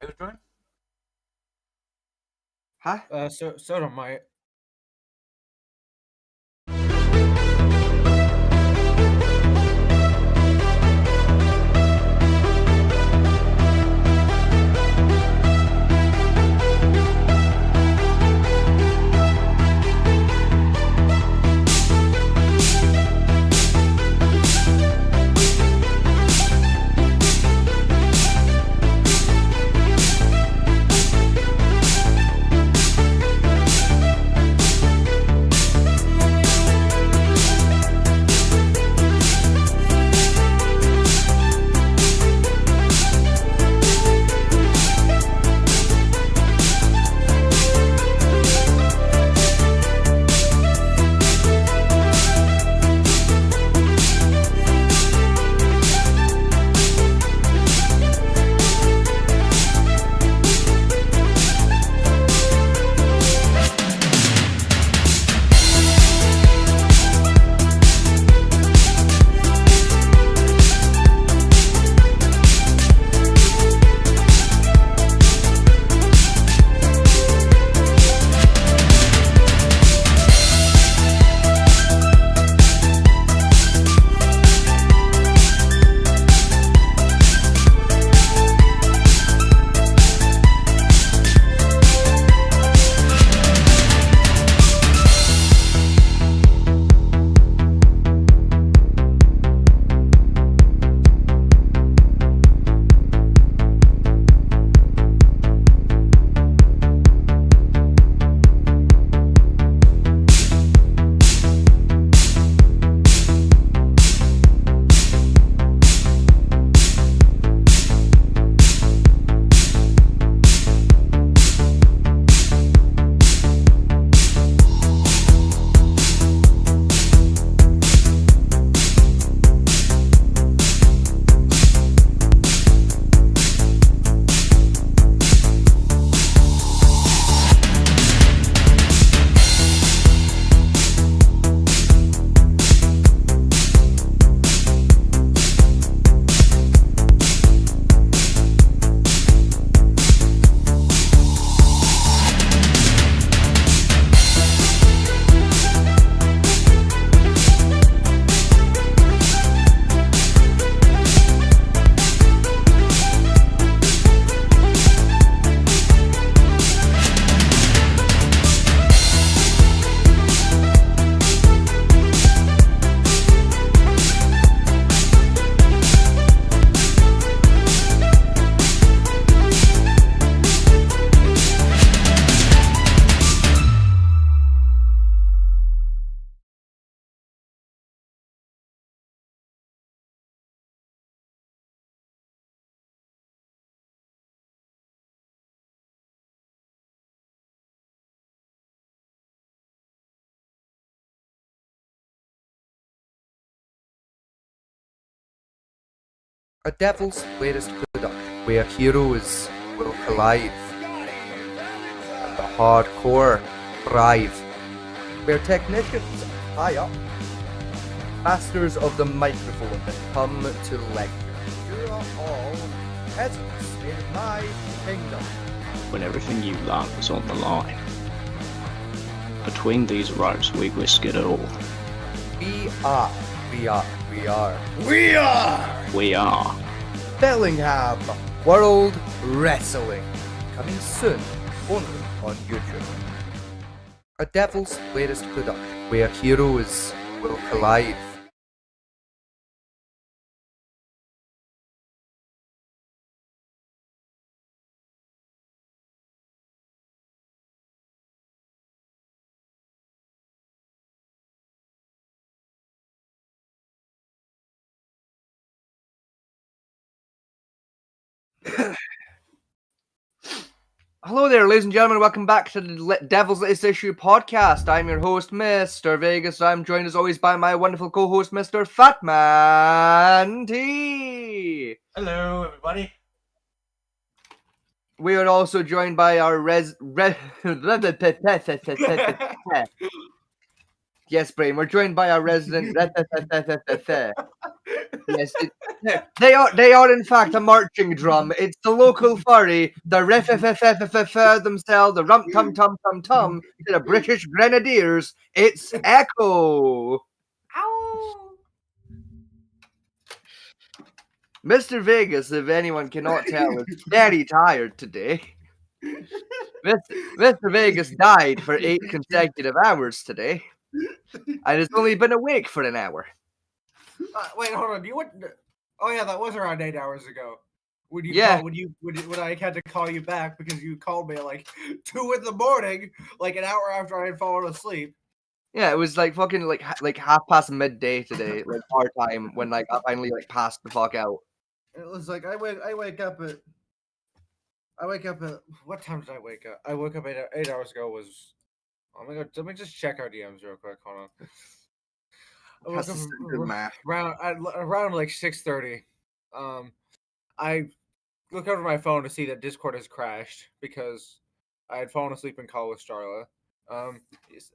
Are you doing? Huh? So am I. A devil's latest product where heroes will collide and the hardcore thrive, where technicians high up, masters of the microphone come to lecture. You are all peasants in my kingdom. When everything you love is on the line. Between these ropes we risk it all. We are Bellingham World Wrestling. Coming soon, only on YouTube. A devil's latest product where heroes will collide. Hello there, ladies and gentlemen. Welcome back to the Devil's Latest Issue podcast. I'm your host, Mr. Vegas. I'm joined as always by my wonderful co-host, Mr. Fatman T. Hello, everybody. We are also joined by our Yes, Brain. We're joined by our resident. Yes, They are in fact a marching drum. It's the local furry, the riff themselves, the rump tum tum tum tum to the British Grenadiers. It's Echo. Ow! Mr. Vegas, if anyone cannot tell, is very tired today. Mr. Vegas died for 8 consecutive hours today, and has only been awake for an hour. Wait, hold on. You went? Oh yeah, that was around 8 hours ago. When you Yeah. when I had to call you back because you called me at like 2 in the morning, like an hour after I had fallen asleep. Yeah, it was like fucking like midday today, like our time, when like I finally like passed the fuck out. It was like I wake up at. What time did I wake up? I woke up 8 hours ago. Was oh my god! Let me just check our DMs real quick. Hold on. I woke Has up to do math. around like 6:30. I look over my phone to see that Discord has crashed because I had fallen asleep in call with Starla.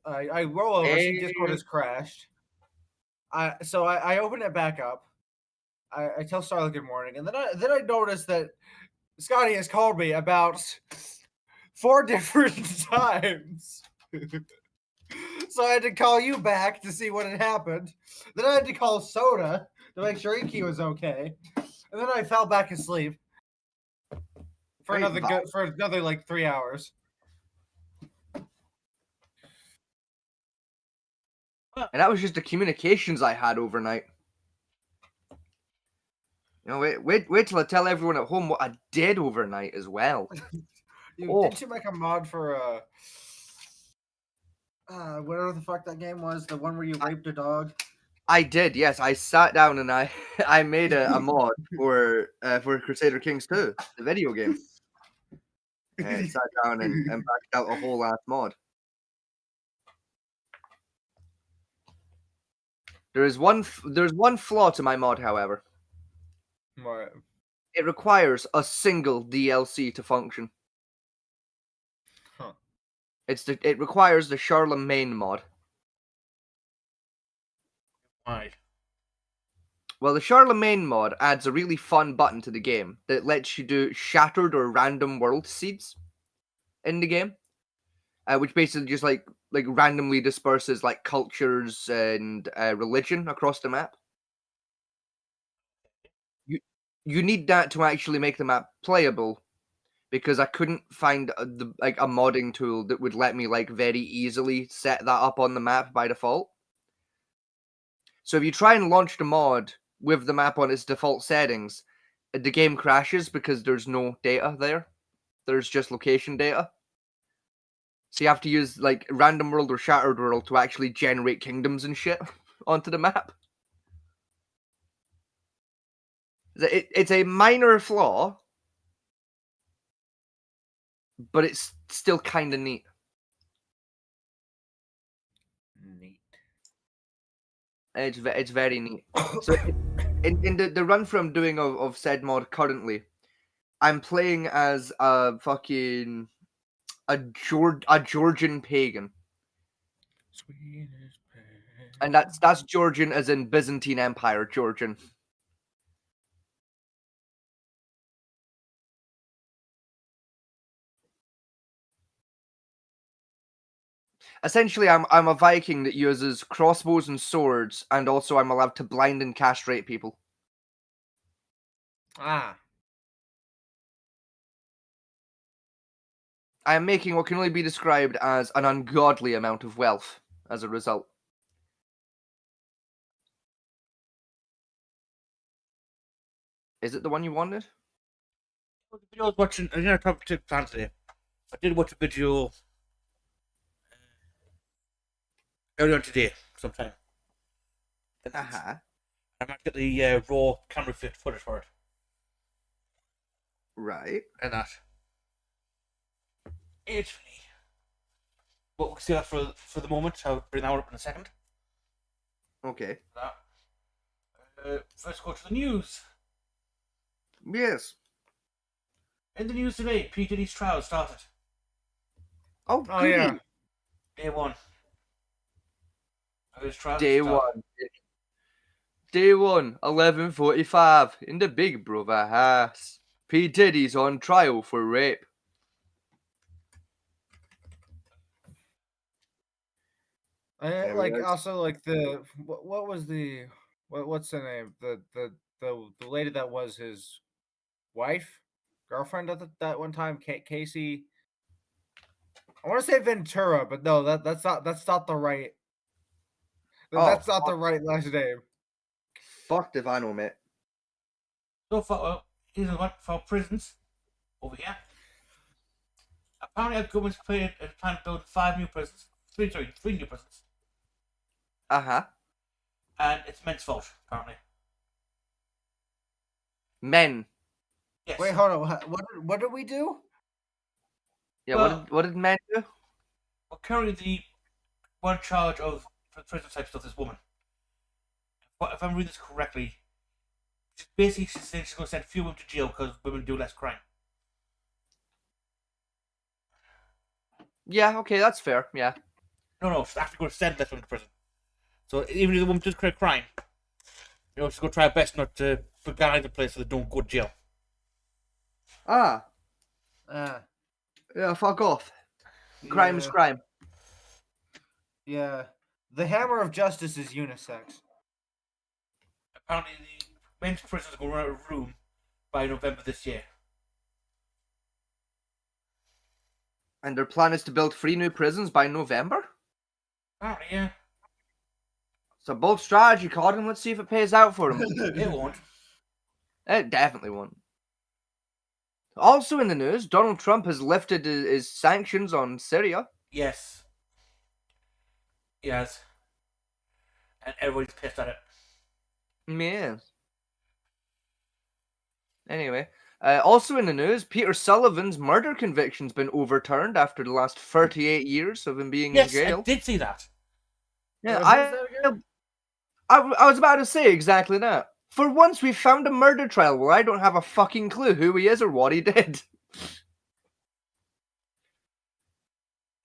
I roll over, see Discord has crashed. So I open it back up. I tell Starla good morning, and then I notice that Scotty has called me about 4 different times. So I had to call you back to see what had happened. Then I had to call Soda to make sure Iki was okay. And then I fell back asleep for another like 3 hours. And that was just the communications I had overnight. You know, wait till I tell everyone at home what I did overnight as well. Didn't you make a mod for whatever the fuck that game was, the one where you raped a dog? I did, yes. I sat down and I made a mod for Crusader Kings 2, the video game. I sat down and backed out a whole ass mod. There's one flaw to my mod, however. What? It requires a single DLC to function. Huh. It requires the Charlemagne mod. Why? Well, the Charlemagne mod adds a really fun button to the game that lets you do shattered or random world seeds in the game, which basically just like randomly disperses like cultures and religion across the map. You need that to actually make the map playable, because I couldn't find a modding tool that would let me like very easily set that up on the map by default. So if you try and launch the mod with the map on its default settings, the game crashes because there's no data there. There's just location data. So you have to use like random world or shattered world to actually generate kingdoms and shit onto the map. It's a minor flaw, but it's still kind of neat. It's very neat. So in the run from doing of said mod currently, I'm playing as a Georgian pagan. And that's Georgian as in Byzantine Empire Georgian. Essentially, I'm a Viking that uses crossbows and swords, and also I'm allowed to blind and castrate people. Ah. I am making what can only be described as an ungodly amount of wealth as a result. Is it the one you wanted? The video I was watching, I didn't have to plan today. I did watch a video earlier on today, sometime. Uh-huh. I might get the raw camera footage for it. Right. And that. It's funny. But we'll see that for the moment. I'll bring that one up in a second. Okay. First go to the news. Yes. In the news today, P. Diddy's trial started. Oh, Oh yeah. Day one. Of his trial Day started. one. Day 1, 11:45, in the Big Brother house. P. Diddy's on trial for rape. There Like it is. also like the what was the what's the name the lady that was his wife, girlfriend at that one time, Casey. I want to say Ventura, but no, that's not the right. Oh, That's not the right last name. Fuck if I know, mate. So for here's one for prisons over here. Apparently, our government's planning to build 5 new prisons. 3 new prisons. Uh-huh. And it's men's fault, apparently. Men. Yes. Wait, hold on. What did we do? Yeah, Well- what did men do? Well, currently the one in charge of prison type stuff, this woman. But if I'm reading this correctly, she's saying she's going to send fewer women to jail because women do less crime. Yeah, okay, that's fair, yeah. No, she's actually going to send less women to prison. So even if the woman does commit a crime, she's going to try her best not to put guys in place so they don't go to jail. Ah, yeah, fuck off. Crime is Yeah. crime. Yeah. The hammer of justice is unisex. Apparently, the men's prisons are going to run out of room by November this year. And their plan is to build 3 new prisons by November? Apparently, yeah. It's a bold strategy, Cotton. Let's see if it pays out for them. It won't. It definitely won't. Also in the news, Donald Trump has lifted his sanctions on Syria. Yes. Yes. And everybody's pissed at it. Yes. Anyway, also in the news, Peter Sullivan's murder conviction's been overturned after the last 38 years of him being Yes, in jail. I did see that. Yeah, Who's I that again? was about to say exactly that. For once, we found a murder trial where I don't have a fucking clue who he is or what he did.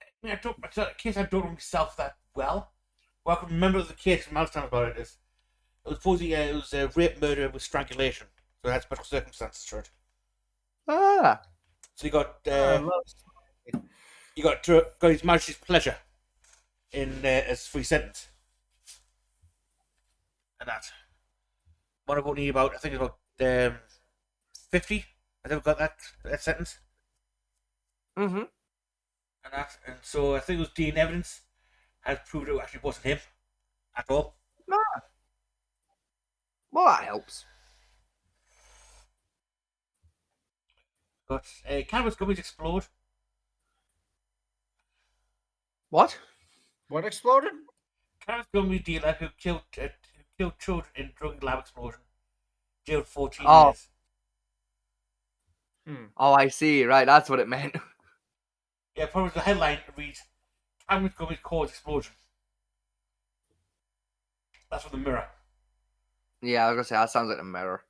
I mean, it's a case I don't know myself that well. What I can remember of the case from last time about it is it was supposedly it was a rape murder with strangulation. So it had special circumstances to it. Ah, So you got I love- got His Majesty's pleasure in as free sentence. And that. One of only about I think about 50. I never got that sentence. mm-hmm. And so I think it was DNA evidence has proved it actually wasn't him at all. Well, that helps. But cannabis gummies explode. What? What exploded? Cannabis gummy dealer who killed children in drug lab explosion. Jailed 14 Oh. years. Oh, I see. Right, that's what it meant. Yeah, probably the headline reads Cannabis gummies cause explosion. That's from the Mirror. Yeah, I was gonna say that sounds like a mirror.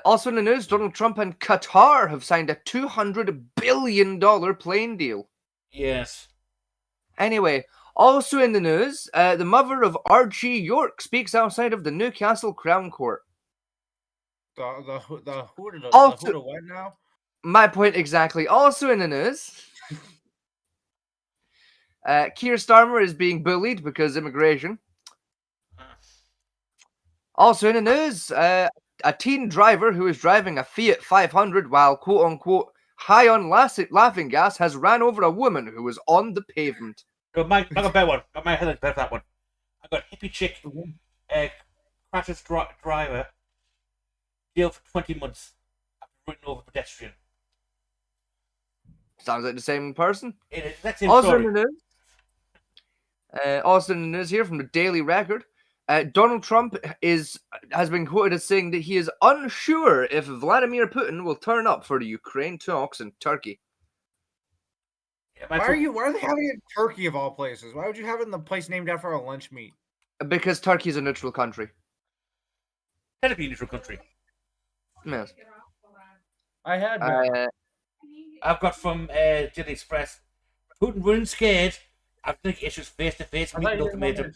Also in the news, Donald Trump and Qatar have signed a $200 billion plane deal. Yes. Anyway, also in the news, the mother of Archie York speaks outside of the Newcastle Crown Court. The who to Also- what now? My point exactly. Also in the news, Keir Starmer is being bullied because immigration. Also in the news, a teen driver who is driving a Fiat 500 while quote-unquote high on laughing gas has ran over a woman who was on the pavement. No, I got a better one. My headline's better for that one. I got hippie chick, crashes driver, jail for 20 months after running over a pedestrian. Sounds like the same person. It is that same Also story. in the news, also in the news here from the Daily Record, Donald Trump has been quoted as saying that he is unsure if Vladimir Putin will turn up for the Ukraine talks in Turkey. Yeah, Why are they having it in Turkey of all places? Why would you have it in the place named after a lunch meat? Because Turkey is a neutral country. technically a neutral country? Yes. I had I've got from Daily Express. Putin running scared after taking issues face to face, meeting ultimatum.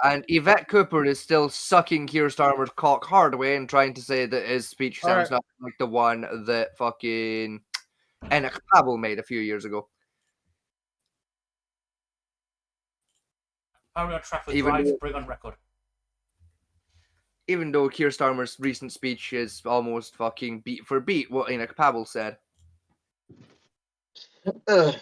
And Yvette Cooper is still sucking Keir Starmer's cock hard way and trying to say that his speech sounds nothing like the one that fucking Enoch Pavel made a few years ago. Are we on track with Even Drive's though- bring on record? Even though Keir Starmer's recent speech is almost fucking beat for beat what Enoch Pavel said. Ugh.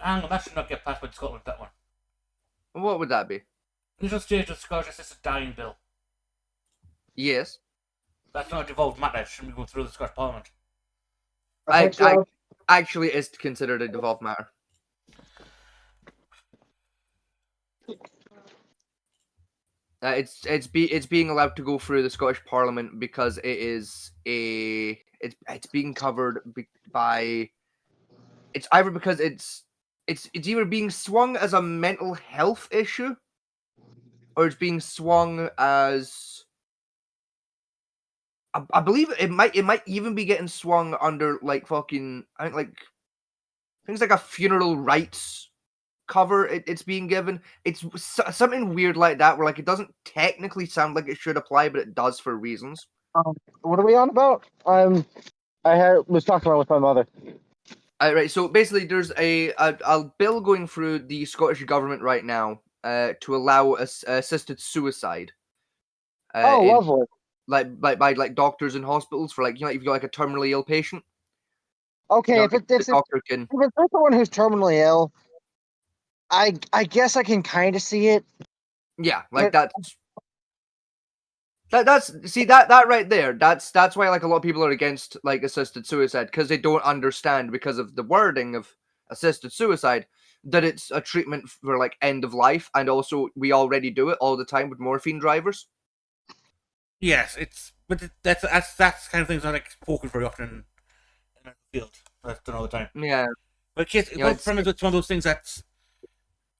Hang on, that should not get passed by Scotland, that one. What would that be? Initial stage of the Scottish Assisted Dying Bill. Yes. That's not a devolved matter. It shouldn't be going through the Scottish Parliament. I think so. Actually is considered a devolved matter. It's being allowed to go through the Scottish Parliament because it's being covered by. It's either because it's either being swung as a mental health issue, or it's being swung as. I believe it might even be getting swung under like fucking I think like things like a funeral rights cover. It's being given. It's something weird like that where like it doesn't technically sound like it should apply, but it does for reasons. What are we on about? Was talking about with my mother. Right. So basically, there's a bill going through the Scottish government right now to allow assisted suicide. Lovely. By doctors in hospitals for like if you got like a terminally ill patient. Okay, if the it's doctor can. if it's for someone who's terminally ill, I guess I can kind of see it. Yeah, like that's that right there. That's why like a lot of people are against like assisted suicide because they don't understand because of the wording of assisted suicide that it's a treatment for like end of life, and also we already do it all the time with morphine drivers. Yes, that's kind of things I like spoken very often in the field. That's done all the time. Yeah, But yes, Yeah, it's one of those things that's.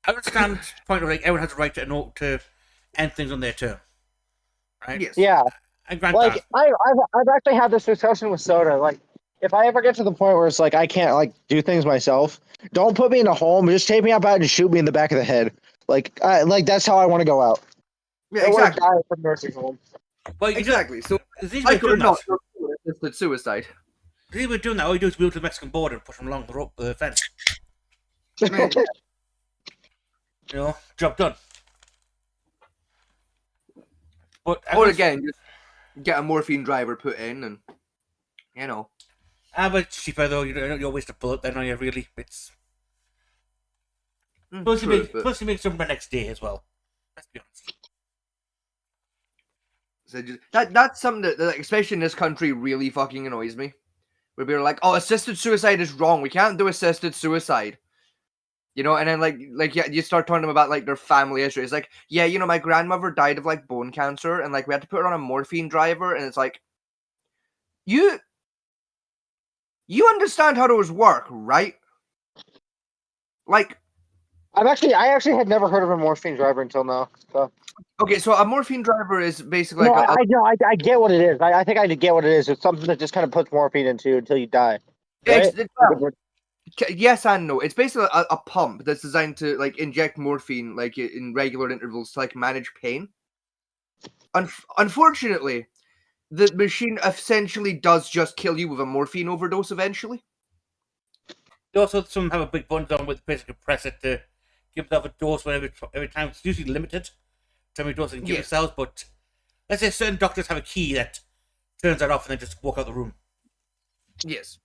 I understand the point of like everyone has a right to end things on their term, right? yes, Yeah, I grant like that. I've actually had this discussion with Soda. Like, if I ever get to the point where it's like I can't like do things myself, don't put me in a home. Just take me out and shoot me in the back of the head. Like that's how I want to go out. yeah, I want exactly, to die from nursing home. Well, you exactly. So Just, these like way or of doing not, that. assisted suicide. These way of doing that. All you do is wheel to the Mexican border and push them along the rope, the fence. You know, job done. But Or again, just get a morphine driver put in, and but it's cheaper though. You'll waste a bullet then, are you? Really, it's plus you make some the next day as well. Let's be honest. So that's something that like, especially in this country, really fucking annoys me. Where people are like, "Oh, assisted suicide is wrong. We can't do assisted suicide." And then like yeah, you start talking about like their family history. It's like, yeah, my grandmother died of like bone cancer, and like we had to put her on a morphine driver, and it's like, you understand how those work, right? Like. I actually had never heard of a morphine driver until now. So. Okay, so a morphine driver is basically No, like I get what it is. I think I get what it is. It's something that just kind of puts morphine into you until you die. Right? Yes and no. It's basically a pump that's designed to like inject morphine like in regular intervals to like manage pain. Unfortunately, the machine essentially does just kill you with a morphine overdose eventually. They also some have a big button on with basically press it to give them a dose whenever every time. It's usually limited to how many doses they can give themselves, but let's say certain doctors have a key that turns that off and then just walk out the room. Yes.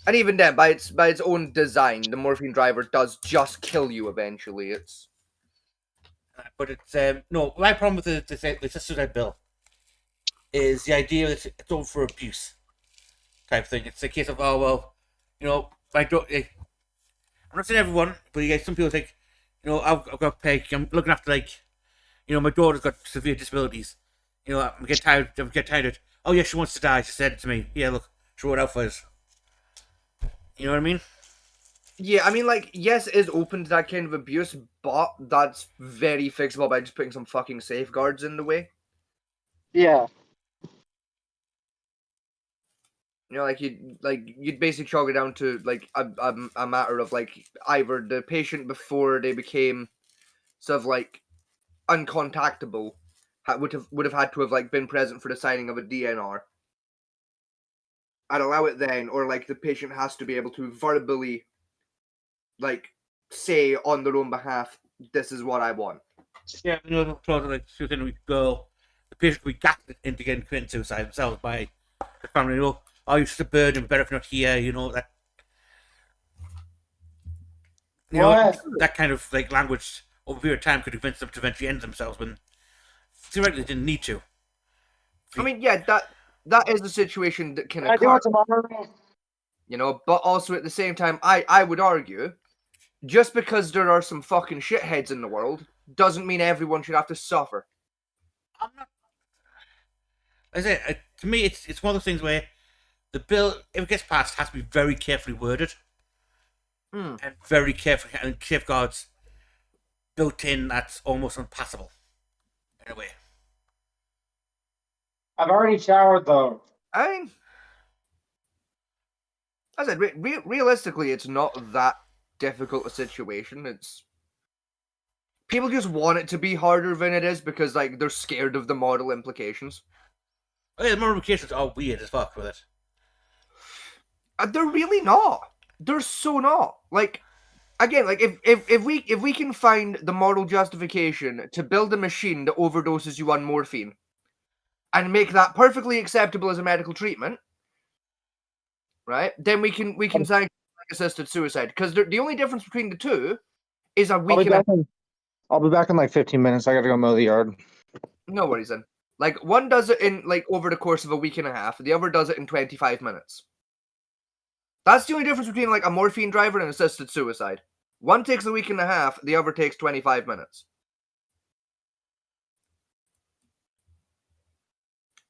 And even then, by its own design, the morphine driver does just kill you eventually. But it's no. My problem with the suicide bill is the idea that it's all for abuse type thing. It's a case of I don't. I'm not saying everyone, but some people think, I've got peg. I'm looking after my daughter's got severe disabilities. I'm getting tired. Oh yeah, she wants to die. She said it to me. Yeah, look, throw it out for us. You know what I mean? Yeah, I mean, like, yes, it is open to that kind of abuse, but that's very fixable by just putting some fucking safeguards in the way. Yeah. You know, you'd basically chalk it down to like a matter of like either the patient before they became sort of like uncontactable would have had to have like been present for the signing of a DNR. I'd allow it then, or like the patient has to be able to verbally like say on their own behalf, this is what I want. Yeah, you know, sort of like shooting a girl, the patient could be gassed into getting committing suicide themselves by the family. You know, oh, you're just a burden, better if you're not here. You know that. You know What? that kind of like language over a period of time could convince them to eventually end themselves when theoretically they didn't need to. I mean, yeah, that is the situation that can I do occur. it tomorrow. You know, but also at the same time, I would argue, just because there are some fucking shitheads in the world doesn't mean everyone should have to suffer. I'm not. I say to me, it's one of those things where the bill, if it gets passed, has to be very carefully worded Hmm. and very carefully and safeguards built in that's almost unpassable in a way. I've already showered though. I mean, as I said, realistically, it's not that difficult a situation. It's people just want it to be harder than it is because like they're scared of the moral implications. Oh yeah, the modifications are weird as fuck with it. They're really not. They're so not. Like again, like if we can find the moral justification to build a machine that overdoses you on morphine and make that perfectly acceptable as a medical treatment, right? Then we can sign assisted suicide because the only difference between the two is a I'll week be and a back in. I'll be back in like 15 minutes. I gotta go mow the yard. no worries then. Like one does it in like over the course of a week and a half, the other does it in 25 minutes. That's the only difference between like a morphine driver and assisted suicide. One takes a week and a half, the other takes 25 minutes.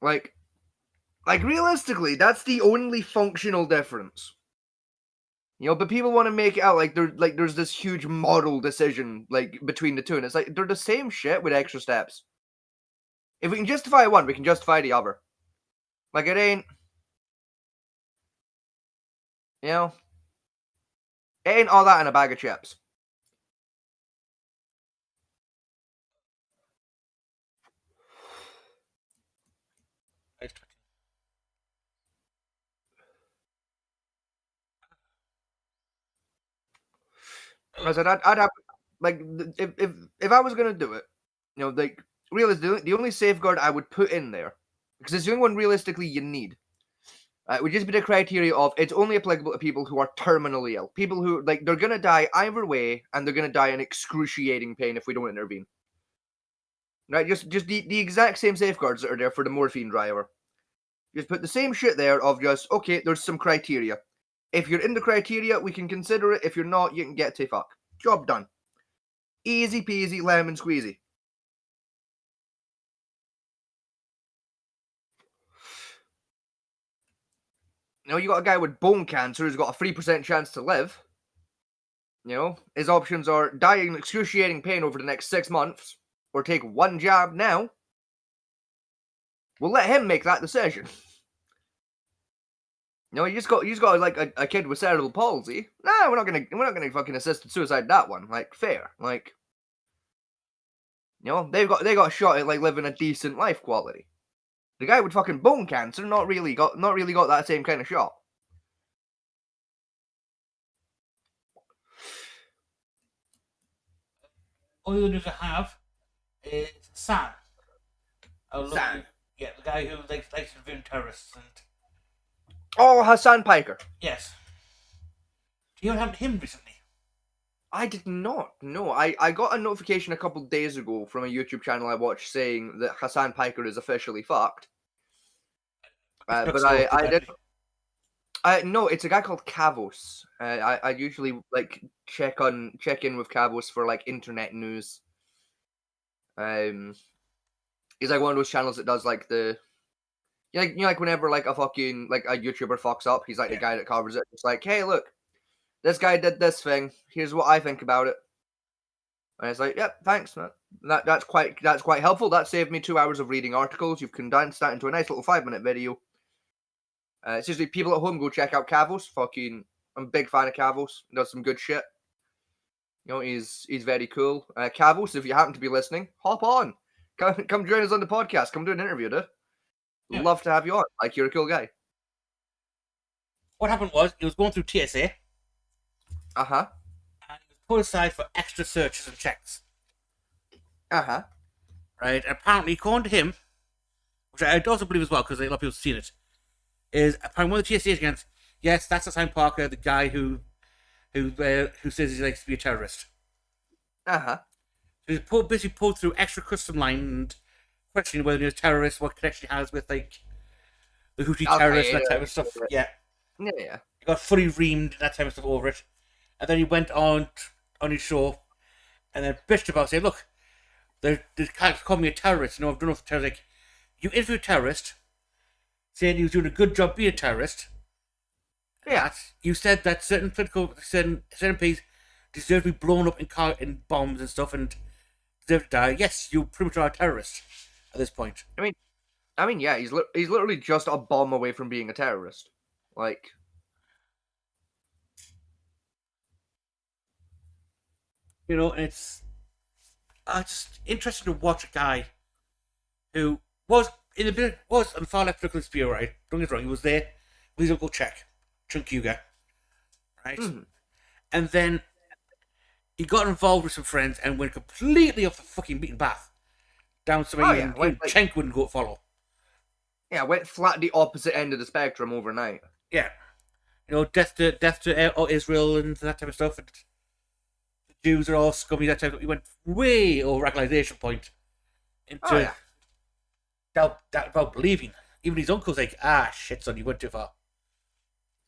Like realistically, that's the only functional difference. You know, but people want to make it out like there's this huge moral decision like between the two, and it's like they're the same shit with extra steps. If we can justify one, we can justify the other. Like it ain't, you know, it ain't all that in a bag of chips. I said I'd have like if I was gonna do it, you know, like realistically, the only safeguard I would put in there, because it's the only one realistically you need, would just be the criteria of it's only applicable to people who are terminally ill, people who like they're gonna die either way, and they're gonna die in excruciating pain if we don't intervene. Right, just the exact same safeguards that are there for the morphine driver. Just put the same shit there of just okay, there's some criteria. If you're in the criteria, we can consider it. If you're not, you can get to fuck. Job done. Easy peasy, lemon squeezy. You know, you got a guy with bone cancer who's got a 3% chance to live. You know, his options are die in excruciating pain over the next 6 months, or take one jab now. We'll let him make that decision. You know, you just got like a kid with cerebral palsy. Nah, we're not gonna fucking assisted suicide that one. Like fair, like you know they got a shot at like living a decent life quality. The guy with fucking bone cancer not really got that same kind of shot. All you need to have is Sam. Sam. Yeah, the guy who likes interviewing terrorists and Oh, Hassan Piker. yes. Do you have him recently? I did not. No, I got a notification a couple days ago from a YouTube channel I watched saying that Hassan Piker is officially fucked. But I did. No, it's a guy called Kavos. I usually like check in with Kavos for like internet news. He's like one of those channels that does like the, like whenever like a fucking like a YouTuber fucks up, he's like the guy that covers it. It's like, hey, look, this guy did this thing. Here's what I think about it. And it's like, yep, thanks, man. That's quite helpful. That saved me 2 hours of reading articles. You've condensed that into a nice little 5-minute video. Seriously, people at home, go check out Kavos. I'm a big fan of Kavos. He does some good shit. You know, he's very cool. Kavos, if you happen to be listening, hop on. Come join us on the podcast. Come do an interview, dude. Yeah. Love to have you on. Like, you're a cool guy. What happened was, he was going through TSA, Uh-huh. and he was put aside for extra searches and checks. Uh-huh. Right? Apparently, according to him, which I also believe as well, because a lot of people have seen it, is apparently one of the TSA agents, yes, that's Simon Parker, the guy who says he likes to be a terrorist. Uh-huh. So he's basically pulled through extra custom line and questioning whether he's a terrorist, what connection he has with, like, the Houthi terrorists, that type of stuff. Yeah. Yeah. He got fully reamed, that type of stuff over it. And then he went on his show and then bitched about it, saying, look, they can't call me a terrorist. No, I've done enough for terrorists. Like, you interviewed a terrorist, saying he was doing a good job being a terrorist. Yeah. You said that certain MPs deserve to be blown up in bombs and stuff and deserve to die. Yes, you pretty much are a terrorist at this point. I mean, yeah, he's literally just a bomb away from being a terrorist. Like, you know, and it's just interesting to watch a guy who was on the far left political sphere, right? Don't get me wrong, he was there with his Uncle Chunk Huger, right? Mm-hmm. And then he got involved with some friends and went completely off the fucking beaten path. Down something even Cenk wouldn't go follow. Yeah, went flat the opposite end of the spectrum overnight. Yeah. You know, death to Israel and that type of stuff. And the Jews are all scummy, that type of stuff. He went way over radicalization point into about believing. Even his uncle's like, shit, son, you went too far.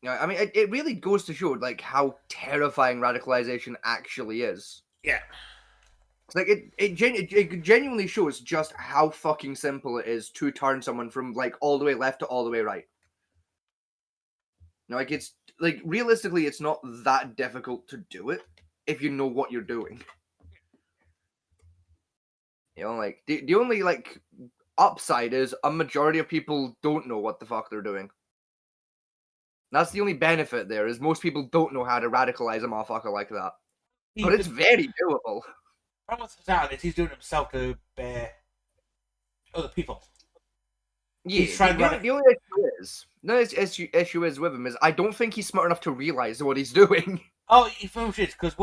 Yeah, I mean, it really goes to show, like, how terrifying radicalization actually is. Yeah. It's like, it genuinely shows just how fucking simple it is to turn someone from, like, all the way left to all the way right. You know, like, it's, like, realistically, it's not that difficult to do it if you know what you're doing. You know, like, the only, like, upside is a majority of people don't know what the fuck they're doing. That's the only benefit there, is most people don't know how to radicalize a motherfucker like that. But it's very doable. The problem with Hassan is he's doing it himself to other people. Yeah, He's trying the only issue is with him is I don't think he's smart enough to realize what he's doing. Oh, he knows it, because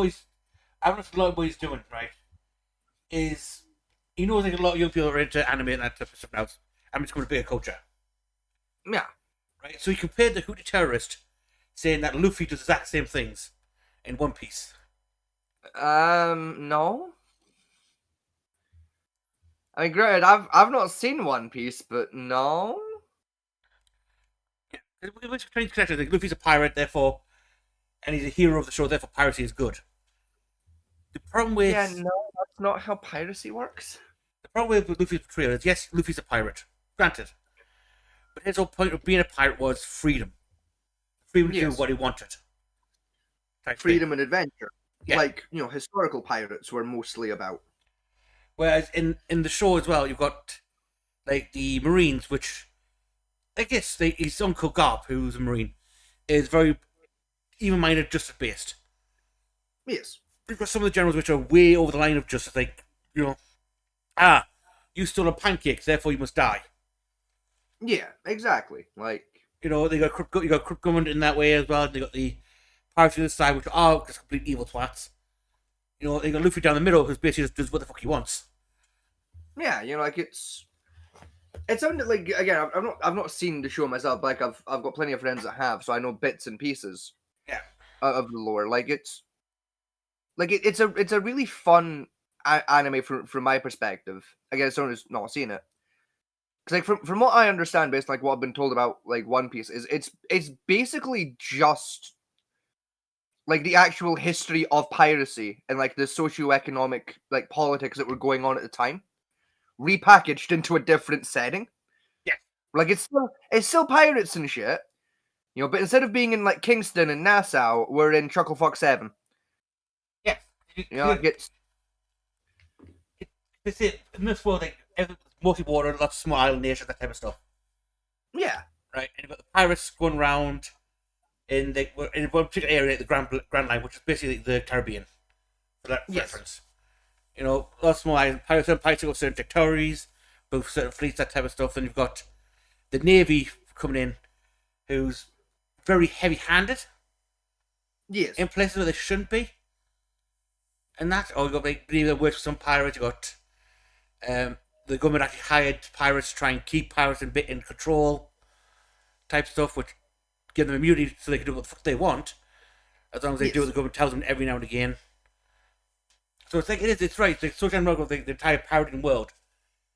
I don't know a lot of what he's doing, right, is he knows like a lot of young people are into anime and that type of stuff now, and it's going to be a culture. Yeah. Right, so he compared the Houthi terrorist, saying that Luffy does the exact same things in One Piece. No. I mean, granted, I've not seen One Piece, but no. Yeah, which between connected, like Luffy's a pirate, therefore, and he's a hero of the show, therefore piracy is good. The problem with that's not how piracy works. The problem with Luffy's portrayal is, yes, Luffy's a pirate, granted, but his whole point of being a pirate was freedom to do what he wanted. Freedom and adventure. Yeah. Like, you know, historical pirates were mostly about. Whereas in the show as well, you've got like the Marines, which I guess his uncle Garp, who's a Marine, is very even-minded, justice-based. Yes. You've got some of the generals which are way over the line of justice, like, you know, you stole a pancake, therefore you must die. Yeah, exactly. Like, you know, you got corrupt government in that way as well. They got the pirates on the side, which are just complete evil twats. You know, they got Luffy down the middle, who's basically just does what the fuck he wants. Yeah, you know, like it's something like, again, I've not seen the show myself, but like I've got plenty of friends that have, so I know bits and pieces. Yeah. Of the lore. Like it's a really fun anime from my perspective. Again, someone who's not seen it. Because like from what I understand, based on like what I've been told about like One Piece, is it's basically just like the actual history of piracy and like the socioeconomic like politics that were going on at the time, repackaged into a different setting. Yeah. Like it's still pirates and shit, You know, but instead of being in like Kingston and Nassau, we're in Chucklefuck 7. Yeah. You know, it gets This is in this world, like multi-water, lots of small island nations, that type of stuff, yeah. right? And you've got the pirates going around in one particular area, the Grand Line, which is basically the Caribbean, for that Yes. reference. You know, lots of small island pirates, certain pirates go certain territories, both certain fleets, that type of stuff. Then you've got the Navy coming in, who's very heavy-handed Yes. in places where they shouldn't be. And that, or you got like maybe that works with some pirates. You got the government actually hired pirates to try and keep pirates in control, type stuff, which give them immunity so they can do what the fuck they want, as long as they do what the government tells them every now and again. So it's like it's right. It's like social and of the entire pirating world,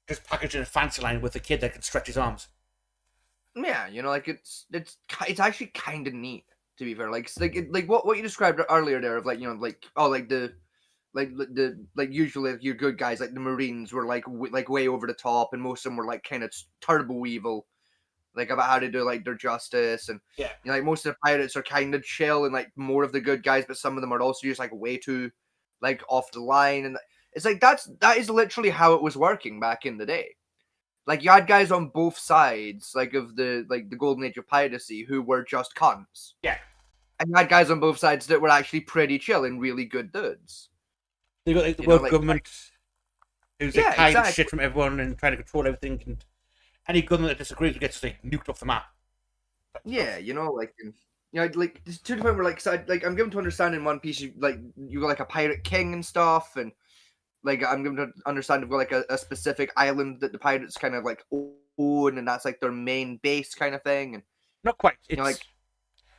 just packaged in a fancy line with a kid that can stretch his arms. Yeah, you know, like it's actually kind of neat, to be fair. Like it's like what you described earlier there of like, you know, like like usually your good guys like the Marines were like way over the top, and most of them were like kind of turbo evil, like about how to do like their justice, and Yeah. you know, like most of the pirates are kind of chill and like more of the good guys, but some of them are also just like way too like off the line, and it's like that is literally how it was working back in the day. Like you had guys on both sides, like of the golden age of piracy, who were just cunts. Yeah. And you had guys on both sides that were actually pretty chill and really good dudes. They got like the You know, world like- government, who's like Yeah, hiding exactly. shit from everyone and trying to control everything, and any government that disagrees gets like nuked off the map. Yeah, you know, like, and, you know, like to the point where like, so I'm given to understand in One Piece, you got like a pirate king and stuff, and like I'm given to understand you've got like a specific island that the pirates kind of like own, and that's like their main base kind of thing, and Not quite. It's, you know,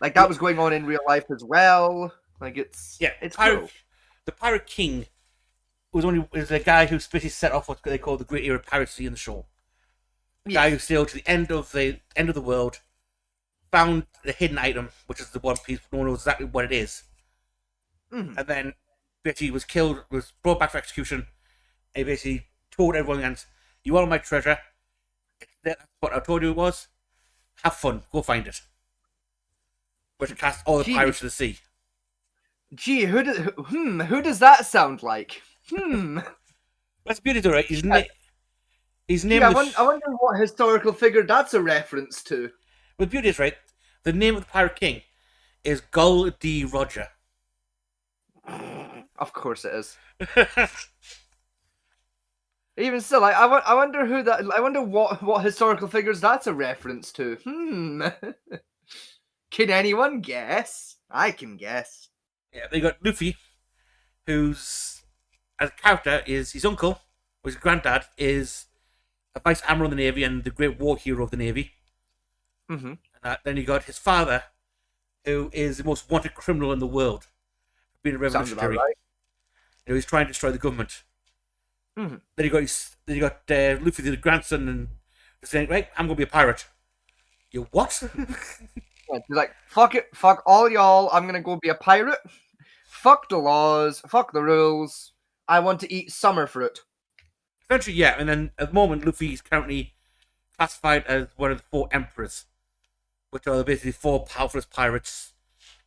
like that was going on in real life as well. Like it's pirate, cool. The Pirate King was a guy who basically set off what they call the Great Era of Piracy in the show. A guy who sailed to the end of the world, found the hidden item, which is the One Piece. No one knows exactly what it is, Mhm. and then basically was killed, was brought back for execution, and he basically told everyone else, "You want my treasure? That's what I told you it was. Have fun. Go find it." Which cast all the Gee. pirates to the sea. Gee, who does that sound like? That's beautiful, right? His name. His name. Yeah, was- I wonder what historical figure that's a reference to. But the beauty is, right, the name of the Pirate King is Gul D. Roger. Of course it is. Even still, I wonder who that. I wonder what historical figures that's a reference to. Can anyone guess? I can guess. Yeah, they got Luffy, who's, as a character, is his uncle, or his granddad, is a vice admiral in the Navy and the great war hero of the Navy. Mm-hmm. And then you got his father, who is the most wanted criminal in the world, being a Sounds about revolutionary. right. You know, he's trying to destroy the government. Mhm. Then you got Luffy, the grandson, and he's saying, "Right, I'm gonna be a pirate." You what? Yeah, he's like, fuck it, fuck all y'all. I'm gonna go be a pirate. Fuck the laws. Fuck the rules. I want to eat summer fruit. Eventually, yeah. And then at the moment, Luffy is currently classified as one of the 4 emperors, which are basically 4 powerfulest pirates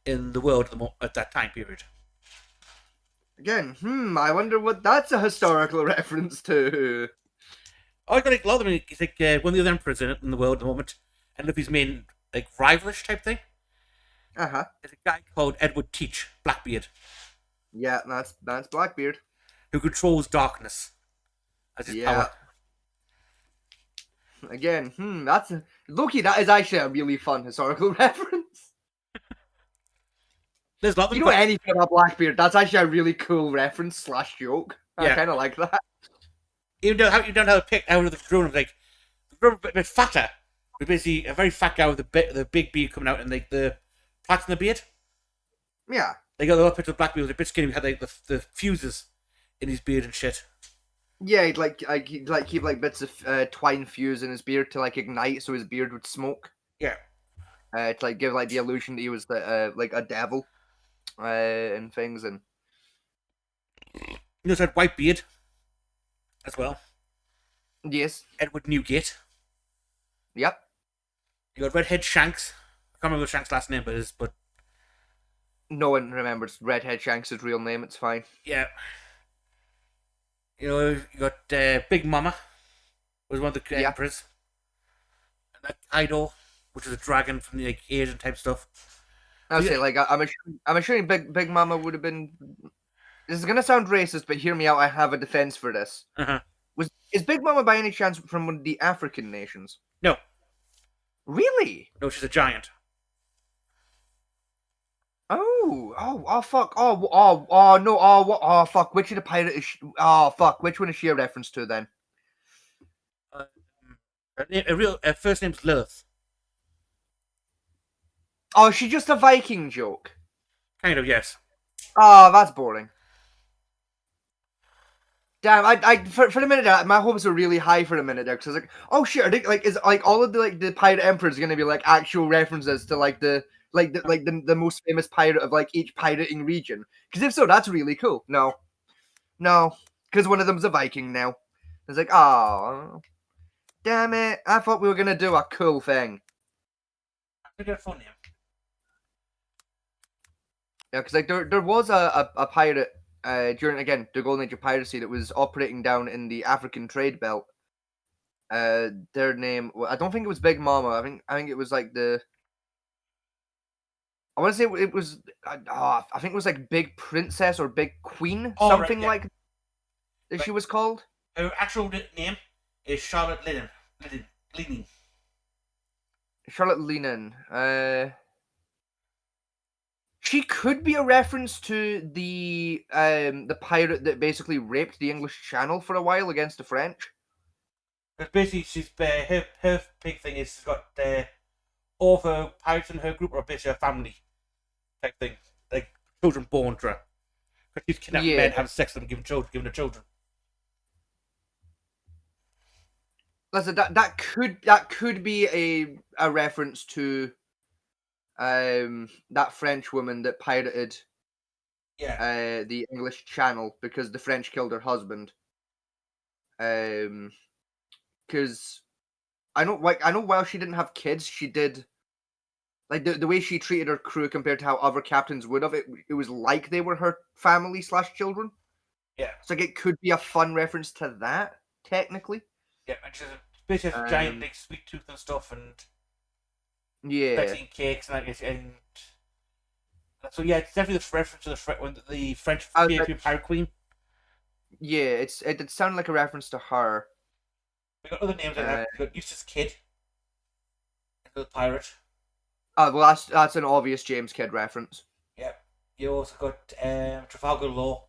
in the world at that time period. Again, I wonder what that's a historical reference to. I got like, a lot of them. It's like one of the other emperors in the world at the moment, and Luffy's main like rivalish type thing. Uh-huh. It's a guy called Edward Teach, Blackbeard, Yeah, that's Blackbeard. who controls darkness as his Yeah. power. Again, that's Loki. That is actually a really fun historical reference. There's a lot of You them. know anything about Blackbeard? That's actually a really cool reference / joke. I Yeah. kind of like that. You don't have to pick out of the throne of like the throne a bit fatter, but basically a very fat guy with the big beard coming out and like the plaits in the beard. Yeah. They got the other picture of Blackbeard was a bit skinny. He had like the fuses in his beard and shit. Yeah, he'd keep like bits of twine fuse in his beard to like ignite, so his beard would smoke. Yeah. To like give like the illusion that he was like a devil, and things, and He also had white beard as well. yes, Edward Newgate. yep, You got redhead Shanks. I can't remember Shanks' last name, but No one remembers Redhead Shanks' real name. It's fine. yeah. You got Big Mama, was one of the Yeah. emperors. And that Kaido, which is a dragon from the Asian type stuff. I'll Yeah. say, like, I'm assuming Big Mama would have been. This is gonna sound racist, but hear me out. I have a defense for this. Uh-huh. Is Big Mama by any chance from one of the African nations? No, Really? no, she's a giant. Oh, fuck. No. What? Fuck. Which of the pirate is? Fuck. Which one is she a reference to then? Her first name's Lilith. Oh, is she just a Viking joke? Kind of, yes. Oh, that's boring. Damn, for a minute there, my hopes were really high for a minute there, because I was like, oh shit, is like all of the pirate emperors gonna be like actual references to like the most famous pirate of like each pirating region? Because if so, that's really cool. No, because one of them's a Viking now. It's like, oh, damn it! I thought we were gonna do a cool thing. I think her full name. Yeah, because like there was a pirate during again the golden age of piracy that was operating down in the African trade belt. Their name, I don't think it was Big Mama. I think it was like I want to say it was. I think it was like Big Princess or Big Queen, Oh, right, something yeah. like that. She was called. Her actual name is Charlotte Leaning. Charlotte Leanin. She could be a reference to the pirate that basically raped the English Channel for a while against the French. Because basically, she's her big thing is she's got all of her pirates in her group are basically a family type thing, like children born to her. Because she's kidnapping men, having sex with them, giving her children. Listen, that could be a reference to that French woman that pirated the English Channel because the French killed her husband. Because I know while she didn't have kids, she did like the way she treated her crew compared to how other captains would have. It was like they were her family / children. Yeah. So like it could be a fun reference to that technically. Yeah, and she's basically a giant big sweet tooth and stuff, and yeah, eating cakes and so yeah, it's definitely the reference to the French pirate queen. Yeah, it sounded like a reference to her. We got other names like that. We got Eustace Kidd, the pirate. Oh well, that's an obvious James Kidd reference. Yeah. You also got Trafalgar Law.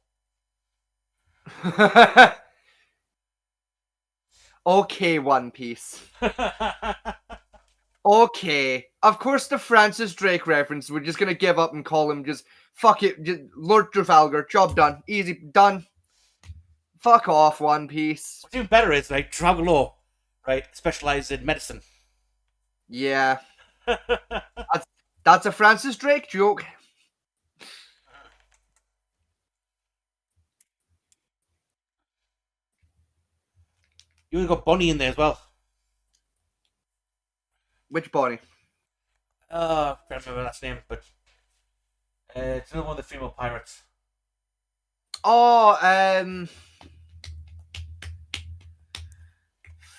Okay, One Piece. Okay, of course the Francis Drake reference. We're just gonna give up and call him just fuck it, just Lord Trafalgar. Job done, easy done. Fuck off, One Piece. What's even better is like Trafalgar Law, right? Specialized in medicine. Yeah, that's a Francis Drake joke. You even got Bonnie in there as well. Which Bonnie? I can't remember her last name, but it's another one of the female pirates. Oh,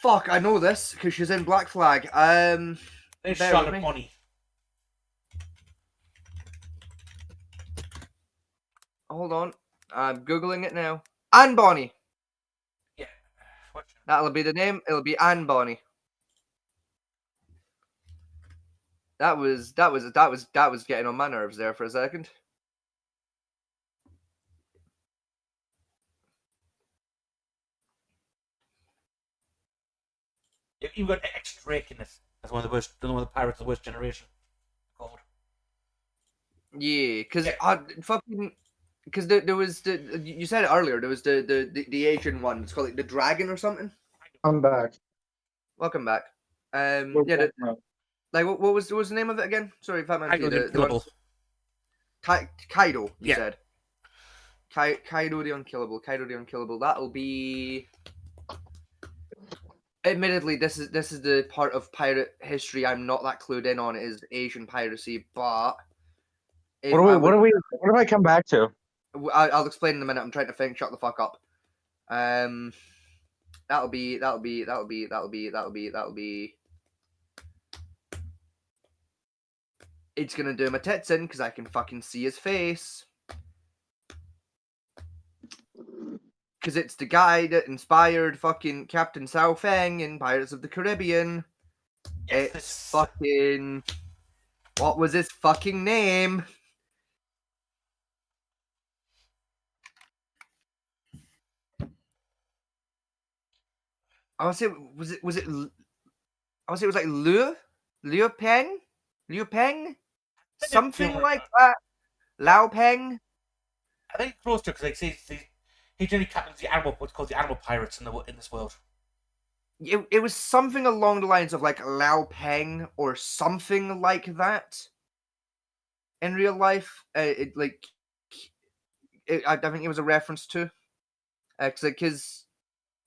fuck, I know this because she's in Black Flag. There's bear with Charlotte me. Bonnie. Hold on, I'm googling it now. Anne Bonny. Yeah. What? That'll be the name. It'll be Anne Bonny. That was getting on my nerves there for a second. You got X Drake in this. That's one of the pirates of the worst generation. Called. Yeah, because Yeah. because there was you said it earlier. There was the Asian one. It's called like the Dragon or something. I'm back. Welcome back. Yeah. Like what was the name of it again? Sorry, if I meant Kaido the the one. Unkillable. Kaido. You Yeah. said. Kaido the Unkillable. Kaido the Unkillable. That'll be. Admittedly, this is the part of pirate history I'm not that clued in on, is Asian piracy. But if I would, what do I come back to? I'll explain in a minute. I'm trying to think. Shut the fuck up. That'll be. It's gonna do my tits in because I can fucking see his face. Because it's the guy that inspired fucking Captain Sao Feng in Pirates of the Caribbean. Yes, It's fucking. What was his fucking name? I want to say, was it? I want to say it was like Liu Peng, something like that. Lao Peng. I think close to, because he generally captains the animal, what's called the animal pirates in this world. It was something along the lines of like Lao Peng or something like that. In real life, I think it was a reference to, because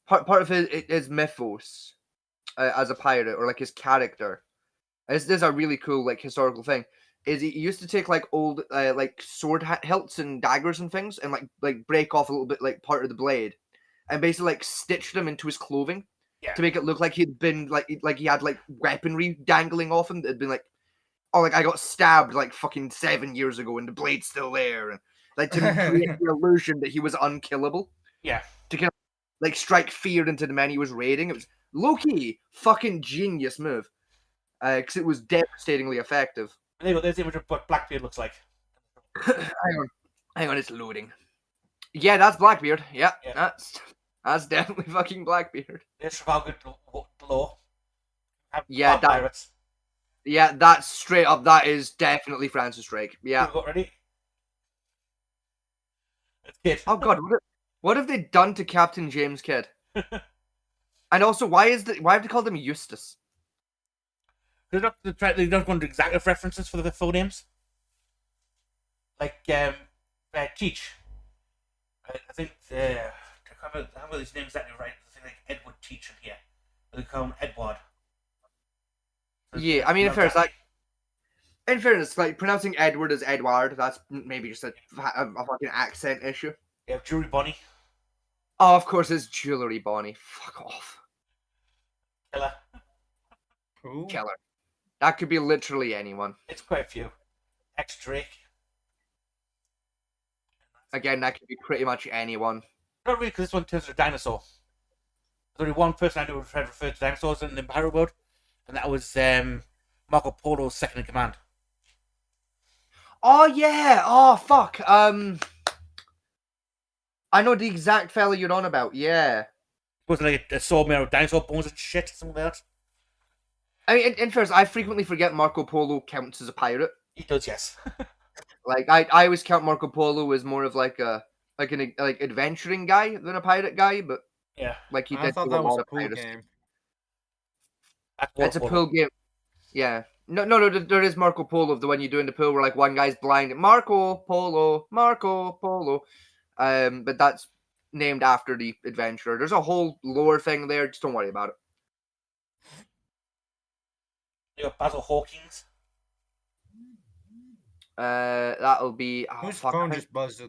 part of his mythos as a pirate, or like his character. This is a really cool like historical thing. Is he used to take like old like sword hilts and daggers and things, and like break off a little bit like part of the blade, and basically like stitch them into his clothing to make it look like he'd been like he had like weaponry dangling off him that had been like, oh, like I got stabbed like fucking 7 years ago and the blade's still there, and like to create the illusion that he was unkillable. Yeah. To kind of like strike fear into the men he was raiding. It was low-key fucking genius move. Because it was devastatingly effective. There you go, there's the image of what Blackbeard looks like. Hang on, it's loading. Yeah, that's Blackbeard. Yeah. That's definitely fucking Blackbeard. There's Trafalgar Law. Yeah, pirates. Yeah, that's straight up. That is definitely Francis Drake. Yeah. You got ready? It's Oh god, what have they done to Captain James Kidd? And also, why have they called him Eustace? They're not going to exact references for the full names. Like Cheech. I think I can't remember his name exactly right. I think like Edward Cheech in here. They call him Edward. Yeah, I mean, in fairness, like pronouncing Edward as Edward, that's maybe just a fucking accent issue. Yeah, Jewelry Bonnie. Oh, of course, it's Jewelry Bonnie. Fuck off. Killer. Who? Killer. That could be literally anyone. It's quite a few. X Drake. Again, that could be pretty much anyone. Not really, because this one turns to a dinosaur. There's only one person I know who referred to dinosaurs in the pirate world, and that was Marco Polo's second in command. Oh yeah! Oh fuck! I know the exact fella you're on about. Yeah. Wasn't like a sword made of dinosaur bones and shit, something like that. I mean, in fairness, I frequently forget Marco Polo counts as a pirate. He does, yes. Like I always count Marco Polo as more of like an adventuring guy than a pirate guy, but yeah, like he I did thought do that a was lot a of pool piracy. game. It's a pool game. Yeah. No, there is Marco Polo, the one you do in the pool where like one guy's blind. Marco Polo. But that's named after the adventurer. There's a whole lore thing there. Just don't worry about it. You got Basil Hawkins. That'll be. Oh, Whose fuck, phone just buzzed?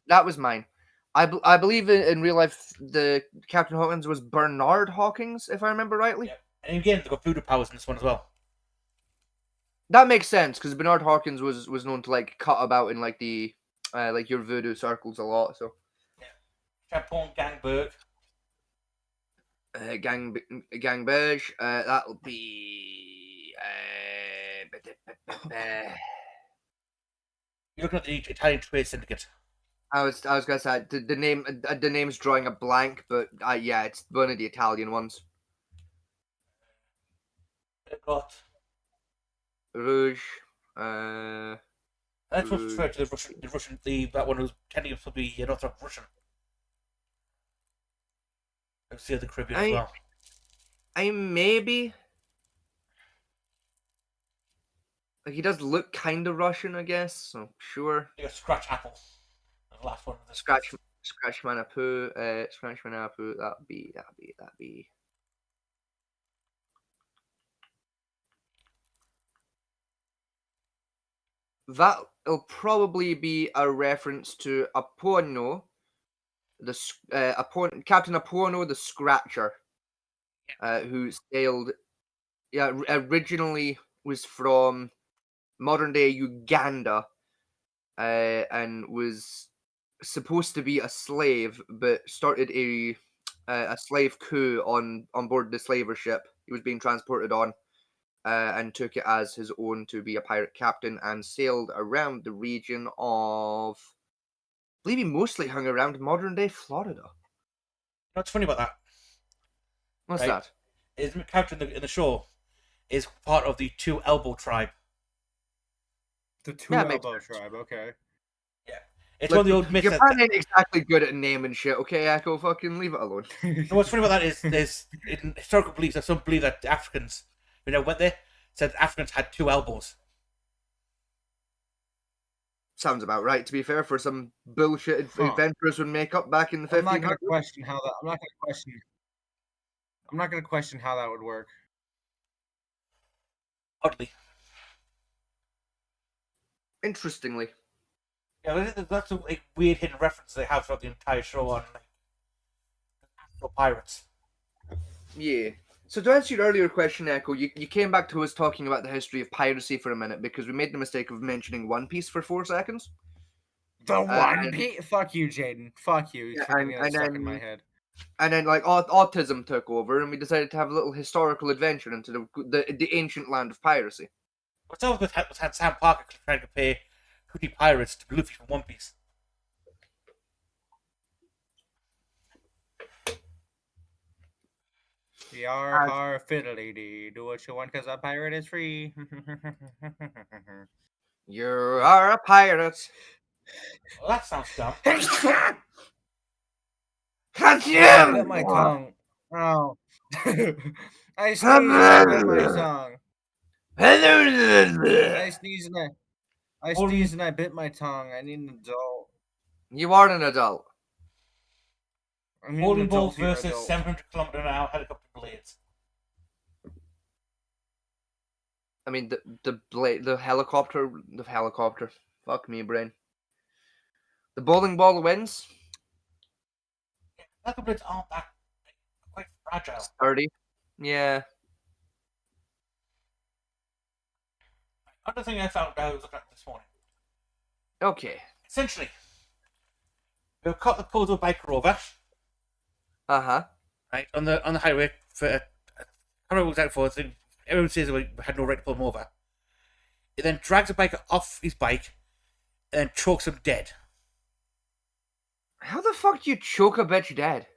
that was mine. I believe in real life the Captain Hawkins was Bernard Hawkins, if I remember rightly. Yeah. And again, they've got voodoo powers in this one as well. That makes sense because Bernard Hawkins was known to like cut about in like the like your voodoo circles a lot. So Champon Gangberg. Gangberg. That'll be. You're looking at the Italian Trade Syndicate. I was gonna say the name's drawing a blank, but yeah, it's one of the Italian ones. They've got. Rouge. That's what's referred to the Russian, that one who's tending to be not Russian. Let's see the Caribbean as well. I maybe. Like, he does look kind of Russian, I guess, so sure. You got Scratch Apple. The last one. Scratch Manapoo, that'd be. that'll probably be a reference to Apono, Captain Apono the Scratcher, who sailed. Yeah, originally was from modern day Uganda, and was supposed to be a slave, but started a slave coup on board the slaver ship he was being transported on, and took it as his own to be a pirate captain, and sailed around the region of. I believe he mostly hung around modern day Florida. You know what's funny about that? What's Right. that? Is the character in the show is part of the Two Elbow tribe. The Two Yeah, makes Elbow sense. tribe. Okay. It's Look, one of the old myths. Japan ain't exactly good at naming shit. Okay, Echo, fucking leave it alone. You know what's funny about that is there's in historical beliefs that some believe that Africans, who never went there, said Africans had 2 elbows. Sounds about right, to be fair, for some bullshit Huh. adventurers would make up back in the I'm not 1500s. gonna question how that. I'm not gonna question how that would work. Oddly. Interestingly. Yeah, that's a like, weird hidden reference they have throughout the entire show on like actual pirates. Yeah. So to answer your earlier question, Echo, you came back to us talking about the history of piracy for a minute because we made the mistake of mentioning One Piece for 4 seconds. The One and- Piece. Fuck you, Jaden. Fuck you. He's Yeah, fucking and stuck in then- my head. And then, like, autism took over, and we decided to have a little historical adventure into the ancient land of piracy. What's up with had Sam Parker trying to compare Hootie Pirates to Luffy from One Piece? Yar har fiddly dee. Do what you want, cause a pirate is free. You are a pirate. Well, that sounds dumb. I bit my tongue. Oh. I sneezed and I bit my tongue. I sneezed and I bit my tongue. I need an adult. You are an adult. I need an Bowling balls adult here, versus adult. 700 kilometer an hour helicopter blades. I mean, the helicopter. Fuck me, brain. The bowling ball wins. Helicopter blades aren't that quite fragile. Sturdy. Yeah. Another thing I found out I was looking at this morning. Okay. Essentially, we've caught the Kodo bike rover, Uh-huh. right, on the highway for I can't remember what it was out for. Everyone says we had no right to pull him over. He then drags the biker off his bike and chokes him dead. How the fuck do you choke a bitch dead?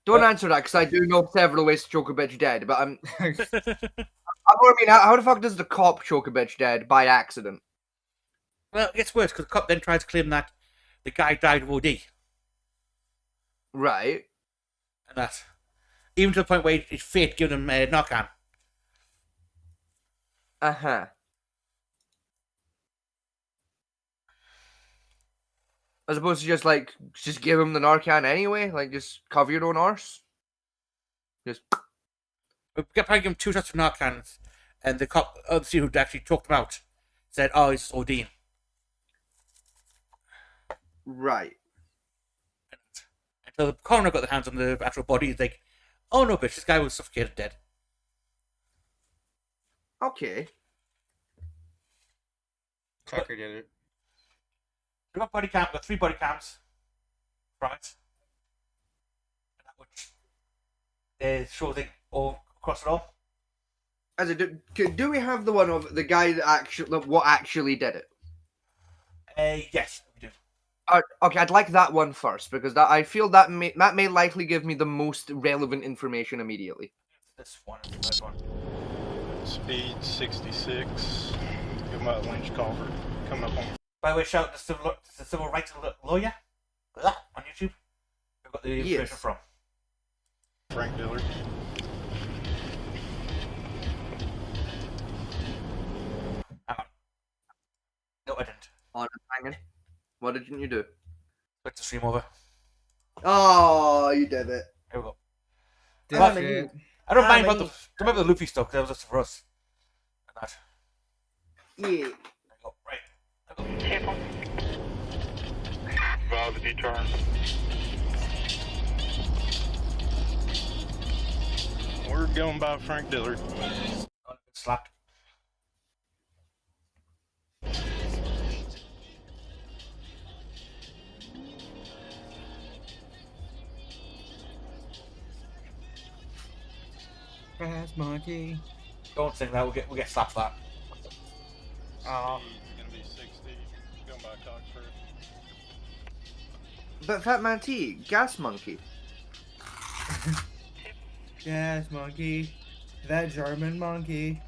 Don't answer that, because I do know several ways to choke a bitch dead, but I mean, how the fuck does the cop choke a bitch dead by accident? Well, it gets worse because the cop then tries to claim that the guy died of OD. Right. And that. Even to the point where his fate giving him a knock-on. Uh-huh. As opposed to just give him the Narcan anyway? Like, just cover your own arse? Just... We kept trying to give him 2 shots of Narcan, and the cop, obviously, who actually talked him out, said, oh, he's ODing. Right. Until the coroner got their hands on the actual body, he's like, oh no, bitch, this guy was suffocated dead. Okay. Tucker did it. We got body cam, we got 3 body cams from it. Which shows it all across it all. As do we have the one of the guy that what actually did it? Yes, we do. Okay, I'd like that one first, because I feel that may likely give me the most relevant information immediately. This one is the first one. Speed 66. Give him a Lynch Culver. Coming up on. By the way, shout out to the civil rights lawyer on YouTube. We've got the information Yes. from. Frank Dillard. Hang on. No, I didn't. On hanging. What didn't you do? Click the stream over. Oh, you did it. Here we go. Did Well, shit. I don't mind Ah, about the Luffy stuff, because that was just for us. And that. Yeah. There you go. Table. Valve D-turn. We're going by Frank Dillard. Slapped. Fast monkey. Don't sing that. We'll get slapped for that. Oh. Speed's gonna be 60. Going by Coxford. But Fat Man T, Gas Monkey. Yes, monkey. That German monkey.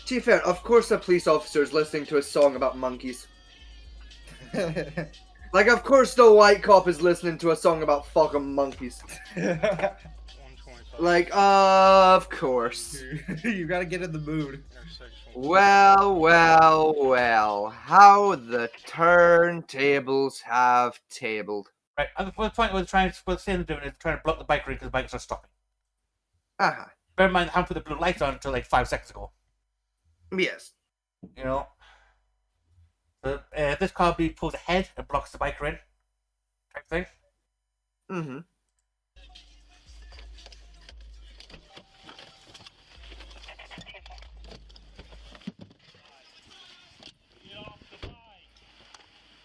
To be fair, of course a police officer is listening to a song about monkeys. Like, of course the white cop is listening to a song about fucking monkeys. 125. Like, of course. You gotta get in the mood. Intersection. Well, how the turntables have tabled. Right. At the point we're saying they're doing is trying to block the bike because the bikes are stopping. Uh-huh. Bear in mind, I haven't put the blue lights on until like 5 seconds ago. Yes. You know. So, this car pulls ahead and blocks the biker in. Type thing. Mm-hmm. Get off the bike.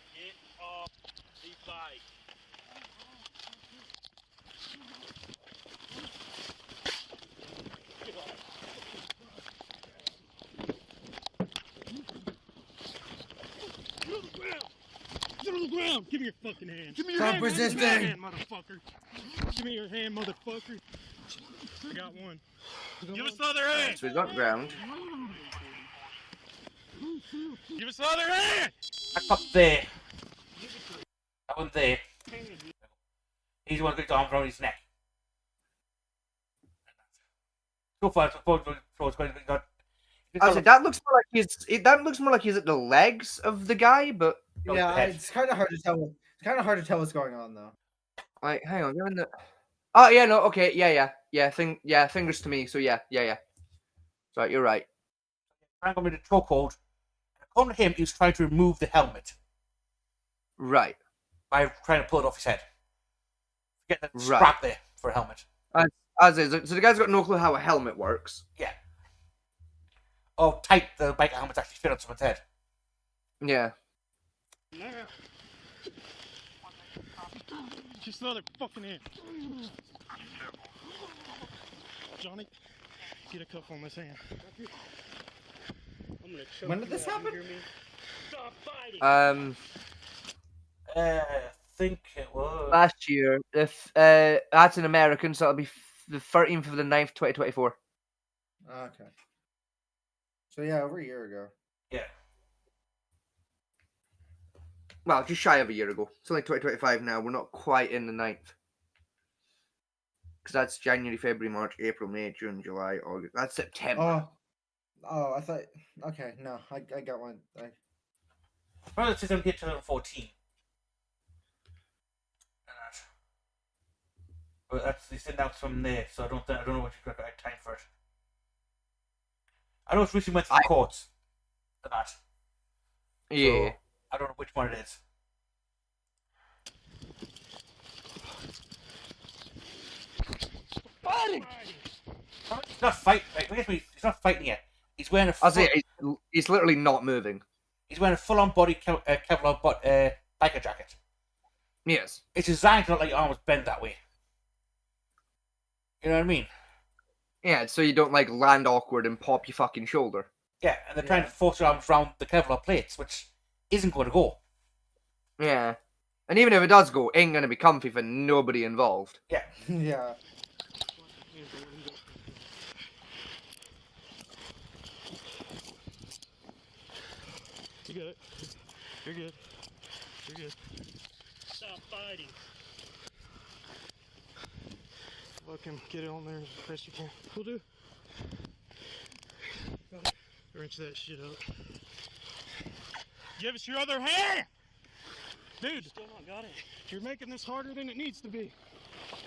Get off the bike. Get on the ground! Give me your fucking hand! Give me your Stop hand! resisting. Give me your hand, motherfucker! Give me your hand, motherfucker! I got one. Give us the other hand! So we got ground. Give us the other hand! Back up there. That one there. He's the one who got his arm around his neck. So far, it's going to I said that looks more like he's at the legs of the guy, but Yeah, it's kind of hard to tell. It's kind of hard to tell what's going on though. like, hang on, you're in the. Oh yeah, no, okay, yeah. Fingers to me. So yeah. Sorry, you're right. trying to go into chokehold. According to him, he was trying to remove the helmet Right. by trying to pull it off his head. Get that Right. strap there for a helmet. As is, so the guy's got no clue how a helmet works. Yeah. Oh, tight the biker helmet actually fit on someone's head. Yeah. Now. Just the other fucking hand. Johnny, get a cuff on this hand. I'm gonna choke When did you this out, you happen? hear me? Stop fighting! I think it was. Last year, if that's an American, so it'll be the 13th of the 9th, 2024. Okay. So yeah, over a year ago. Yeah. Well, just shy of a year ago. It's only 2025 now. We're not quite in the 9th. Because that's January, February, March, April, May, June, July, August. That's September. Oh, I thought. Okay, no, I got one. Probably since I'm here 2014. But that's they send out from there, so I don't know what you've got time for it. I know it's recently went to the courts for that. Yeah. So I don't know which one it is. Fighting! He's not fighting. He's not fighting yet. He's wearing a. I'll say he's literally not moving. He's wearing a full-on body Kevlar biker jacket. Yes. It's designed to not let your arms bend that way. You know what I mean? Yeah, so you don't like land awkward and pop your fucking shoulder. Yeah, and they're trying to force your arms around the Kevlar plates, which isn't going to go. Yeah. And even if it does go, it ain't gonna be comfy for nobody involved. Yeah. Yeah. You good? You're good. You're good. Stop fighting. Fucking get it on there as best you can. Will do. Wrench that shit up. Give us your other hand! Dude, still not got it. You're making this harder than it needs to be.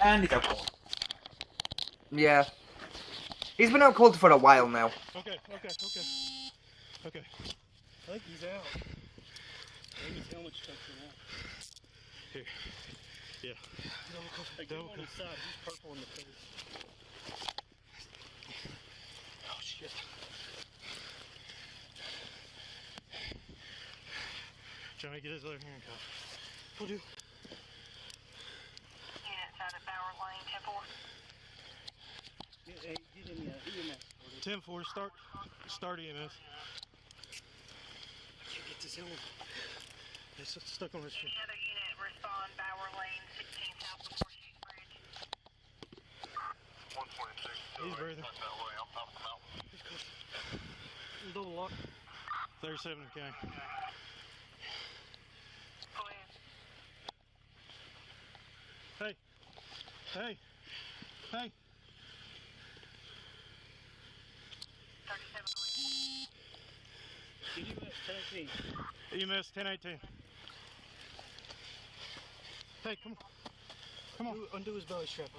And he's out cold. Yeah. He's been out cold for a while now. Okay. I think he's out. I think his helmet's touching out. Here. Yeah. Hey, get him on his side. He's purple in the face. Oh, shit. Johnny, get his other handcuff. Will do. Hey, get in the EMS. 10-4, start EMS. I can't get this helmet. It's stuck on his shit. Another unit respond, Bower Lane, 16 South before Sheet Bridge. 126. He's breathing. Double lock. 37, okay. Hey. Hey. Hey. 37 EMS 1018. Hey, come on. Come on. Undo his belly strap.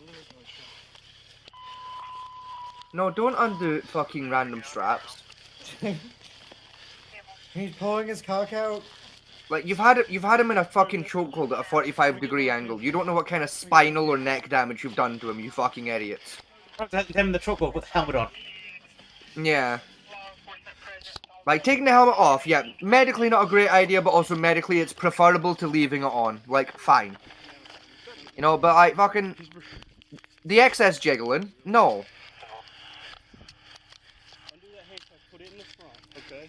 No, don't undo fucking random straps. He's pulling his cock out. Like, you've had him in a fucking chokehold at a 45-degree angle. You don't know what kind of spinal or neck damage you've done to him, you fucking idiots. Him in the truck with the helmet on. Yeah. Like, taking the helmet off, yeah, medically not a great idea, but also medically it's preferable to leaving it on. Like, fine. You know, but I fucking... The excess jiggling? No. Undo that handcuff. Put it in the front. Okay.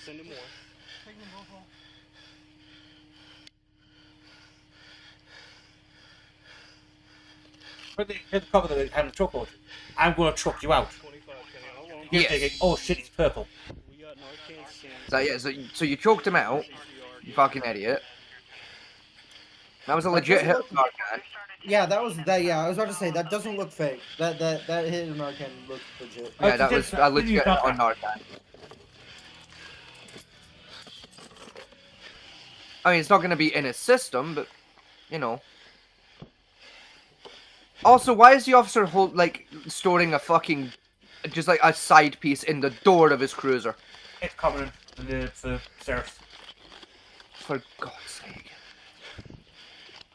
Send him more. Take them both off. Put the cover that had the truck on. I'm going to truck you out. 25. Hold on. You're Yes. thinking, oh shit, he's purple. We got Narcan Sin. So, yeah, so you choked him out, you fucking idiot. That was a legit hit of Narcan. Yeah, that was that. Yeah, I was about to say that doesn't look fake. That hit in Narcan looked legit. Yeah, that was a legit hit on Narcan. I mean, it's not going to be in his system, but, you know. Also, why is the officer storing a fucking, just like a side piece in the door of his cruiser? It's covered in the service. For God's sake.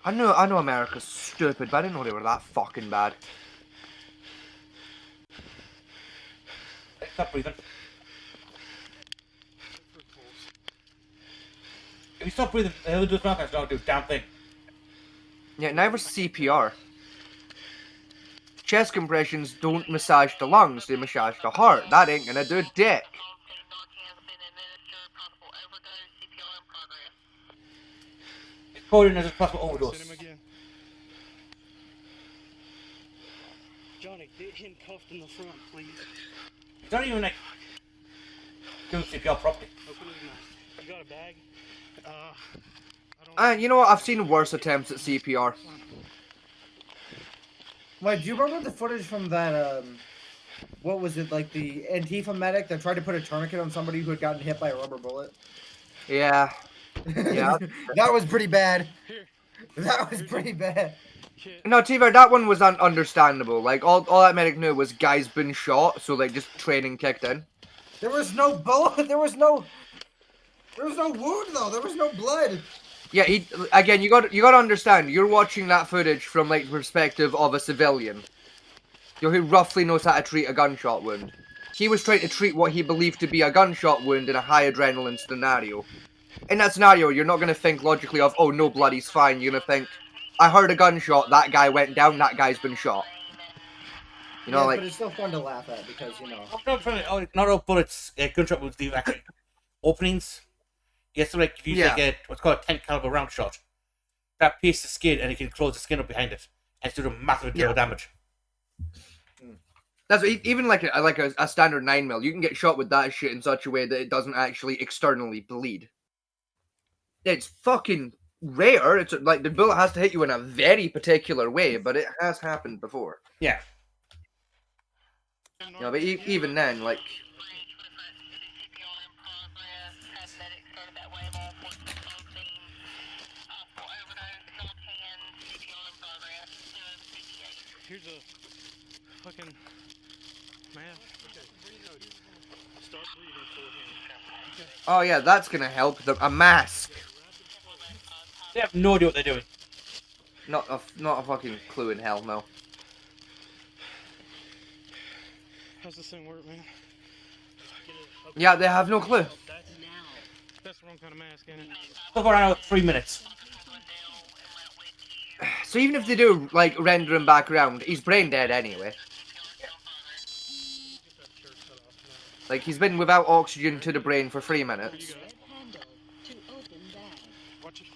I know America's stupid, but I didn't know they were that fucking bad. Stop breathing. If you stop breathing, the other does not do a damn thing. Yeah, neither CPR. Chest compressions don't massage the lungs, they massage the heart. That ain't gonna do dick. It's coded as a possible overdose. Send him again. Johnny, get him cuffed in the front, please. It's not even like doing CPR properly. Open his mouth. You got a bag? I don't You know what? I've seen worse attempts at CPR. Wait, do you remember the footage from that? What was it, like the Antifa medic that tried to put a tourniquet on somebody who had gotten hit by a rubber bullet? Yeah. Yeah. That was pretty bad. Here. That was pretty bad. Shit. No, Tiver, that one was understandable. Like, all that medic knew was guy's been shot, so, like, just training kicked in. There was no bullet. There was no wound though. There was no blood. Yeah, again, you got to understand, you're watching that footage from, like, the perspective of a civilian. You know, who roughly knows how to treat a gunshot wound. He was trying to treat what he believed to be a gunshot wound in a high adrenaline scenario. In that scenario, you're not going to think logically of, oh, no blood, he's fine. You're going to think, I heard a gunshot, that guy went down, that guy's been shot. You know, Yeah, like... but it's still fun to laugh at because, you know. Not all bullets, gunshot wounds leave actually openings. Yes, so like if you take what's called a 10 caliber round shot, that pierces the skin and it can close the skin up behind it and do a massive deal of damage. That's even like a standard 9mm. You can get shot with that shit in such a way that it doesn't actually externally bleed. It's fucking rare. It's like the bullet has to hit you in a very particular way, but it has happened before. Yeah. You know, but even then, like. Here's a fucking mask. Okay. Start breathing for him. Okay. Oh yeah, that's gonna help. A mask. They have no idea what they're doing. Not a fucking clue in hell, no. How's this thing work, man? Yeah, they have no clue. That's the wrong kind of mask, ain't it? So far, I know 3 minutes. So even if they do, like, render him back around, he's brain dead anyway. Like, he's been without oxygen to the brain for 3 minutes.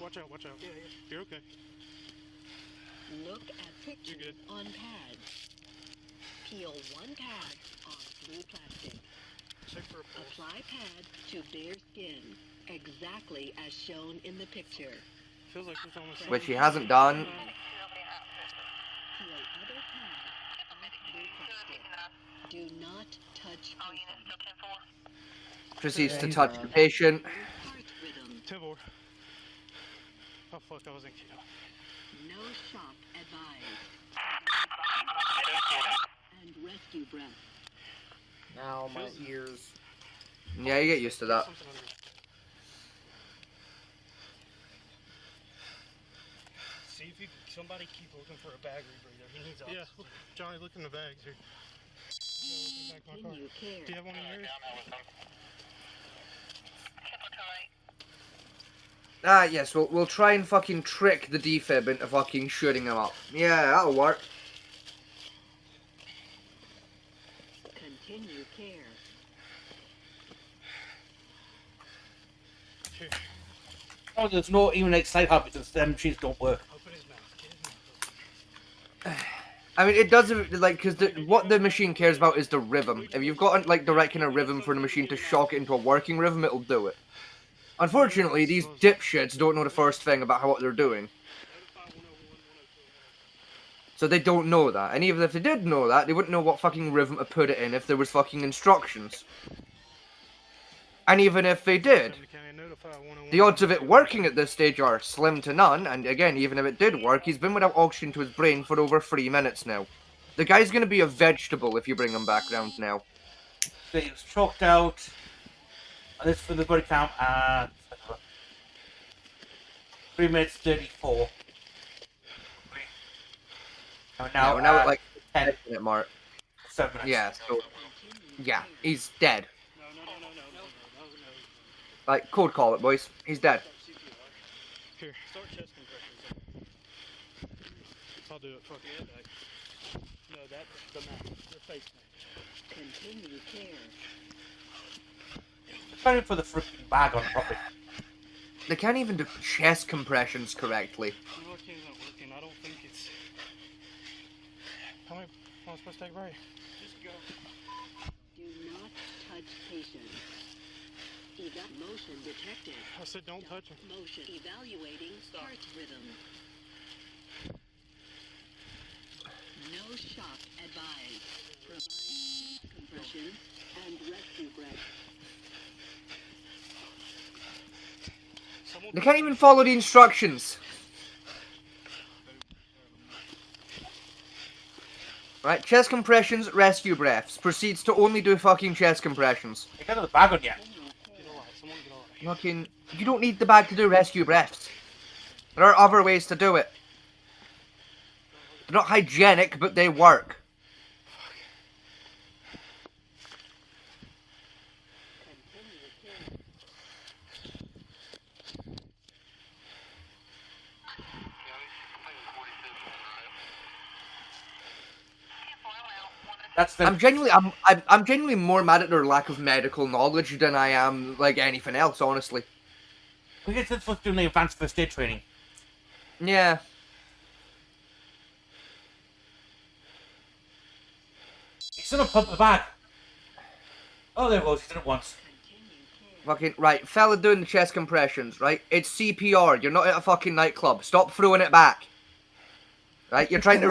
Watch out, watch out. Yeah, yeah. You're okay. Look at pictures good. on pad. Peel one pad off blue plastic. Check for a pulse. Apply pad to bare skin, exactly as shown in the picture. Feels like it's almost Which he hasn't done. Peel other pad off blue plastic. Do not touch patient. Proceeds to touch the patient. Heart rhythm. 10-4. Oh fuck, I was in keto. No shock advised. And rescue breath. Now my ears. Yeah, you get used to that. Something under. See if somebody keep looking for a bag rebreather. He needs oxygen. Yeah, Johnny, look in the bags here. Yeah, look in the back of my car. Continue care. Do you have one in yours? Ah, yes, we'll try and fucking trick the defib into fucking shooting him up. Yeah, that'll work. Continue care. Here. Oh, there's no even like side habits and them machines don't work. Open his mouth. Get his mouth. I mean, it does, like, because what the machine cares about is the rhythm. If you've got, like, the right kind of rhythm for the machine to shock it into a working rhythm, it'll do it. Unfortunately, these dipshits don't know the first thing about what they're doing. So they don't know that. And even if they did know that, they wouldn't know what fucking rhythm to put it in if there was fucking instructions. And even if they did, the odds of it working at this stage are slim to none, and again, even if it did work, he's been without oxygen to his brain for over 3 minutes now. The guy's gonna be a vegetable if you bring him back round now. So he was choked out. And this for the body count at 3 minutes 34. And now We're now at like 10 10-minute mark. 7 minutes. Yeah, so yeah, he's dead. Like, cold call it, boys. He's dead. Here. Start chest compressions. I'll do it. Fuck it. No, that's the mouth. The face match. Continue care. Trying for the freaking bag on properly. They can't even do chest compressions correctly. You know, it's not working. I don't think it's. How many? Am I supposed to take a break? Just go. Do not touch patient. Motion detected. I said don't touch him. Motion evaluating heart rhythm. No shock advised. Provide compression and rescue breath. They can't even follow the instructions. Right, chest compressions, rescue breaths. Proceeds to only do fucking chest compressions. You got the bag on yet. Fucking, you don't need the bag to do rescue breaths. There are other ways to do it. They're not hygienic, but they work. That's the. I'm genuinely more mad at their lack of medical knowledge than I am like anything else, honestly. We get this was doing the advanced first aid training. Yeah. He's still pump the bag. Oh, there it goes. He did it once. Fucking right, fella doing the chest compressions, right? It's CPR. You're not at a fucking nightclub. Stop throwing it back. Right? You're trying to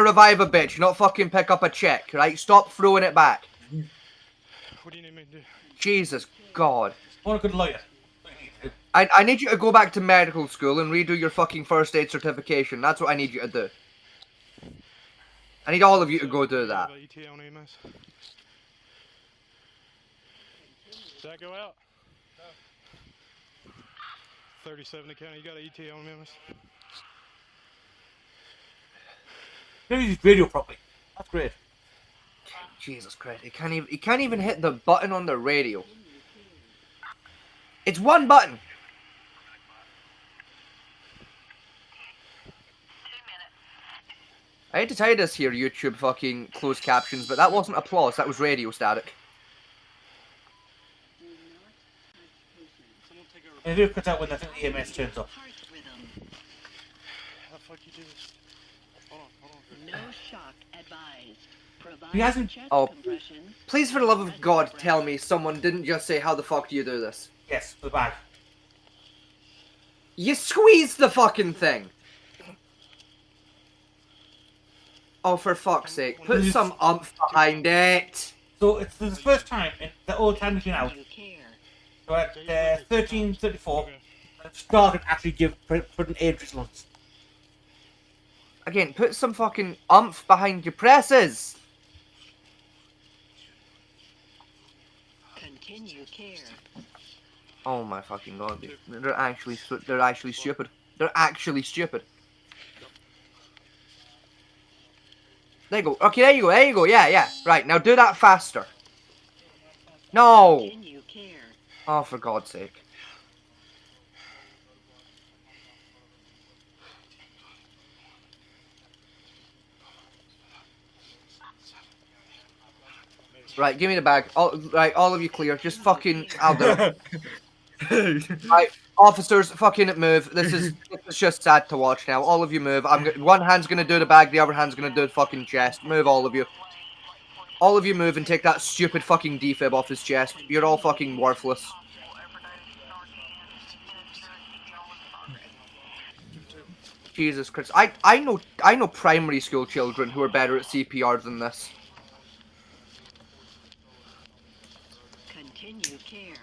revive a bitch, not fucking pick up a check, right? Stop throwing it back. What do you need me to do? Jesus God. What a good lawyer. I need you to go back to medical school and redo your fucking first aid certification. That's what I need you to do. I need all of you to go do that. ETA on EMS. Did that go out? No. 37 to county. You got an ETA on EMS? Maybe use radio properly. That's great. Jesus Christ, he can't even hit the button on the radio. It's one button. I hate to tell you this here, YouTube fucking closed captions, but that wasn't applause, that was radio static. And if you cut out when I think the EMS turns up. How the fuck you do this? Hold on. No shock advised. Provide He hasn't. chest Oh, compression. please for the love of God, tell me someone didn't just say, how the fuck do you do this? Yes, the bag. You squeeze the fucking thing! Oh, for fuck's sake, put some umph behind it! So it's the first time in the old time machine out. So at 1334, I've started actually putting air response. Again, put some fucking umph behind your presses! Continue care. Oh my fucking God, they're actually stupid. They're actually stupid. There you go. Okay, there you go. Yeah. Right, now do that faster. No! Continue care. Oh, for God's sake. Right, give me the bag. Right, all of you clear. Just fucking... I'll do it. Right, officers, fucking move. This is just sad to watch now. All of you move. One hand's gonna do the bag, the other hand's gonna do the fucking chest. Move, all of you. All of you move and take that stupid fucking defib off his chest. You're all fucking worthless. Jesus Christ. I know primary school children who are better at CPR than this. Continue care.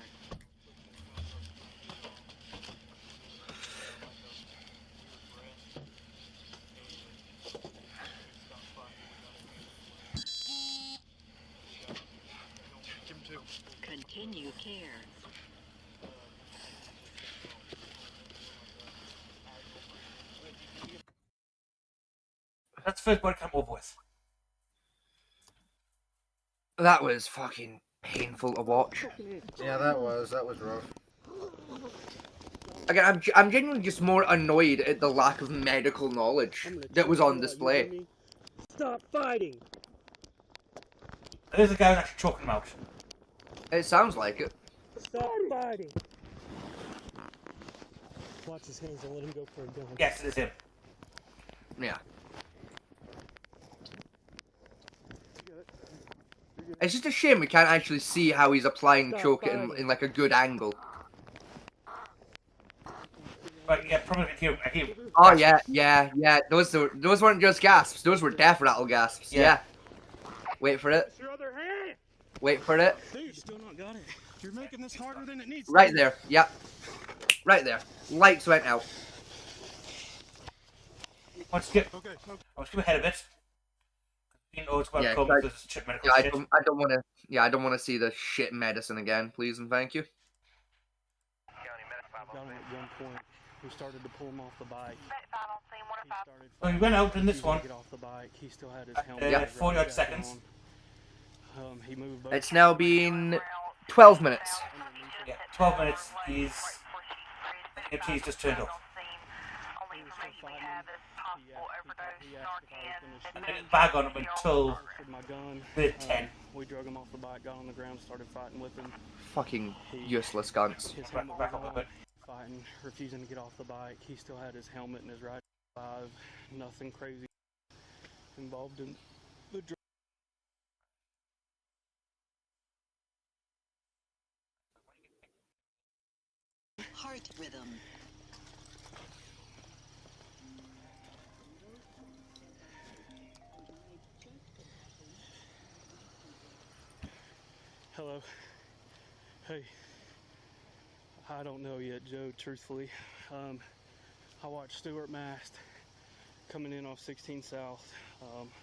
Continue care. That's the first one I come over with. That was fucking painful to watch. Yeah, that was rough. Again, I'm genuinely just more annoyed at the lack of medical knowledge that was on display. Stop fighting! There's a guy who's actually choking him out. It sounds like it. Stop fighting! Watch his hands and let him go for a gun. Yes, it is him. Yeah. It's just a shame we can't actually see how he's applying choke in like a good angle. But yeah, probably I hear. Oh yeah. Those weren't just gasps. Those were death rattle gasps. Yeah. Wait for it. Your other hand! Wait for it. Dude, you still not got it. You're making this harder than it needs to. Right there. Yep. Right there. Lights went out. I'll skip ahead of it. You know it's Yeah, welcome to this shit medical shit. I don't want to see the shit medicine again, please and thank you. Got him at one point. We started to pull him off the bike. Well, he went out in this one. Get off the bike. He still had his helmet. Yeah, 40 odd seconds. He moved back. It's now been 12 minutes. Yeah, 12 minutes. He's just turned up. I didn't bag on him until the 10. We drug him off the bike, got on the ground, started fighting with him. Fucking useless cunts. His helmet was off, fighting, refusing to get off the bike. He still had his helmet and his right 5. Nothing crazy involved in the drug. Heart rhythm. Hello. Hey. I don't know yet, Joe, truthfully. I watched Stuart Mast coming in off 16 South.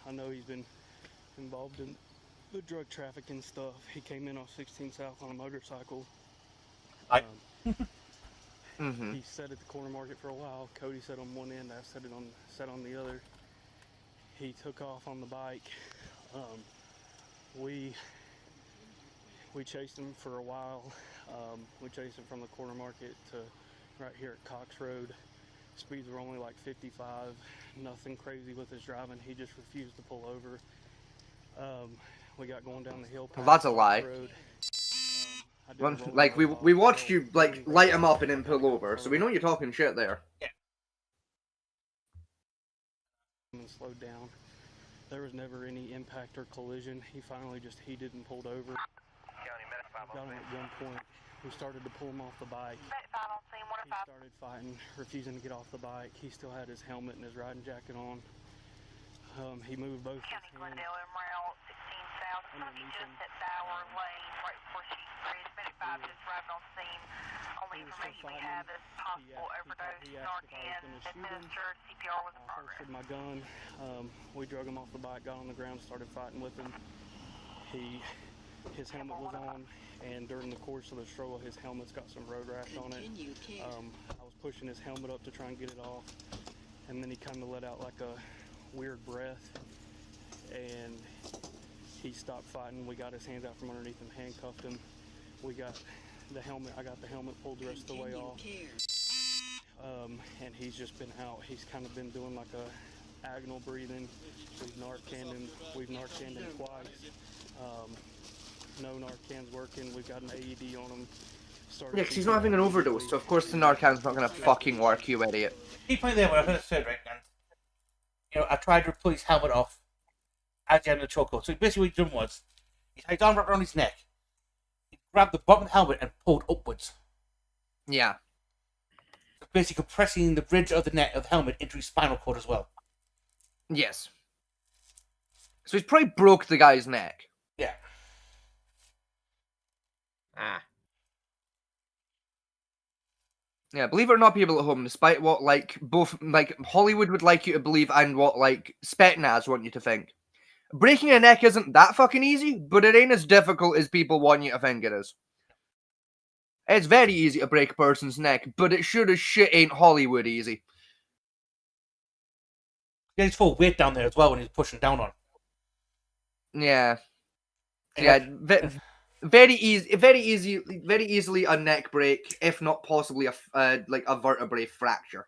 I know he's been involved in the drug trafficking stuff. He came in off 16 South on a motorcycle. He sat at the corner market for a while. Cody sat on one end, I sat on the other. He took off on the bike. We chased him for a while. We chased him from the corner market to right here at Cox Road. Speeds were only like 55. Nothing crazy with his driving. He just refused to pull over. We got going down the hill. Well, that's a lie. Road. Like we watched you like light him up and then pull over, so we know you're talking shit there. Yeah. And slowed down. There was never any impact or collision. He finally just heated and pulled over. Got him at one point. We started to pull him off the bike. He started fighting, refusing to get off the bike. He still had his helmet and his riding jacket on. He moved both his hands underneath him. He was still fighting. He asked if I was going to shoot him. I holstered my gun. We drug him off the bike, got on the ground, started fighting with him. His helmet was on, and during the course of the struggle, his helmet's got some road rash on it. I was pushing his helmet up to try and get it off, and then he kind of let out like a weird breath, and he stopped fighting. We got his hands out from underneath him, handcuffed him. We got the helmet. I got the helmet pulled the rest of the way off, and he's just been out. He's kind of been doing like a agonal breathing. We've Narcaned him twice. No Narcan's working. We've got an AED on him. Yeah, because he's not having an overdose, so of course the Narcan's not gonna fucking work, you idiot. Key point there when I first said, right, and I tried to pull his helmet off as he had the chokehold. So basically what he done was, he had his arm wrapped around his neck, he grabbed the bottom of the helmet and pulled upwards. Yeah. So basically compressing the bridge of the neck of the helmet into his spinal cord as well. Yes. So he's probably broke the guy's neck. Yeah. Yeah, believe it or not, people at home, despite what, like, both, like, Hollywood would like you to believe and what, like, Spetsnaz want you to think, breaking a neck isn't that fucking easy, but it ain't as difficult as people want you to think it is. It's very easy to break a person's neck, but it sure as shit ain't Hollywood easy. He had his full weight down there as well when he was pushing down on. Yeah. Yeah, very easily a neck break, if not possibly a vertebrae fracture.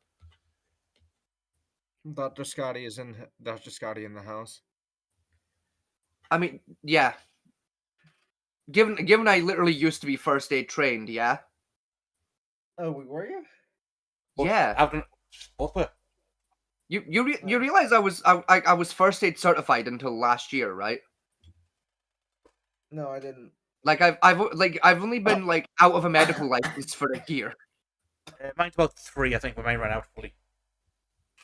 Dr. Scotty in the house. I mean, yeah. Given I literally used to be first aid trained, yeah. Oh, were you? Yeah. Both were. You realize I was first aid certified until last year, right? No, I didn't. Like I've only been like out of a medical license for a year. Mine's about 3, I think, when mine ran out fully.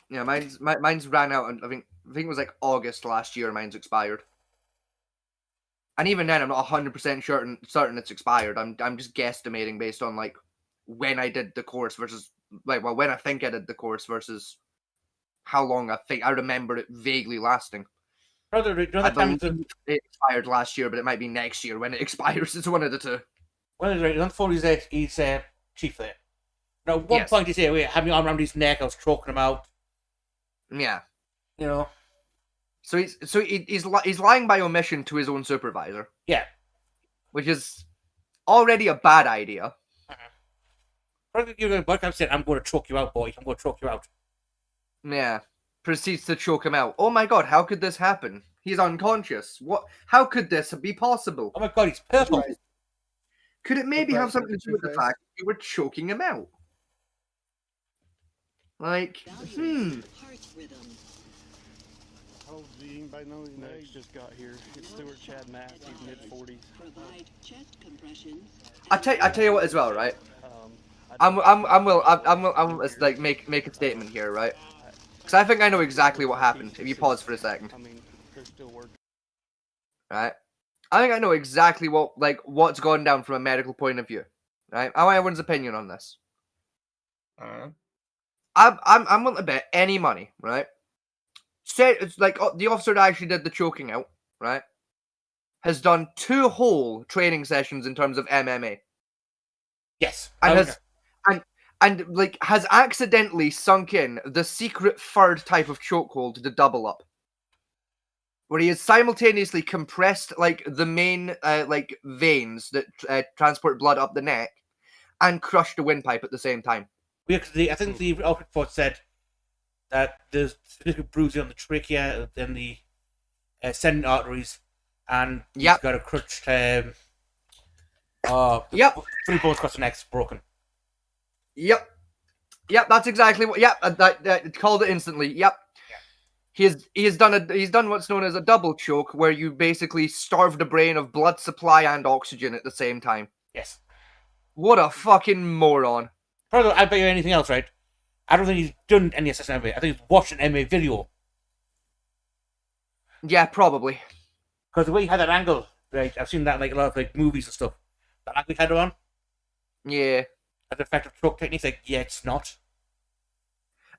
Yeah, mine's ran out, and I think it was like August last year. Mine's expired, and even then, I'm not 100% certain it's expired. I'm just guesstimating based on like when I did the course versus when I think I did the course versus how long I remember it vaguely lasting. I believe it expired last year, but it might be next year when it expires. It's one of the two. Well, on the phone, he's chief there. Now, at one point, he said, "Wait, had my arm around his neck. I was choking him out." Yeah. You know. So he's lying by omission to his own supervisor. Yeah. Which is already a bad idea. Like I said, I'm going to choke you out, boy. I'm going to choke you out. Yeah. Proceeds to choke him out. Oh my god, how could this happen? He's unconscious. What? How could this be possible? Oh my god, he's purple. Right. Could it maybe have something to do with the fact that you were choking him out? Like, Oh, do anybody know his name? Just got here. It's Stuart Chad Mack. He's mid-40s. I tell you what as well, right? I'm like make a statement here, right? Because I think I know exactly what happened. If you pause for a second. I mean, they're still working. Right? I think I know exactly what's gone down from a medical point of view. Right? I want everyone's opinion on this. I'm willing to bet any money, right? said it's like the officer that actually did the choking out, right, has done 2 whole training sessions in terms of MMA. Yes. And like has accidentally sunk in the secret third type of chokehold to double up, where he has simultaneously compressed like the main like veins that transport blood up the neck, and crushed the windpipe at the same time. I think the report said that there's significant bruising on the trachea and the ascending arteries, and he's got a crushed. Yep. 3 bones across the neck's broken. Yep, that's exactly what. Yep, that called it instantly. Yep. Yeah. He's done what's known as a double choke, where you basically starve the brain of blood supply and oxygen at the same time. Yes. What a fucking moron. Probably, I bet you anything else, right? I don't think he's done any assessment MMA. I think he's watched an MMA video. Yeah, probably. Because the way he had that angle, right? I've seen that in like a lot of like movies and stuff. That angle he had it on. Yeah. As effective choke technique, like, yeah, it's not.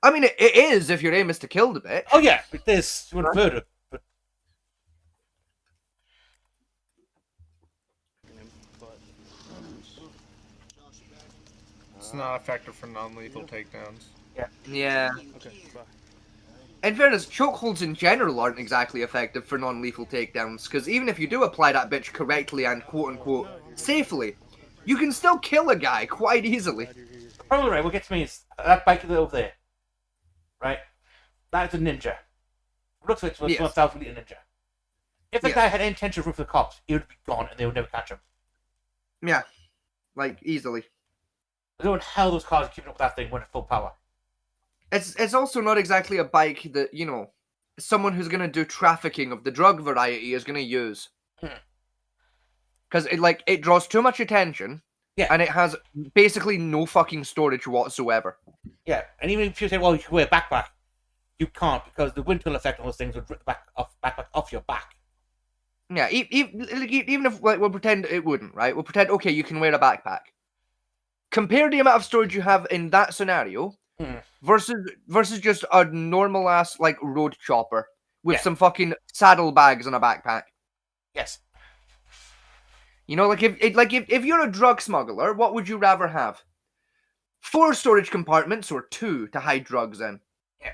I mean, it is if your aim is to kill the bitch. Oh yeah, but this would murder. But It's not effective for non-lethal takedowns. Yeah. Okay, bye. In fairness, chokeholds in general aren't exactly effective for non-lethal takedowns, because even if you do apply that bitch correctly and quote-unquote safely, you can still kill a guy quite easily. probably right. What gets me is that bike over there, right? That is a ninja. Looks like it's a 1,000 liter ninja. If the guy had any intention of run for the cops, he would be gone and they would never catch him. Yeah, like easily. I don't know how those cars are keeping up with that thing when at full power. It's also not exactly a bike that, you know, someone who's going to do trafficking of the drug variety is going to use. Because it draws too much attention, and it has basically no fucking storage whatsoever. Yeah, and even if you say, well, you can wear a backpack, you can't, because the wind tunnel effect on those things would rip the backpack off your back. Yeah, even if we'll pretend it wouldn't, right? We'll pretend, okay, you can wear a backpack. Compare the amount of storage you have in that scenario versus just a normal ass like road chopper with some fucking saddlebags and a backpack. Yes. You know, if you're a drug smuggler, what would you rather have? 4 storage compartments or 2 to hide drugs in? Yeah.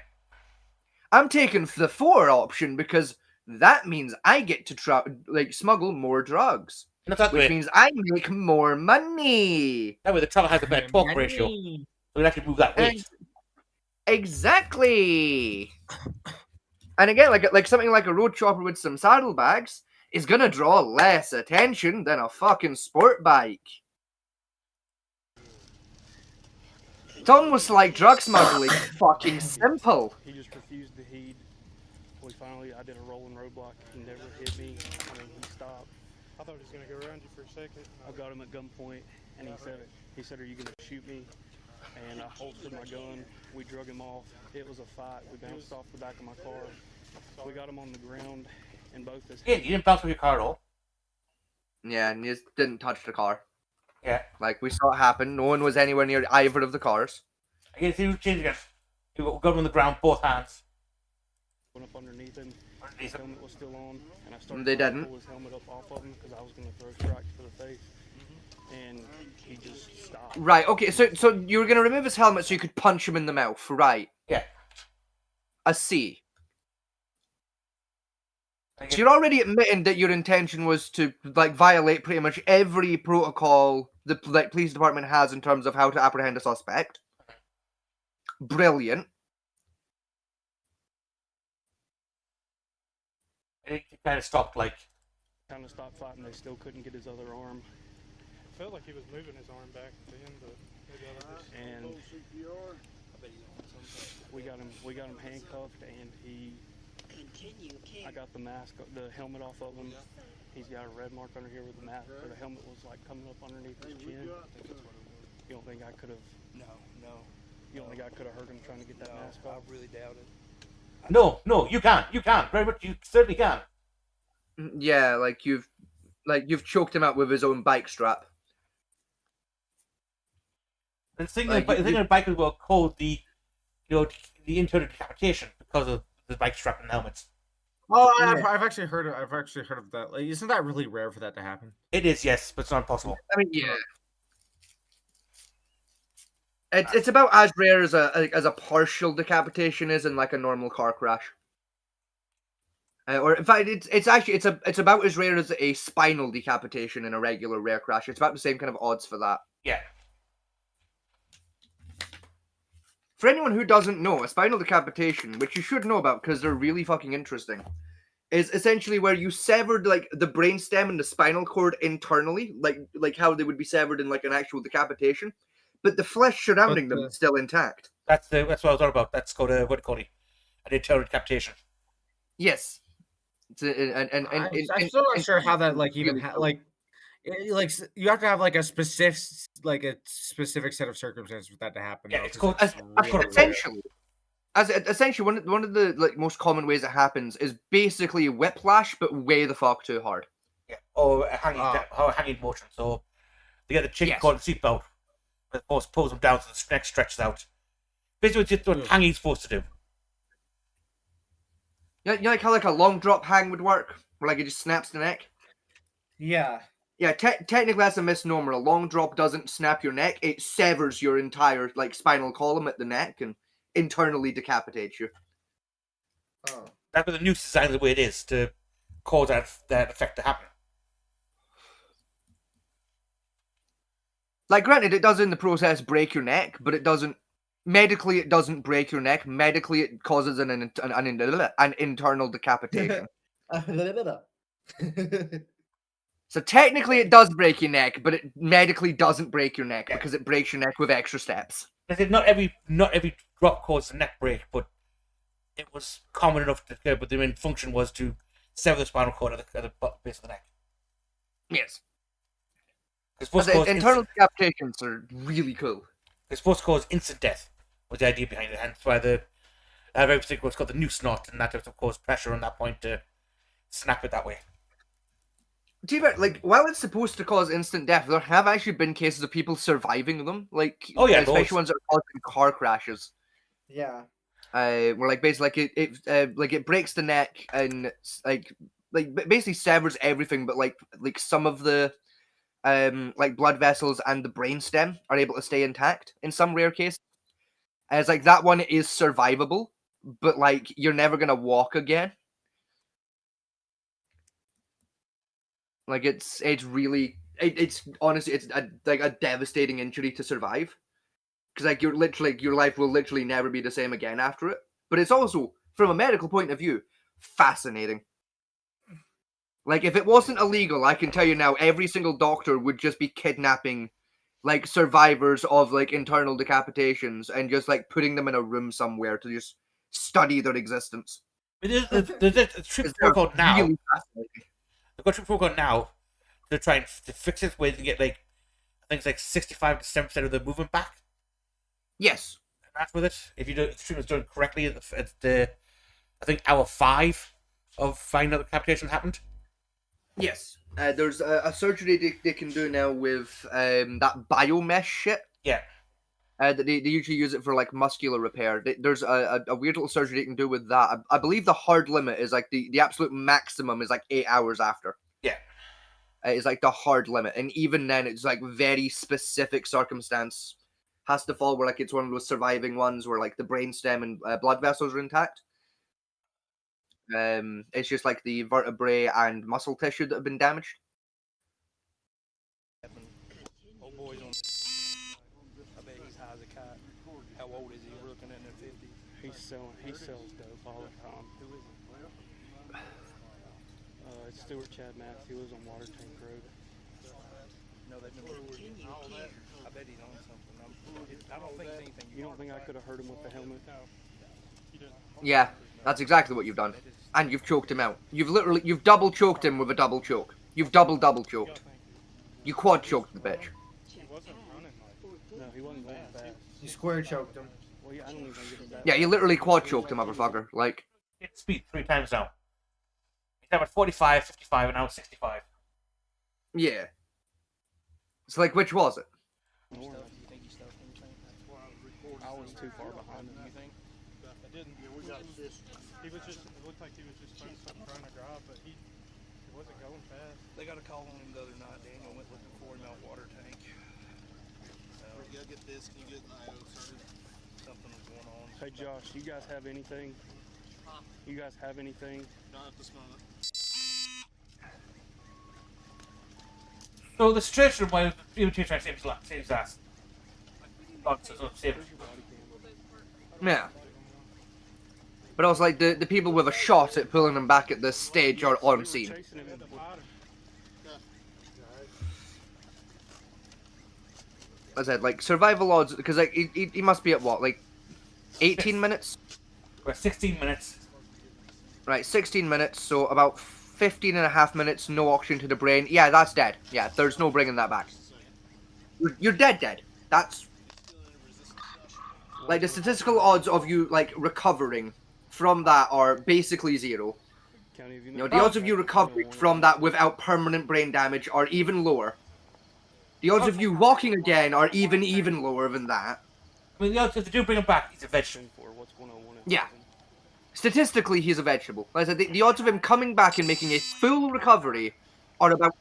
I'm taking the 4 option because that means I get to smuggle more drugs. Which means I make more money. That way the travel has a better torque ratio. So we actually move that weight. Exactly. And again, like something like a road chopper with some saddlebags is gonna draw less attention than a fucking sport bike. It's almost like drug smuggling. Fucking simple. He just refused to heed. I did a rolling roadblock. He never hit me. I mean, he stopped. I thought he was going to go around you for a second. I got him at gunpoint, and he said, "Are you going to shoot me?" And I holstered my gun. We drug him off. It was a fight. We bounced off the back of my car. We got him on the ground, and both his you didn't bounce off your car at all. Yeah, and you just didn't touch the car. Yeah. Like, we saw it happen. No one was anywhere near either of the cars. Again, see, change again. You got him on the ground, both hands. Went up underneath him. His helmet was still on, and I started to pull his helmet up off of him because I was going to throw strikes to the face, and he just stopped. Right. Okay. So you were going to remove his helmet so you could punch him in the mouth, right? Yeah. I see. So you're already admitting that your intention was to violate pretty much every protocol the police department has in terms of how to apprehend a suspect. Brilliant. It kind of stopped, Kind of stopped fighting. They still couldn't get his other arm. I felt like he was moving his arm back to him, but maybe I just... And we got him handcuffed, and I got the mask, the helmet off of him. He's got a red mark under here with the mask, where the helmet was coming up underneath his chin. You don't think I could have? No. You don't think I could have hurt him trying to get that mask off? I really doubt it. No, you can't. You can't. Very much, you certainly can. Yeah, you've choked him out with his own bike strap. And the thing of the bike was called the internal decapitation because of the bike strap and helmets. Oh, I've actually heard of. I've actually heard of that. Like, isn't that really rare for that to happen? It is, yes, but it's not impossible. I mean, yeah. It's about as rare as a partial decapitation is in like a normal car crash. Or in fact, it's about as rare as a spinal decapitation in a regular rare crash. It's about the same kind of odds for that. Yeah. For anyone who doesn't know, a spinal decapitation, which you should know about because they're really fucking interesting, is essentially where you severed like the brainstem and the spinal cord internally, like how they would be severed in like an actual decapitation, but the flesh surrounding them is still intact. That's what I was talking about. That's called an internal decapitation. Yes. I'm still not sure how that like even like you have to have like a specific set of circumstances for that to happen. Yeah, though, it's 'cause called essentially one of the like most common ways it happens is basically whiplash, but way the fuck too hard. Yeah, or a hanging motion. So they get the chick called the seatbelt, but pulls them down so the neck stretches out. Basically, it's just what hanging's supposed to do. You know, like how like a long drop hang would work, where like it just snaps the neck. Yeah. Yeah, technically that's a misnomer. A long drop doesn't snap your neck; it severs your entire like spinal column at the neck and internally decapitates you. Oh. That's what the noose is designed the way it is to cause that effect to happen. Like, granted, it does in the process break your neck, but it doesn't. Medically, it doesn't break your neck. Medically, it causes an internal decapitation. So technically, it does break your neck, but it medically doesn't break your neck because it breaks your neck with extra steps. Not every drop caused a neck break, but it was common enough to occur. But the main function was to sever the spinal cord at the base of the neck. Yes. Internal decapitations are really cool. It's supposed to cause instant death. Was the idea behind it, and that's why the very particular what's called the noose knot, and that has to cause pressure on that point to snap it that way. Like, while it's supposed to cause instant death, there have actually been cases of people surviving them. Like, especially ones that are causing car crashes. Yeah. Where like basically it breaks the neck and like basically severs everything, but like some of the like blood vessels and the brainstem are able to stay intact in some rare cases. It's like that one is survivable, but like you're never gonna walk again. Like it's honestly like a devastating injury to survive, because like your life will literally never be the same again after it. But it's also, from a medical point of view, fascinating. Like, if it wasn't illegal, I can tell you now, every single doctor would just be kidnapping like survivors of like internal decapitations and just like putting them in a room somewhere to just study their existence. There's a trip protocol now. Really They've got a trip protocol now to try and to fix it where they get like, I think it's like 65 to 7% of the movement back. Yes. And that's with it. If the treatment's done correctly at the I think hour 5 of finding out the decapitation happened. Yes. There's a surgery they can do now with that biomesh shit. Yeah. They usually use it for like muscular repair. There's a weird little surgery they can do with that. I believe the hard limit is like the absolute maximum is like 8 hours after. Yeah. It's like the hard limit, and even then it's like very specific circumstance has to fall where like it's one of those surviving ones where like the brainstem and blood vessels are intact. It's just like the vertebrae and muscle tissue that have been damaged. Old boy's on. I bet he's high as a kite. How old is he? We're looking in the 50s. He sells dope all the time. Who is he? It's Stuart Chad Math. He lives on Water Tank Road. No, they've been working all that. I bet he's on something. I don't think it's anything. You don't think I could have hurt him with the helmet? No. You didn't. Yeah, that's exactly what you've done. And you've choked him out. You've double choked him with a double choke. You've double choked. You quad choked the bitch. He wasn't running like. No, he wasn't going fast. You square choked him. Well, I don't even think it was that. Yeah, you literally quad choked him, motherfucker. Like. Hit speed 3 times now. He's at 45, 55, and now 65. Yeah. So like, which was it? I was too far behind him. You think? I didn't. Yeah, we got this. He was just. It looked like he was just trying to drive, but he wasn't going fast. They got a call on him the other night. Daniel went looking for him out water tank. You gotta get this. Can you get an IO started? Something was going on. Hey Josh, you guys have anything? You guys have anything? Not at this moment. So the situation where the EMT trying to save his ass. Yeah. But also, like, the people with a shot at pulling him back at this stage are on scene. Chasing him. As I said, like, survival odds, because, like, he must be at what, like, 18 minutes? We're 16 minutes. Right, 16 minutes, so about 15 and a half minutes, no oxygen to the brain. Yeah, that's dead. Yeah, there's no bringing that back. You're dead. That's... Like, the statistical odds of you, like, recovering from that are basically zero. You know, the odds of you recovering from that without permanent brain damage are even lower. The odds of you walking again are even lower than that. I mean, the odds if they do bring him back, he's a vegetable. Yeah. Statistically, he's a vegetable. Like I said, the odds of him coming back and making a full recovery are about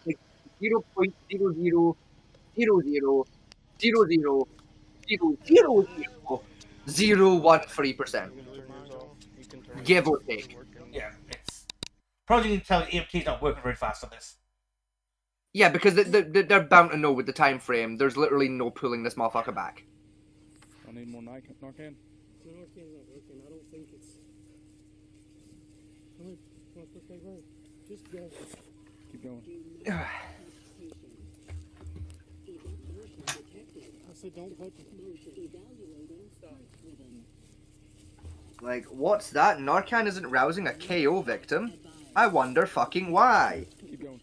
like 0.00000000013%. Give or take. Yeah, it's probably need to tell the EMT's not working very fast on this. Yeah, because they're bound to know with the time frame. There's literally no pulling this motherfucker back. I need more Narcan. The Narcan's not working. I don't think it's... Just go. Keep going. I said don't touch it. Like, what's that? Narcan isn't rousing a KO victim? I wonder fucking why. Keep going.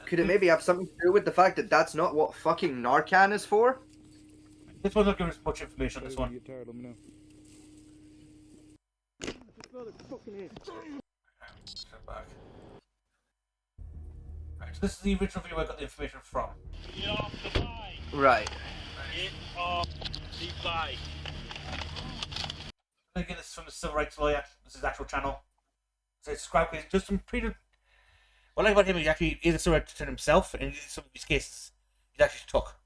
Could it maybe have something to do with the fact that that's not what fucking Narcan is for? This one's not giving us much information on this one. Get tired, let me know. Right, so this is the original video I got the information from. Get off the bike. Right. Get off the bike. I'm gonna get this from the civil rights lawyer. This is his actual channel. So subscribe because just some pretty. What I like about him, he actually is a civil rights attorney himself, and some of his cases he actually took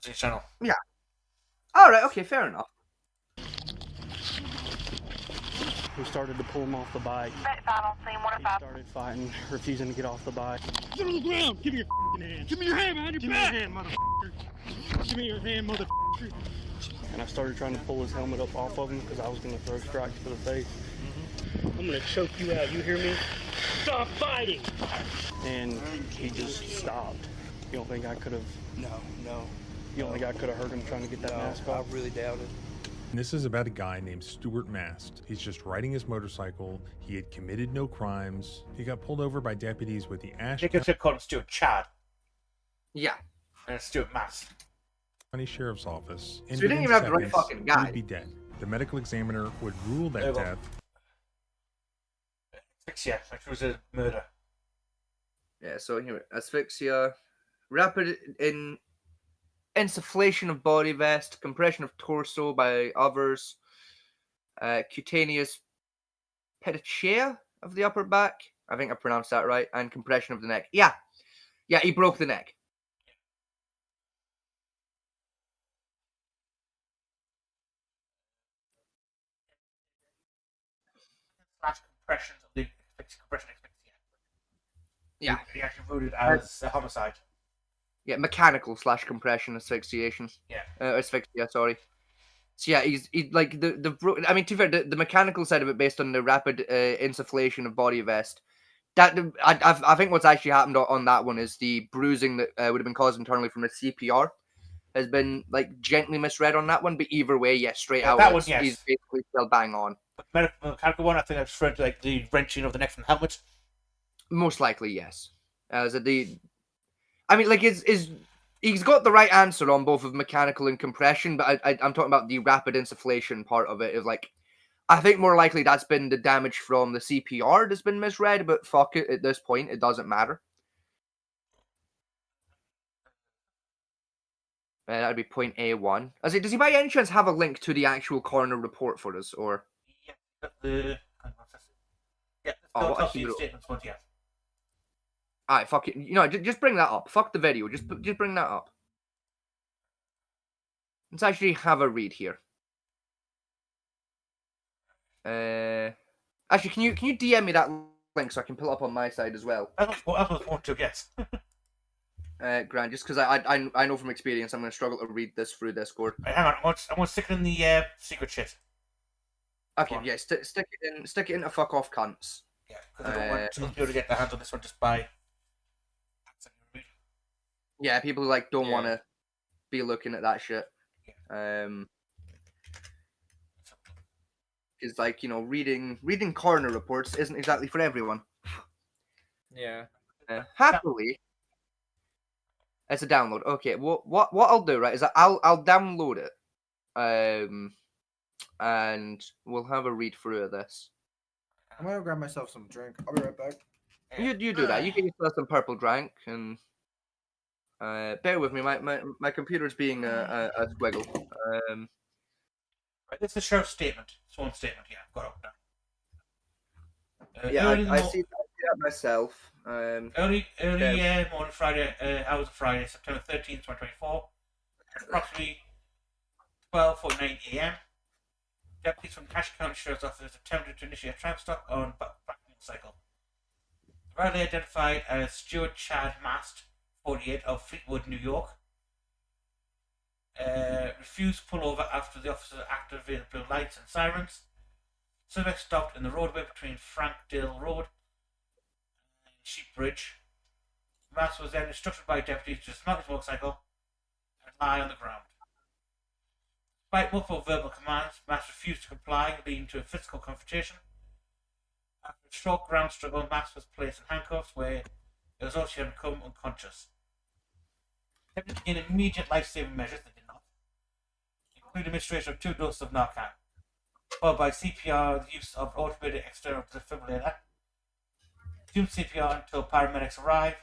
to his channel. Yeah. Alright, okay, fair enough. We started to pull him off the bike. He started fighting, refusing to get off the bike. Get on the ground. Give me your hand. Give me your hand behind your back. Give me your hand, motherfucker. Give me your hand, motherfucker. And I started trying to pull his helmet up off of him because I was going to throw strikes to the face. I'm going to choke you out. You hear me? Stop fighting. And he just stopped. You don't think I could have... No. You don't think I could have hurt him trying to get that mask off? I really doubt it. This is about a guy named Stuart Mast. He's just riding his motorcycle. He had committed no crimes. He got pulled over by deputies with the Ash They could call him Stuart Chad. Yeah. And Stuart Mast. County Sheriff's Office. So we didn't even have the right fucking guy. He would be dead. The medical examiner would rule that death. Asphyxia, which was a murder. Yeah, so here, asphyxia, rapid insufflation of body vest, compression of torso by others, cutaneous petechia of the upper back. I think I pronounced that right. And compression of the neck. Yeah, he broke the neck. Compression of the compression asphyxia. Yeah. He actually ruled it as a homicide. Yeah, mechanical / compression asphyxiation. Yeah. Asphyxia, sorry. So yeah, he's like I mean, to be fair, the mechanical side of it, based on the rapid insufflation of body vest, that I think what's actually happened on that one is the bruising that would have been caused internally from the CPR has been like gently misread on that one. But either way, yes, straight out, that one, yes. He's basically still bang on. The mechanical one, I think that's referred to like the wrenching of the neck from the helmet. Most likely, yes. I mean, like, he's got the right answer on both of mechanical and compression, but I'm talking about the rapid insufflation part of it. Is like, I think more likely that's been the damage from the CPR that's been misread, but fuck it, at this point, it doesn't matter. That'd be point A1. Does he by any chance have a link to the actual coroner report for us, or? Yeah, Oh, what a hero. Alright, fuck it. You know, just bring that up. Fuck the video. Just bring that up. Let's actually have a read here. Actually, can you DM me that link so I can pull it up on my side as well? I don't want to guess. Grant, just because I know from experience I'm going to struggle to read this through Discord. Right, hang on, I'm going to stick it in the secret shit. Okay, yeah, stick it into fuck off cunts. Yeah, because I don't want people to get their hands on this one just by. Yeah, people who don't want to be looking at that shit. Because reading coroner reports isn't exactly for everyone. Yeah. Happily, it's a download. Okay, what I'll do, right, is I'll download it, and we'll have a read through of this. I'm gonna grab myself some drink. I'll be right back. You do that. You get yourself some purple drink, and bear with me. My computer's being a squiggle. Right, this is the sheriff's statement. Sworn statement. Yeah, I've got it now. Yeah, I see that myself. Early morning Friday, hours of Friday, September 13th, 2024. Approximately 12:49 a.m. Deputies from Cache County Sheriff's Office attempted to initiate a tramp stop on back motorcycle. The rider identified as Stuart Chad Mast, 48, of Fleetwood, New York. Refused to pull over after the officer activated blue lights and sirens. Suspect stopped in the roadway between Frankdale Road and Sheep Bridge. Mast was then instructed by deputies to dismount his motorcycle and lie on the ground. Despite multiple verbal commands, Mast refused to comply, leading to a physical confrontation. After a short ground struggle, Mast was placed in handcuffs where it was also become unconscious. Deputies began immediate life-saving measures that did not, including administration of 2 doses of Narcan, followed by CPR, the use of automated external defibrillator. Resumed CPR until paramedics arrived.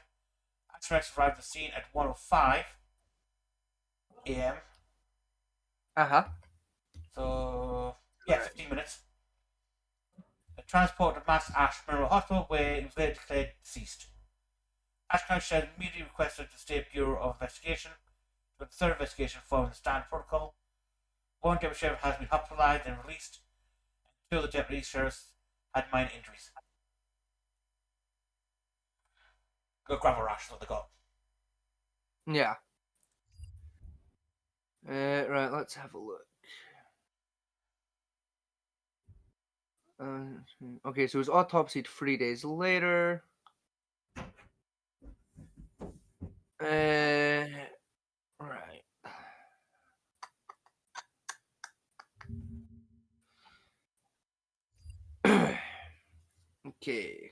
Paramedics arrived at the scene at 1:05 a.m. So, yeah, 15 minutes. The transport to Mass Ash Memorial Hospital, where it was later declared deceased. Ash County Sheriff immediately requested the State Bureau of Investigation to consider investigation following the standard protocol. One deputy sheriff has been hospitalized and released, and 2 of the deputy sheriffs had minor injuries. Got gravel rash, what they got. Yeah. Right, let's have a look. Okay, so it was autopsied 3 days later. Right. Okay.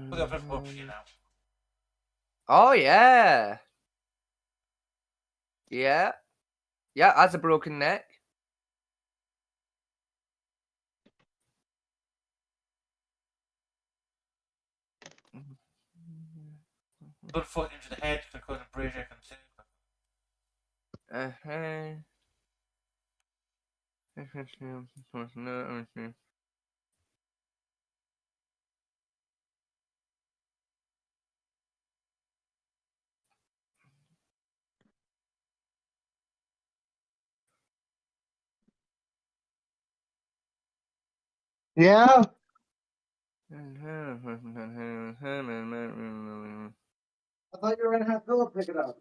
Look at the you now. Oh yeah. Yeah. Yeah, that's a broken neck. Blood foot into the head can cause a brazier consumed. Yeah. I thought you were gonna have Philip pick it up.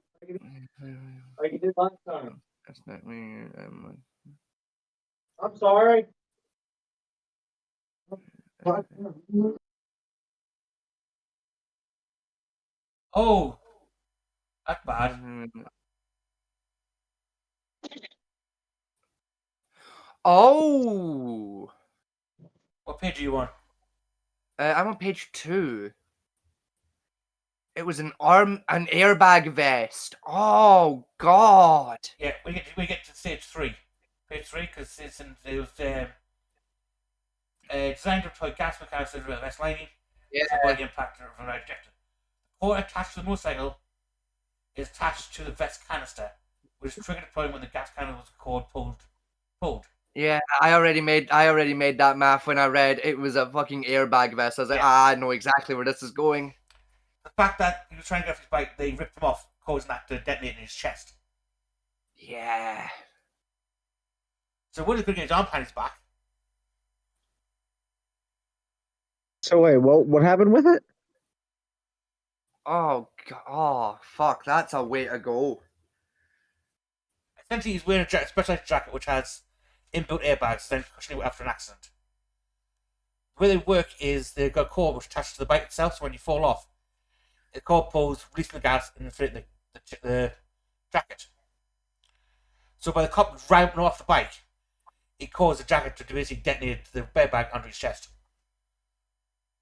Like you did last time. That's not me. I'm sorry. Oh, that's bad. Oh. What page are you on? I'm on page 2. It was an airbag vest. Oh God. Yeah, we get to stage 3. Page 3 because it was designed to deploy gas mechanisms with vest lining. Yeah. By the impact of an ejected. cord attached to the motorcycle is attached to the vest canister, which is triggered deploying when the gas canister cord pulled. Yeah, I already made that math when I read it was a fucking airbag vest. I was like, I know exactly where this is going. The fact that he was trying to get off his bike, they ripped him off, causing that to detonate in his chest. Yeah. So Woody's going to get his arm behind his back. So wait, what happened with it? Oh god, oh fuck, that's a way to go. Essentially, he's wearing a specialized jacket which has inbuilt airbags, then cushioning after an accident. The way they work is they've got a cord which attaches to the bike itself, so when you fall off, the cord pulls, releasing the gas, and inflating the jacket. So by the cop driving off the bike, it caused the jacket to basically detonate the airbag under his chest.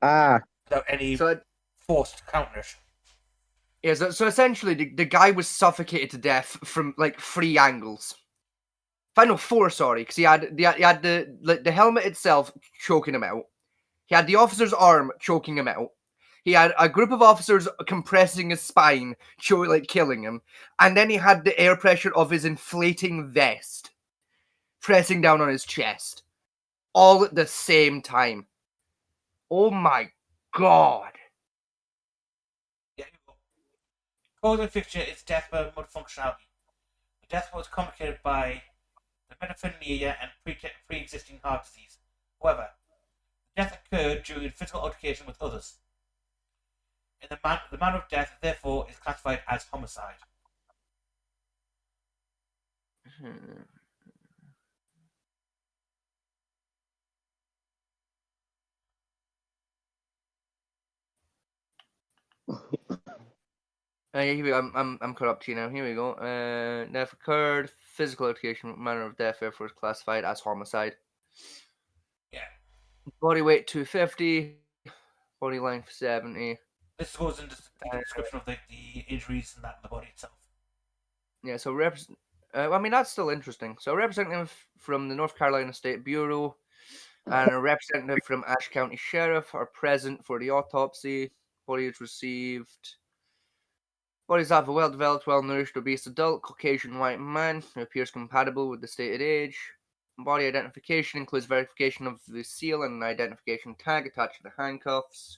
Without any force to counter it. Yeah, so essentially the guy was suffocated to death from like 3 angles. Final 4, sorry, because he had the helmet itself choking him out. He had the officer's arm choking him out. He had a group of officers compressing his spine, killing him. And then he had the air pressure of his inflating vest pressing down on his chest. All at the same time. Oh my god. Yeah. Cause and fixture is death by mode functionality. The death was complicated by the metaphernalia and pre-existing heart disease. However, the death occurred during physical altercation with others. In the manner of death, therefore, is classified as homicide. Here we go. I'm caught up to you now. Here we go. Death occurred. Physical altercation, manner of death, therefore, is classified as homicide. Yeah. Body weight 250. Body length 70. This goes into the description of the injuries and that in the body itself. Yeah, so that's still interesting. So a representative from the North Carolina State Bureau and a representative from Ashe County Sheriff are present for the autopsy. Body is received. Bodies of a well-developed, well-nourished, obese adult Caucasian white man who appears compatible with the stated age. Body identification includes verification of the seal and an identification tag attached to the handcuffs.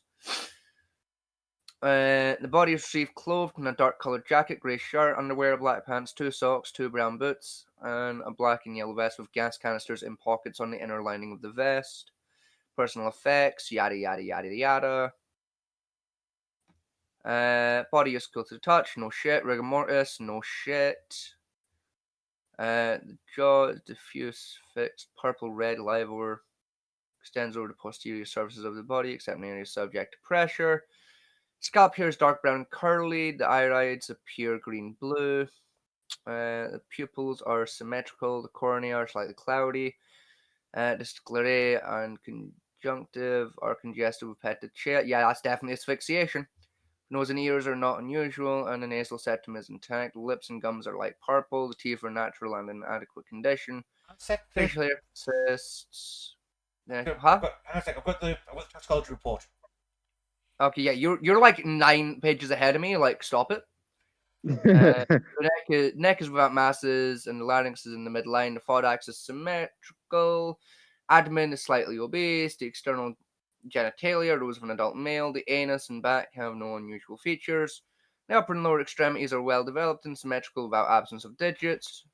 The body is received clothed in a dark-colored jacket, grey shirt, underwear, black pants, 2 socks, 2 brown boots, and a black and yellow vest with gas canisters in pockets on the inner lining of the vest. Personal effects, yada yada yada yada. Body is cool to the touch, no shit. Rigor mortis, no shit. The jaw is diffuse, fixed, purple, red, live over, extends over the posterior surfaces of the body, except in areas subject to pressure. Scalp hair is dark brown and curly. The irides appear green-blue. The pupils are symmetrical. The cornea are slightly cloudy. The sclerae and conjunctive are congested with petechia. Yeah, that's definitely asphyxiation. Nose and ears are not unusual, and the nasal septum is intact. The lips and gums are light purple. The teeth are natural and in adequate condition. Facial hair consists. I've got the toxicology report. Okay, yeah, you're like 9 pages ahead of me. Like, stop it. The neck is without masses, and the larynx is in the midline. The thorax is symmetrical. Abdomen is slightly obese. The external genitalia are those of an adult male. The anus and back have no unusual features. The upper and lower extremities are well developed and symmetrical without absence of digits.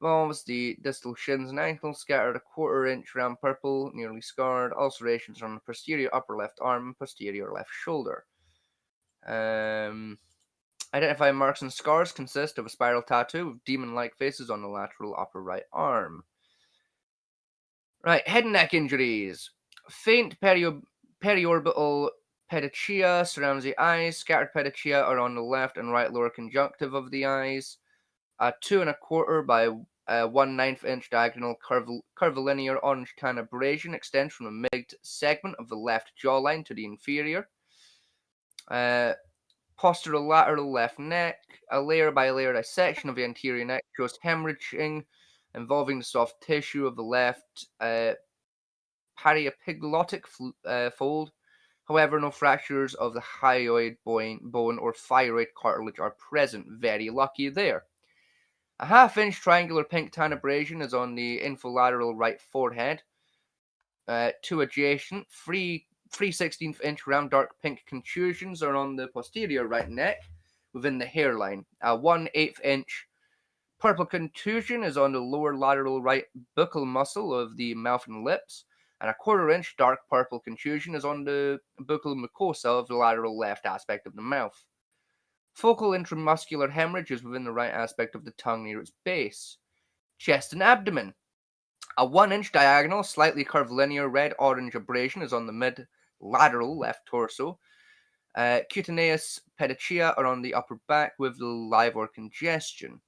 Valves, the distal shins and ankles scattered a 1/4 inch round purple, nearly scarred. Ulcerations on the posterior upper left arm and posterior left shoulder. Identifying marks and scars consist of a spiral tattoo with demon-like faces on the lateral upper right arm. Right, head and neck injuries. Faint periorbital petechia surrounds the eyes. Scattered petechia are on the left and right lower conjunctive of the eyes. A 2 1/4 by 1/9 inch diagonal curvilinear orange tan abrasion extends from the mid segment of the left jawline to the inferior. Posterolateral left neck. A layer by layer dissection of the anterior neck shows hemorrhaging involving the soft tissue of the left periepiglotic fold. However, no fractures of the hyoid bone or thyroid cartilage are present. Very lucky there. A half-inch triangular pink tan abrasion is on the infralateral right forehead. Two adjacent 3/16" round dark pink contusions are on the posterior right neck within the hairline. A 1/8" purple contusion is on the lower lateral right buccal muscle of the mouth and lips, and a 1/4" dark purple contusion is on the buccal mucosa of the lateral left aspect of the mouth. Focal intramuscular hemorrhage is within the right aspect of the tongue near its base. Chest and abdomen. A 1" diagonal, slightly curved linear red-orange abrasion is on the mid-lateral left torso. Cutaneous pedicea are on the upper back with the livor congestion.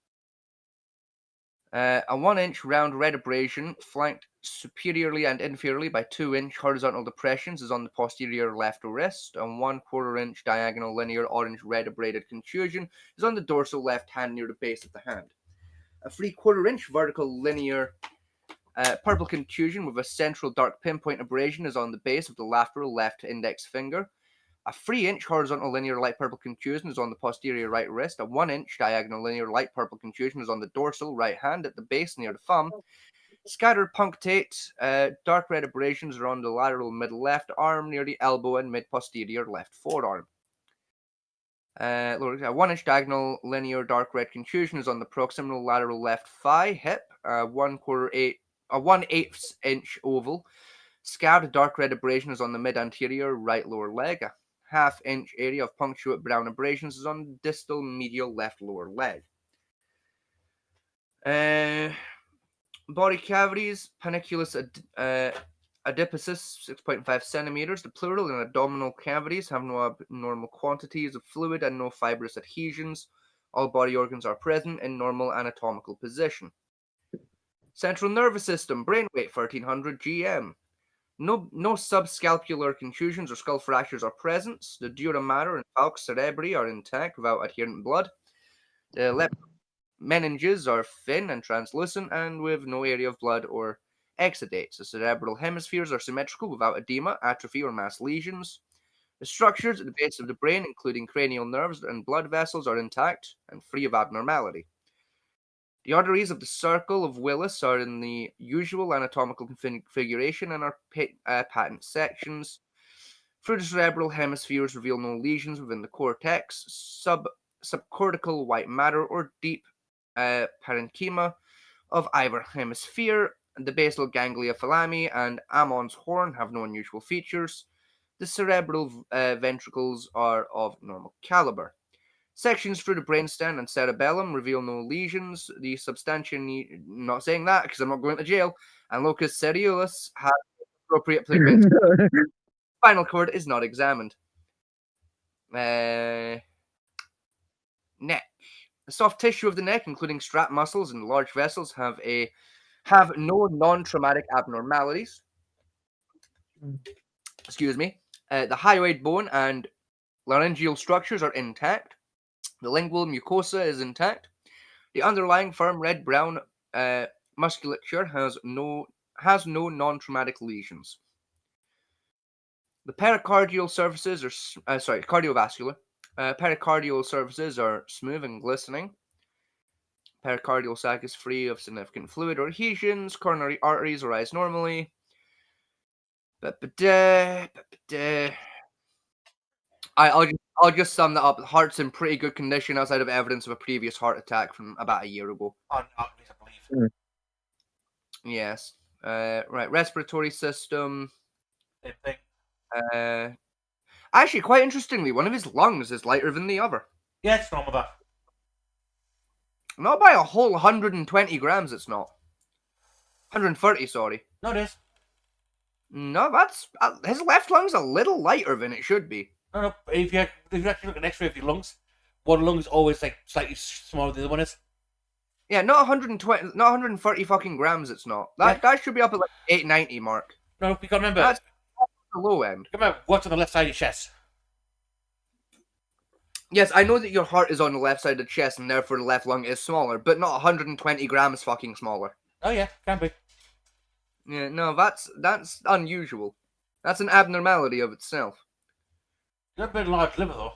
A 1" round red abrasion, flanked superiorly and inferiorly by 2" horizontal depressions, is on the posterior left wrist. A 1/4" diagonal linear orange-red abraded contusion is on the dorsal left hand near the base of the hand. A 3/4" vertical linear purple contusion with a central dark pinpoint abrasion is on the base of the lateral left index finger. A 3" horizontal linear light purple contusion is on the posterior right wrist. A 1" diagonal linear light purple contusion is on the dorsal right hand at the base near the thumb. Scattered punctate dark red abrasions are on the lateral mid left arm near the elbow and mid posterior left forearm. A 1" diagonal linear dark red contusion is on the proximal lateral left thigh hip. A 1/8" oval scarred dark red abrasion is on the mid anterior right lower leg. A 1/2" area of punctuate brown abrasions is on the distal medial left lower leg. Body cavities, panniculus adiposus 6.5 centimeters. The pleural and abdominal cavities have no abnormal quantities of fluid and no fibrous adhesions. All body organs are present in normal anatomical position. Central nervous system, brain weight 1300 gm. No subscalpular contusions or skull fractures are present. The dura mater and falx cerebri are intact without adherent blood. The left meninges are thin and translucent and with no area of blood or exudates. The cerebral hemispheres are symmetrical without edema, atrophy, or mass lesions. The structures at the base of the brain, including cranial nerves and blood vessels, are intact and free of abnormality. The arteries of the circle of Willis are in the usual anatomical configuration and are patent sections. Through the cerebral hemispheres reveal no lesions within the cortex, subcortical white matter, or deep parenchyma of either hemisphere. The basal ganglia thalami and Amon's horn have no unusual features. The cerebral ventricles are of normal caliber. Sections through the brainstem and cerebellum reveal no lesions. The substantia, not saying that because I'm not going to jail, and locus ceruleus have appropriate pigment. Spinal cord is not examined. Neck. The soft tissue of the neck, including strap muscles and large vessels, have no non-traumatic abnormalities. Excuse me. The hyoid bone and laryngeal structures are intact. The lingual mucosa is intact. The underlying firm red-brown musculature has no non-traumatic lesions. The pericardial surfaces are cardiovascular. Pericardial surfaces are smooth and glistening. Pericardial sac is free of significant fluid or adhesions. Coronary arteries arise normally. I'll just sum that up. The heart's in pretty good condition outside of evidence of a previous heart attack from about a year ago. On arteries, I believe. Yes. Right. Respiratory system. Same thing. Actually, quite interestingly, one of his lungs is lighter than the other. Yeah, it's normal that. Not by a whole 120 grams, it's not. 130, sorry. No, it is. No, that's... his left lung's a little lighter than it should be. No. If you actually look at an x-ray of your lungs, one lung is always like slightly smaller than the other one is. Yeah, not 120, not 130 fucking grams, it's not. That should be up at like 890 mark. No, you gotta remember. That's the low end. Remember, what's on the left side of your chest? Yes, I know that your heart is on the left side of the chest and therefore the left lung is smaller, but not 120 grams fucking smaller. Oh yeah, can be. Yeah, no, that's unusual. That's an abnormality of itself. You've got a bit large liver, though.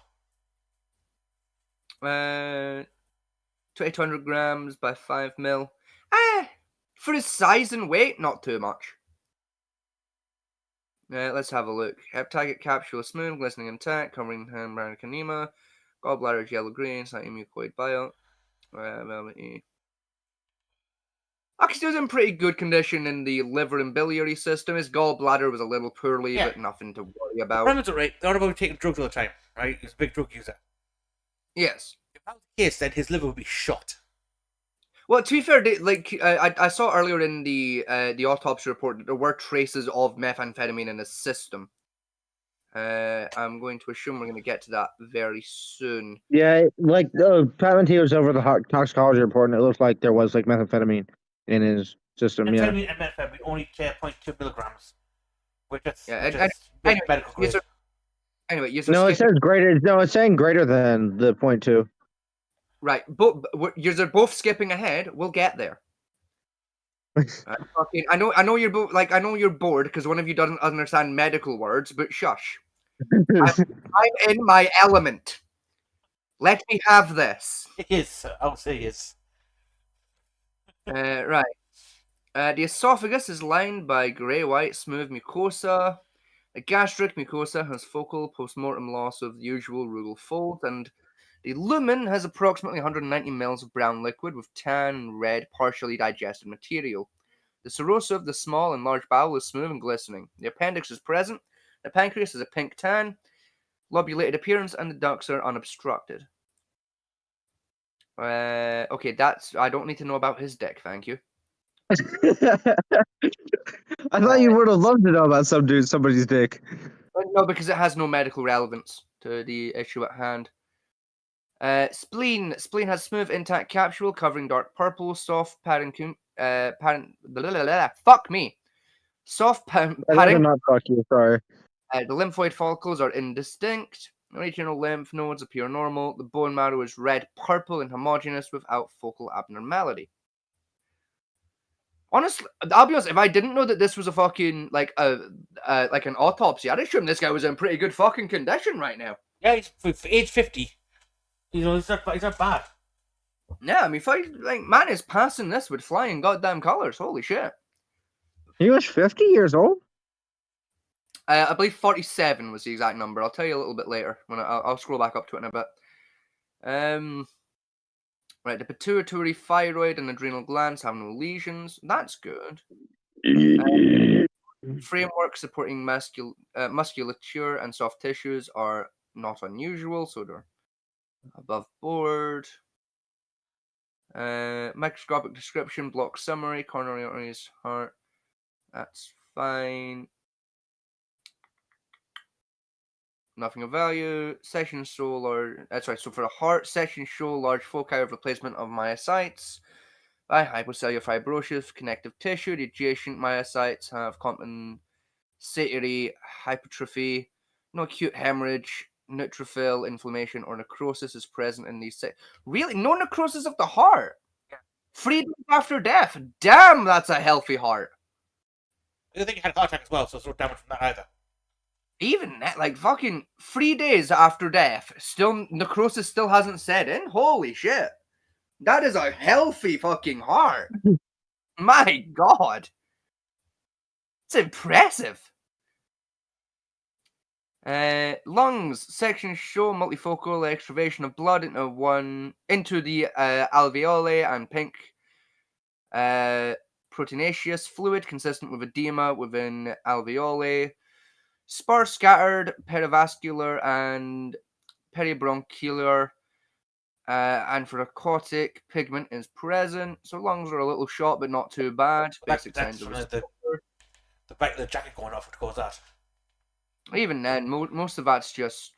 2200 grams by 5 mil. For his size and weight, not too much. Let's have a look. Target capsule is smooth, glistening intact, covering membrane edema. Gallbladder is yellow-green, slightly mucoid bile. Velvety. Actually, he was in pretty good condition in the liver and biliary system. His gallbladder was a little poorly, Yeah. but nothing to worry about. Parameters are right. They're not about taking drugs all the time, right? He's a big drug user. Yes. If that was the case, then his liver would be shot. Well, to be fair, I saw earlier in the autopsy report that there were traces of methamphetamine in his system. I'm going to assume we're going to get to that very soon. Yeah, like Pat was over the toxicology report, and it looked like there was like methamphetamine in his system. Yeah. Amphetamine and methamphetamine only 0.2 milligrams, which is Anyway, medical grade. Anyway, No, it says greater. No, it's saying greater than the 0.2. Right, you're both skipping ahead. We'll get there. I know you're both I know you're bored because one of you doesn't understand medical words, but shush. I'm in my element. Let me have this. Yes, I would say yes. Right. The esophagus is lined by grey-white smooth mucosa. The gastric mucosa has focal post-mortem loss of the usual rugal fold, and the lumen has approximately 190 ml of brown liquid with tan, red, partially digested material. The serosa of the small and large bowel is smooth and glistening. The appendix is present. The pancreas is a pink tan, lobulated appearance, and the ducts are unobstructed. Okay, I don't need to know about his dick, thank you. I thought you would have loved to know about somebody's dick. No, because it has no medical relevance to the issue at hand. Spleen has smooth intact capsule covering dark purple, soft parenchyma. Fuck me. Soft parenchyma. Not fuck you, sorry. The lymphoid follicles are indistinct. Regional lymph nodes appear normal. The bone marrow is red purple and homogeneous without focal abnormality. Honestly, I'll be honest. If I didn't know that this was a fucking like an autopsy, I'd assume this guy was in pretty good fucking condition right now. Yeah, he's for age 50. You know, he's not bad. Yeah, I mean, man is passing this with flying goddamn colors. Holy shit. He was 50 years old? I believe 47 was the exact number. I'll tell you a little bit later when I'll scroll back up to it in a bit. Right, the pituitary, thyroid, and adrenal glands have no lesions. That's good. Framework supporting musculature and soft tissues are not unusual, so they're above board. Microscopic description, block summary, coronary arteries, heart. That's fine. Nothing of value. Sections show large. So for the heart, sections show large foci of replacement of myocytes by hypocellular fibrosis, connective tissue. The adjacent myocytes have compensatory hypertrophy. No acute hemorrhage, neutrophil inflammation, or necrosis is present in these. Really, no necrosis of the heart. 3 days after death. Damn, that's a healthy heart. I think he had a heart attack as well, so it's no damage from that either. Even that, like fucking 3 days after death, still necrosis still hasn't set in. Holy shit, that is a healthy fucking heart. My God, it's impressive. Lungs sections show multifocal extravasation of blood into the alveoli and pink proteinaceous fluid consistent with edema within alveoli. Sparse scattered perivascular and peribronchial and narcotic pigment is present. So lungs are a little short, but not too bad. Basic signs of the back of the jacket going off would cause that. Even then, most of that's just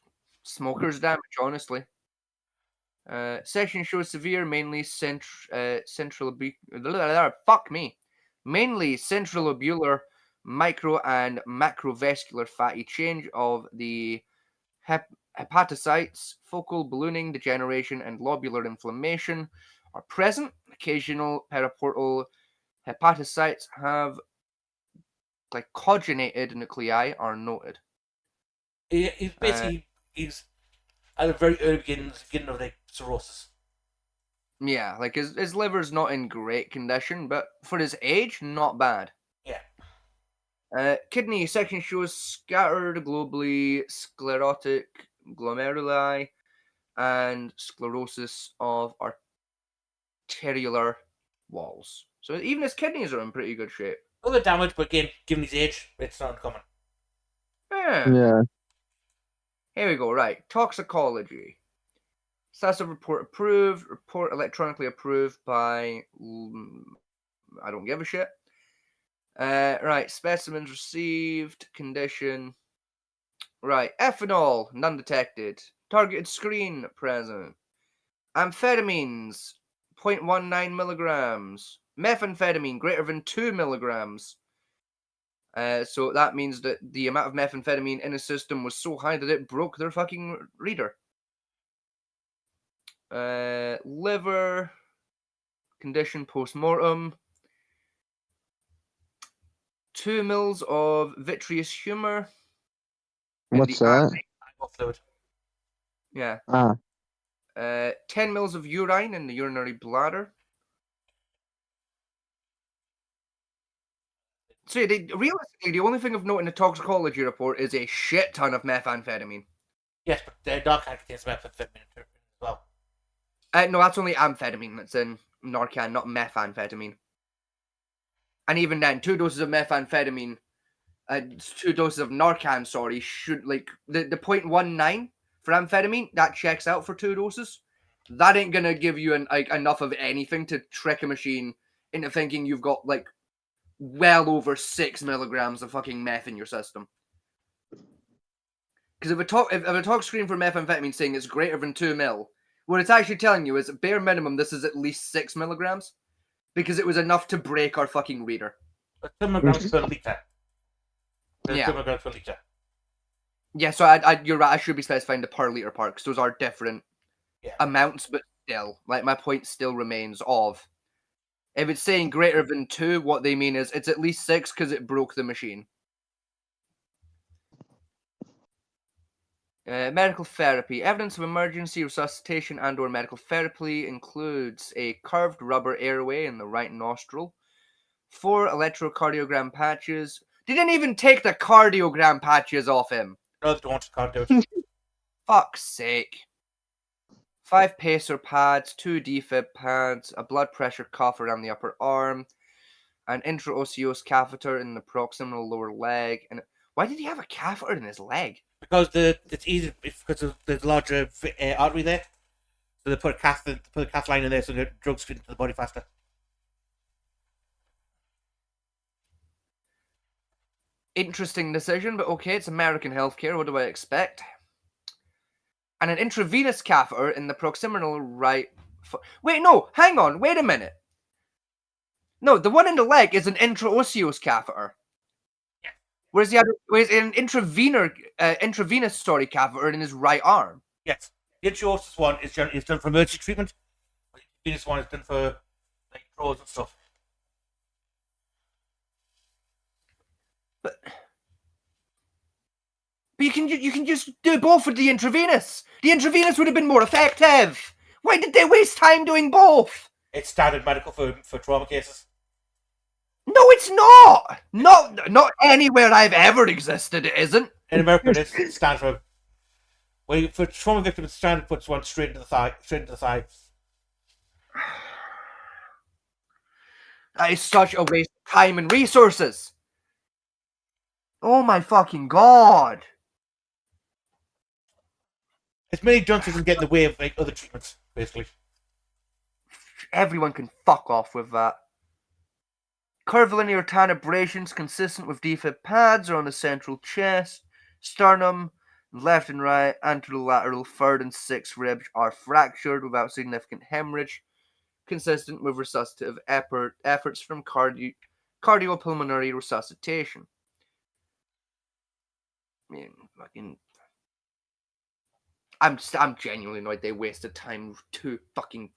smoker's damage, honestly. Section shows severe, mainly centralobular micro and macrovascular fatty change of the hepatocytes. Focal ballooning, degeneration, and lobular inflammation are present. Occasional periportal hepatocytes have glycoginated nuclei are noted. He's basically he's at the very early beginning of like cirrhosis. Yeah, like his liver's not in great condition, but for his age, not bad. Yeah. Kidney section shows scattered globally sclerotic glomeruli and sclerosis of arteriolar walls. So even his kidneys are in pretty good shape. A little damage, but again, given his age, it's not uncommon. Yeah. Here we go. Right. Toxicology. Status report approved. Report electronically approved by... I don't give a shit. Right. Specimens received. Condition. Right. Ethanol. None detected. Targeted screen present. Amphetamines. 0.19 milligrams. Methamphetamine greater than 2 milligrams. So that means that the amount of methamphetamine in the system was so high that it broke their fucking reader. Liver condition post-mortem. 2 mils of vitreous humor. What's that? Eyeball fluid. Yeah. 10 mils of urine in the urinary bladder. So realistically, the only thing of note in the toxicology report is a shit ton of methamphetamine. Yes, but Narcan contains methamphetamine as well. No, that's only amphetamine that's in Narcan, not methamphetamine. And even then, 2 doses of methamphetamine, 2 doses of Narcan, sorry, should, like, the 0.19 for amphetamine, that checks out for 2 doses. That ain't gonna give you enough of anything to trick a machine into thinking you've got, like, well over 6 milligrams of fucking meth in your system. Because if a tox screen for methamphetamine saying it's greater than 2 mil, what it's actually telling you is, bare minimum, this is at least 6 milligrams. Because it was enough to break our fucking reader. 2 milligrams per litre. Yeah. 2 milligrams per litre. Yeah, so you're right, I should be specifying the per litre part, because those are different amounts, but still, like, my point still remains of, if it's saying greater than 2, what they mean is it's at least 6 because it broke the machine. Medical therapy. Evidence of emergency resuscitation and or medical therapy includes a curved rubber airway in the right nostril, 4 electrocardiogram patches. They didn't even take the cardiogram patches off him. No, they don't. Can't do it. Fuck's sake. 5 pacer pads, 2 defib pads, a blood pressure cuff around the upper arm, an intraosseous catheter in the proximal lower leg. And why did he have a catheter in his leg? Because it's easy. It's because of the larger artery there. So they put a cath line in there so the drugs get into the body faster. Interesting decision, but okay, it's American healthcare. What do I expect? And an intravenous catheter in the proximal right foot. Wait, no, hang on, wait a minute. No, the one in the leg is an intraosseous catheter. Yeah. Whereas the other, whereas an intravenous catheter in his right arm. Yes, the intraosseous one is done for emergency treatment. The intravenous one is done for like draws and stuff. But you can just do both with the intravenous. The intravenous would have been more effective. Why did they waste time doing both? It's standard medical for trauma cases. No, it's not. Not anywhere I've ever existed. It isn't. In America, it stands for. Well, for trauma victims, standard puts one straight into the thigh. That is such a waste of time and resources. Oh my fucking god. As many drugs as can get in the way of like other treatments, basically. Everyone can fuck off with that. Curvilinear tan abrasions consistent with defib pads are on the central chest, sternum, left and right, anterolateral, third and sixth ribs are fractured without significant hemorrhage, consistent with resuscitative efforts from cardiopulmonary resuscitation. I mean, fucking. I'm genuinely annoyed they wasted time with two fucking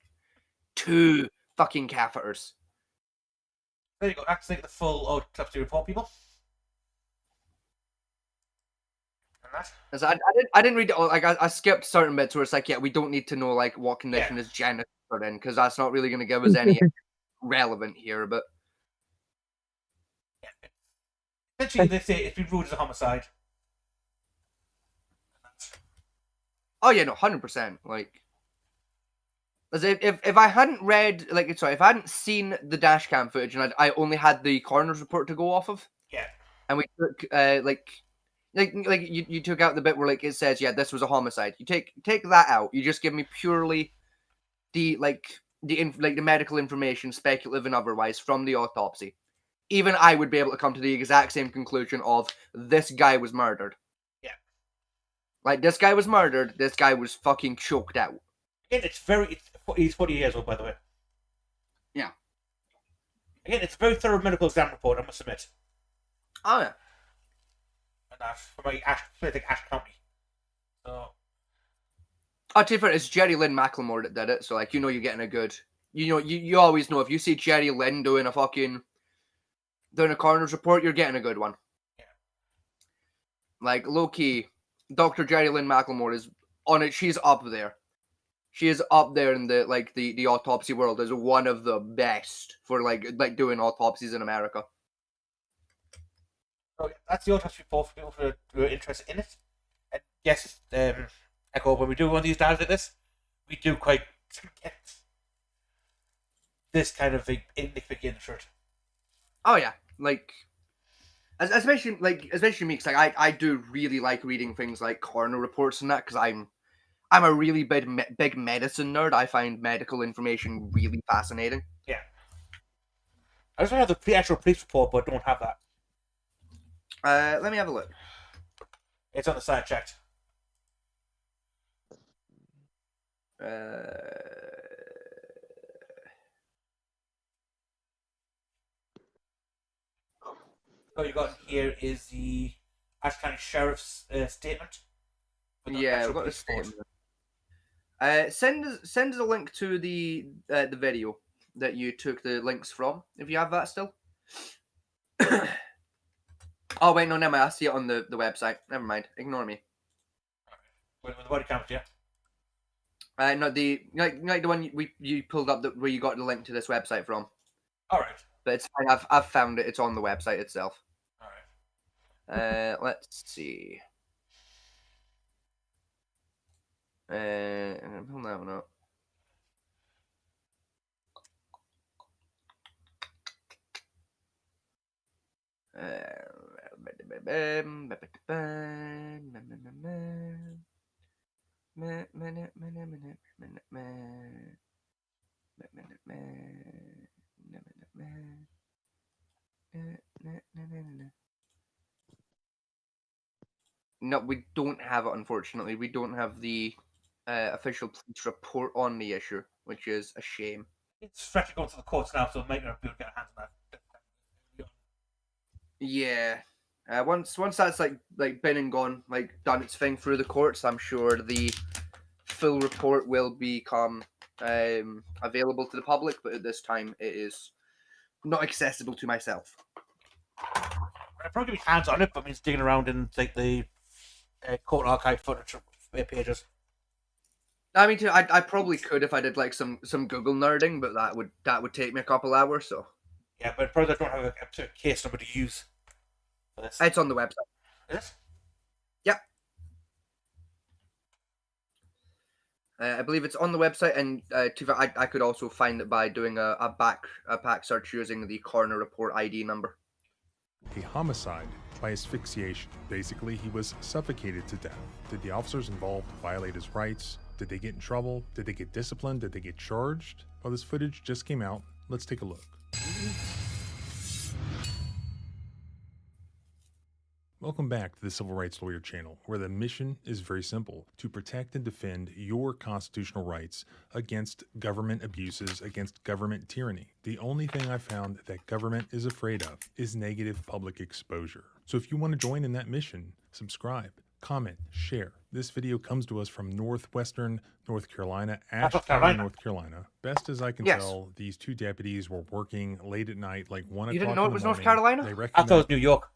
catheters. There you go. Let's take the full autopsy report, people. And that? 'Cause I didn't read it all. Like I skipped certain bits where it's like, yeah, we don't need to know like what condition his genitals are in because that's not really going to give us any relevant here. But essentially, they say it's been ruled as a homicide. oh yeah, no, 100%. Like, as if I hadn't read if I hadn't seen the dash cam footage and I only had the coroner's report to go off of, Yeah. and we took you took out the bit where like it says this was a homicide. You take that out. You just give me purely the medical information, speculative and otherwise, from the autopsy. Even I would be able to come to the exact same conclusion of this guy was murdered. Yeah. Like this guy was murdered. This guy was fucking choked out. Again, he's 40 years old, by the way. Yeah. Again, it's a very thorough medical exam report, I must admit. Oh yeah. And that's from Ash County. So. Oh, to be fair, it's Jerry Lynn McLemore that did it, so like you're getting a good. You always know if you see Jerry Lynn doing a coroner's report, you're getting a good one. Yeah. Like low key, Dr. Jerry Lynn McLemore is on it. She's up there. She is up there in the autopsy world as one of the best for like doing autopsies in America. So that's the autopsy report for people who are interested in it. And yes, Echo, when we do one of these dives like this, we do quite get this kind of nitpicky in the shirt. Oh yeah, like especially me, because like I do really like reading things like coroner reports and that because I'm a really big medicine nerd. I find medical information really fascinating. Yeah. I just have the actual police report, but don't have that. Let me have a look. It's on the side checked. What you got here is the Ash County Sheriff's statement. Yeah, I've got the statement. Send us a link to the video that you took the links from, if you have that still. Oh wait, no, never mind. I see it on the website. Never mind. Ignore me. With the body cams, yeah. No, the one you pulled up where you got the link to this website from. All right. But it's fine. I've found it. It's on the website itself. All right. Let's see. No. No, we don't have it, unfortunately. We don't have the official police report on the issue, which is a shame. It's freshly going to the courts now, so maybe I'll be able to get a hand on that. Yeah. Once that's been and gone, done its thing through the courts, I'm sure the full report will become available to the public, but at this time it is not accessible to myself. I'd probably be hands on it, but means digging around in the court archive footage pages. I mean, I probably could if I did some Google nerding, but that would take me a couple hours. So yeah, but probably don't have a case number to use for this. It's on the website. Is it? Yep. I believe it's on the website, and I could also find it by doing a pack search using the coroner report ID number. A homicide by asphyxiation. Basically, he was suffocated to death. Did the officers involved violate his rights? Did they get in trouble? Did they get disciplined? Did they get charged? Well, this footage just came out. Let's take a look. Welcome back to the Civil Rights Lawyer channel, where the mission is very simple: to protect and defend your constitutional rights against government abuses, against government tyranny. The only thing I found that government is afraid of is negative public exposure. So if you want to join in that mission, subscribe, comment, share. This video comes to us from Northwestern North Carolina, Asheville, North Carolina. Best as I can tell, these two deputies were working late at night, like 1 o'clock in the morning. You didn't know it was North Carolina? I thought it was New York.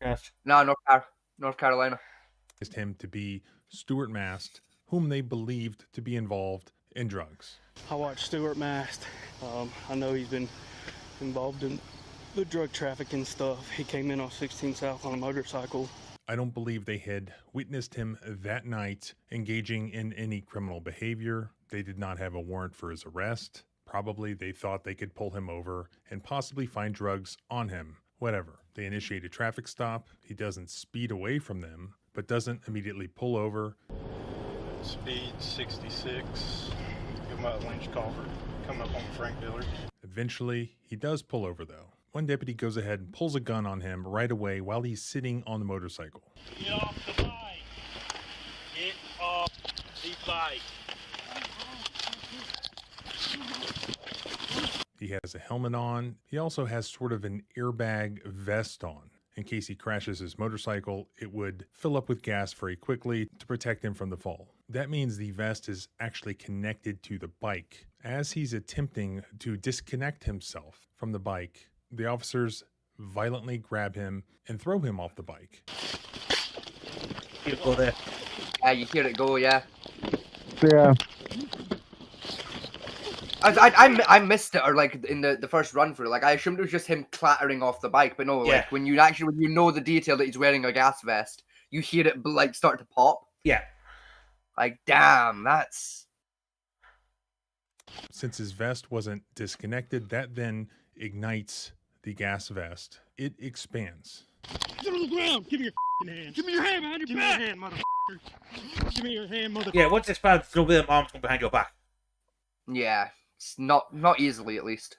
Yes. No, North Carolina. him to be Stuart Mast, whom they believed to be involved in drugs. I watched Stuart Mast. I know he's been involved in the drug trafficking stuff. He came in off 16 South on a motorcycle. I don't believe they had witnessed him that night engaging in any criminal behavior. They did not have a warrant for his arrest. Probably they thought they could pull him over and possibly find drugs on him. Whatever. They initiate a traffic stop. He doesn't speed away from them, but doesn't immediately pull over. Speed 66. Give him out Lynch Culver. Coming up on Frank Dillard. Eventually, he does pull over though. One deputy goes ahead and pulls a gun on him right away while he's sitting on the motorcycle. Get off the bike. Get off the bike. He has a helmet on. He also has sort of an airbag vest on. In case he crashes his motorcycle, it would fill up with gas very quickly to protect him from the fall. That means the vest is actually connected to the bike. As he's attempting to disconnect himself from the bike, the officers violently grab him and throw him off the bike. You go there. Yeah, you hear it go, yeah. Yeah. I missed it, or like in the first run through. Like I assumed it was just him clattering off the bike, but no. Yeah. Like when you know the detail that he's wearing a gas vest, you hear it like start to pop. Yeah. Like damn, that's. Since his vest wasn't disconnected, that then ignites the gas vest. It expands. Get on the ground. Give me your hand. Give me your hand behind your back. Give me your hand, motherfucker. Give me your hand, motherfucker. Yeah, once it's found, there'll be the arms from behind your back. Yeah, it's not easily at least.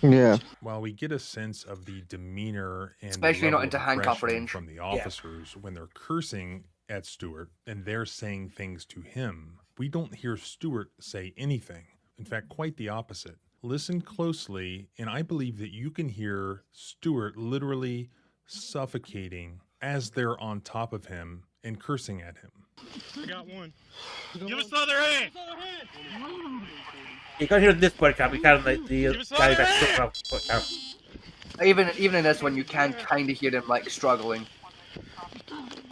Yeah. While we get a sense of the demeanor and Especially level not of into handcuff aggression range. from the officers when they're cursing at Stuart and they're saying things to him, we don't hear Stuart say anything. In fact, quite the opposite. Listen closely, and I believe that you can hear Stuart literally suffocating as they're on top of him and cursing at him. I got one. Give us the other hand. You can't hear in this podcast, we can't like the guy that's put out. Even in this one, you can kind of hear him like struggling.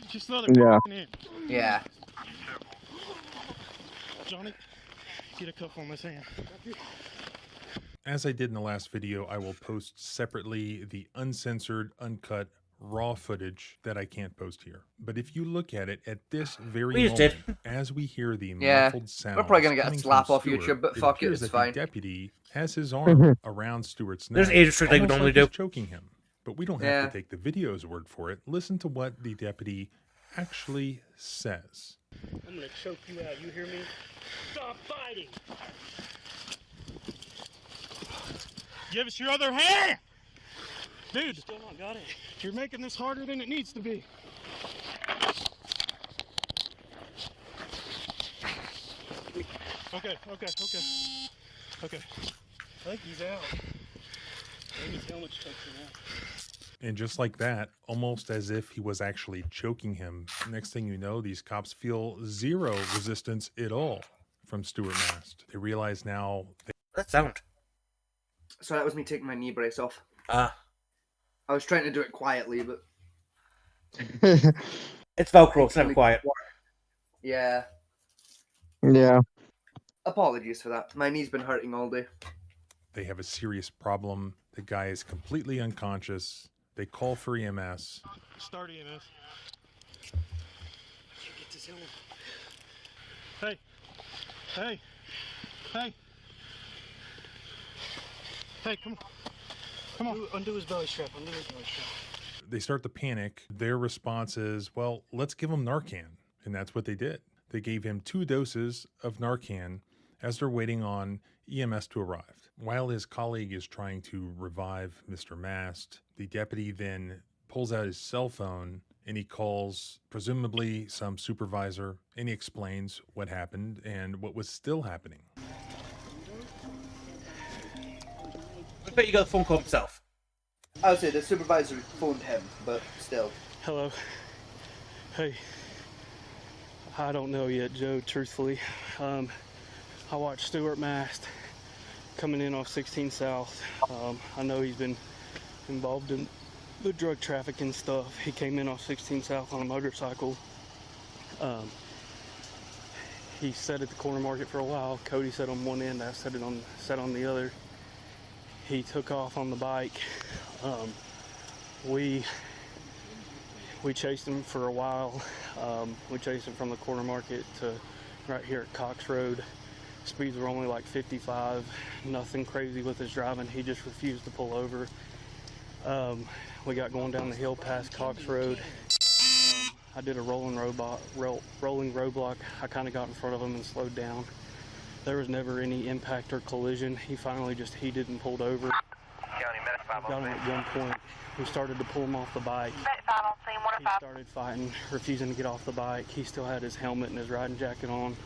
Just another Yeah. hand. Yeah. Johnny, get a cuff on this hand. As I did in the last video, I will post separately the uncensored, uncut, raw footage that I can't post here. But if you look at it at this very We just moment, did. as we hear the Yeah, muffled sound, we're probably gonna get a slap off YouTube, but fuck it, appears it's that fine. The deputy has his arm around Stuart's neck. There's age restrict like we almost normally he's do. choking him. But we don't have Yeah. to take the video's word for it. Listen to what the deputy actually says. I'm gonna choke you out. You hear me? Stop fighting. Give us your other hand, dude. Still not got it. You're making this harder than it needs to be. Okay. I think he's out. Maybe his helmet's tucked out. And just like that, almost as if he was actually choking him, next thing you know, these cops feel zero resistance at all from Stuart Mast. They realize now That sound. So that was me taking my knee brace off. Ah. I was trying to do it quietly, but It's Velcro, it's never quiet. yeah. Yeah. Apologies for that. My knee's been hurting all day. they have a serious problem. The guy is completely unconscious. They call for EMS. Start EMS. Can't get this helmet. Hey. Hey. Hey. Hey, come on. Come on. Undo his belly strap. Undo his belly strap. They start to panic. Their response is, well, let's give him Narcan. And that's what they did. They gave him 2 doses of Narcan as they're waiting on EMS to arrive. While his colleague is trying to revive Mr. Mast, the deputy then pulls out his cell phone and he calls presumably some supervisor and he explains what happened and what was still happening. I bet you got a phone call himself. I would say the supervisor phoned him, but still. Hello. Hey. I don't know yet, Joe, truthfully. I watched Stuart Mast coming in off 16 South. I know he's been involved in the drug trafficking stuff. He came in off 16 South on a motorcycle. He sat at the corner market for a while. Cody sat on one end, I sat on the other. He took off on the bike. We chased him for a while. We chased him from the corner market to right here at Cox Road. Speeds were only like 55, nothing crazy with his driving. He just refused to pull over. We got going down the hill past Cox Road. I did a rolling roadblock. I kind of got in front of him and slowed down. There was never any impact or collision. He finally just heated and pulled over. Got him at gunpoint. We started to pull him off the bike. He started fighting, refusing to get off the bike. He still had his helmet and his riding jacket on.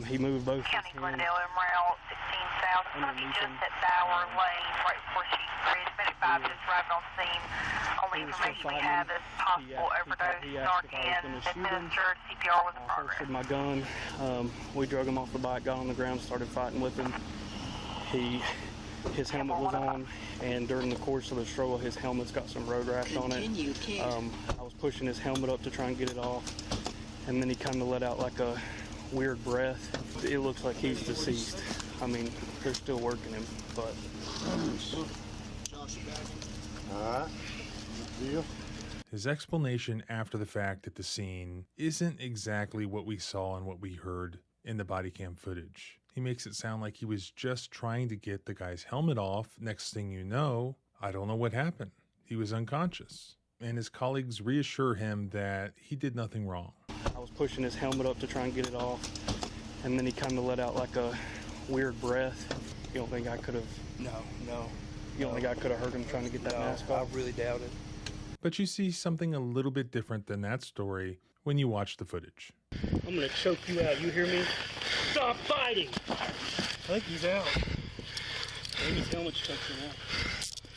He moved both his hands Glendale, Emerald, 16 South. Somebody just at Bower Lane, right before Chiefs Bridge. Medic 5 just arrived on scene. Only information we have is possible overdose, Narcan, administered, CPR was in progress. Holstered my gun. We drug him off the bike, got on the ground, started fighting with him. His helmet was on, and during the course of the struggle, his helmet's got some road rash on it. I was pushing his helmet up to try and get it off, and then he kind of let out like a weird breath. It looks like he's deceased. I mean, they're still working him, but. Alright. Deal. His explanation after the fact at the scene isn't exactly what we saw and what we heard in the body cam footage. He makes it sound like he was just trying to get the guy's helmet off. Next thing you know, I don't know what happened. He was unconscious, and his colleagues reassure him that he did nothing wrong. I was pushing his helmet up to try and get it off, and then he kind of let out like a weird breath. You don't think I could have? No. You don't think I could have heard him trying to get that mask off? I really doubt it. But you see something a little bit different than that story when you watch the footage. I'm gonna choke you out. You hear me? Stop fighting! I think he's out. And his helmet's touching out.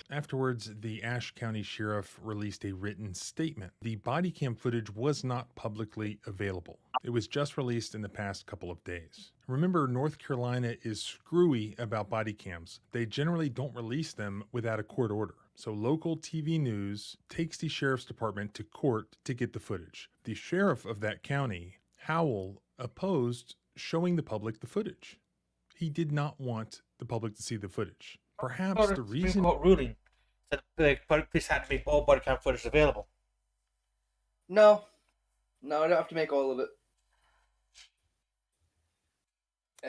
Afterwards, the Ashe County Sheriff released a written statement. The body cam footage was not publicly available. It was just released in the past couple of days. Remember, North Carolina is screwy about body cams. They generally don't release them without a court order. So local TV news takes the sheriff's department to court to get the footage. The sheriff of that county, Howell, opposed showing the public the footage. He did not want the public to see the footage. Perhaps the reason... Supreme Court ruling said the police had to make all body cam footage available. No, I don't have to make all of it.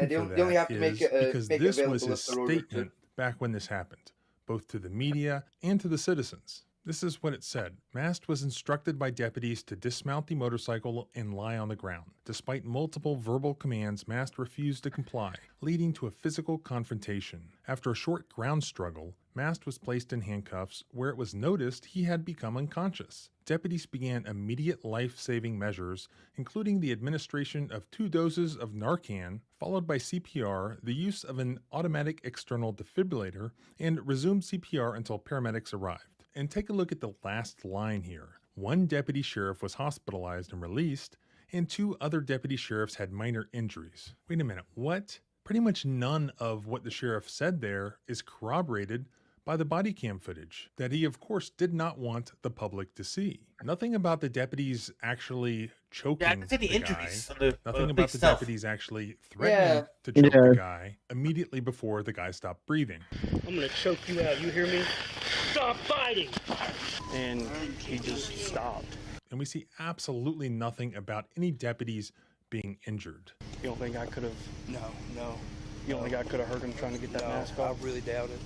They only have to make it because make this it was available his if they're ordered to. statement back when this happened, both to the media and to the citizens. This is what it said. Mast was instructed by deputies to dismount the motorcycle and lie on the ground. Despite multiple verbal commands, Mast refused to comply, leading to a physical confrontation. After a short ground struggle, Mast was placed in handcuffs, where it was noticed he had become unconscious. Deputies began immediate life-saving measures, including the administration of 2 doses of Narcan, followed by CPR, the use of an automatic external defibrillator, and resumed CPR until paramedics arrived. And take a look at the last line here. 1 deputy sheriff was hospitalized and released, and 2 other deputy sheriffs had minor injuries. Wait a minute, what? Pretty much none of what the sheriff said there is corroborated by the body cam footage that he, of course, did not want the public to see. Nothing about the deputies actually choking the guy. Nothing about the deputies actually threatening to choke the guy immediately before the guy stopped breathing. I'm gonna choke you out. You hear me? Stop fighting! And he just stopped. And we see absolutely nothing about any deputies being injured. You don't think I could have? No. You don't think I could have heard him trying to get that mask off? I really doubt it.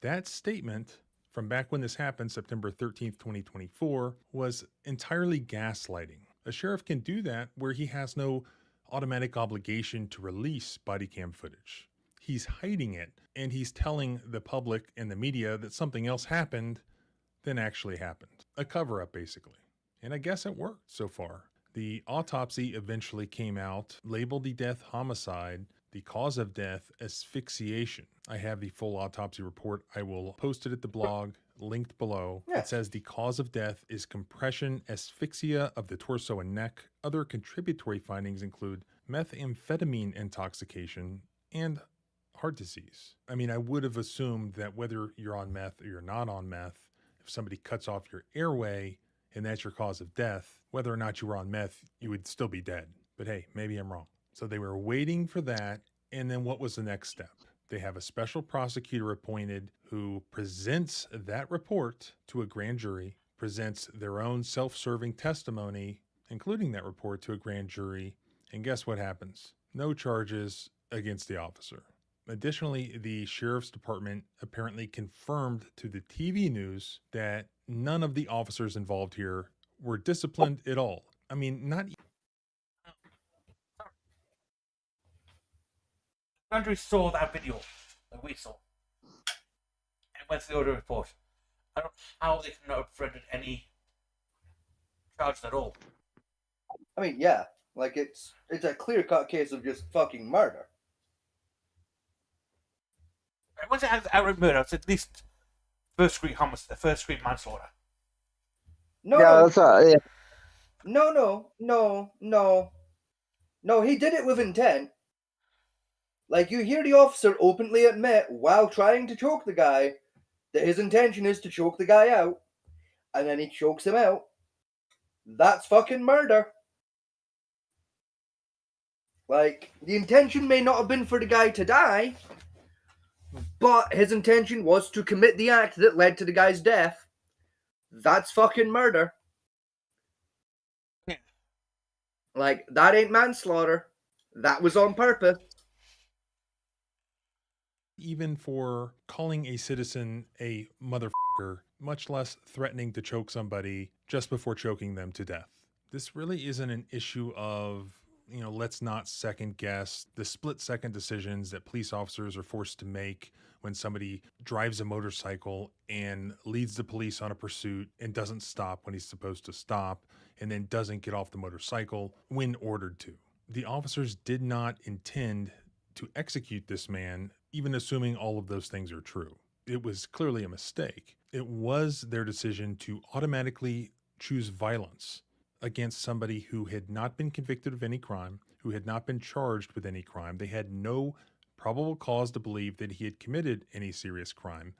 That statement from back when this happened, September 13th, 2024, was entirely gaslighting. A sheriff can do that where he has no automatic obligation to release body cam footage. He's hiding it, and he's telling the public and the media that something else happened than actually happened. A cover-up, basically. And I guess it worked so far. The autopsy eventually came out, labeled the death homicide, the cause of death asphyxiation. I have the full autopsy report. I will post it at the blog, linked below. Yeah. It says the cause of death is compression asphyxia of the torso and neck. Other contributory findings include methamphetamine intoxication and heart disease. I mean, I would have assumed that whether you're on meth or you're not on meth, if somebody cuts off your airway and that's your cause of death, whether or not you were on meth, you would still be dead. But hey, maybe I'm wrong. So they were waiting for that. And then what was the next step? They have a special prosecutor appointed who presents that report to a grand jury, presents their own self-serving testimony, including that report, to a grand jury. And guess what happens? No charges against the officer. Additionally, the sheriff's department apparently confirmed to the TV news that none of the officers involved here were disciplined at all. I mean, not. Andrew saw that video that we saw and went to the audit report. I don't know how they could not have prevented any charges at all. I mean, yeah, like it's a clear-cut case of just fucking murder. Once it has outright murder, it's at least first-degree homicide, first-degree manslaughter. No, Yeah, that's yeah. No, he did it with intent. Like, you hear the officer openly admit, while trying to choke the guy, that his intention is to choke the guy out, and then he chokes him out. That's fucking murder. Like, the intention may not have been for the guy to die, but his intention was to commit the act that led to the guy's death. That's fucking murder. Yeah. Like, that ain't manslaughter. That was on purpose. Even for calling a citizen a motherfucker, much less threatening to choke somebody just before choking them to death. This really isn't an issue of, let's not second guess the split-second decisions that police officers are forced to make when somebody drives a motorcycle and leads the police on a pursuit and doesn't stop when he's supposed to stop, and then doesn't get off the motorcycle when ordered to. The officers did not intend to execute this man, even assuming all of those things are true. It was clearly a mistake. It was their decision to automatically choose violence against somebody who had not been convicted of any crime, who had not been charged with any crime. They had no probable cause to believe that he had committed any serious crime.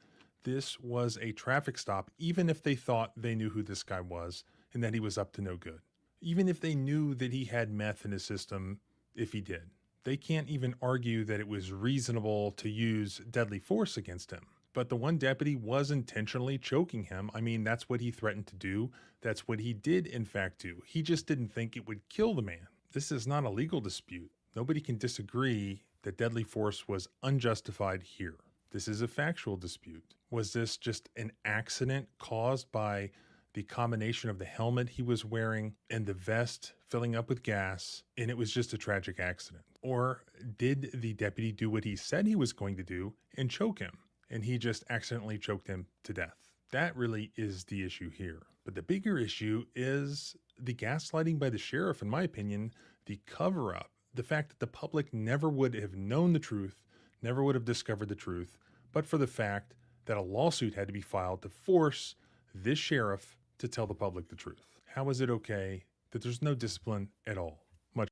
This was a traffic stop, even if they thought they knew who this guy was and that he was up to no good. Even if they knew that he had meth in his system, if he did. They can't even argue that it was reasonable to use deadly force against him. But the one deputy was intentionally choking him. I mean, that's what he threatened to do. That's what he did, in fact, do. He just didn't think it would kill the man. This is not a legal dispute. Nobody can disagree that deadly force was unjustified here. This is a factual dispute. Was this just an accident caused by the combination of the helmet he was wearing and the vest filling up with gas, and it was just a tragic accident? Or did the deputy do what he said he was going to do and choke him, and he just accidentally choked him to death? That really is the issue here. But the bigger issue is the gaslighting by the sheriff, in my opinion, the cover-up, the fact that the public never would have known the truth, never would have discovered the truth, but for the fact that a lawsuit had to be filed to force this sheriff to tell the public the truth. How is it okay that there's no discipline at all? Much.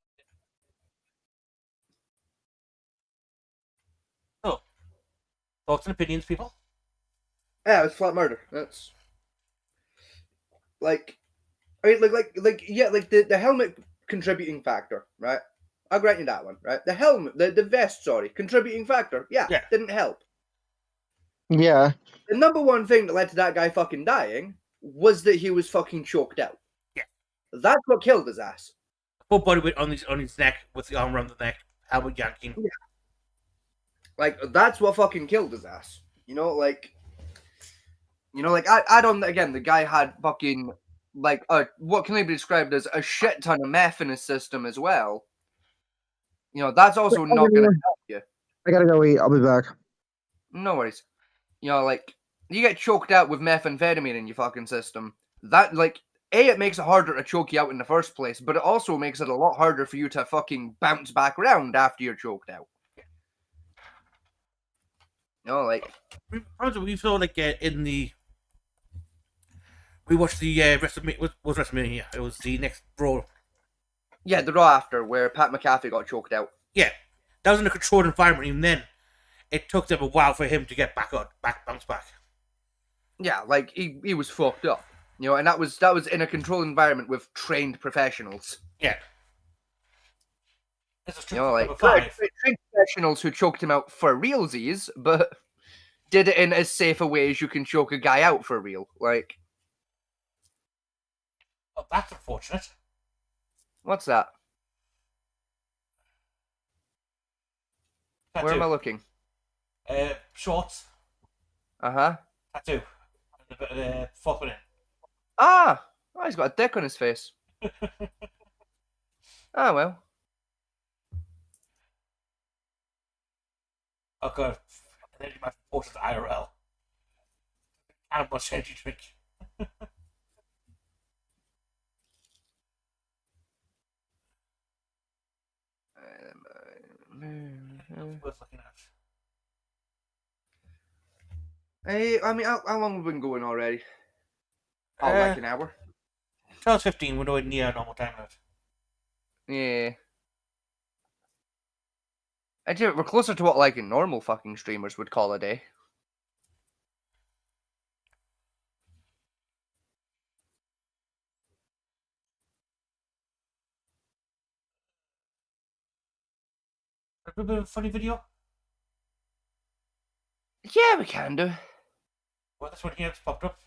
So, thoughts and opinions, people? Yeah, it's flat murder. That's like, I mean, the helmet contributing factor, right? I'll grant you that one, right? The helmet, the vest, sorry, contributing factor. Yeah, didn't help. Yeah. The number one thing that led to that guy fucking dying was that he was fucking choked out. Yeah. That's what killed his ass. Full body weight on his neck, with the arm around the neck, helmet yanking. Yeah. Like, that's what fucking killed his ass. I don't, again, the guy had fucking, what can be described as a shit ton of meth in his system as well. That's also not going to help you. I gotta go eat. I'll be back. No worries. You get choked out with methamphetamine in your fucking system. That, it makes it harder to choke you out in the first place, but it also makes it a lot harder for you to fucking bounce back around after you're choked out. We saw, in the... We watched the WrestleMania. It was the next Raw. Yeah, the Raw after, where Pat McAfee got choked out. Yeah. That was in a controlled environment. Even then, it took them a while for him to get bounce back. Yeah, he was fucked up. You know, and that was in a controlled environment with trained professionals. Yeah. This is You know, like trained professionals who choked him out for realsies, but did it in as safe a way as you can choke a guy out for real. Like, oh, that's unfortunate. What's that? Tattoo. Where am I looking? Shorts. Uh-huh. Tattoo. And a bit of flopping in. Ah! Oh, he's got a dick on his face. Ah, well. Oh god. And then you might post it to IRL. How much energy drink? Worth looking at. Hey, I mean, how long have we been going already? Oh, like an hour? 12:15, we're nowhere near normal time limit. Yeah. Actually, we're closer to what, like, normal fucking streamers would call a day. A bit of a funny video? Yeah, we can do. Well, this one here just popped up.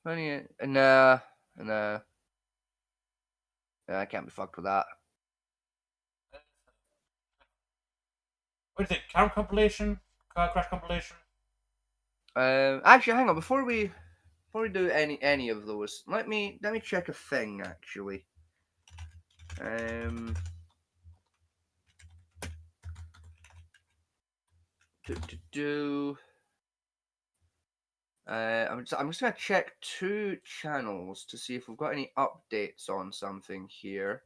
Funny, I can't be fucked with that. What do you think? Car compilation? Car crash compilation? Actually, hang on. Before we do any of those, let me check a thing. Actually, I'm just gonna check 2 channels to see if we've got any updates on something here.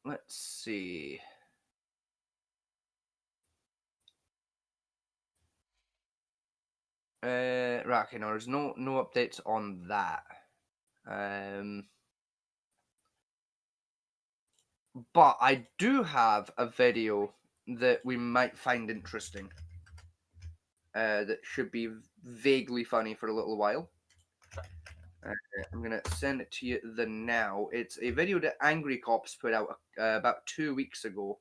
Let's see. Right, okay, no, there's no updates on that. But I do have a video that we might find interesting. That should be vaguely funny for a little while. I'm gonna send it to you now. It's a video that Angry Cops put out about 2 weeks ago.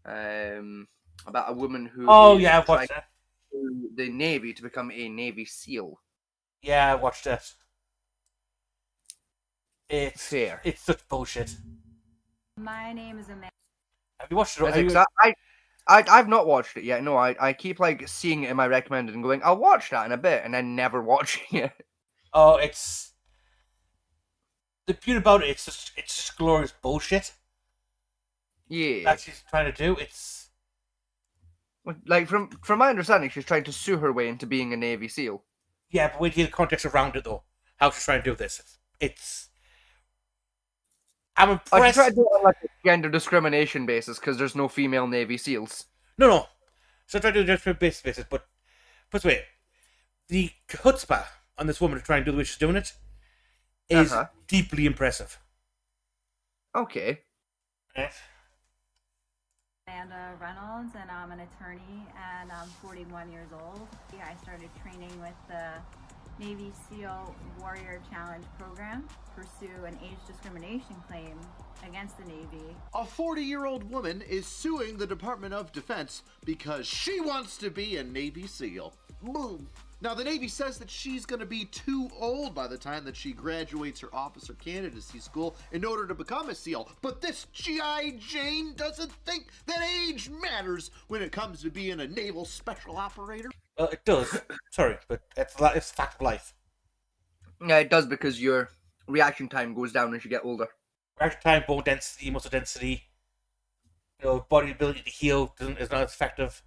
About a woman who yeah, I've watched that. The Navy to become a Navy SEAL. Yeah, I watched it. It's fair. It's such bullshit. My name is Amanda. Have you watched it? I've not watched it yet. No, I keep like seeing it in my recommended and going, I'll watch that in a bit, and then never watching it. Oh, it's the beauty about it. It's just glorious bullshit. Yeah, that she's trying to do. It's like from my understanding, she's trying to sue her way into being a Navy SEAL. Yeah, but wait till the context around it though. How she's trying to do this. I'm impressed. She's trying to do it on like a gender discrimination basis because there's no female Navy SEAls. No. So trying to do it just for basis, but wait, the chutzpah on this woman to try and do the way she's doing it is deeply impressive. Okay. Amanda Reynolds, and I'm an attorney, and I'm 41 years old. I started training with the Navy SEAL Warrior Challenge program to pursue an age discrimination claim against the Navy. A 40-year-old woman is suing the Department of Defense because she wants to be a Navy SEAL. Boom. Now, the Navy says that she's going to be too old by the time that she graduates her officer candidacy school in order to become a SEAL. But this G.I. Jane doesn't think that age matters when it comes to being a naval special operator. It does. Sorry, but it's a fact of life. Yeah, it does because your reaction time goes down as you get older. Reaction time, bone density, muscle density, body ability to heal is not as effective.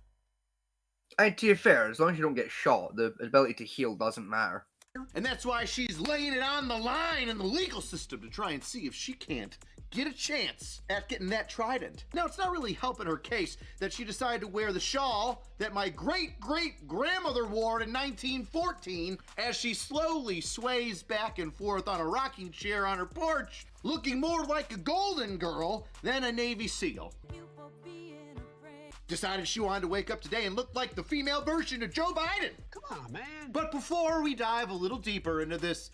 And to be fair, as long as you don't get shot, the ability to heal doesn't matter. And that's why she's laying it on the line in the legal system to try and see if she can't get a chance at getting that trident. Now, it's not really helping her case that she decided to wear the shawl that my great-great-grandmother wore in 1914 as she slowly sways back and forth on a rocking chair on her porch, looking more like a Golden Girl than a Navy SEAL. Decided she wanted to wake up today and look like the female version of Joe Biden. Come on, man. But before we dive a little deeper into this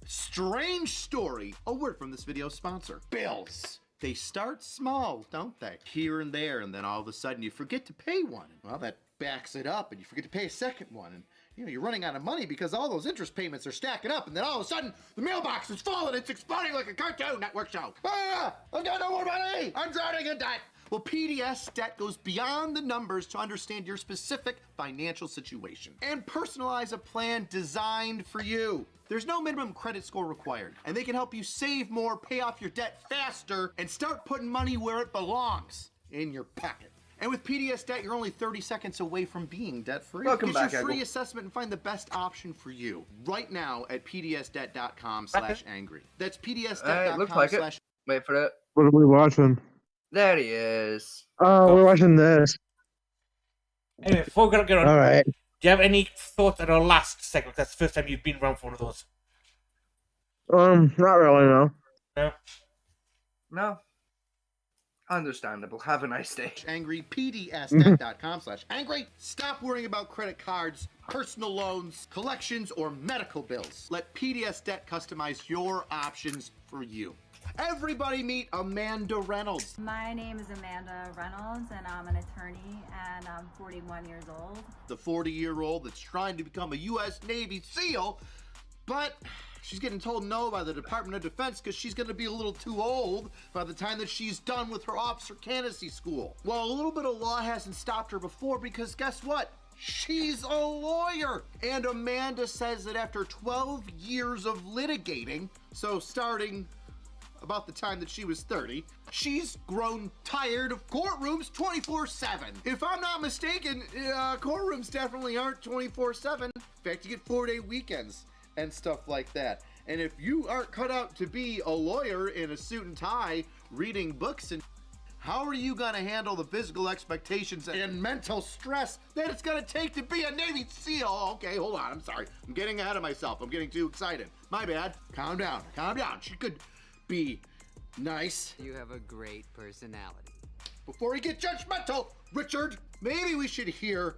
strange story, a word from this video's sponsor. Bills. They start small, don't they? Here and there, and then all of a sudden you forget to pay one. Well, that backs it up, and you forget to pay a second one. And you know, you're running out of money because all those interest payments are stacking up, and then all of a sudden, the mailbox is full and it's exploding like a Cartoon Network show. Ah! I've got no more money! I'm drowning in debt! Well, PDS Debt goes beyond the numbers to understand your specific financial situation and personalize a plan designed for you. There's no minimum credit score required, and they can help you save more, pay off your debt faster, and start putting money where it belongs, in your pocket. And with PDS Debt, you're only 30 seconds away from being debt-free. Welcome back, Get your free Eggle. assessment and find the best option for you right now at pdsdebt.com/angry. That's pdsdebt.com/. Looks like it. Wait for it. What are we watching? There he is. Oh, we're watching this. Anyway, before we get on, All right. do you have any thoughts on our last segment? That's the first time you've been around for one of those. Not really, no. No? No. Understandable. Have a nice day. Angry, pdsdebt.com/angry. Stop worrying about credit cards, personal loans, collections, or medical bills. Let PDS Debt customize your options for you. Everybody meet Amanda Reynolds. My name is Amanda Reynolds, and I'm an attorney, and I'm 41 years old. The 40-year-old that's trying to become a U.S. Navy SEAL, but she's getting told no by the Department of Defense because she's going to be a little too old by the time that she's done with her officer candidacy school. Well, a little bit of law hasn't stopped her before because guess what? She's a lawyer. And Amanda says that after 12 years of litigating, so starting about the time that she was 30, she's grown tired of courtrooms 24/7. If I'm not mistaken, courtrooms definitely aren't 24/7. In fact, you get 4-day weekends and stuff like that. And if you aren't cut out to be a lawyer in a suit and tie, reading books, and how are you gonna handle the physical expectations and mental stress that it's gonna take to be a Navy SEAL? Oh, okay, hold on, I'm sorry. I'm getting ahead of myself. I'm getting too excited. My bad. Calm down, calm down. She could be nice. You have a great personality. Before we get judgmental, Richard, maybe we should hear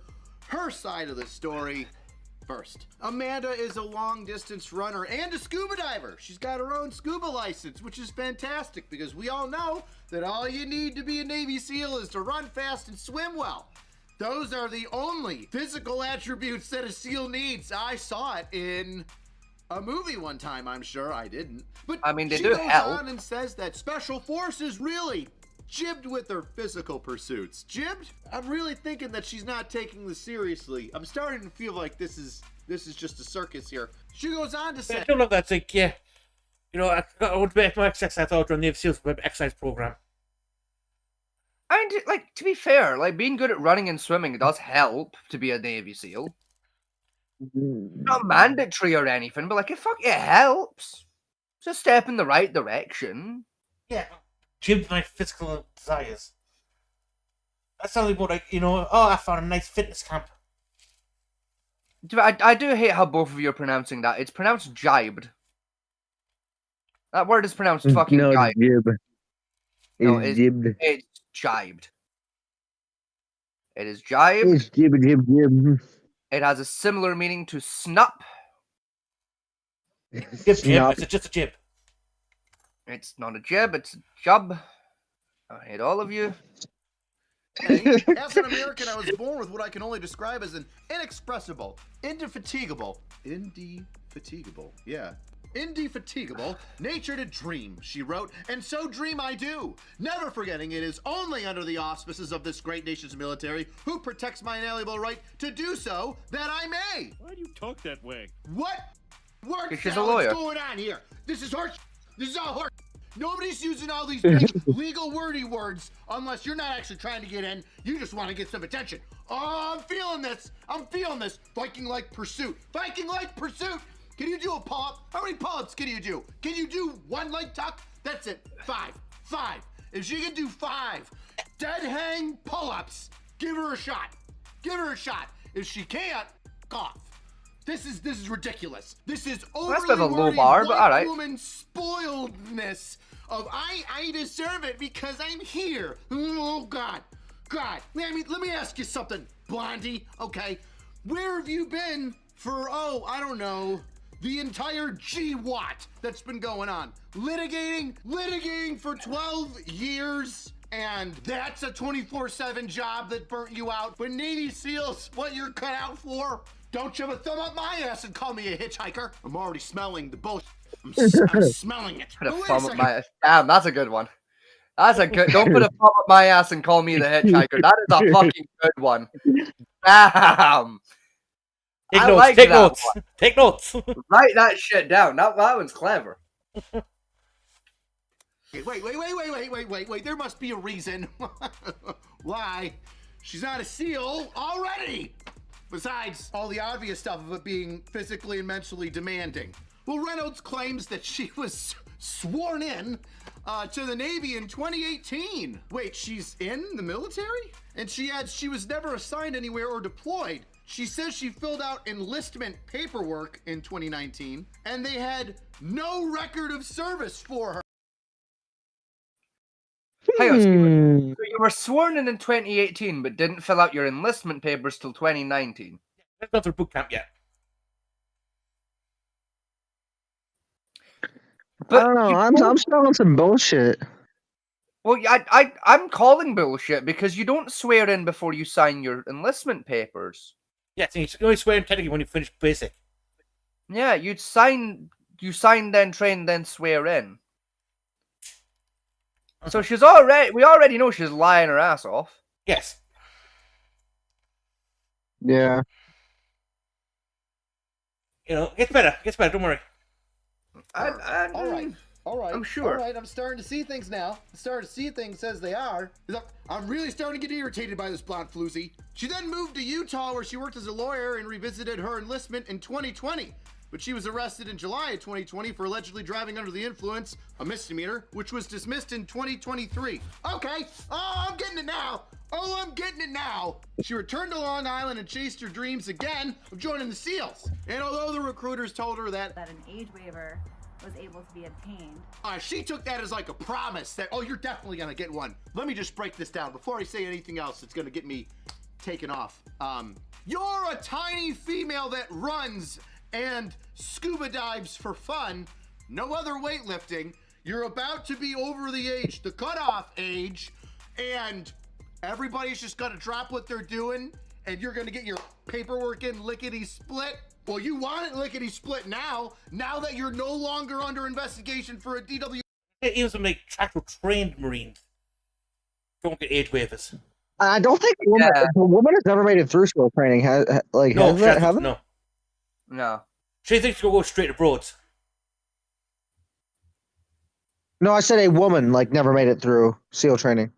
her side of the story first. Amanda is a long-distance runner and a scuba diver. She's got her own scuba license, which is fantastic because we all know that all you need to be a Navy SEAL is to run fast and swim well. Those are the only physical attributes that a SEAL needs. I saw it in a movie one time. I'm sure I didn't. But I mean, they she do goes help. on and says that Special Forces really jibbed with her physical pursuits. Jibbed? I'm really thinking that she's not taking this seriously. I'm starting to feel like this is just a circus here. She goes on to say, I don't know, that's like, yeah. You know, I would bet my exercise I thought on Navy SEALs web exercise program. I mean, like, to be fair, like, being good at running and swimming does help to be a Navy SEAL. Not mandatory or anything, but, like, it helps. It's a step in the right direction. Yeah. Jibbed my physical desires. That sounds more like, you know, oh, I found a nice fitness camp. I do hate how both of you are pronouncing that. It's pronounced jibed. That word is pronounced fucking jibed. Jib. No, It's jibbed. It's jibed. It is jibed. It's jib, jib, jib. It has a similar meaning to snup. Jib, it's just a jib. It's not a jib, it's a jub. I hate all of you. as an American, I was born with what I can only describe as an inexpressible, indefatigable nature to dream, she wrote, and so dream I do, never forgetting it is only under the auspices of this great nation's military, who protects my inalienable right to do so, that I may. Why do you talk that way? What word She's a salad lawyer. is going on here? This is horse. This is all horse. Nobody's using all these big legal wordy words unless you're not actually trying to get in. You just want to get some attention. Oh, I'm feeling this. I'm feeling this. Viking-like pursuit. Viking-like pursuit. Can you do a pull-up? How many pull-ups can you do? Can you do one leg tuck? That's it. 5. If she can do 5 dead hang pull-ups, give her a shot. Give her a shot. If she can't, cough. This is ridiculous. This is That's a bit of a overly low wordy bar, but white alright. woman spoiledness of I deserve it because I'm here. Oh God. Let me ask you something, Blondie. Okay, where have you been for I don't know, the entire GWAT that's been going on? Litigating for 12 years. And that's a 24/7 job that burnt you out. But Navy SEALs, what you're cut out for? Don't you have a thumb up my ass and call me a hitchhiker. I'm already smelling the bullshit. I'm smelling it. Put a But wait a thumb up second. my ass. Damn, that's a good one. That's a good. Don't put a thumb up my ass and call me the hitchhiker. That is a fucking good one. Damn. Take I notes. like Take that notes. one. Take notes. Write that shit down. That one's clever. Wait. There must be a reason why she's not a SEAL already. Besides all the obvious stuff of it being physically and mentally demanding. Well, Reynolds claims that she was sworn in to the Navy in 2018. Wait, she's in the military? And she adds she was never assigned anywhere or deployed. She says she filled out enlistment paperwork in 2019, and they had no record of service for her. Hang on, Stephen. So you were sworn in 2018, but didn't fill out your enlistment papers till 2019. Let's go through boot camp yet. I don't know. I'm smelling some bullshit. Well, I'm calling bullshit because you don't swear in before you sign your enlistment papers. Yeah, so you only swear in technically when you finish basic. Yeah, you sign, then train, then swear in. So we already know she's lying her ass off. Yes. Yeah. You know, it gets better, don't worry. All right. I'm sure. All right, I'm starting to see things now. I'm starting to see things as they are. Look, I'm really starting to get irritated by this blonde floozy. She then moved to Utah where she worked as a lawyer and revisited her enlistment in 2020. But she was arrested in July of 2020 for allegedly driving under the influence, a misdemeanor, which was dismissed in 2023. Okay, I'm getting it now. She returned to Long Island and chased her dreams again of joining the SEALs. And although the recruiters told her that an age waiver was able to be obtained. she took that as like a promise that, you're definitely gonna get one. Let me just break this down before I say anything else that's gonna get me taken off. You're a tiny female that runs and scuba dives for fun, no other weightlifting. You're about to be over the cutoff age, and everybody's just gonna drop what they're doing, and you're gonna get your paperwork in lickety-split. Well, you want it lickety-split now that you're no longer under investigation for a DW. Even some like tractor trained Marines don't get age waivers. I don't think the woman has never made it through SEAL training. No. She thinks she'll go straight to Broads. No, I said a woman never made it through SEAL training.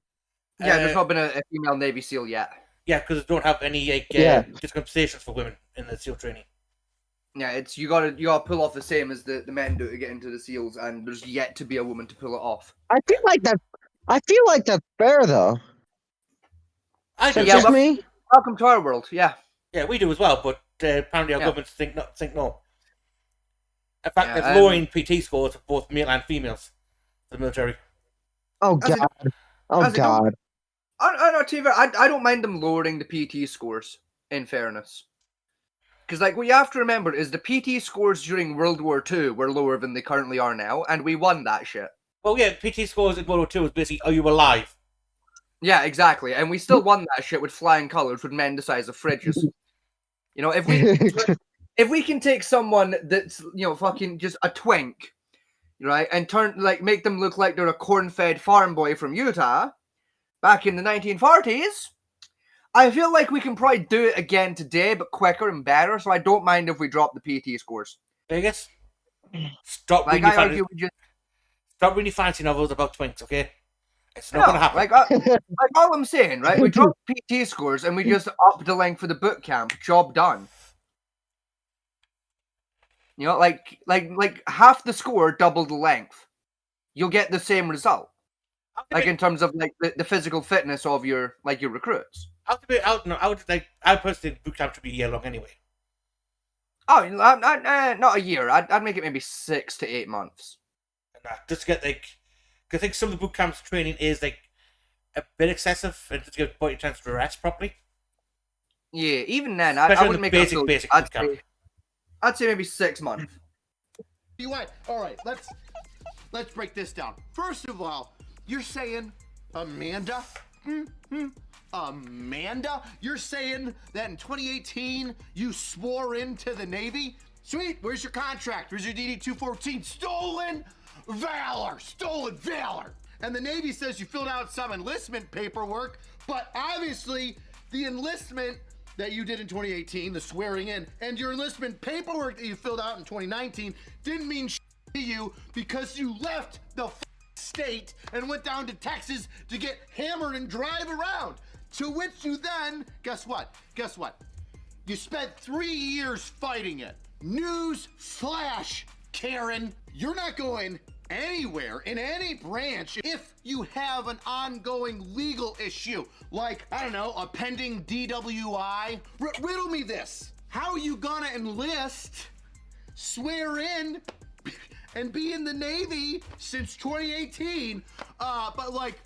Yeah, there's not been a female Navy SEAL yet. Yeah, because they don't have any discompensations for women in the SEAL training. Yeah, it's you gotta pull off the same as the men do to get into the SEALs, and there's yet to be a woman to pull it off. I feel like that's fair though. Me? Welcome to our world. Yeah. Yeah, we do as well, but apparently our governments think no. In fact, Yeah, they're lowering PT scores for both male and females in the military. Oh God. God. I don't mind them lowering the PT scores, in fairness. Because, what you have to remember is the PT scores during World War II were lower than they currently are now, and we won that shit. Well, yeah, PT scores in World War II was basically, are you alive? Yeah, exactly. And we still won that shit with flying colours with men the size of fridges. You know, if we can take someone that's, fucking just a twink, right, and make them look like they're a corn-fed farm boy from Utah back in the 1940s, I feel like we can probably do it again today, but quicker and better, so I don't mind if we drop the PT scores. Vegas? Stop reading fancy novels about twinks, okay? It's not gonna happen. All I'm saying, right? We drop PT scores and we just up the length for the boot camp. Job done. You know, like half the score, double the length. you'll get the same result. Like in terms of like the physical fitness of your recruits. I would personally think boot camp to be a year long anyway. Oh, not a year. I'd make it maybe 6 to 8 months. Just to get I think some of the boot camp's training is like a bit excessive, and to give the body a chance to rest properly. Yeah, even then, I wouldn't make basic it. boot camp. I'd say maybe 6 months. You what? All right, let's break this down. First of all, you're saying Amanda? Amanda? You're saying that in 2018 you swore into the Navy? Sweet, where's your contract? Where's your DD-214? Stolen valor! Stolen valor! And the Navy says you filled out some enlistment paperwork, but obviously the enlistment that you did in 2018, the swearing in, and your enlistment paperwork that you filled out in 2019 didn't mean shit to you because you left the state and went down to Texas to get hammered and drive around. To which you then, guess what? You spent 3 years fighting it. News flash, Karen, you're not going anywhere in any branch if you have an ongoing legal issue, like, I don't know, a pending DWI. Riddle me this. How are you gonna enlist, swear in, and be in the Navy since 2018, but like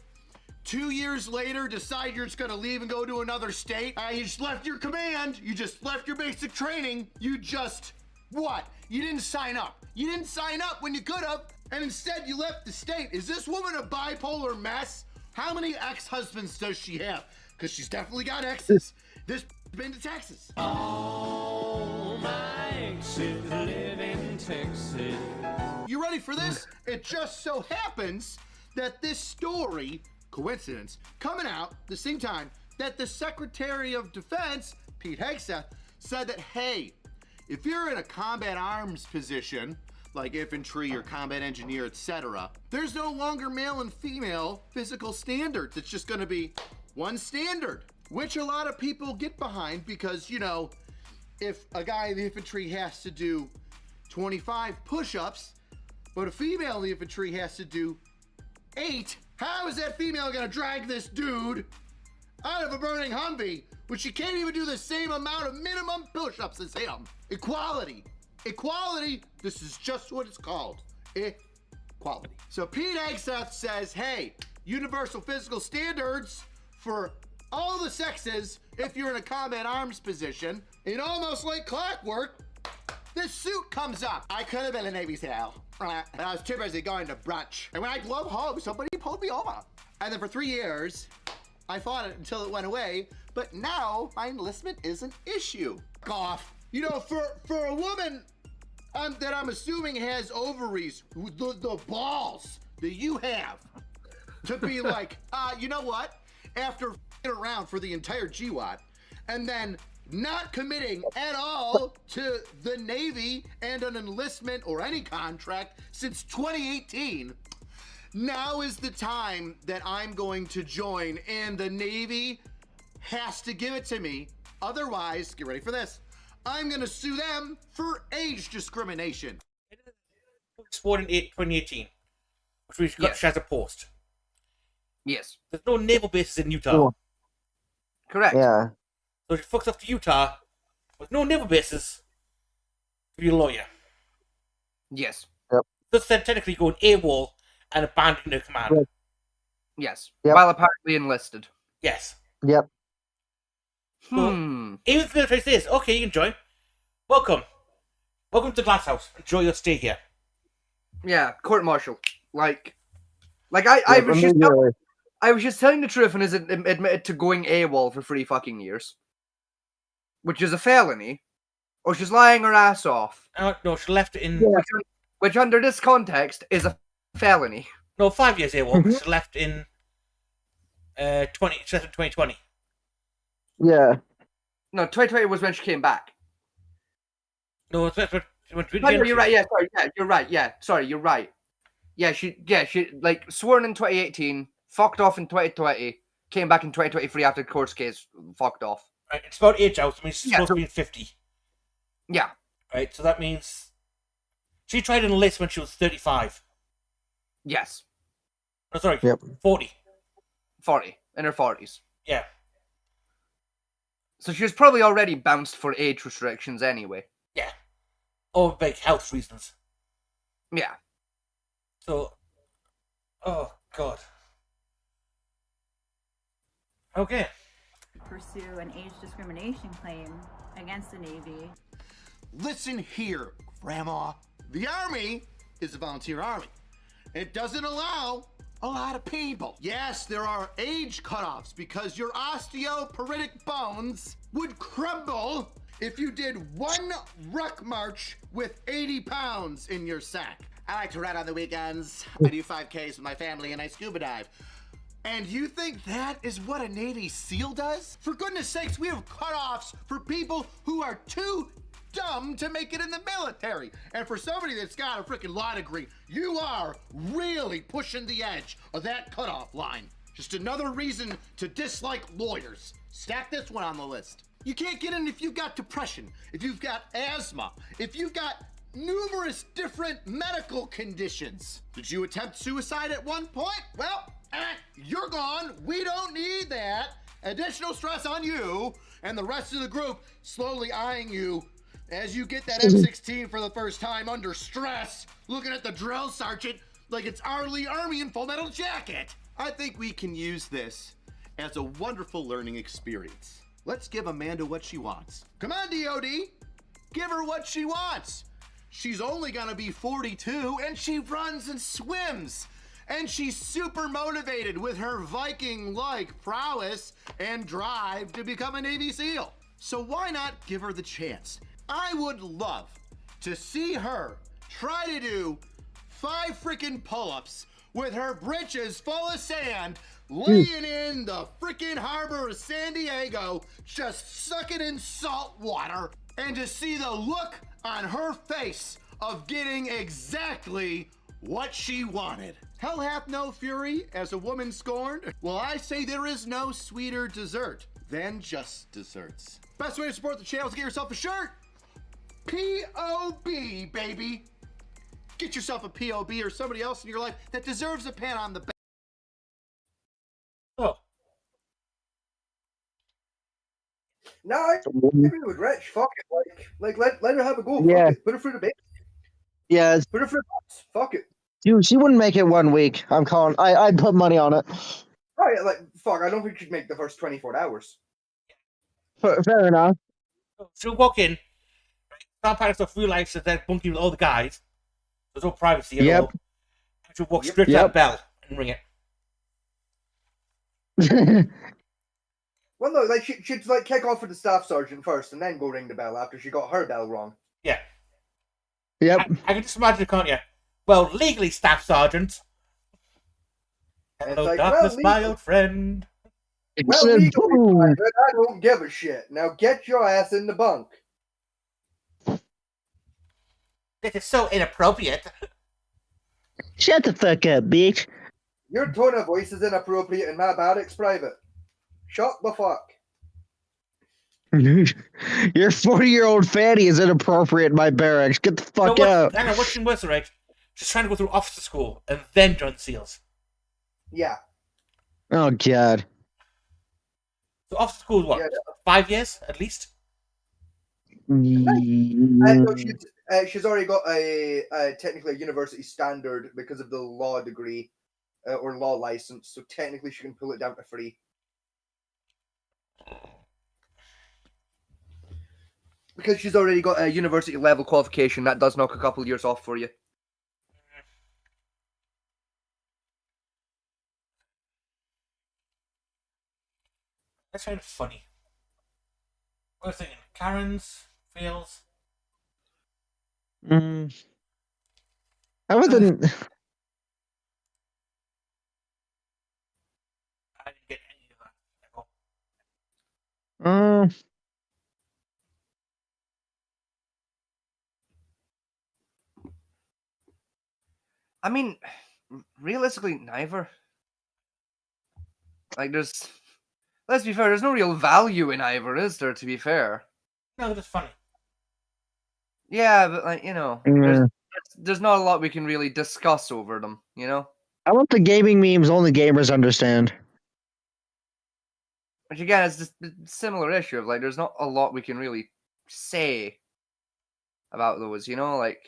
2 years later decide you're just gonna leave and go to another state? You just left your command, you just left your basic training, you just, what? You didn't sign up. You didn't sign up when you could have, and instead you left the state. Is this woman a bipolar mess? How many ex-husbands does she have? Because she's definitely got exes. This been to Texas. All my exes live in Texas. You ready for this? It just so happens that this story, coincidence, coming out the same time that the Secretary of Defense, Pete Hegseth, said that, hey, if you're in a combat arms position, like infantry or combat engineer, etc., there's no longer male and female physical standards. It's just gonna be one standard, which a lot of people get behind because, you know, if a guy in the infantry has to do 25 push-ups, but a female in the infantry has to do 8, how is that female gonna drag this dude out of a burning Humvee when she can't even do the same amount of minimum push-ups as him? Equality. Equality, this is just what it's called. Equality. So Pete Hegseth says, hey, universal physical standards for all the sexes if you're in a combat arms position. And almost like clockwork, this suit comes up. I could have been a Navy SEAL. And I was too busy going to brunch. And when I drove home, somebody pulled me over. And then for 3 years, I fought it until it went away. But now my enlistment is an issue. Off. You know, for a woman that I'm assuming has ovaries, the balls that you have to be like, you know what? After around for the entire GWAT and then not committing at all to the Navy and an enlistment or any contract since 2018, now is the time that I'm going to join, and the Navy has to give it to me. Otherwise, get ready for this, I'm going to sue them for age discrimination. Sworn in 2018, which we got as a post. Yes. There's no naval bases in Utah. Cool. Correct. Yeah. So she fucks off to Utah with no naval bases to be a lawyer. Yes. Yep. Thus then technically going AWOL and abandoning their command. Yep. Yes. Yep. While apparently enlisted. Yes. Yep. So, even if the military says, okay, you can join. Welcome. Welcome to Glass House. Enjoy your stay here. Yeah, court martial. I was just telling the truth and is admitted to going AWOL for 3 fucking years. Which is a felony. Or she's lying her ass off. No, she left it in... Which under this context is a felony. No, 5 years AWOL. She left in 2020. Yeah. No, 2020 was when she came back. No, it's you're right. Yeah, sorry. Yeah, you're right. Yeah, sorry, you're right. Yeah, she like sworn in 2018, fucked off in 2020, came back in 2023 after the court case, fucked off. Right, it's about age out. I mean, she's supposed to be 50. Yeah. Right, so that means she tried an enlist when she was 35. Yes. Oh, sorry, Yep. 40. 40. In her 40s. Yeah. So she was probably already bounced for age restrictions anyway. Yeah. Or big health reasons. Yeah. So, oh, God. Okay. Pursue an age discrimination claim against the Navy. Listen here, Grandma. The Army is a volunteer army. It doesn't allow a lot of people. Yes, there are age cutoffs because your osteoporotic bones would crumble if you did one ruck march with 80 pounds in your sack. I like to ride on the weekends. I do 5Ks with my family and I scuba dive. And you think that is what a Navy SEAL does? For goodness sakes, we have cutoffs for people who are too dumb to make it in the military. And for somebody that's got a freaking law degree, you are really pushing the edge of that cutoff line. Just another reason to dislike lawyers. Stack this one on the list. You can't get in if you've got depression, if you've got asthma, if you've got numerous different medical conditions. Did you attempt suicide at one point? Well, you're gone. We don't need that. Additional stress on you and the rest of the group slowly eyeing you as you get that M16 for the first time under stress, looking at the drill sergeant like it's Arlie Army in Full Metal Jacket. I think we can use this as a wonderful learning experience. Let's give Amanda what she wants. Come on, DOD. Give her what she wants. She's only gonna be 42 and she runs and swims. And she's super motivated with her Viking-like prowess and drive to become a Navy SEAL. So why not give her the chance? I would love to see her try to do 5 freaking pull-ups with her britches full of sand, laying in the freaking harbor of San Diego, just sucking in salt water, and to see the look on her face of getting exactly what she wanted. Hell hath no fury as a woman scorned. Well, I say there is no sweeter dessert than just desserts. Best way to support the channel is to get yourself a shirt. POB, baby. Get yourself a POB or somebody else in your life that deserves a pat on the back. Oh. No, maybe with Rich. Fuck it. Like let her have a go. Yeah. Fuck it. Put her through the base. Yeah, Put her through the box. Fuck it. dude, she wouldn't make it 1 week. I'm calling. I'd put money on it. Right, like fuck. I don't think she'd make the first 24 hours. Fair enough. She'll walk in, start packing stuff, realize that they're bunking with all the guys. There's no privacy at all. And she'll walk straight to that bell and ring it. Well, no, like she'd like kick off with the staff sergeant first, and then go ring the bell after she got her bell wrong. Yeah. Yep. I can just imagine it, can't you? Well, legally, staff sergeant. Hello, like, darkness, well, my old friend. Well, legally, private, I don't give a shit. Now get your ass in the bunk. This is so inappropriate. Shut the fuck up, bitch. Your tone of voice is inappropriate and my barracks private. Shut the fuck. Your 40-year-old fatty is inappropriate in my barracks. Get the fuck out. Hang on, what's in worse, right? She's trying to go through officer school and then join SEALs. Yeah. Oh, God. So officer school is what? 5 years at least? No, she's already got a technically a university standard because of the law degree or law license, so technically she can pull it down to 3. Because she's already got a university level qualification, that does knock a couple years off for you. That's kind of funny. What was I thinking? Karen's, Fields. I wouldn't. I didn't get any of that at all. I mean, realistically, neither. Like, let's be fair, there's no real value in either, is there, to be fair? No, that's funny. Yeah, but, like, you know, there's there's not a lot we can really discuss over them, you know? I want the gaming memes only gamers understand. Which again, it's just a similar issue of like, there's not a lot we can really say about those, you know? Like,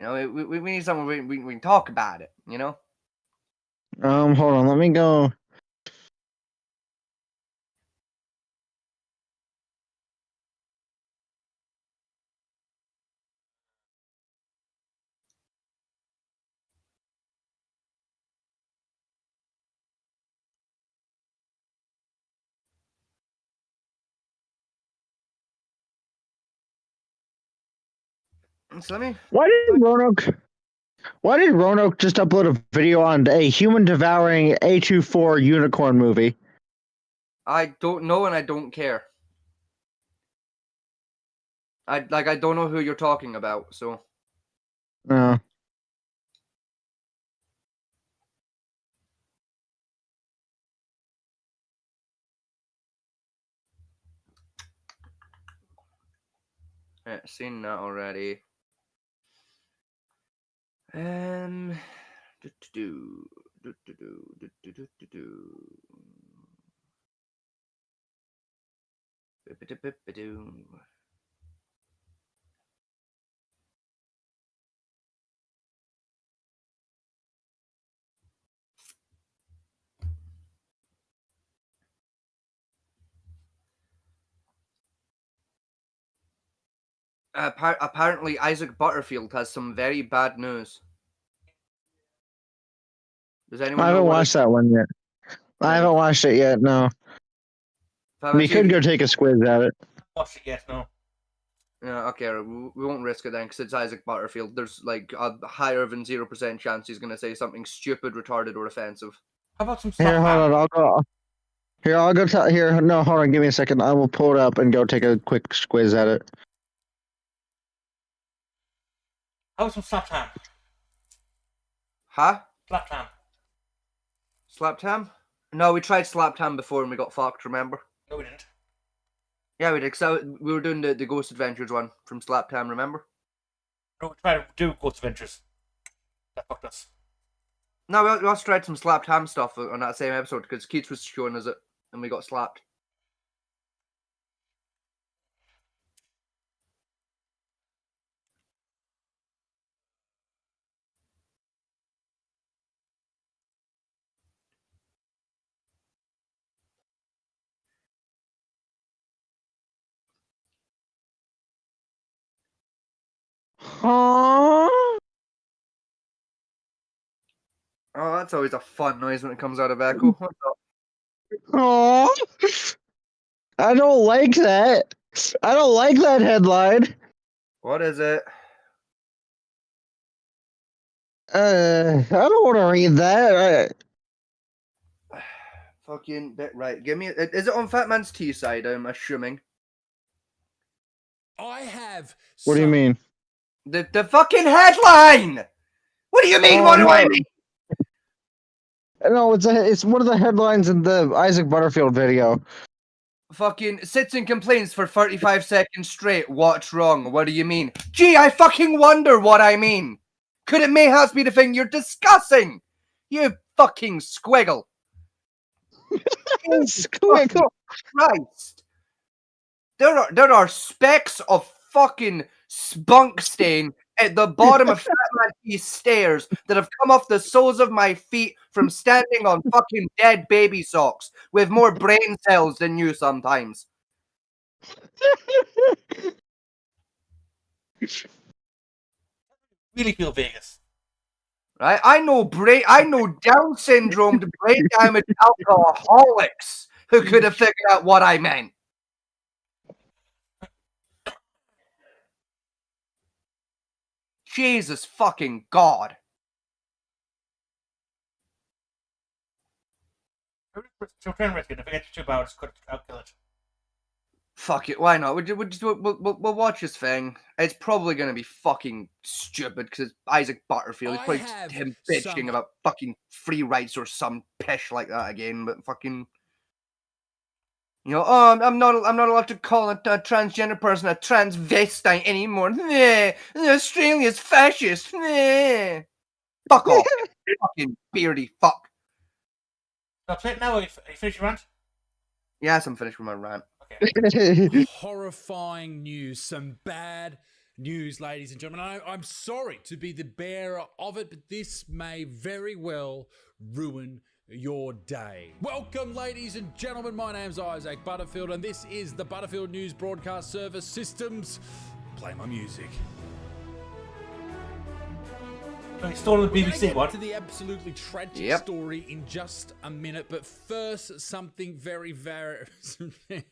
you know, we need someone we can talk about it, you know? Hold on, let me go. So let me. Why did Roanoke just upload a video on a human devouring A24 unicorn movie? I don't know and I don't care. I don't know who you're talking about, so. No. Yeah, seen that already. Apparently, Isaac Butterfield has some very bad news. Does anyone I know haven't what watched that one yet. I haven't watched it yet, no. We could go take a squiz at it. Watch it yet? No. Yeah, okay, we won't risk it then, because it's Isaac Butterfield. There's like a higher than 0% chance he's going to say something stupid, retarded, or offensive. How about some Here, hold on, I'll go. Here, I'll go tell. Here, no, hold on, give me a second. I will pull it up and go take a quick squiz at it. How about some slap ham? Huh? Slap ham. Slapped ham? No, we tried slapped ham before and we got fucked, remember? No, we didn't. Yeah, we did, because we were doing the Ghost Adventures one from slapped ham, remember? No, we tried to do Ghost Adventures. That fucked us. No, we also tried some slapped ham stuff on that same episode, because Keats was showing us it, and we got slapped. Huh? Oh, that's always a fun noise when it comes out of Echo. What's up? Oh, I don't like that. I don't like that headline. What is it? I don't want to read that. Fucking bit right. Give me. Is it on Fat Man's T side? I'm assuming. I have. What do you mean? The fucking headline. What do you mean? What do I mean? No, it's one of the headlines in the Isaac Butterfield video. Fucking sits and complains for 35 seconds straight. What's wrong? What do you mean? Gee, I fucking wonder what I mean. Could it mayhaps be the thing you're discussing? You fucking squiggle. Squiggle. Christ. There are specks of fucking spunk stain at the bottom of Fat Man T's stairs that have come off the soles of my feet from standing on fucking dead baby socks with more brain cells than you sometimes. Really feel Vegas. Right? I know Down syndrome to brain damaged alcoholics who could have figured out what I meant. Jesus fucking God. So try and risk it. If it gets 2 hours, I'll kill it. Fuck it, why not? We'll watch this thing. It's probably gonna be fucking stupid because it's Isaac Butterfield. It's probably just him bitching about fucking free rights or some pish like that again. But fucking, You know, oh, I'm not allowed to call a transgender person a transvestite anymore. Australia's fascist. Fuck off, fucking beardy fuck. That's it now. Are you finished your rant? Yes, I'm finished with my rant. Horrifying news. Some bad news, ladies and gentlemen. I'm sorry to be the bearer of it, but this may very well ruin your day. Welcome, ladies and gentlemen. My name's Isaac Butterfield, and this is the Butterfield News Broadcast Service Systems. Play my music. Story the BBC one. To the absolutely tragic story in just a minute, but first, something very, very,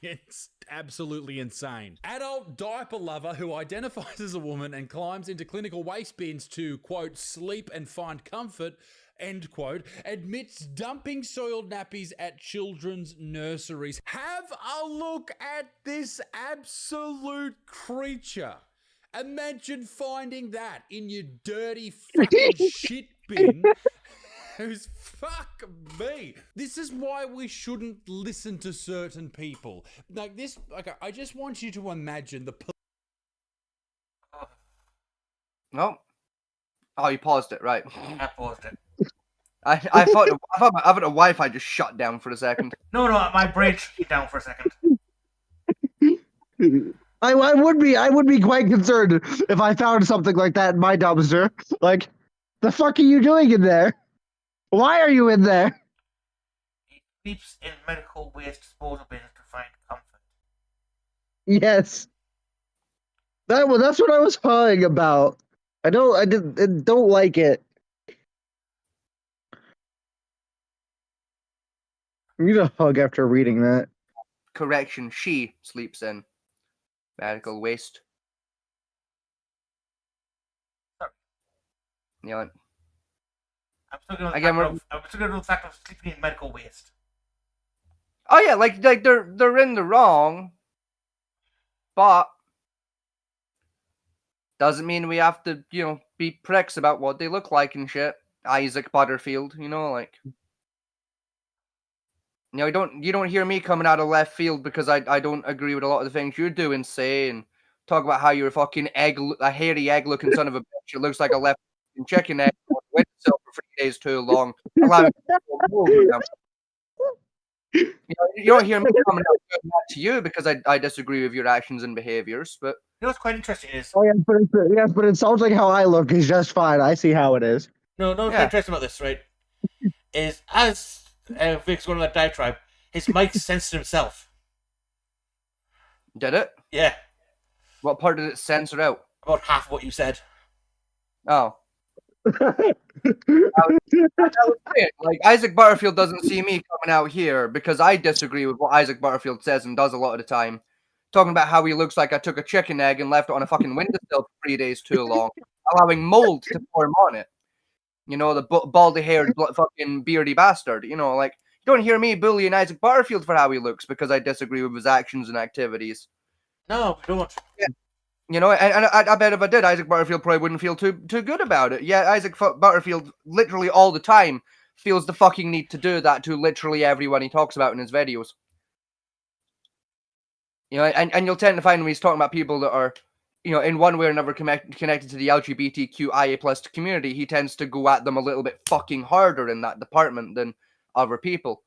it's absolutely insane. Adult diaper lover who identifies as a woman and climbs into clinical waste bins to, quote, sleep and find comfort, end quote, admits dumping soiled nappies at children's nurseries. Have a look at this absolute creature. Imagine finding that in your dirty fucking shit bin. Who's fuck me? This is why we shouldn't listen to certain people. Like this, okay, I just want you to imagine the No. Oh, you paused it, right? I paused it. I thought the Wi-Fi just shut down for a second. No, my brain shut down for a second. I would be quite concerned if I found something like that in my dumpster. Like, the fuck are you doing in there? Why are you in there? He sleeps in medical waste disposal bins to find comfort. Yes. That's what I was talking about. I don't like it. I need a hug after reading that. Correction, she sleeps in medical waste. You know, I'm still going to the fact of sleeping in medical waste. Oh yeah, like they're in the wrong, but doesn't mean we have to, you know, be pricks about what they look like and shit. Isaac Butterfield, you know, like. You know, you don't hear me coming out of left field because I don't agree with a lot of the things you do and say and talk about how you're a fucking a hairy egg-looking son of a bitch. It looks like a left chicken egg on the windowsill for 3 days too long. You don't hear me coming out to you because I disagree with your actions and behaviors. But you know what's quite interesting is but it sounds like how I look is just fine. I see how it is. No, what's interesting about this, right? Is as Vic's going on that diatribe, his mic censored himself. Did it? Yeah. What part did it censor out? About half of what you said. Oh. That was it. Like, Isaac Butterfield doesn't see me coming out here because I disagree with what Isaac Butterfield says and does a lot of the time. Talking about how he looks like I took a chicken egg and left it on a fucking windowsill for 3 days too long, allowing mold to form on it. You know, the baldy-haired, fucking beardy bastard. You know, like, you don't hear me bullying Isaac Butterfield for how he looks because I disagree with his actions and activities. No, we don't. Yeah. You know, and I bet if I did, Isaac Butterfield probably wouldn't feel too good about it. Yeah, Isaac Butterfield literally all the time feels the fucking need to do that to literally everyone he talks about in his videos. You know, and you'll tend to find when he's talking about people that are, you know, in one way or another connected to the LGBTQIA+ community, he tends to go at them a little bit fucking harder in that department than other people.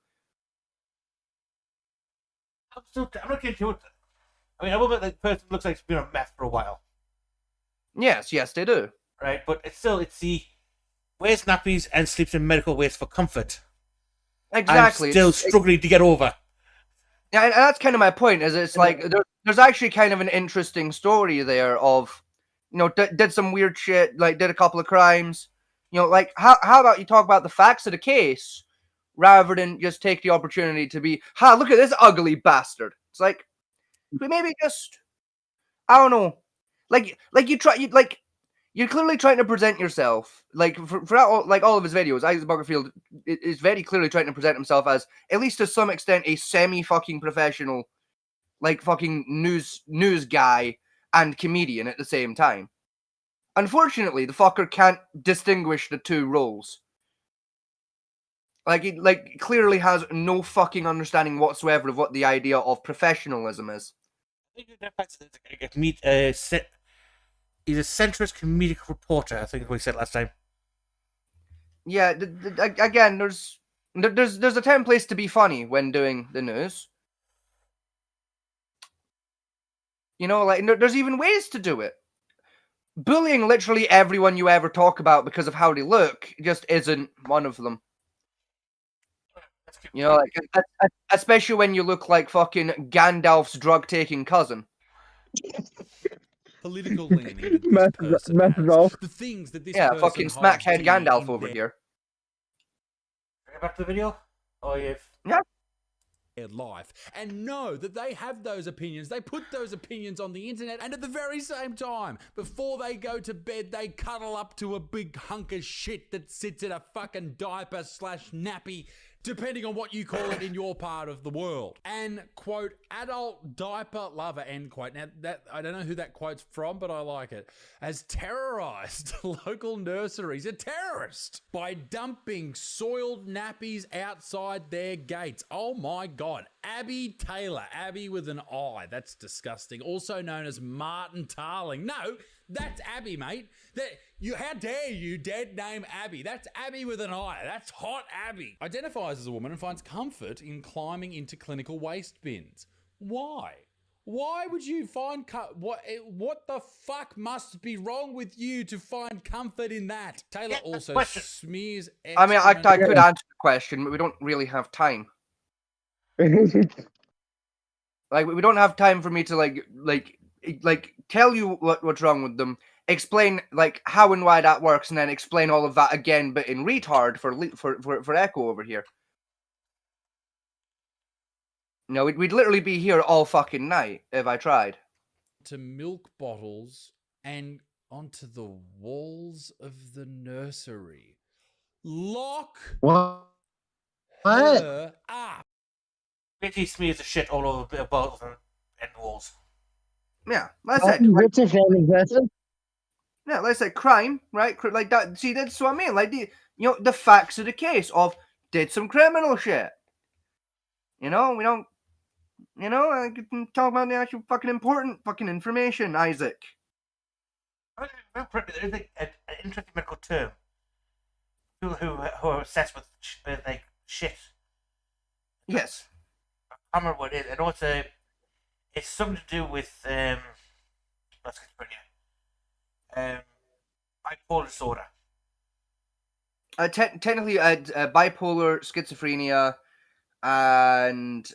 I'm not getting to it. I mean, I will bet that person looks like he's been on meth for a while. Yes, they do. Right, but it's the wears nappies and sleeps in medical waste for comfort. Exactly. I'm still struggling to get over. Yeah, and that's kind of my point. Is it's like there's actually kind of an interesting story there of, you know, did some weird shit, like did a couple of crimes. You know, like how about you talk about the facts of the case rather than just take the opportunity to be, look at this ugly bastard. It's like, maybe just, I don't know, you're clearly trying to present yourself, like for all of his videos. Isaac Butterfield is very clearly trying to present himself as, at least to some extent, a semi-fucking professional, like fucking news guy and comedian at the same time. Unfortunately, the fucker can't distinguish the two roles. Like he clearly has no fucking understanding whatsoever of what the idea of professionalism is. He's a centrist comedic reporter, I think is what he said last time. Yeah, again, there's a time and place to be funny when doing the news. You know, like there's even ways to do it. Bullying literally everyone you ever talk about because of how they look just isn't one of them. You know, like especially when you look like fucking Gandalf's drug-taking cousin. Political leaning that this person has, the things that this person fucking holds smackhead dear Gandalf in over their here. Get back to the video. Oh, yeah. life, and know that they have those opinions. They put those opinions on the internet, and at the very same time, before they go to bed, they cuddle up to a big hunk of shit that sits in a fucking diaper / nappy, depending on what you call it in your part of the world. And, quote, adult diaper lover, end quote. Now, that I don't know who that quote's from, but I like it. Has terrorized local nurseries, a terrorist, by dumping soiled nappies outside their gates. Oh my God. Abby Taylor, Abby with an I. That's disgusting. Also known as Martin Tarling. No, that's Abby, mate. How dare you dead name Abby? That's Abby with an I. That's hot Abby. Identifies as a woman and finds comfort in climbing into clinical waste bins. Why? Why would you find what the fuck must be wrong with you to find comfort in that? Taylor also smears. I mean, I could answer the question, but we don't really have time. Like, we don't have time for me to like tell you what's wrong with them, explain like how and why that works, and then explain all of that again, but in retard for Echo over here. No, we'd literally be here all fucking night if I tried. To milk bottles and onto the walls of the nursery. Lock her up. He smears the shit all over the bottles and walls. Yeah, that's it. Yeah, let's say crime, right? Like that. See, that's what I mean. Like the facts of the case of did some criminal shit. You know, we don't. You know, I can talk about the actual fucking important fucking information, Isaac. There's an interesting medical term. People who are obsessed with like shit. Yes. I can't remember what it is. I know it's something to do with bipolar disorder. Technically, bipolar, schizophrenia, and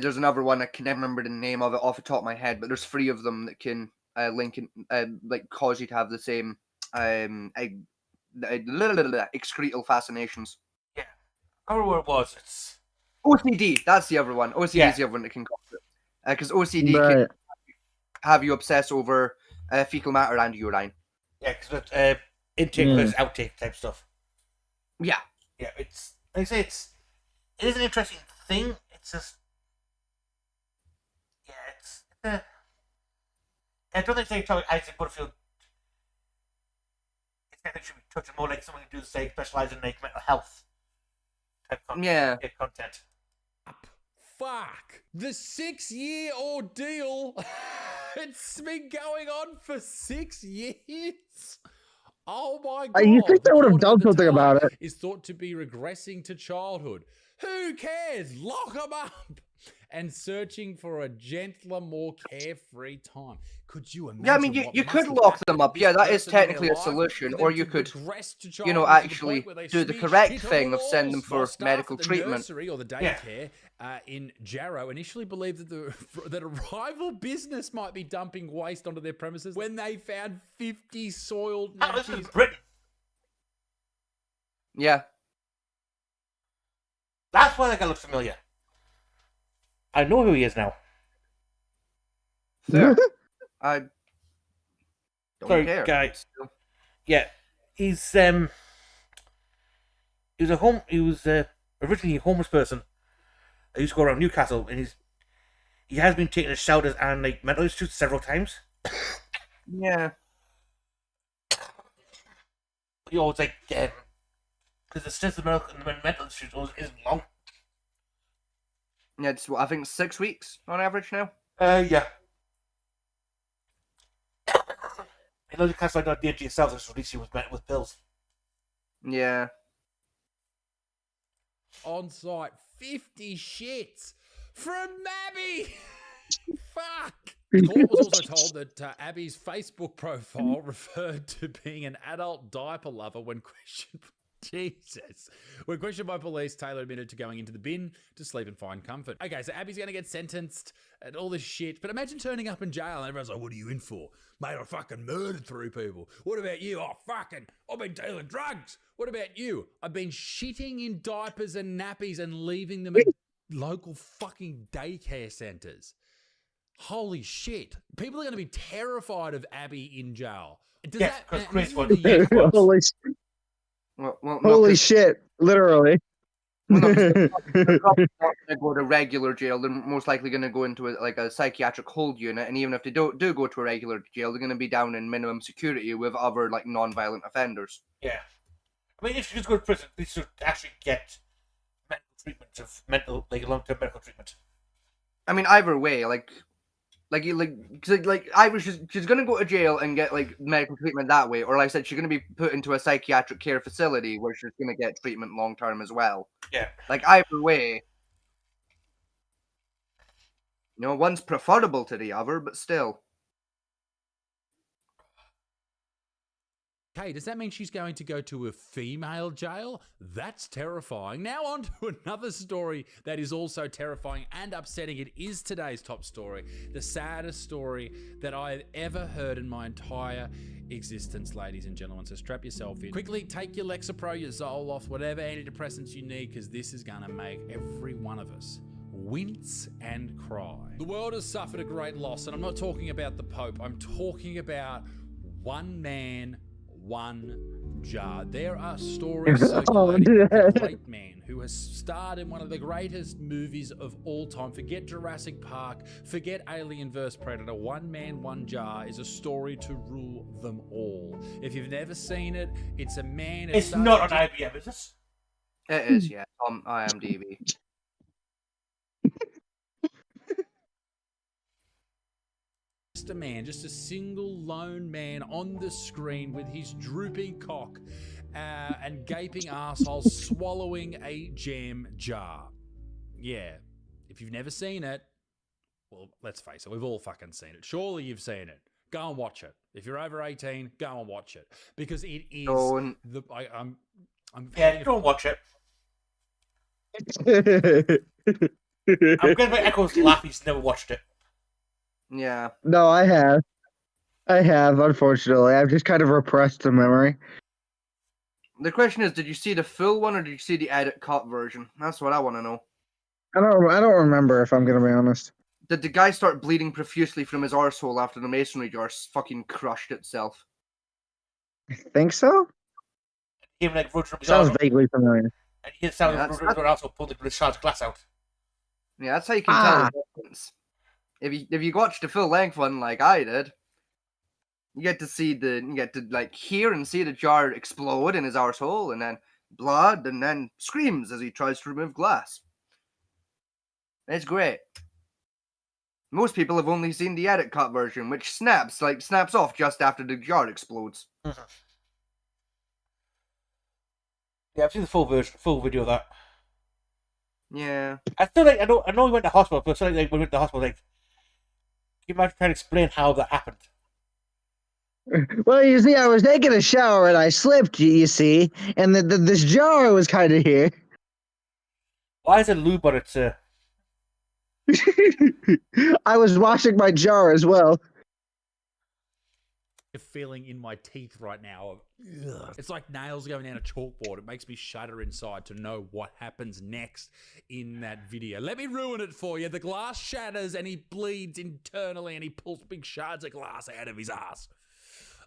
there's another one I can never remember the name of it off the top of my head, but there's 3 of them that can link and like cause you to have the same excretal fascinations. Yeah, I remember what it was. It's OCD. That's the other one. OCD is the other one that can cause it, because OCD can have you obsess over fecal matter and urine. Yeah, because intake versus outtake type stuff. Yeah. Yeah, it's like I say, it is an interesting thing. It's just, I don't think they talk Isaac Butterfield. I think should be touching more like someone who do say specialize in like mental health type content. Fuck. The 6-year ordeal. It's been going on for 6 years. Oh my God. You think they would have done something about it? Is thought to be regressing to childhood. Who cares? Lock them up. And searching for a gentler, more carefree time. Could you imagine? Yeah, I mean, you could lock them up. Yeah, that is technically a solution. Or you could, actually do the correct thing of send them for medical treatment. Nursery or the daycare in Jarrow initially believed that a rival business might be dumping waste onto their premises when they found 50 soiled nappies. This is Britain. Yeah. That's why that guy looks familiar. I know who he is now. Fair. I don't care. Guys. Yeah, he was originally a homeless person. I used to go around Newcastle, and he has been taking his showers and like mental institutes several times. Yeah. you know, it's like, because the stress of the mental issues isn't long. Yeah, it's, I think 6 weeks on average now. Yeah. I know you can't find out DMG yourself, just release you with pills. Yeah. On site, 50 shits from Abby. Fuck. Court was also told that Abby's Facebook profile referred to being an adult diaper lover when questioned. Jesus. When questioned by police, Taylor admitted to going into the bin to sleep and find comfort. Okay, so Abby's going to get sentenced and all this shit. But imagine turning up in jail and everyone's like, what are you in for? Mate, I fucking murdered 3 people. What about you? Oh, fucking, I've been dealing drugs. What about you? I've been shitting in diapers and nappies and leaving them at local fucking daycare centers. Holy shit. People are going to be terrified of Abby in jail. Does yes, because Chris was. Holy shit. Holy shit, literally. Well, no, they're probably not going to go to regular jail. They're most likely going to go into a psychiatric hold unit, and even if they do go to a regular jail, they're going to be down in minimum security with other like non-violent offenders. Yeah, I mean, if she just go to prison, they should actually get mental treatment long-term medical treatment. I mean, either way, either she's gonna go to jail and get like medical treatment that way, or like I said, she's gonna be put into a psychiatric care facility where she's gonna get treatment long term as well. Yeah. Like either way, you know, one's preferable to the other, but still. Okay, does that mean she's going to go to a female jail? That's terrifying. Now on to another story that is also terrifying and upsetting. It is today's top story, the saddest story that I've ever heard in my entire existence, ladies and gentlemen. So strap yourself in. Quickly take your Lexapro, your Zoloft, whatever antidepressants you need, because this is going to make every one of us wince and cry. The world has suffered a great loss, and I'm not talking about the Pope. I'm talking about one man, one jar. There are stories circulating of a great man who has starred in one of the greatest movies of all time. Forget Jurassic Park, forget Alien vs. Predator. One man, one jar is a story to rule them all. If you've never seen it, it's a man. It's not on IBM, is it? It is, yeah, on IMDb. Just a man, just a single lone man on the screen with his drooping cock and gaping arsehole swallowing a jam jar. Yeah, if you've never seen it, well, let's face it, we've all fucking seen it. Surely you've seen it. Go and watch it. If you're over 18, go and watch it because it is Don't. I'm yeah, go and watch it. I'm going to Echo's laugh. He's never watched it. Yeah. No, I have. Unfortunately. I've just kind of repressed the memory. The question is, did you see the full one or did you see the edit cut version? That's what I want to know. I don't remember, if I'm gonna be honest. Did the guy start bleeding profusely from his arsehole after the masonry jar fucking crushed itself? I think so? Even like sounds vaguely familiar. And he also pulled the shards of glass out. Yeah, that's how you can tell the difference. If you watch the full length one like I did, you get to like hear and see the jar explode in his arsehole, and then blood, and then screams as he tries to remove glass. It's great. Most people have only seen the edit cut version, which snaps off just after the jar explodes. Mm-hmm. Yeah, I've seen the full video of that. Yeah. I feel like I know we went to hospital, but I feel like when we went to hospital, like, you might try to explain how that happened. Well, you see, I was taking a shower and I slipped, you see, and this jar was kind of here. Why is it lube on it, sir? I was washing my jar as well. A feeling in my teeth right now of ugh. It's like nails going down a chalkboard. It makes me shudder inside to know what happens next in that video. Let me ruin it for you. The glass shatters and he bleeds internally and he pulls big shards of glass out of his ass.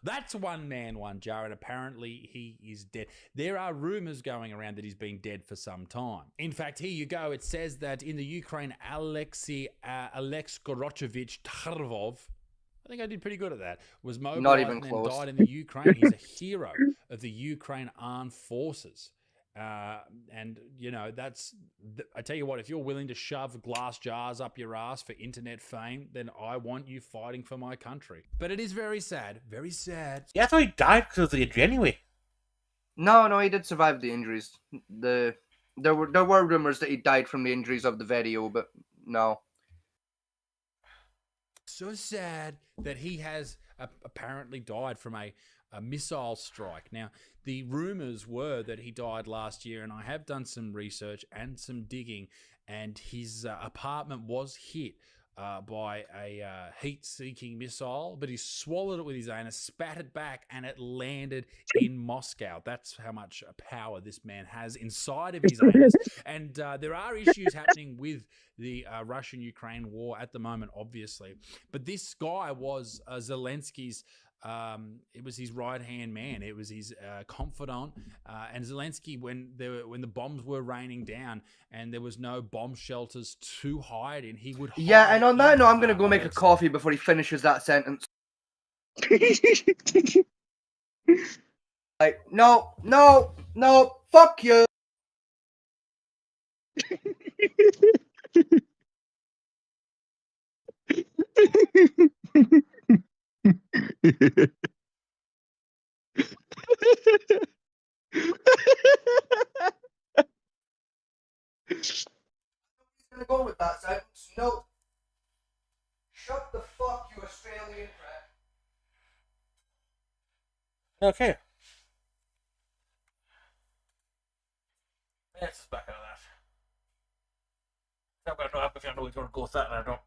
That's one man, one jar, and apparently he is dead. There are rumors going around that he's been dead for some time. In fact, here you go. It says that in the Ukraine, Alex Gorochevich Tarvov, think I did pretty good at that. Was Not mobilized even and then close. died in the Ukraine. He's a hero of the Ukraine armed forces. And you know, I tell you what, if you're willing to shove glass jars up your ass for internet fame, then I want you fighting for my country. But it is very sad, very sad. Yeah, I thought he died because of the injury anyway. No, he did survive the injuries. There were rumors that he died from the injuries of the video, but no. So sad that he has apparently died from a missile strike. Now, the rumors were that he died last year, and I have done some research and some digging, and his apartment was hit by a heat-seeking missile, but he swallowed it with his anus, spat it back, and it landed in Moscow. That's how much power this man has inside of his anus. And there are issues happening with the Russian-Ukraine war at the moment, obviously. But this guy was Zelensky's it was his right-hand man. It was his confidant. And Zelensky, when the bombs were raining down and there was no bomb shelters to hide in, he would hide. Yeah, and on that note, I'm going to go make a coffee before he finishes that sentence. Like, no, fuck you. Gonna go with that sentence. No. Shut the fuck, you Australian crap. Okay. Let's just back out of that. I'm going to know if I know he's going to go with that, and I don't.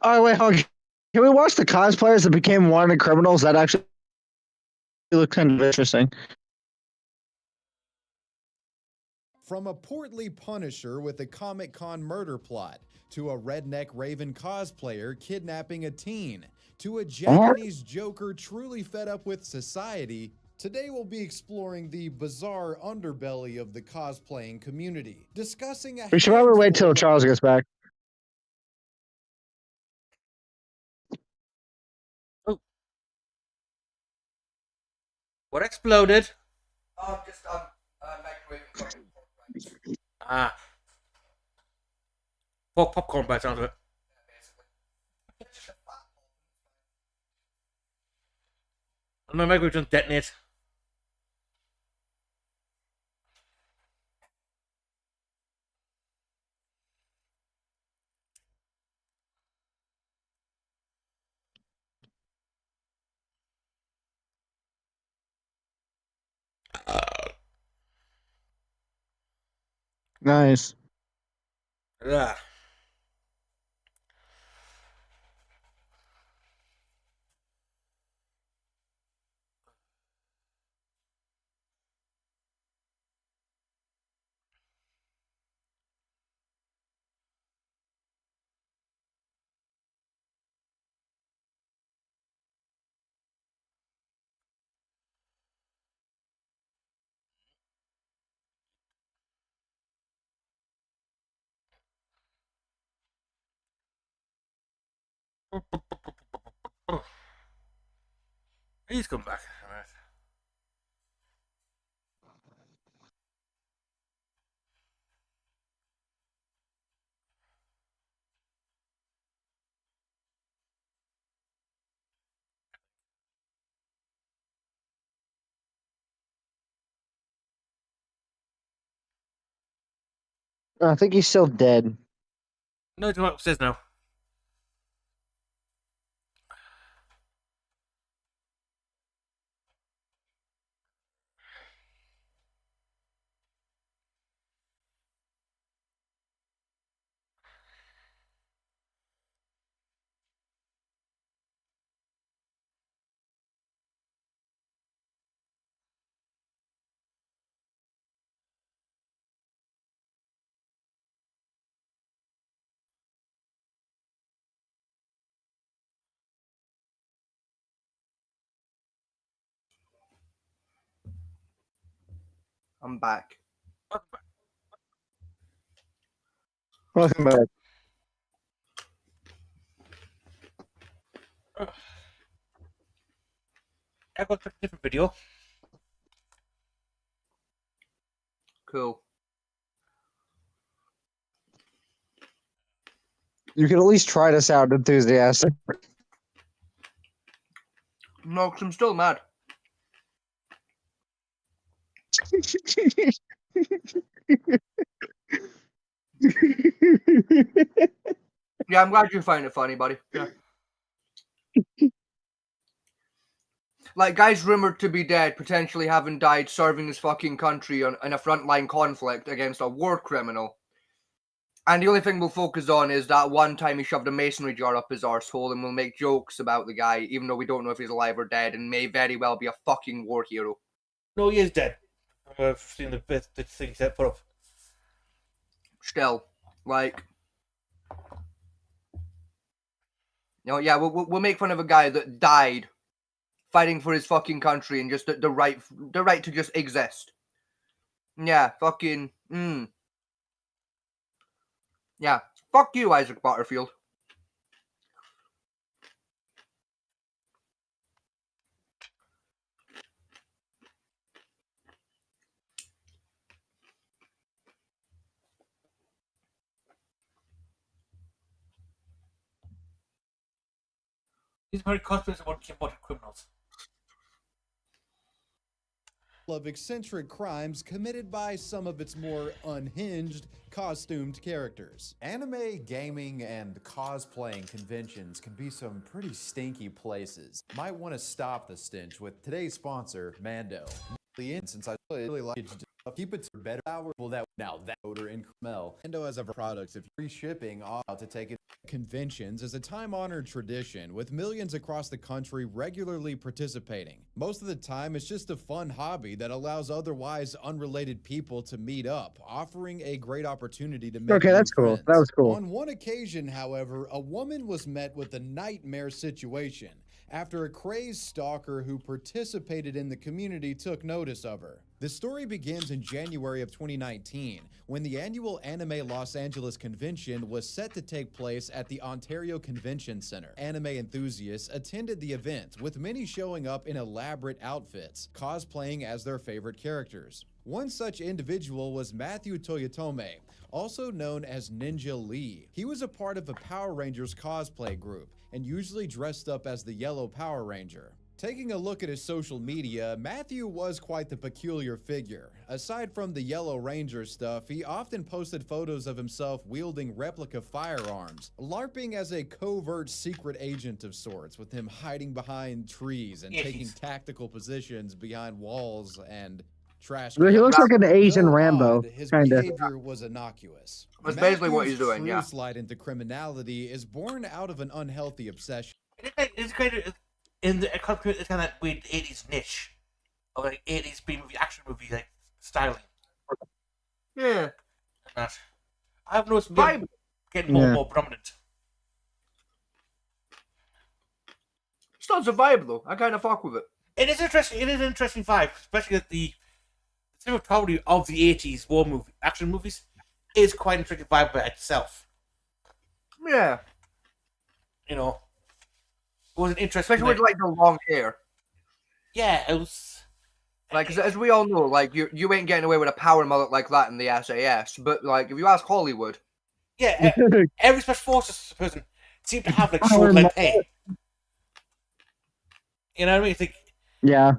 Oh wait, hold on. Can we watch the cosplayers that became wanted criminals? That actually looks kind of interesting. From a portly Punisher with a Comic-Con murder plot, to a redneck Raven cosplayer kidnapping a teen, to a Japanese Joker truly fed up with society, today we'll be exploring the bizarre underbelly of the cosplaying community, discussing a We should probably wait till Charles gets back. What exploded? Just microwave coffee. Ah. Popcorn by the sound of it. And my microwave just detonate. Nice. Yeah. He's come back. All right. I think he's still dead. No, it's not upstairs now. I'm back. Welcome back. I got a different video. Cool. You can at least try to sound enthusiastic. No, because I'm still mad. Yeah, I'm glad you find it funny, buddy. Yeah. Like, guys rumored to be dead, potentially having died serving his fucking country in a frontline conflict against a war criminal. And the only thing we'll focus on is that one time he shoved a masonry jar up his arsehole, and we'll make jokes about the guy, even though we don't know if he's alive or dead, and may very well be a fucking war hero. No, he is dead. I've seen the things that put up. Still, like... You know, yeah, we'll make fun of a guy that died fighting for his fucking country and just the right to just exist. Yeah, fucking, Yeah, fuck you, Isaac Butterfield. These very cosplays about criminals. Of eccentric crimes committed by some of its more unhinged, costumed characters. Anime, gaming, and cosplaying conventions can be some pretty stinky places. Might want to stop the stench with today's sponsor, Mando. Since I really like it, keep it to better hour. Well, that odor in Mel. Mando has a products of free shipping off to take it. Conventions is a time-honored tradition with millions across the country regularly participating. Most of the time, it's just a fun hobby that allows otherwise unrelated people to meet up, offering a great opportunity to make Okay, that's cool. friends. That was cool. On one occasion, however, a woman was met with a nightmare situation after a crazed stalker who participated in the community took notice of her. The story begins in January of 2019, when the annual Anime Los Angeles convention was set to take place at the Ontario Convention Center. Anime enthusiasts attended the event, with many showing up in elaborate outfits, cosplaying as their favorite characters. One such individual was Matthew Toyotome, also known as Ninja Lee. He was a part of a Power Rangers cosplay group, and usually dressed up as the Yellow Power Ranger. Taking a look at his social media, Matthew was quite the peculiar figure. Aside from the Yellow Ranger stuff, he often posted photos of himself wielding replica firearms, LARPing as a covert secret agent of sorts, with him hiding behind trees and taking tactical positions behind walls and trash. He looks like an Asian Rambo, His kind of. behavior was innocuous. That's basically what he's doing, Matthew's yeah. true slide into criminality is born out of an unhealthy obsession. It's kind of in the it's kind of that weird 80s niche of like 80s B-movie action movie like styling. Yeah. That I've noticed getting more and more prominent. Still, it's a vibe though. I kind of fuck with it. It is interesting. It is an interesting vibe, especially that the cinematography of the 80s war movie action movies is quite an interesting vibe by itself. Yeah. You know, it was an interesting. Especially with like the long hair. Yeah, it was. Like, 'cause as we all know, like you ain't getting away with a power mullet like that in the SAS. But like, if you ask Hollywood, yeah, every special forces person seemed to have like short length hair. You know what I mean? It's like, yeah.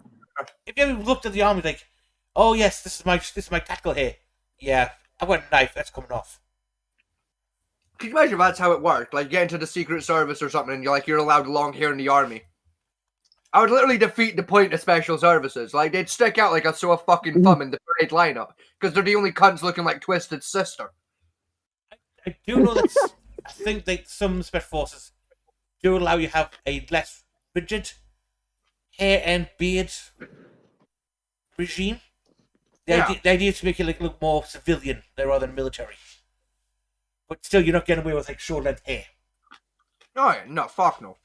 if you ever looked at the army, like, oh yes, this is my tactical hair. Yeah, I've got a knife that's coming off. can you imagine if that's how it worked? Like, get into the Secret Service or something, and you're allowed long hair in the army. I would literally defeat the point of special services. Like, they'd stick out like a sore fucking thumb in the parade lineup because they're the only cunts looking like Twisted Sister. I do know that I think that some special forces do allow you to have a less rigid hair and beard regime. The idea is to make it like look more civilian rather than military. But still, you're not getting away with like short length hair. Oh yeah, no, fuck no.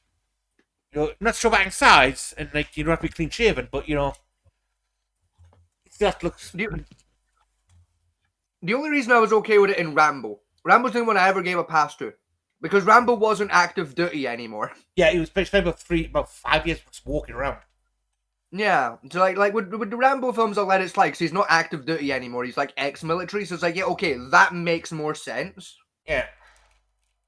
You're not so bang sides, and like you don't have to be clean shaven, but you know, it just looks. The only reason I was okay with it in Rambo. Rambo's the only one I ever gave a pass to. Because Rambo wasn't active duty anymore. Yeah, he was spent about 5 years just walking around. Yeah, so like with the Rambo films, I'll let it slide because he's not active duty anymore. He's like ex-military, so it's like, yeah, okay, that makes more sense. Yeah.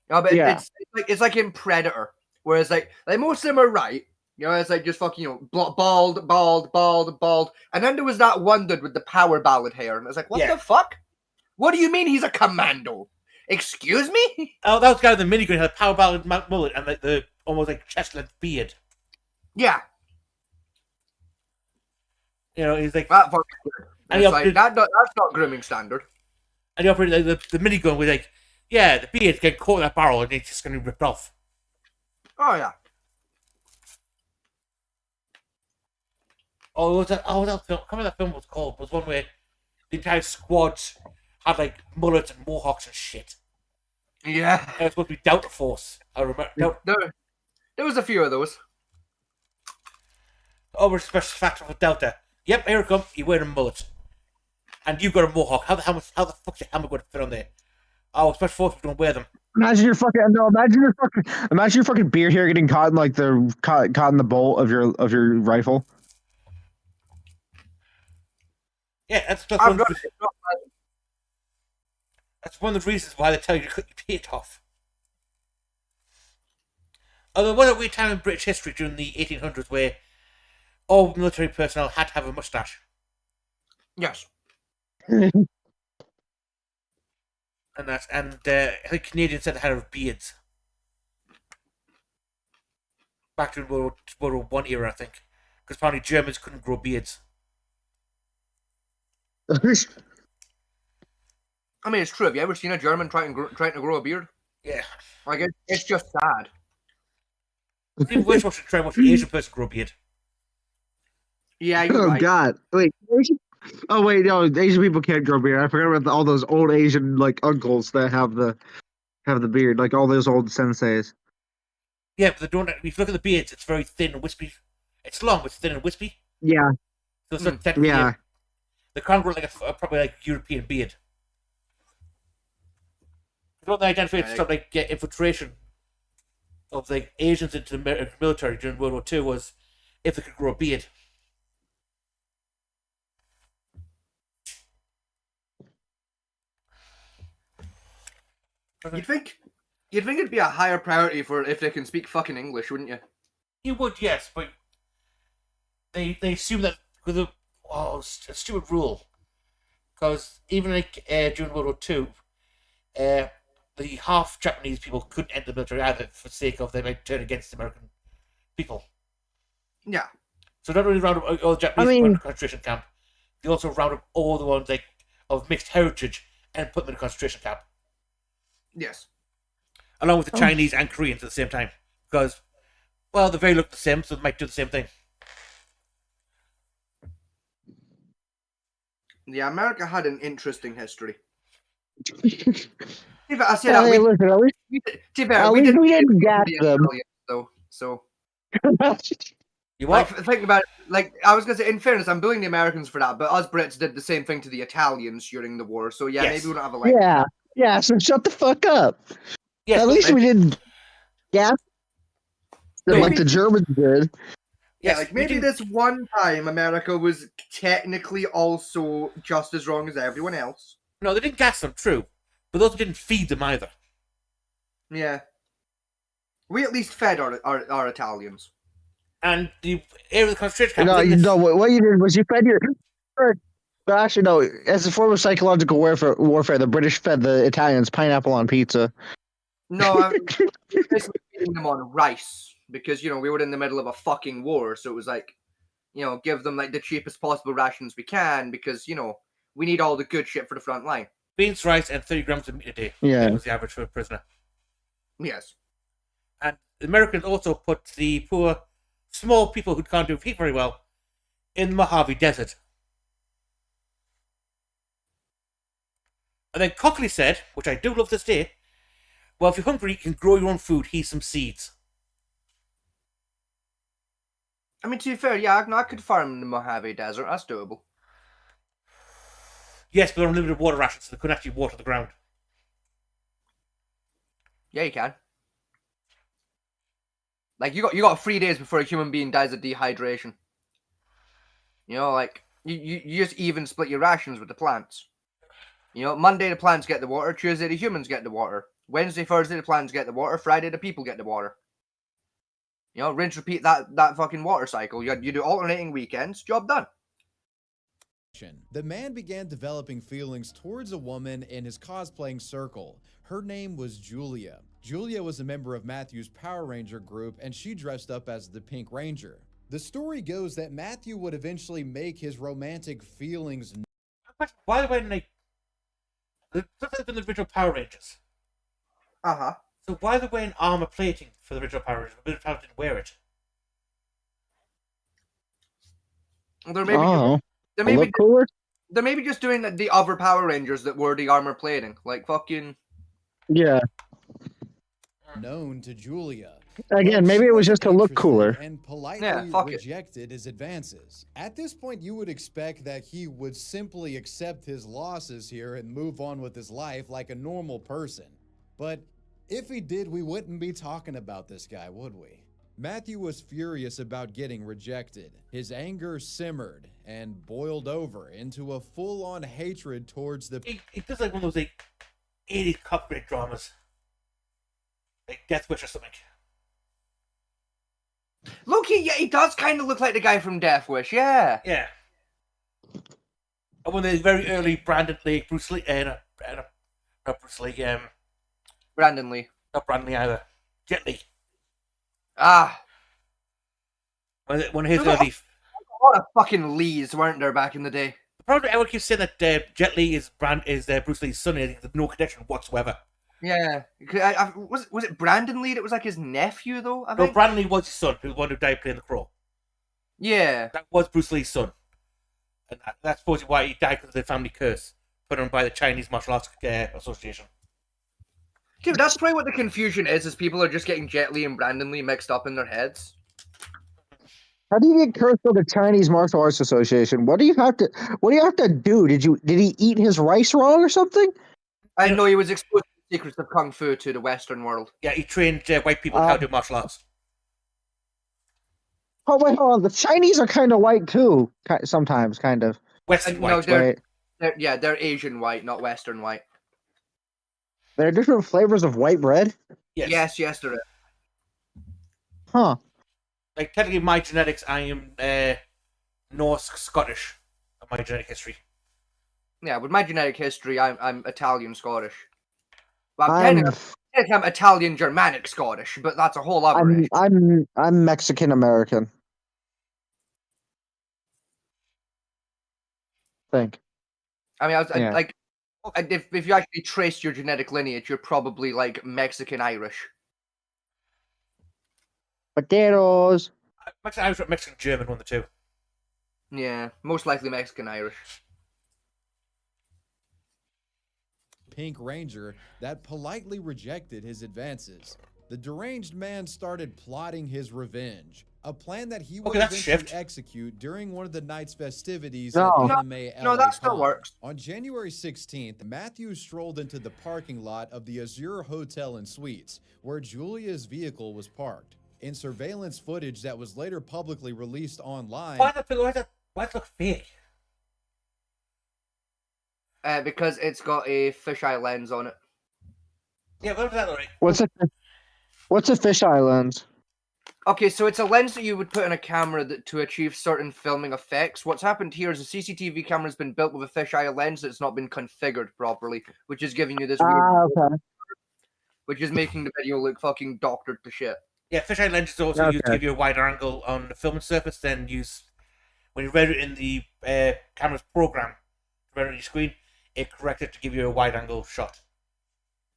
No, but Yeah. it's like in Predator, whereas like most of them are right. You know, it's like just fucking, you know, bald, and then there was that one dude with the power ballad hair, and it's like, what Yeah. the fuck? What do you mean he's a commando? Excuse me? Oh, that was the guy with the minigun, had a power ballad mullet and like the almost like chest length beard. Yeah. You know, he's like that fucking good. And It's like, that's not grooming standard. And he operated like, the minigun with like, yeah, the beard get caught in that barrel and it's just going to be ripped off. Oh yeah. Oh, that film. I can't remember that film was called. It was one where the entire squad had like mullets and mohawks and shit. Yeah. And it was supposed to be Delta Force. I remember. There was a few of those. Oh, we're special factor for Delta. Yep, here it comes. You wear a mullet, and you've got a mohawk. How the fuck's your helmet going to fit on there? Oh, special forces don't wear them. Imagine your fucking beard hair getting caught in like caught in the bolt of your rifle. Yeah, that's one of the reasons why they tell you to cut your beard off. Although, what a weird time in British history during the 1800s where all military personnel had to have a mustache. Yes. And I think Canadians said they had to have beards. Back during World War I era, I think. Because apparently Germans couldn't grow beards. I mean, it's true. Have you ever seen a German trying to grow a beard? Yeah. Like, it's just sad. It's even worse watching try and watch an Asian person grow a beard. Yeah, you're right. God. Wait. Oh wait, no, Asian people can't grow beard. I forgot about all those old Asian like uncles that have the beard, like all those old senseis. Yeah, but they don't. If you look at the beards, it's very thin and wispy. It's long, but it's thin and wispy. Yeah. So it's not technically. Yeah. They can't grow like a probably like European beard. What they identified to stop like infiltration of like Asians into the American military during World War II was if they could grow a beard. You'd think it'd be a higher priority for if they can speak fucking English, wouldn't you? You would, yes, but they assume that with a stupid rule, because even like during World War II, the half Japanese people couldn't enter the military either for the sake of they might turn against the American people. Yeah. So not only round up all the Japanese people in the concentration camp, they also round up all the ones like of mixed heritage and put them in a concentration camp. Yes. Along with the Chinese and Koreans at the same time. Because, well, they very look the same, so they might do the same thing. Yeah, America had an interesting history. I said at least we didn't gas them. Though, so. You what? Like, think about it, like I was gonna say. In fairness, I'm blaming the Americans for that, but us Brits did the same thing to the Italians during the war. So yeah, maybe we don't have a like. Yeah. So shut the fuck up. Yes, at least we didn't gas them like the Germans did. Yeah, like maybe this one time America was technically also just as wrong as everyone else. No, they didn't gas them, true. But those didn't feed them either. Yeah. We at least fed our Italians. And the area of the concentration camp... No, what you did was you fed your... But actually, no, as a form of psychological warfare, the British fed the Italians pineapple on pizza. No, I'm basically feeding them on rice. Because, you know, we were in the middle of a fucking war, so it was like, you know, give them like the cheapest possible rations we can, because, you know, we need all the good shit for the front line. Beans, rice, and 30 grams of meat a day. Yeah. That was the average for a prisoner. Yes. And the Americans also put the poor, small people who can't do heat very well in the Mojave Desert. And then Cockley said, which I do love this day, well, if you're hungry, you can grow your own food, here's some seeds. I mean, to be fair, yeah, I could farm in the Mojave Desert. That's doable. Yes, but they're unlimited water rations, so they couldn't actually water the ground. Yeah, you can. Like, you got 3 days before a human being dies of dehydration. You know, like, you just even split your rations with the plants. You know, Monday the plants get the water, Tuesday the humans get the water, Wednesday, Thursday the plants get the water, Friday the people get the water. You know, rinse, repeat that fucking water cycle. You do alternating weekends, job done. The man began developing feelings towards a woman in his cosplaying circle. Her name was Julia. Julia was a member of Matthew's Power Ranger group, and she dressed up as the Pink Ranger. The story goes that Matthew would eventually make his romantic feelings. Why when they the original Power Rangers? So why are they wearing armor plating for the original Power Rangers? The original Power Rangers didn't wear it. They're maybe just doing the other Power Rangers that wore the armor plating, like fucking. Yeah. Known to Julia. Again, maybe it was just to look cooler. And politely rejected his advances. At this point, you would expect that he would simply accept his losses here and move on with his life like a normal person. But if he did, we wouldn't be talking about this guy, would we? Matthew was furious about getting rejected. His anger simmered and boiled over into a full-on hatred towards the... It does like one of those 80s copyright dramas. Like Death Wish or something. Look, he does kind of look like the guy from Death Wish, yeah. Yeah. And one of the very early Brandon Lee, Bruce Lee, not Bruce Lee, Brandon Lee. Not Brandon Lee either. Jet Li. One of his early... A lot of fucking Lees, weren't there, back in the day? The problem everyone keeps saying that Jet Li is Bruce Lee's son, and there's no connection whatsoever. Yeah. Was it Brandon Lee that was like his nephew, though? I No, think? Brandon Lee was his son, who was the one who died playing the Crow. Yeah. That was Bruce Lee's son. And that's supposedly why he died, because of the family curse put on by the Chinese Martial Arts Association. Dude, that's probably what the confusion is people are just getting Jet Li and Brandon Lee mixed up in their heads. How do you get cursed by the Chinese Martial Arts Association? What do you have to do? Did he eat his rice wrong or something? I know he was exposed to the secrets of Kung Fu to the Western world. Yeah, he trained white people how to do martial arts. Oh, wait, hold on. The Chinese are kind of white, too. Sometimes, kind of. Western white. No, they're Asian white, not Western white. There are different flavors of white bread? Yes, there is. Huh. Like, technically, my genetics, I am Norse-Scottish of my genetic history. Yeah, with my genetic history, I'm Italian-Scottish. Well, I'm Italian-Germanic-Scottish, but that's a whole other issue. I'm Mexican-American. I mean, if you actually traced your genetic lineage, you're probably like Mexican-Irish. Potatoes. Mexican-Irish, Mexican-German, one of the two. Yeah, most likely Mexican-Irish. Pink Ranger that politely rejected his advances. The deranged man started plotting his revenge, a plan that he would eventually execute during one of the night's festivities at Anime LA that still works. On January 16th, Matthew strolled into the parking lot of the Azure Hotel and Suites, where Julia's vehicle was parked. In surveillance footage that was later publicly released online... Why does it look fake? Because it's got a fisheye lens on it. Yeah, what was that like? What's a fisheye lens? Okay, so it's a lens that you would put in a camera to achieve certain filming effects. What's happened here is a CCTV camera's been built with a fisheye lens that's not been configured properly, which is giving you this weird... Which is making the video look fucking doctored to shit. Yeah, fisheye lenses also used to give you a wider angle on the filming surface than use when you read it in the camera's program, read it on your screen, it corrected to give you a wide angle shot.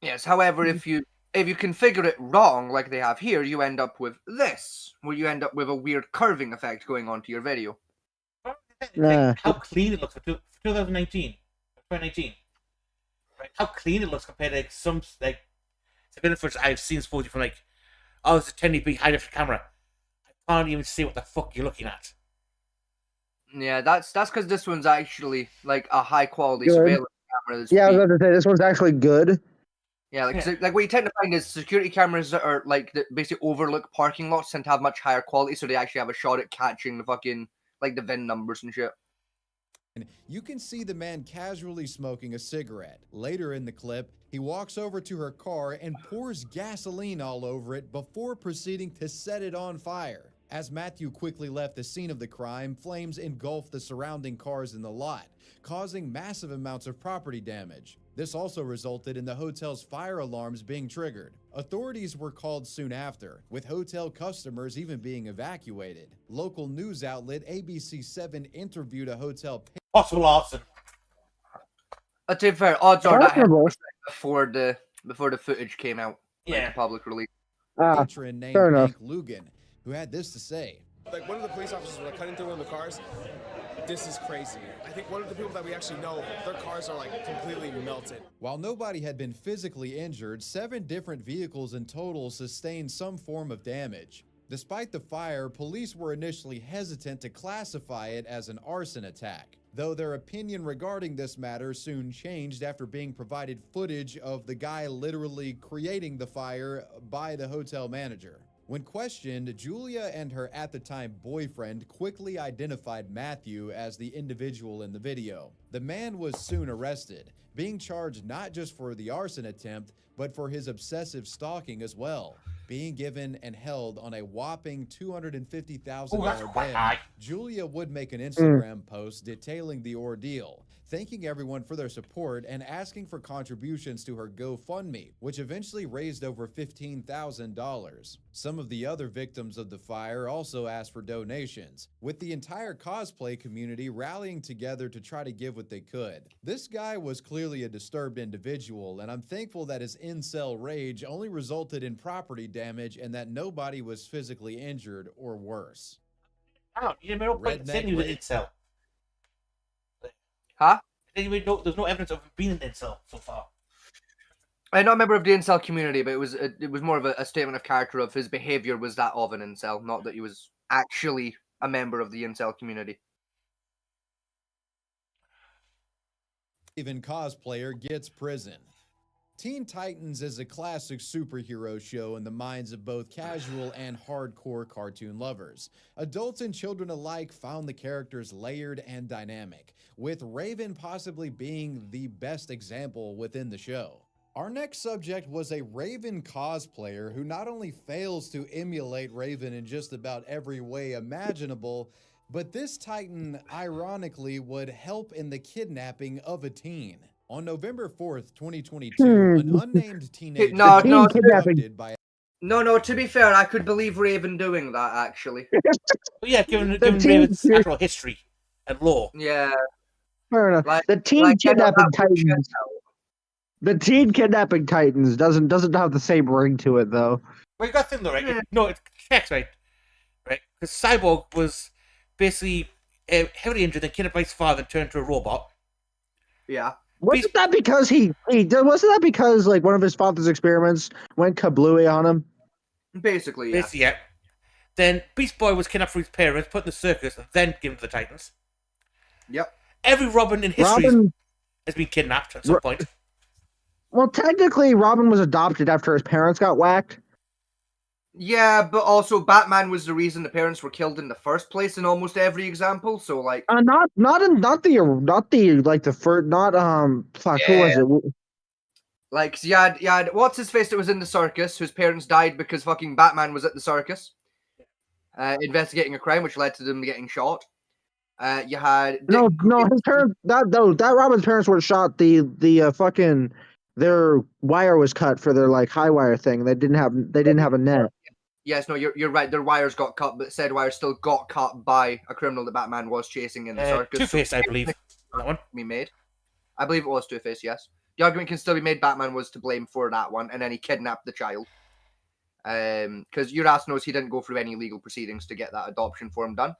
Yes, however, if you configure it wrong, like they have here, you end up with this, where you end up with a weird curving effect going on to your video. How clean it looks for 2019, right? How clean it looks compared to some footage I've seen supposedly from oh, it's a 1080p high definition camera. I can't even see what the fuck you're looking at. Yeah, that's because this one's actually like a high quality Good. surveillance camera. That's Yeah, I was about to say this one's actually good. Yeah, like what you tend to find is security cameras that are like that basically overlook parking lots tend to have much higher quality, so they actually have a shot at catching the fucking like the VIN numbers and shit. You can see the man casually smoking a cigarette. Later in the clip, he walks over to her car and pours gasoline all over it before proceeding to set it on fire. As Matthew quickly left the scene of the crime, flames engulfed the surrounding cars in the lot, causing massive amounts of property damage. This also resulted in the hotel's fire alarms being triggered. Authorities were called soon after, with hotel customers even being evacuated. Local news outlet ABC7 interviewed a hotel possible arson. To be fair, odds are that happened before the footage came out. Yeah. Like, public release. Patron named Hank Lugan, who had this to say. Like, one of the police officers were cutting through one of the cars. This is crazy. I think one of the people that we actually know, their cars are like completely melted. While nobody had been physically injured, 7 different vehicles in total sustained some form of damage. Despite the fire, police were initially hesitant to classify it as an arson attack, though their opinion regarding this matter soon changed after being provided footage of the guy literally creating the fire by the hotel manager. When questioned, Julia and her at-the-time boyfriend quickly identified Matthew as the individual in the video. The man was soon arrested, being charged not just for the arson attempt, but for his obsessive stalking as well, being given and held on a whopping $250,000 bail. Julia would make an Instagram post detailing the ordeal, thanking everyone for their support and asking for contributions to her GoFundMe, which eventually raised over $15,000. Some of the other victims of the fire also asked for donations, with the entire cosplay community rallying together to try to give what they could. This guy was clearly a disturbed individual, and I'm thankful that his incel rage only resulted in property damage and that nobody was physically injured or worse. Oh, you never said he was an incel. Huh? There's no evidence of him being an incel so far. I'm not a member of the incel community, but it was more of a statement of character of his behavior was that of an incel, not that he was actually a member of the incel community. Even cosplayer gets prison. Teen Titans is a classic superhero show in the minds of both casual and hardcore cartoon lovers. Adults and children alike found the characters layered and dynamic, with Raven possibly being the best example within the show. Our next subject was a Raven cosplayer who not only fails to emulate Raven in just about every way imaginable, but this Titan ironically would help in the kidnapping of a teen. On November 4th, 2022, an unnamed teenager was abducted by No, to be fair, I could believe Raven doing that, actually. Yeah, given Raven's actual history and lore. Yeah. Fair enough. Like- the teen like, kidnapping Titans. The teen kidnapping Titans doesn't have the same ring to it though. Well, you got to think though, right? No, it checks, right? Right? Because Cyborg was basically heavily injured and kidnapped by his father and turned into a robot. Yeah. Wasn't that because wasn't that because like one of his father's experiments went kablooey on him? Basically, yeah. Basically, yeah. Then Beast Boy was kidnapped from his parents, put in the circus, and then given to the Titans. Yep. Every Robin in history has been kidnapped at some point. Well, technically, Robin was adopted after his parents got whacked. Yeah, but also Batman was the reason the parents were killed in the first place in almost every example. So like, Who was it? Like, you had what's his face that was in the circus, whose parents died because fucking Batman was at the circus, investigating a crime, which led to them getting shot. You had his parents. That Robin's parents were shot. The fucking their wire was cut for their like high wire thing. They didn't have a net. Yes, no, you're right. Their wires got cut, but said wires still got cut by a criminal that Batman was chasing in the circus. Two-Face, I believe. That one be made. I believe it was Two-Face. Yes, the argument can still be made. Batman was to blame for that one, and then he kidnapped the child. Because your ass knows he didn't go through any legal proceedings to get that adoption form done.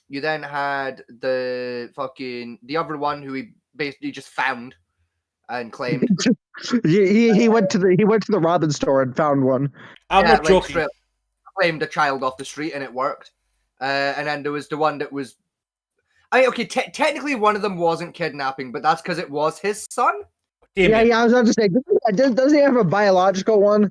You then had the other one who he basically just found and claimed. he went to the Robin store and found one. I'm not joking. Claimed a child off the street and it worked. and then there was the one that was. Technically one of them wasn't kidnapping, but that's because it was his son. Yeah, I was about to say, does he have a biological one?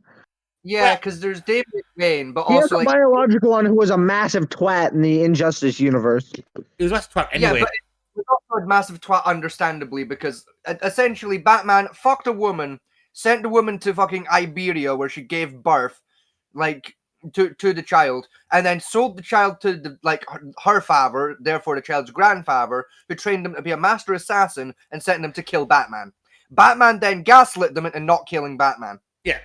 Yeah, because there's David McBain, but He has also a biological one who was a massive twat in the Injustice universe. He was a massive twat anyway. Yeah, but it was also a massive twat, understandably, because essentially Batman fucked a woman, sent the woman to fucking Iberia where she gave birth, like to the child, and then sold the child to her father, therefore the child's grandfather, who trained him to be a master assassin and sent him to kill Batman. Batman then gaslit them into not killing Batman. Yeah.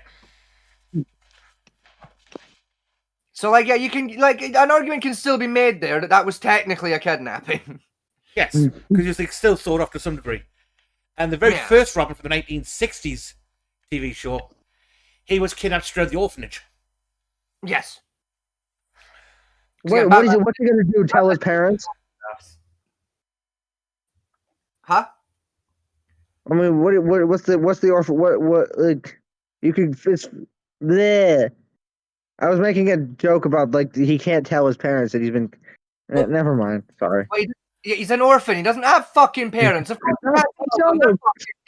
So, you can, an argument can still be made there that was technically a kidnapping. Yes, because it's still thought of to some degree. And the very first Robin from the 1960s TV show, he was kidnapped straight to the orphanage. Yes. Wait, what's he gonna do? Tell his parents? Huh? I mean, what's the orphan? What you could it's bleh. I was making a joke about he can't tell his parents that he's been. Never mind. Sorry. Wait, he's an orphan. He doesn't have fucking parents. Of course,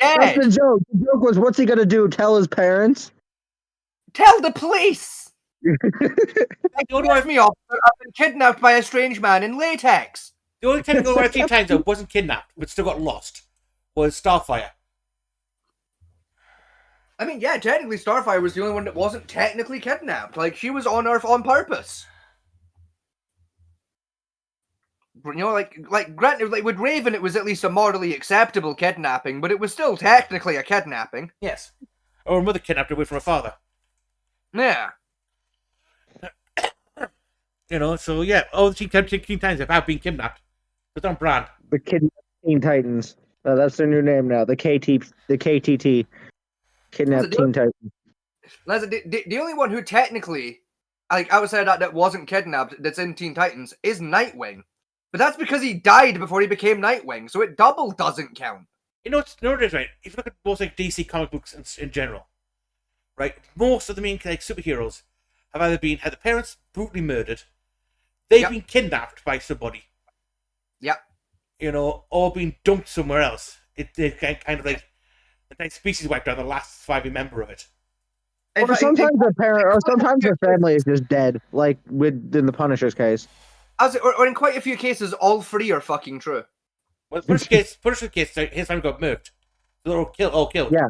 That's the joke. The joke was, what's he gonna do? Tell his parents? Tell the police. Don't piss me off. I've been kidnapped by a strange man in latex. The only technical word 3 times that wasn't kidnapped, but still got lost, was Starfire. I mean, yeah, technically Starfire was the only one that wasn't technically kidnapped. She was on Earth on purpose. Granted, with Raven, it was at least a morally acceptable kidnapping, but it was still technically a kidnapping. Yes. Or her mother kidnapped her away from her father. Yeah. So yeah, all the Teen Titans have been kidnapped. It's on brand. The Teen Titans. That's their new name now. The KTT. Kidnapped Teen Titans. The only one who technically, outside of that wasn't kidnapped, that's in Teen Titans, is Nightwing. But that's because he died before he became Nightwing, so it double doesn't count. What it is, right? If you look at most DC comic books in general, right, most of the main superheroes have either had the parents brutally murdered, they've been kidnapped by somebody. Yep. Or been dumped somewhere else. They're kind of like the species wiped out, the last surviving member of it. Or sometimes their parent, or sometimes their family is just dead, like in the Punisher's case. Or in quite a few cases, all three are fucking true. Well, Punisher's case, his family got murked. They're all killed. Yeah.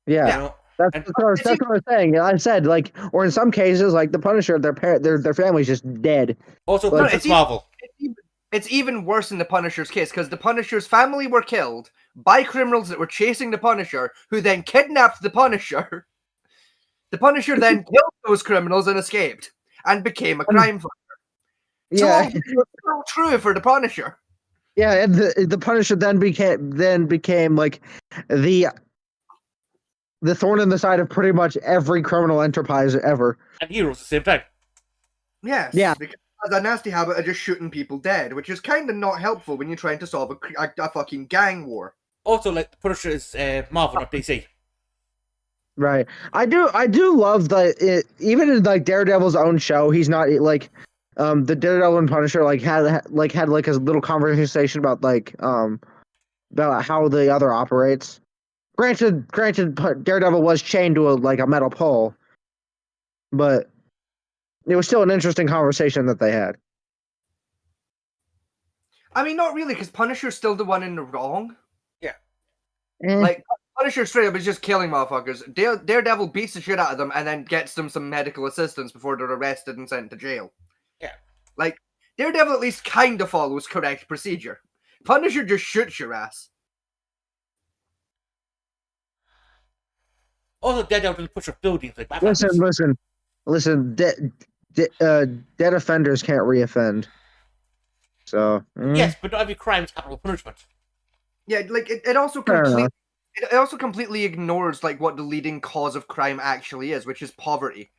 Yeah. That's what I was saying. I said, or in some cases, the Punisher, their family's just dead. Also, it's Marvel. It's even worse in the Punisher's case, because the Punisher's family were killed by criminals that were chasing the Punisher, who then kidnapped the Punisher. The Punisher then killed those criminals and escaped, and became a crime fighter. Yeah. So all true for the Punisher. Yeah, and the Punisher then became the thorn in the side of pretty much every criminal enterprise ever. And heroes at the same time. Yes. Yeah. Because it has a nasty habit of just shooting people dead, which is kind of not helpful when you're trying to solve a fucking gang war. Also, the Punisher is Marvel, not DC. Right. I do love even in Daredevil's own show, he's not the Daredevil and Punisher had a little conversation about about how the other operates. Granted, Daredevil was chained to a metal pole, but it was still an interesting conversation that they had. I mean, not really, because Punisher's still the one in the wrong. Yeah. Punisher straight up is just killing motherfuckers. Daredevil beats the shit out of them and then gets them some medical assistance before they're arrested and sent to jail. Yeah. Daredevil at least kind of follows correct procedure. Punisher just shoots your ass. Also, Daredevil doesn't push up buildings like Batman. Listen. Dead offenders can't reoffend. So. Yes, but not every crime is capital punishment. Yeah, it also completely ignores what the leading cause of crime actually is, which is poverty.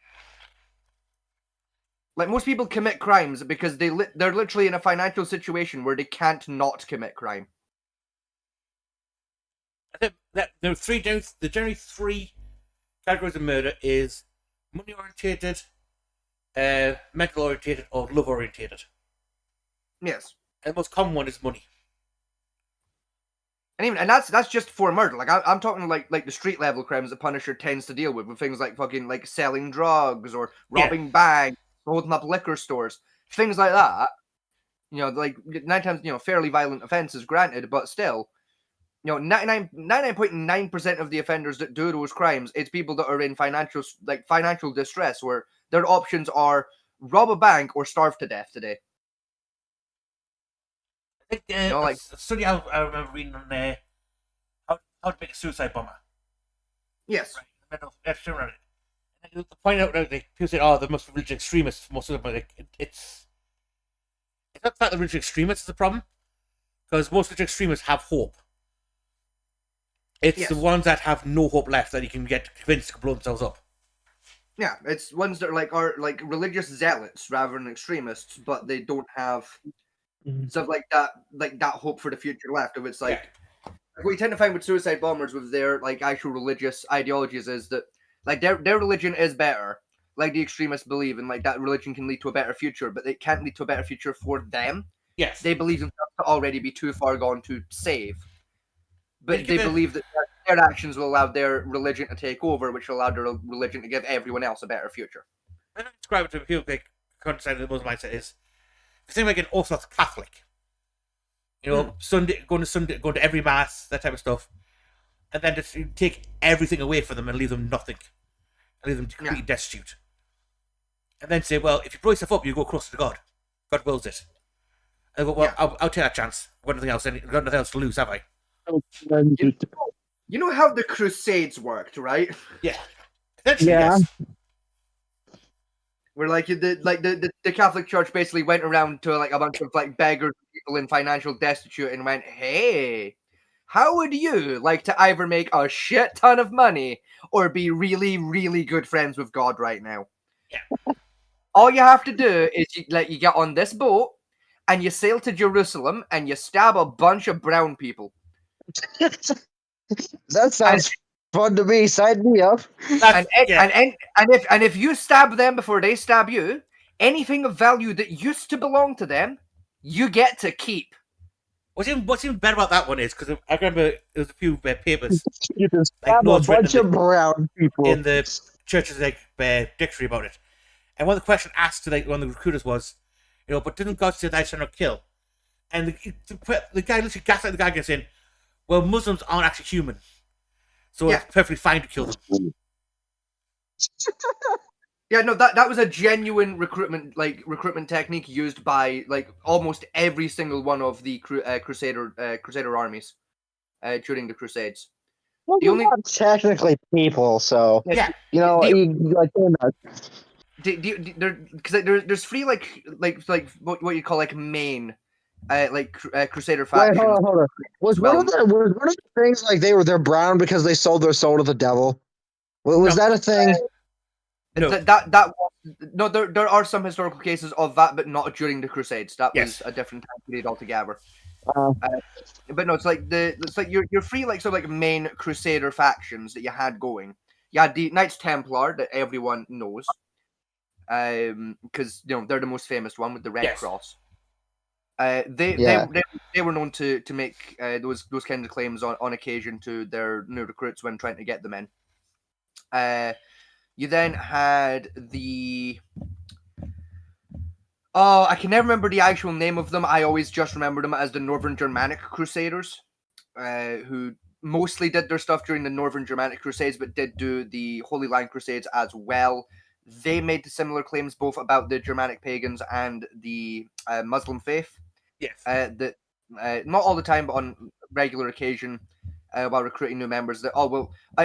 Most people commit crimes because they're literally in a financial situation where they can't not commit crime. I think that there are generally three categories of murder: is money orientated, mental orientated or love orientated. Yes. And the most common one is money. And that's just for murder. Like I'm talking like the street level crimes the Punisher tends to deal with things like fucking like selling drugs or robbing banks, holding up liquor stores, things like that. You know, like 9 times, you know, fairly violent offenses, granted, but still, you know, 99.9% of the offenders that do those crimes, it's people that are in financial distress, where their options are rob a bank or starve to death today. I think a study I remember reading on how to make a suicide bomber. Yes. Right. And to point out that people say, "Oh, there must be religious extremists." Most of them, it's not the fact that religious extremists is the problem, because most religious extremists have hope. It's the ones that have no hope left that you can get convinced to blow themselves up. Yeah, it's ones that are like religious zealots rather than extremists, but they don't have stuff like that hope for the future left. Of it's like what you tend to find with suicide bombers with their like actual religious ideologies is that like their religion is better. Like the extremists believe in like that religion can lead to a better future, but it can't lead to a better future for them. Yes. They believe themselves to already be too far gone to save. But they believe that their actions will allow their religion to take over, which will allow their religion to give everyone else a better future. I describe it to people like understand the Muslim mindset is the same like an Orthodox Catholic. You know, going to every mass, that type of stuff. And then just take everything away from them and leave them nothing. And leave them completely destitute. And then say, well, if you blow yourself up, you go closer to God. God wills it. And I go, well, I'll take that chance. I've got nothing else to lose, have I? You know how the Crusades worked, right? Yeah. Yes. Where like the Catholic Church basically went around to like a bunch of like beggars, people in financial destitute, and went, "Hey, how would you like to either make a shit ton of money or be really, really good friends with God right now?" Yeah. All you have to do is you get on this boat and you sail to Jerusalem and you stab a bunch of brown people. That sounds fun to me. Sign me up. And if you stab them before they stab you, anything of value that used to belong to them, you get to keep. What's even better about that one is because I remember there was a few papers. You can stab a bunch of brown people in the church's dictionary about it. And one of the questions asked to one of the recruiters was, you know, but didn't God say thou shalt not kill? And the guy literally gaslit the guy again saying, well, Muslims aren't actually human, so it's perfectly fine to kill them. Yeah, no, that was a genuine recruitment technique used by like almost every single one of the Crusader armies during the Crusades. Well, they're not technically people, so you know, there's three like what you call like main Crusader factions. Wait, hold on. Was one of the things like they're brown because they sold their soul to the devil? Was that a thing? No, there are some historical cases of that, but not during the Crusades. That was a different time period altogether. But no, it's like your three main Crusader factions that you had going. You had the Knights Templar that everyone knows, because you know they're the most famous one with the Red Cross. They were known to make those kinds of claims on occasion to their new recruits when trying to get them in. You then had the I can never remember the actual name of them. I always just remember them as the Northern Germanic Crusaders, who mostly did their stuff during the Northern Germanic Crusades, but did do the Holy Land Crusades as well. They made similar claims both about the Germanic pagans and the Muslim faith. Yes. That not all the time, but on regular occasion, while recruiting new members, that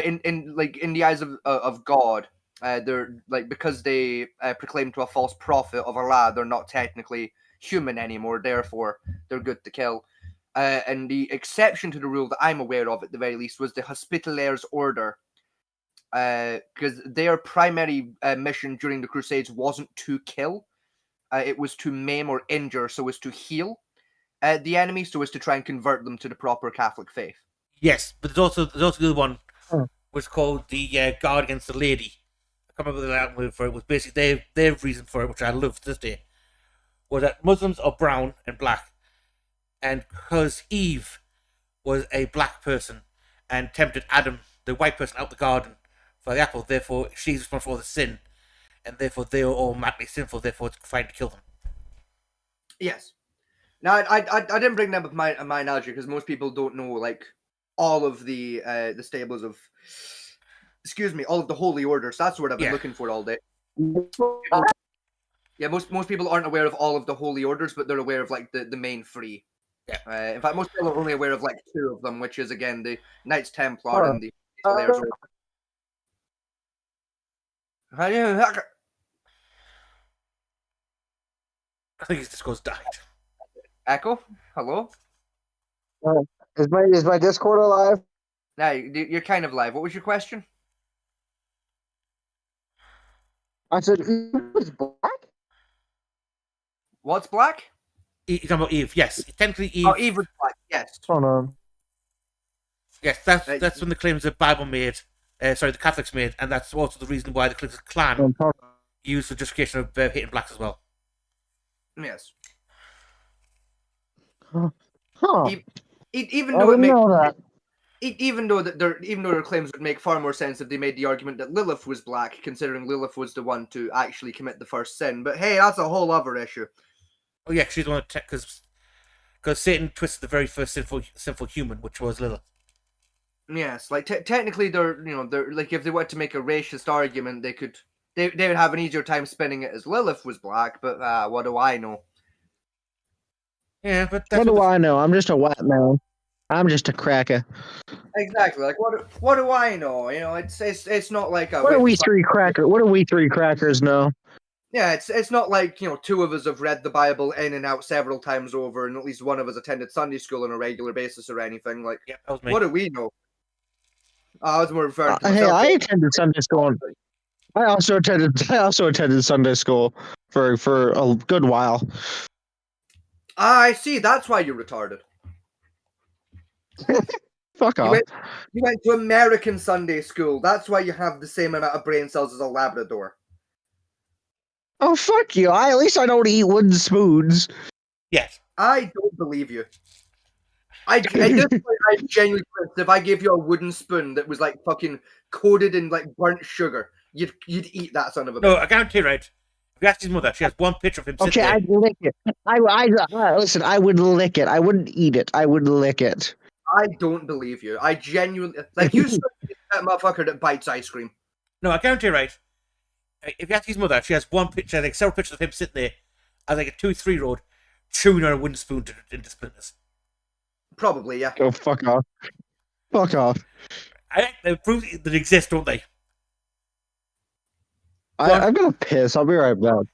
in the eyes of God, they're like because they proclaim to a false prophet of Allah, they're not technically human anymore. Therefore, they're good to kill. And the exception to the rule that I'm aware of, at the very least, was the Hospitallers Order. Because their primary mission during the Crusades wasn't to kill, it was to maim or injure, so as to heal the enemy, so as to try and convert them to the proper Catholic faith. Yes, but there's also the other one, which is called the Guard Against the Lady, come up with a Latin word for it, was basically their reason for it, which I love to this day, was that Muslims are brown and black. And because Eve was a black person and tempted Adam, the white person, out the garden for the apple, therefore she's responsible for the sin, and therefore they are all madly sinful, therefore it's fine to kill them. Yes. Now, I didn't bring that up with my analogy because most people don't know, like, all of the stables of, all of the holy orders. That's the word I've been looking for all day. Yeah, most people aren't aware of all of the holy orders, but they're aware of, like, the main three. Yeah. In fact, most people are only aware of, like, two of them, which is, again, the Knights Templar and the Slayers Order. I think his Discord's died. Echo? Hello? Is my Discord alive? No, you're kind of live. What was your question? I said, Eve was black? What's black? You're talking about Eve, yes. Technically Eve. Oh, Eve was black, yes. Hold on. Yes, that's when the claims the Bible made, the Catholics made, and that's also the reason why the Ku Klux Klan used for justification of hating blacks as well. Yes. Huh. Even I though didn't know that. Even though their claims would make far more sense if they made the argument that Lilith was black, considering Lilith was the one to actually commit the first sin. But hey, that's a whole other issue. Oh yeah, she's the one because Satan twisted the very first sinful human, which was Lilith. Yes, like technically, they're like if they wanted to make a racist argument, they would have an easier time spinning it as Lilith was black. But what do I know? Yeah, but what do I know? I'm just a white man. I'm just a cracker. Exactly. Like what do I know? You know, it's not like a. What do we three crackers know? Yeah, it's not like, two of us have read the Bible in and out several times over, and at least one of us attended Sunday school on a regular basis or anything. Like, that was me. What do we know? I was more referring to Hey, myself. I attended Sunday school. I also attended Sunday school for a good while. I see. That's why you're retarded. Fuck off. You went to American Sunday school. That's why you have the same amount of brain cells as a Labrador. Oh, fuck you. At least I don't eat wooden spoons. Yes. I don't believe you. At this point, I genuinely think if I gave you a wooden spoon that was like fucking coated in like burnt sugar, you'd eat that son of a bitch. No, I guarantee, right? If you ask his mother, she has one picture of him sitting there. I'd lick it. Listen, I would lick it. I wouldn't eat it. I would lick it. I don't believe you. I genuinely you said that motherfucker that bites ice cream. No, I guarantee, right? If you ask his mother, she has one picture, like several pictures of him sitting there as like a 2-3-year-old chewing on a wooden spoon into splinters. Probably, yeah. Go fuck off. Fuck off. They prove that exist, don't they? I'm gonna piss. I'll be right back.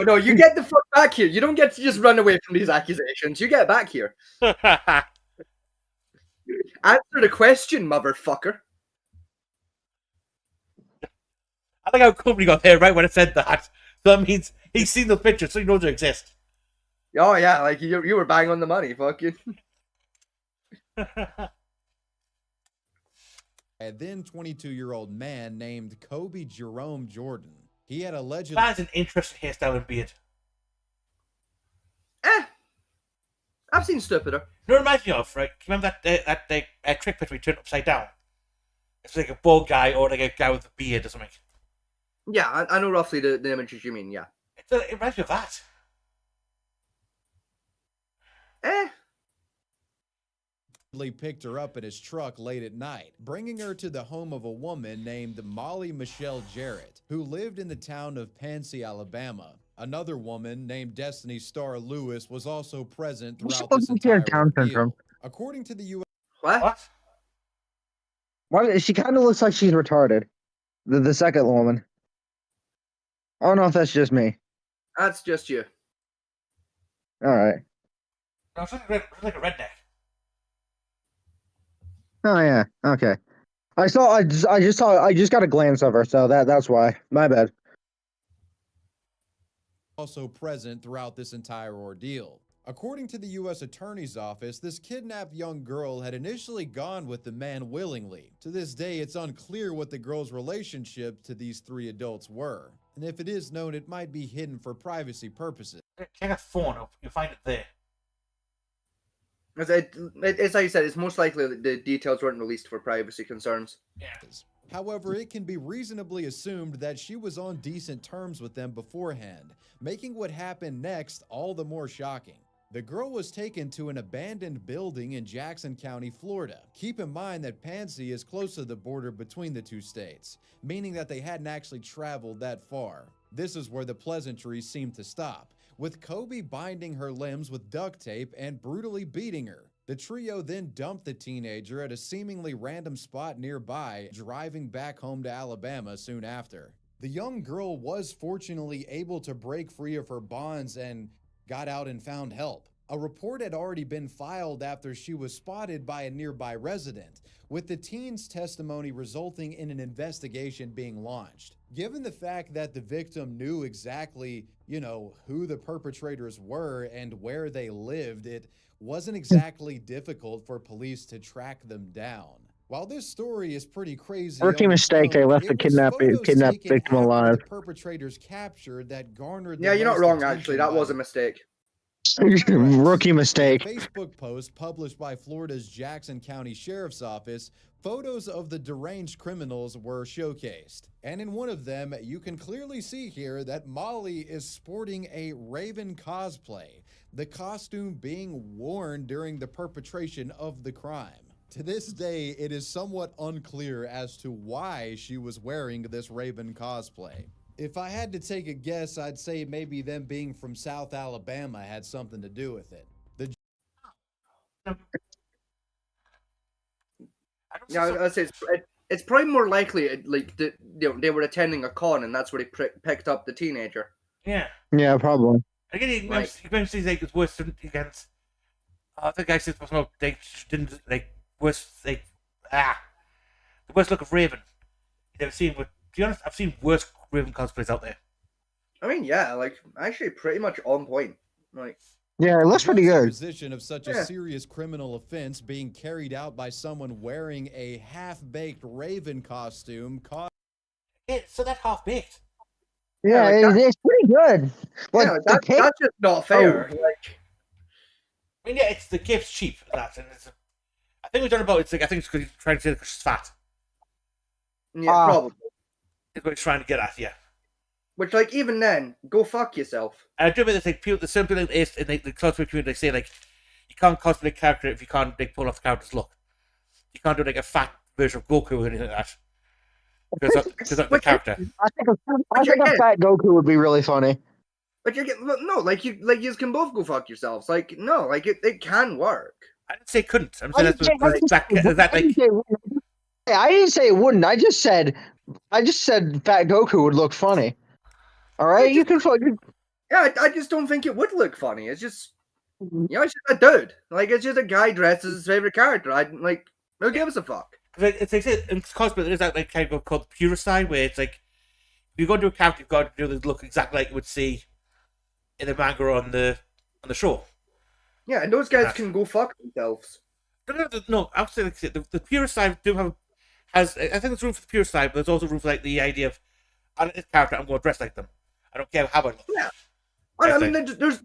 No, you get the fuck back here. You don't get to just run away from these accusations. You get back here. Answer the question, motherfucker. I think how company got there right when it said that. So that means he's seen those pictures, so he knows they exist. Oh yeah, like you were bang on the money, fuck you. A then 22-year-old man named Kobe Jerome Jordan. He had allegedly. That's an interesting hairstyle and beard. I've seen stupider. You know what it reminds me of, right? Remember that trick picture we turned upside down? It's like a bald guy or like a guy with a beard or something. Yeah, I know roughly the images you mean, yeah. It reminds me of that. Picked her up in his truck late at night, bringing her to the home of a woman named Molly Michelle Jarrett, who lived in the town of Pansy, Alabama. Another woman named Destiny Star Lewis was also present throughout this entire Down syndrome. According to the U.S. What? She kind of looks like she's retarded. The second woman. I don't know if that's just me. That's just you. All right. No, it's like a redneck. Oh yeah. Okay. I just got a glance of her, so that's why. My bad. Also present throughout this entire ordeal. According to the U.S. Attorney's Office, this kidnapped young girl had initially gone with the man willingly. To this day, it's unclear what the girl's relationship to these three adults were. And if it is known, it might be hidden for privacy purposes. Check a phone up, you'll find it there. It's like you said, it's most likely that the details weren't released for privacy concerns. Yeah. However, it can be reasonably assumed that she was on decent terms with them beforehand, making what happened next all the more shocking. The girl was taken to an abandoned building in Jackson County, Florida. Keep in mind that Pansy is close to the border between the two states, meaning that they hadn't actually traveled that far. This is where the pleasantries seem to stop, with Kobe binding her limbs with duct tape and brutally beating her. The trio then dumped the teenager at a seemingly random spot nearby, driving back home to Alabama soon after. The young girl was fortunately able to break free of her bonds and got out and found help. A report had already been filed after she was spotted by a nearby resident, with the teen's testimony resulting in an investigation being launched. Given the fact that the victim knew exactly, who the perpetrators were and where they lived, it wasn't exactly difficult for police to track them down. While this story is pretty crazy, Rookie mistake, they left the kidnapped victim alive. The perpetrators captured that garnered. Yeah, you're not wrong, actually. That was a mistake. Rookie mistake. Facebook post published by Florida's Jackson County Sheriff's Office, photos of the deranged criminals were showcased. And in one of them, you can clearly see here that Molly is sporting a Raven cosplay, the costume being worn during the perpetration of the crime. To this day, it is somewhat unclear as to why she was wearing this Raven cosplay. If I had to take a guess, I'd say maybe them being from South Alabama had something to do with it. I'd say it's probably more likely they were attending a con and that's where they picked up the teenager. Yeah. Yeah, probably. Again, he mentions it's worse than against. The guy says, "No, they didn't worse. The worst look of Raven you've ever seen." But to be honest, I've seen worse Raven cosplays out there. I mean, yeah, actually pretty much on point. Yeah, it looks pretty good. Position of such a serious criminal offense being carried out by someone wearing a half-baked Raven costume. So that's half-baked. Yeah, it's pretty good. That's just not fair. I mean, yeah, it's the cape's cheap. I think we've done about it. I think it's because he's trying to say that she's fat. Yeah, probably. Is what he's trying to get at, yeah. Which, even then, go fuck yourself. And I do admit that the simple thing is in the cosplay community, they say you can't cosplay a character if you can't pull off the character's look. You can't do a fat version of Goku or anything like that. Because of the character. I think a fat Goku would be really funny. But you can both go fuck yourselves. It can work. I didn't say it couldn't. I'm saying I didn't say it wouldn't. I just said fat Goku would look funny. All right, you can fucking. Yeah, I just don't think it would look funny. It's just, it's just a dude. It's just a guy dressed as his favorite character. Who gives a fuck? It's in cosplay, there's that kind of called the purist side, where it's if you go to a character, you've got to do the look exactly like you would see in the manga or on the show. Yeah, and those guys can go fuck themselves. No, I would say the purist side has. I think there's room for the purist side, but there's also room for the idea of, I like this character, I'm going to dress like them. I don't care how I look. Yeah. I mean, there's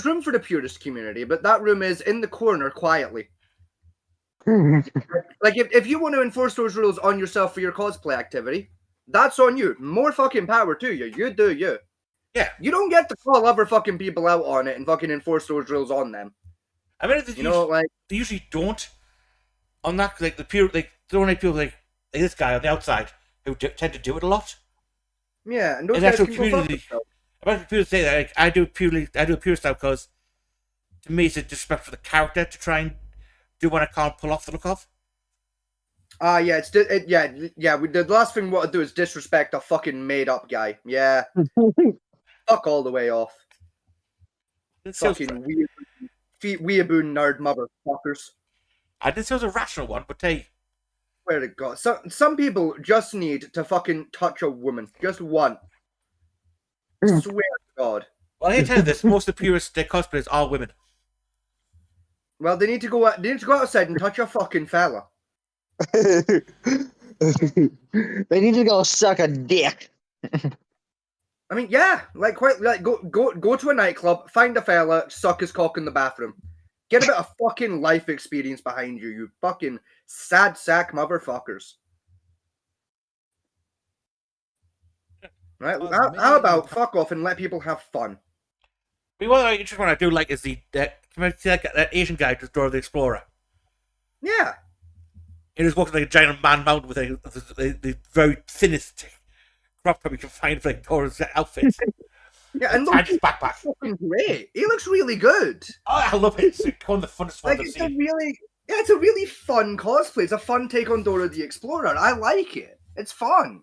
room for the purist community, but that room is in the corner quietly. If you want to enforce those rules on yourself for your cosplay activity, that's on you. More fucking power to you. You do you. Yeah. You don't get to call other fucking people out on it and fucking enforce those rules on them. I mean, they usually don't. On that, the pure, there are only people like this guy on the outside who tend to do it a lot. Yeah, and those guys can go fuck themselves. About people say that I do a pure style because to me it's a disrespect for the character to try and do what I can't pull off the look of. Yeah, the last thing we want to do is disrespect a fucking made up guy. Yeah. Fuck all the way off. Fucking weeaboo nerd motherfuckers. I didn't say it was a rational one, but hey. Swear to God. Some people just need to fucking touch a woman. Just one. Swear to God. Well, I hate to tell you this, most of the purest cosplayers are women. Well, they need to go. They need to go outside and touch a fucking fella. They need to go suck a dick. I mean, yeah, like go to a nightclub, find a fella, suck his cock in the bathroom. Get a bit of fucking life experience behind you, you fucking sad sack motherfuckers. Right? How about fuck off and let people have fun? I mean, one interesting one I do like is that Asian guy just Dora the Explorer. Yeah. He just walks like a giant man mountain with the very thinnest crop top you can find for like Dora's outfit. Yeah, and look, his backpack. Fucking great. He looks really good. Oh, I love it. It's one of the funnest ones I've It's seen. it's a really fun cosplay. It's a fun take on Dora the Explorer. I like it. It's fun.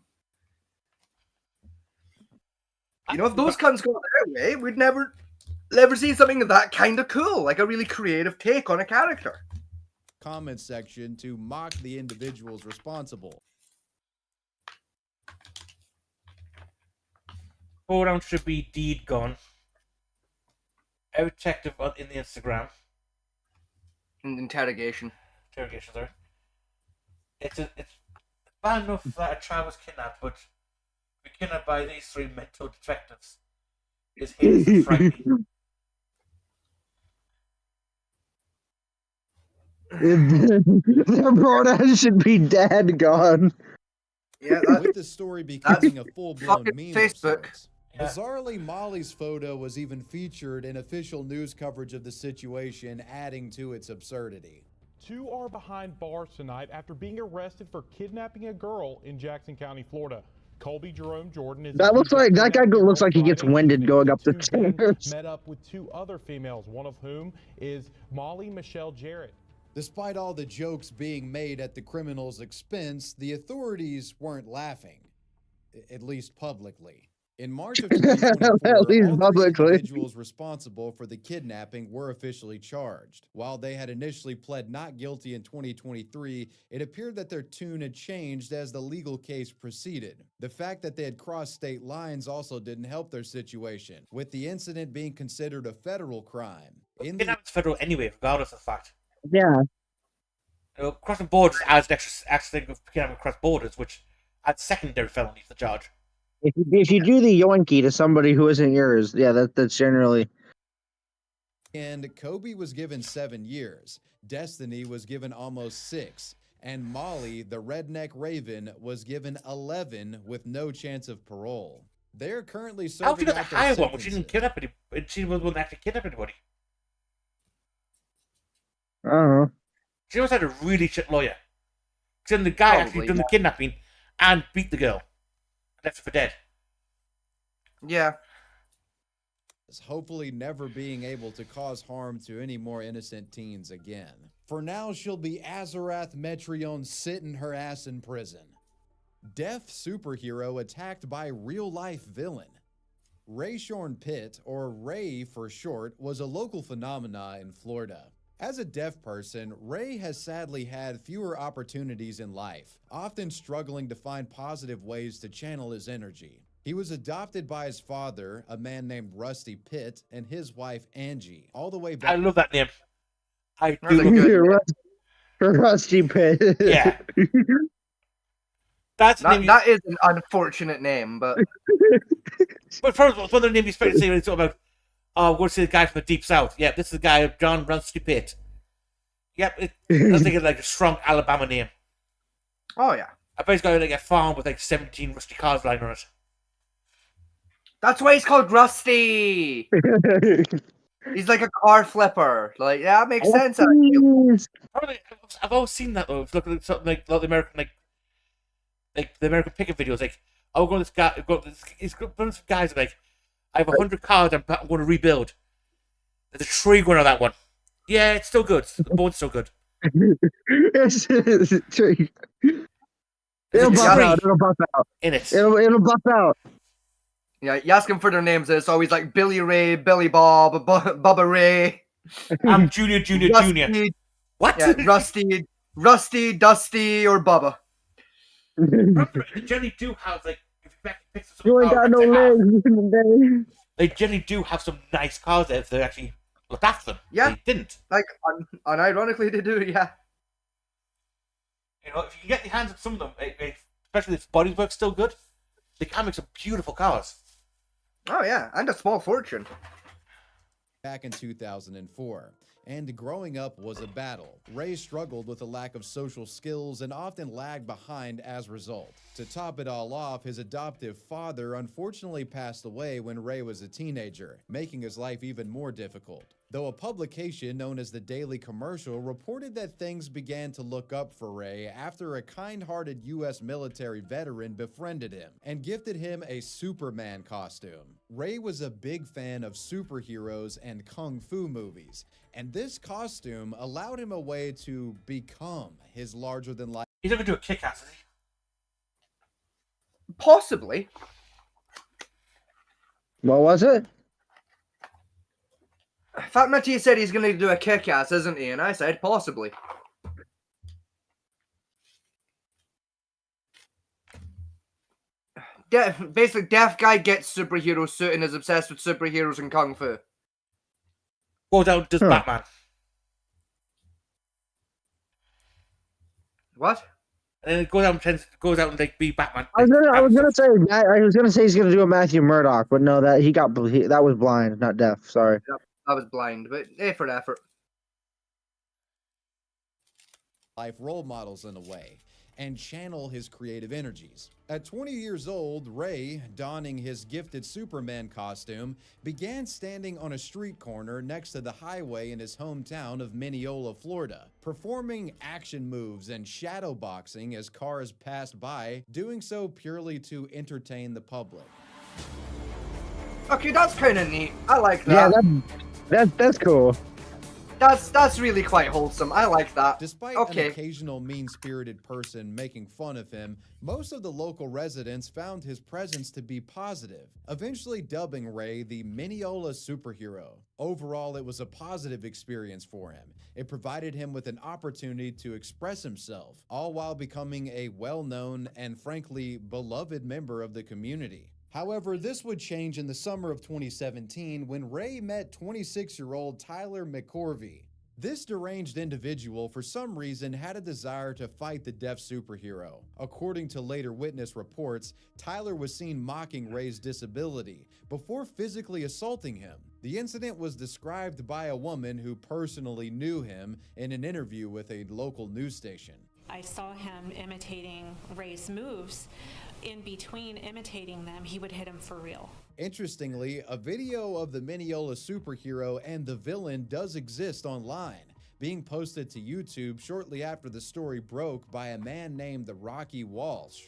You know, if those cunts go their way, we'd never see something that kind of cool, like a really creative take on a character. Comment section to mock the individuals responsible. Forearm should be deed gone. Every detective in the Instagram. Interrogation. Interrogation, sorry. It's bad enough that a child was kidnapped, but to be kidnapped by these three mental detectives is heinous and frightening. Their broad should be dead, gone. Yeah, with the story becoming a full-blown meme. Facebook. Bizarrely, Molly's photo was even featured in official news coverage of the situation, adding to its absurdity. Two are behind bars tonight after being arrested for kidnapping a girl in Jackson County, Florida. Colby Jerome Jordan is that guy looks like he gets winded going up the stairs. Met up with two other females, one of whom is Molly Michelle Jarrett. Despite all the jokes being made at the criminal's expense, the authorities weren't laughing, at least publicly. In March of 2024, all three individuals responsible for the kidnapping were officially charged. While they had initially pled not guilty in 2023, it appeared that their tune had changed as the legal case proceeded. The fact that they had crossed state lines also didn't help their situation, with the incident being considered a federal crime. Kidnapping's federal anyway, regardless of the fact. Yeah. Crossing borders adds an extra thing of kidnapping across borders, which adds secondary felony to the charge. If you do the yoinky to somebody who isn't yours, yeah, that's generally. And Kobe was given 7 years. Destiny was given almost 6. And Molly, the redneck Raven, was given 11 with no chance of parole. They're currently serving How did you get out the their higher one when she sentences. didn't kidnap anybody? She was the one that actually kidnapped anybody. I don't know. She always had a really shit lawyer. Then the guy actually Probably, done the kidnapping and beat the girl. Left her for dead. Yeah. Hopefully never being able to cause harm to any more innocent teens again. For now, she'll be Azarath Metrion sitting her ass in prison. Deaf superhero attacked by real-life villain. Ray Shorn Pitt, or Ray for short, was a local phenomena in Florida. As a deaf person, Ray has sadly had fewer opportunities in life, often struggling to find positive ways to channel his energy. He was adopted by his father, a man named Rusty Pitt, and his wife, Angie, all the way back. I love that name. I do love Rusty Pitt. Yeah. That's that is an unfortunate name, but probably one of the names you expect to say when it's about, oh, we're going to see the guy from the Deep South. Yep, this is the guy, John Rusty Pitt. Yep, I was thinking like a strong Alabama name. Oh, yeah. I bet he's got like a farm with like 17 rusty cars lying on it. That's why he's called Rusty. He's like a car flipper. Like, yeah, that makes sense. Probably, I've always seen that though. If you look at something like the American, like the American pickup videos, like, oh, this guy, he's got some guys like, I have 100 cars I'm going to rebuild. There's a tree going on that one. Yeah, it's still good. The board's still good. It'll buff out. It'll buff out. In it. It'll buff out. Yeah, you ask him for their names, and it's always like Billy Ray, Billy Bob, Bubba Ray. I'm Junior. What? Yeah, Rusty, Dusty, or Bubba. They generally do have like, if you back pictures of You ain't got no legs in the day. They generally do have some nice cars there if they actually looked after them. Yeah. They didn't. Like, unironically, they do, yeah. You know, if you can get your hands on some of them, especially if bodywork's still good, they can make some beautiful cars. Oh, yeah, and a small fortune. Back in 2004, and growing up was a battle. Ray struggled with a lack of social skills and often lagged behind as a result. To top it all off, his adoptive father unfortunately passed away when Ray was a teenager, making his life even more difficult. Though a publication known as the Daily Commercial reported that things began to look up for Ray after a kind-hearted U.S. military veteran befriended him and gifted him a Superman costume. Ray was a big fan of superheroes and kung fu movies, and this costume allowed him a way to become his larger-than-life. He's not going to do a kick-ass, is he? Possibly. What was it? Fat Matty said he's going to do a kick-ass, isn't he? And I said possibly. Basically, deaf guy gets superhero suit and is obsessed with superheroes and kung fu. Goes out, does Batman. What? And then goes out and like be Batman. I was gonna say he's gonna do a Matthew Murdock, but no, that was blind, not deaf. Sorry. Yep, I was blind, but effort. Life role models in a way, and channel his creative energies. At 20 years old, Ray, donning his gifted Superman costume, began standing on a street corner next to the highway in his hometown of Mineola, Florida, performing action moves and shadow boxing as cars passed by, doing so purely to entertain the public. Okay, that's kind of neat. I like that. Yeah, that's cool. That's really quite wholesome. I like that. Despite an occasional mean-spirited person making fun of him, most of the local residents found his presence to be positive, eventually dubbing Ray the Mineola superhero. Overall, it was a positive experience for him. It provided him with an opportunity to express himself, all while becoming a well-known and frankly beloved member of the community. However, this would change in the summer of 2017 when Ray met 26-year-old Tyler McCorvey. This deranged individual, for some reason, had a desire to fight the deaf superhero. According to later witness reports, Tyler was seen mocking Ray's disability before physically assaulting him. The incident was described by a woman who personally knew him in an interview with a local news station. I saw him imitating Ray's moves. In between imitating them, he would hit him for real. Interestingly, a video of the Mineola superhero and the villain does exist online, being posted to YouTube shortly after the story broke by a man named Rocky Walsh.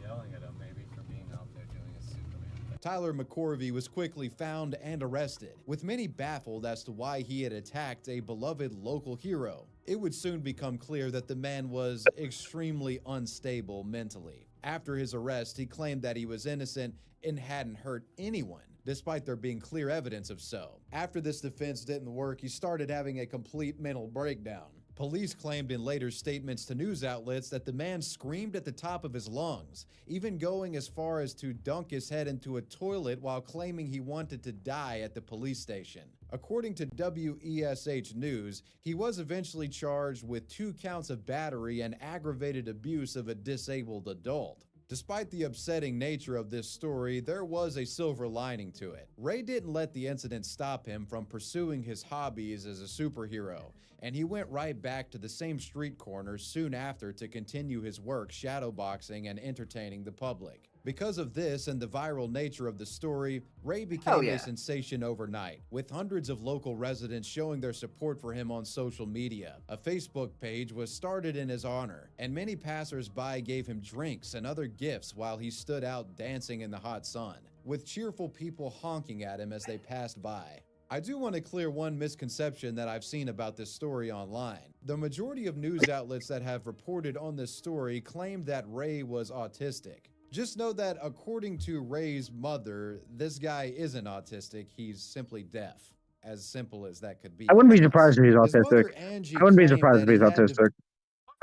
Yelling at him maybe for being out there doing a Superman thing. Tyler McCorvey was quickly found and arrested, with many baffled as to why he had attacked a beloved local hero. It would soon become clear that the man was extremely unstable mentally. After his arrest, he claimed that he was innocent and hadn't hurt anyone, despite there being clear evidence of so. After this defense didn't work, he started having a complete mental breakdown. Police claimed in later statements to news outlets that the man screamed at the top of his lungs, even going as far as to dunk his head into a toilet while claiming he wanted to die at the police station. According to WESH News, he was eventually charged with 2 counts of battery and aggravated abuse of a disabled adult. Despite the upsetting nature of this story, there was a silver lining to it. Ray didn't let the incident stop him from pursuing his hobbies as a superhero, and he went right back to the same street corner soon after to continue his work shadowboxing and entertaining the public. Because of this and the viral nature of the story, Ray became a sensation overnight, with hundreds of local residents showing their support for him on social media. A Facebook page was started in his honor, and many passers-by gave him drinks and other gifts while he stood out dancing in the hot sun, with cheerful people honking at him as they passed by. I do want to clear one misconception that I've seen about this story online. The majority of news outlets that have reported on this story claimed that Ray was autistic. Just know that according to Ray's mother, this guy isn't autistic, he's simply deaf. As simple as that could be. I wouldn't be surprised if he's autistic. I wouldn't be surprised if he's autistic.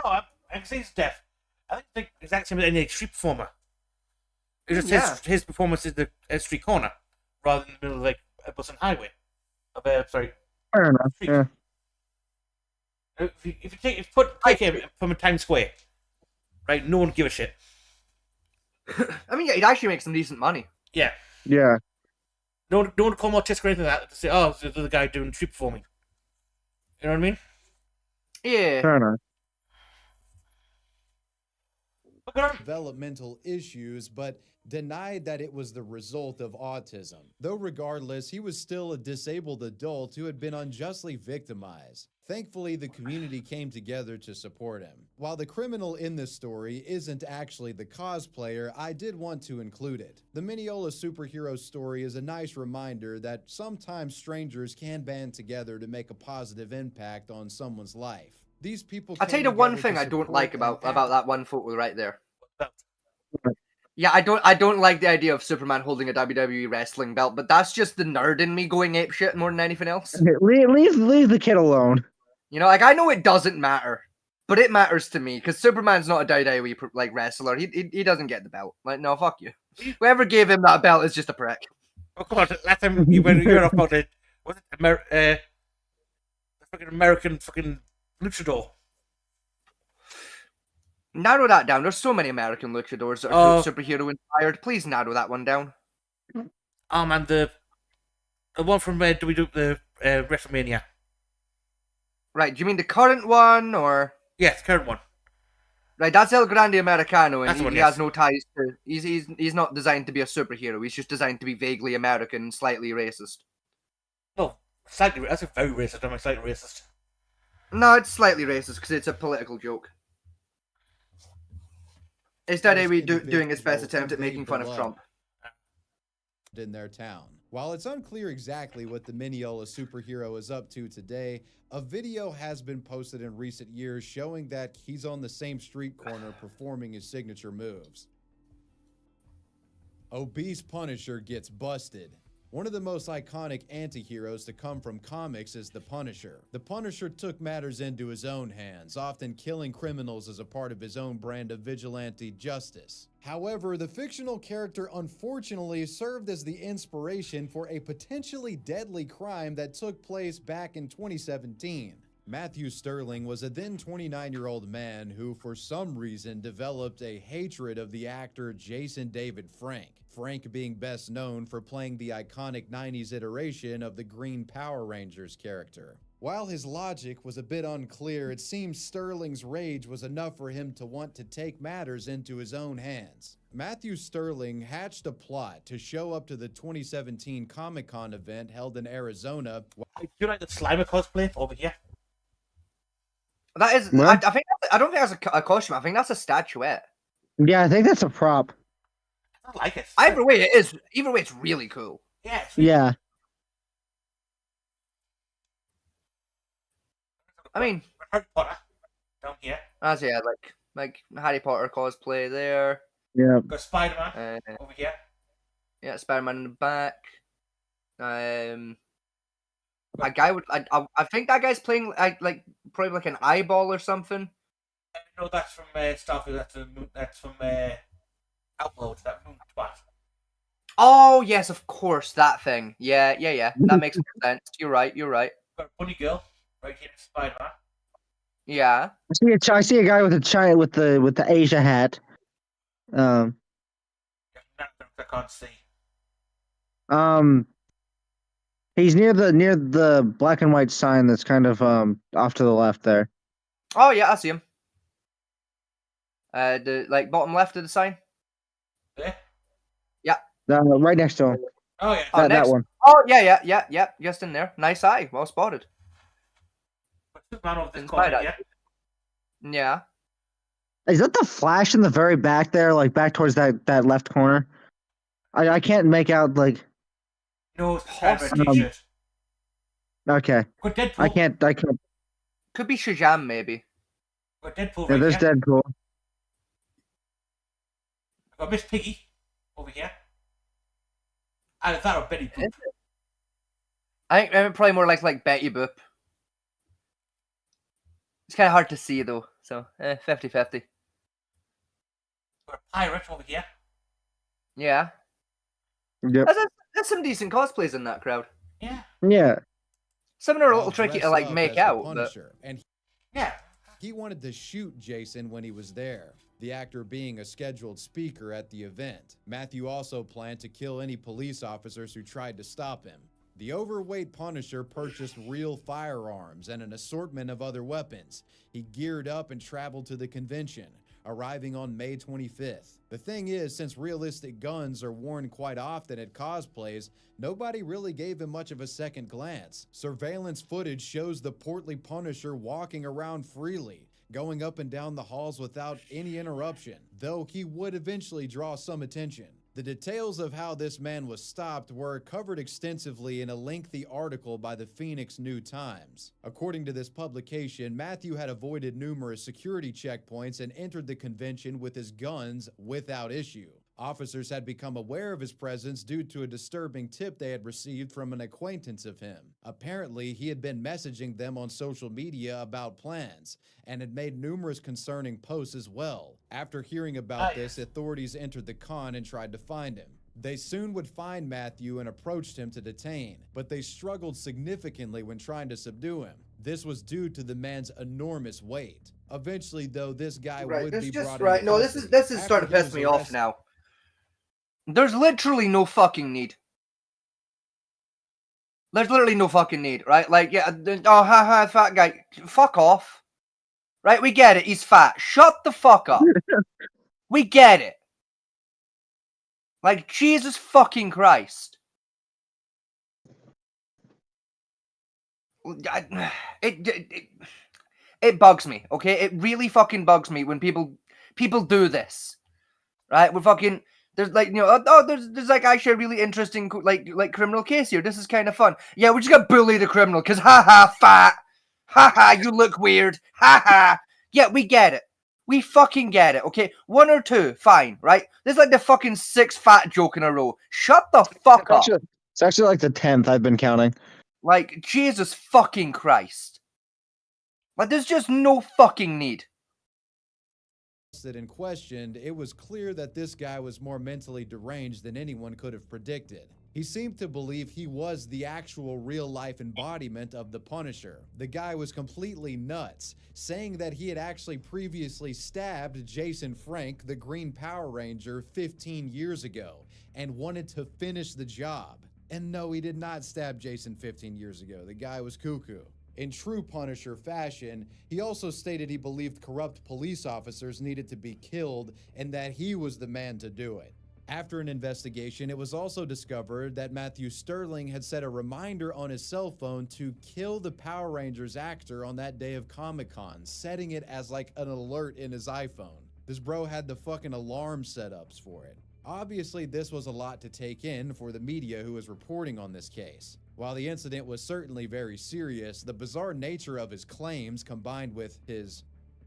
No, I can say he's deaf. I think the exact same as any street performer. It's just his performance is the street corner rather than the middle of like a bus and highway. Sorry. Fair enough. Yeah. If you take him from a Times Square, right? No one give a shit. I mean, yeah, it actually makes some decent money. Yeah. Yeah. No one call more tisk or anything like that to say, oh, it's the guy doing street performing. You know what I mean? Yeah. Fair enough. Developmental issues, but denied that it was the result of autism. Though regardless, he was still a disabled adult who had been unjustly victimized. Thankfully, the community came together to support him. While the criminal in this story isn't actually the cosplayer, I did want to include it. The Mineola superhero story is a nice reminder that sometimes strangers can band together to make a positive impact on someone's life. These people. I'll tell you the one thing I don't like about that one photo right there. Yeah, I don't like the idea of Superman holding a WWE wrestling belt, but that's just the nerd in me going apeshit more than anything else. Leave the kid alone. You know, like I know it doesn't matter, but it matters to me because Superman's not a WWE like wrestler. He doesn't get the belt. Like, no, fuck you. Whoever gave him that belt is just a prick. Oh come on! Last time you were off about it, was it fucking American fucking luchador? Narrow that down. There's so many American luchadors that are superhero inspired. Please narrow that one down. Oh man, the one from do we do the WrestleMania? Right. Do you mean the current one or? Yes, current one. Right, that's El Grande Americano, and That's he has no ties to. He's not designed to be a superhero. He's just designed to be vaguely American, and slightly racist. No, slightly. That's a very racist. I'm slightly racist. No, it's slightly racist because it's a political joke. It's WWE doing its best attempt at making fun of Trump. In their town. While it's unclear exactly what the Mineola superhero is up to today, a video has been posted in recent years showing that he's on the same street corner performing his signature moves. Obese Punisher gets busted. One of the most iconic anti-heroes to come from comics is the Punisher. The Punisher took matters into his own hands, often killing criminals as a part of his own brand of vigilante justice. However, the fictional character unfortunately served as the inspiration for a potentially deadly crime that took place back in 2017. Matthew Sterling was a then 29-year-old man who, for some reason, developed a hatred of the actor Jason David Frank. Frank being best known for playing the iconic 90s iteration of the Green Power Rangers character. While his logic was a bit unclear, it seems Sterling's rage was enough for him to want to take matters into his own hands. Matthew Sterling hatched a plot to show up to the 2017 Comic-Con event held in Arizona. Do you like the Slimer cosplay over here? That is, I don't think that's a costume. I think that's a statuette. Yeah, I think that's a prop. I don't like it. Either way, it is. Either way, it's really cool. Yeah. Yeah. I mean, Harry Potter down here. As yeah, like Harry Potter cosplay there. Yeah. Got Spider-Man over here. Yeah, Spider-Man in the back. A guy would. I think that guy's playing like probably like an eyeball or something. No, that's from Starfield. That's from Outworld. That moon twat. Oh yes, of course that thing. Yeah. That makes sense. You're right. Got a bunny girl right here, Spider-Man. Yeah. I see a guy with the Asia hat. I can't see. He's near the black and white sign that's kind of off to the left there. Oh yeah, I see him. The like bottom left of the sign. Yeah. Yeah. Right next to him. Oh yeah. That one. Oh yeah. Just in there. Nice eye. Well spotted. Yeah. Is that the Flash in the very back there, like back towards that left corner? I can't make out like. No, it's t-shirt. Okay. Deadpool. I can't. Could be Shazam maybe. Got Deadpool. Yeah, there's Deadpool. I've got Miss Piggy over here. And that or Betty Boop. I think probably more like Betty Boop. It's kind of hard to see though, so 50-50. Got a pirate over here. Yeah. Yep. There's some decent cosplays in that crowd. Yeah. Some are a While little tricky to dressed like up make as the out, but Punisher, and Yeah. he wanted to shoot Jason when he was there, the actor being a scheduled speaker at the event. Matthew also planned to kill any police officers who tried to stop him. The overweight Punisher purchased real firearms and an assortment of other weapons. He geared up and traveled to the convention, arriving on May 25th. The thing is, since realistic guns are worn quite often at cosplays, nobody really gave him much of a second glance. Surveillance footage shows the portly Punisher walking around freely, going up and down the halls without any interruption, though he would eventually draw some attention. The details of how this man was stopped were covered extensively in a lengthy article by the Phoenix New Times. According to this publication, Matthew had avoided numerous security checkpoints and entered the convention with his guns without issue. Officers had become aware of his presence due to a disturbing tip they had received from an acquaintance of him. Apparently, he had been messaging them on social media about plans and had made numerous concerning posts as well. After hearing about this, authorities entered the con and tried to find him. They soon would find Matthew and approached him to detain, but they struggled significantly when trying to subdue him. This was due to the man's enormous weight. Eventually, though, this guy would be brought right. into No, custody. this is After starting to he piss was me off arrested- now. There's literally no fucking need. There's literally no fucking need, right? Like, yeah, oh, ha, fat guy. Fuck off. Right? We get it. He's fat. Shut the fuck up. We get it. Like, Jesus fucking Christ. It bugs me, okay? It really fucking bugs me when people do this. Right? We're fucking... There's like, you know, there's like actually a really interesting like criminal case here. This is kind of fun. Yeah, we're just gonna bully the criminal because haha fat, haha you look weird, haha. Yeah, we get it. We fucking get it. Okay, 1 or 2, fine, right? This is like the fucking 6th fat joke in a row. Shut the fuck up. It's actually like the 10th I've been counting. Like Jesus fucking Christ. Like there's just no fucking need. And questioned, it was clear that this guy was more mentally deranged than anyone could have predicted. He seemed to believe he was the actual real-life embodiment of the Punisher. The guy was completely nuts, saying that he had actually previously stabbed Jason Frank, the Green Power Ranger, 15 years ago, and wanted to finish the job. And no, he did not stab Jason 15 years ago. The guy was cuckoo. In true Punisher fashion, he also stated he believed corrupt police officers needed to be killed and that he was the man to do it. After an investigation, it was also discovered that Matthew Sterling had set a reminder on his cell phone to kill the Power Rangers actor on that day of Comic-Con, setting it as like an alert in his iPhone. This bro had the fucking alarm setups for it. Obviously, this was a lot to take in for the media who was reporting on this case. While the incident was certainly very serious, the bizarre nature of his claims, combined with his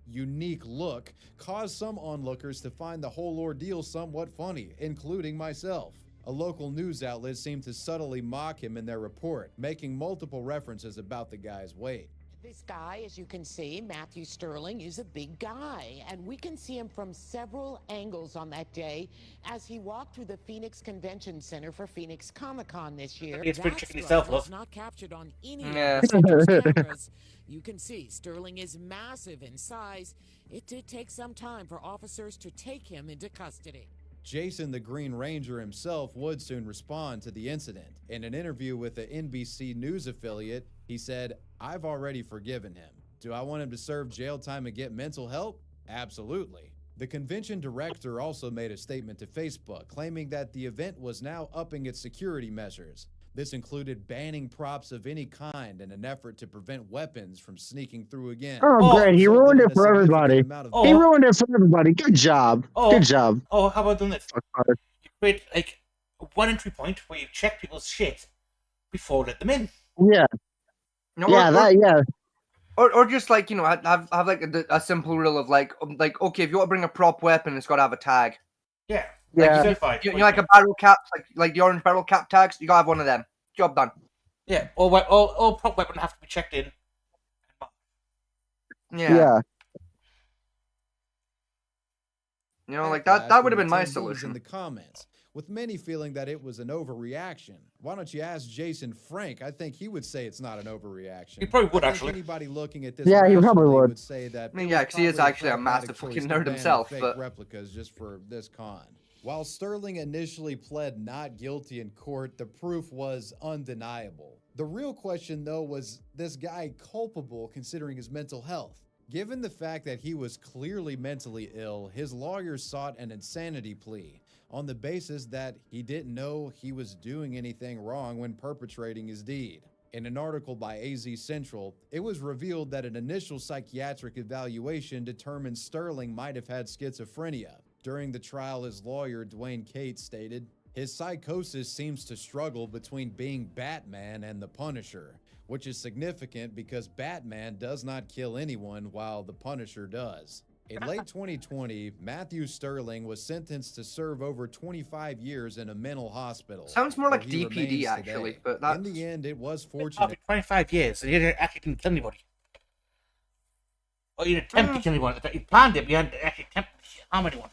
unique look, caused some onlookers to find the whole ordeal somewhat funny, including myself. A local news outlet seemed to subtly mock him in their report, making multiple references about the guy's weight. This guy, as you can see, Matthew Sterling, is a big guy, and we can see him from several angles on that day as he walked through the Phoenix Convention Center for Phoenix Comic-Con this year. It's been That checking strut yourself, was love. not captured on any Yeah. of the center's cameras. You can see Sterling is massive in size. It did take some time for officers to take him into custody. Jason the Green Ranger himself would soon respond to the incident. In an interview with the NBC News affiliate, he said, "I've already forgiven him. Do I want him to serve jail time and get mental help? Absolutely." The convention director also made a statement to Facebook claiming that the event was now upping its security measures. This included banning props of any kind in an effort to prevent weapons from sneaking through again. Oh, great. He ruined it for everybody. He ruined it for everybody. Good job. Good job. Oh, how about doing this? You create like one entry point where you check people's shit before let them in. Yeah. No, Yeah. Or just like, you know, have like a simple rule of like okay, if you want to bring a prop weapon, it's got to have a tag. Yeah. Like, you know, like a barrel cap, like the orange barrel cap tags. You gotta have one of them. Job done. Yeah. All prop weapon have to be checked in. Yeah. You know, like that would have been my attendees solution. In the comments, with many feeling that it was an overreaction. Why don't you ask Jason Frank? I think he would say it's not an overreaction. He probably would, I think actually. Anybody looking at this Yeah, he probably rationally would. say that I mean, it yeah, was 'cause he is probably actually a pragmatic massive choice fucking to nerd ban himself, fake but- replicas just for this con. While Sterling initially pled not guilty in court, the proof was undeniable. The real question, though, was this guy culpable considering his mental health? Given the fact that he was clearly mentally ill, his lawyers sought an insanity plea on the basis that he didn't know he was doing anything wrong when perpetrating his deed. In an article by AZ Central, it was revealed that an initial psychiatric evaluation determined Sterling might have had schizophrenia. During the trial, his lawyer, Dwayne Cates, stated, "His psychosis seems to struggle between being Batman and the Punisher, which is significant because Batman does not kill anyone while the Punisher does." In late 2020, Matthew Sterling was sentenced to serve over 25 years in a mental hospital. Sounds more where like he DPD, remains actually, today. but In the end, it was After fortunate. 25 years, and he actually didn't kill anybody. Or he didn't attempt to kill anyone. He planned it, but he hadn't actually attempted to harm anyone.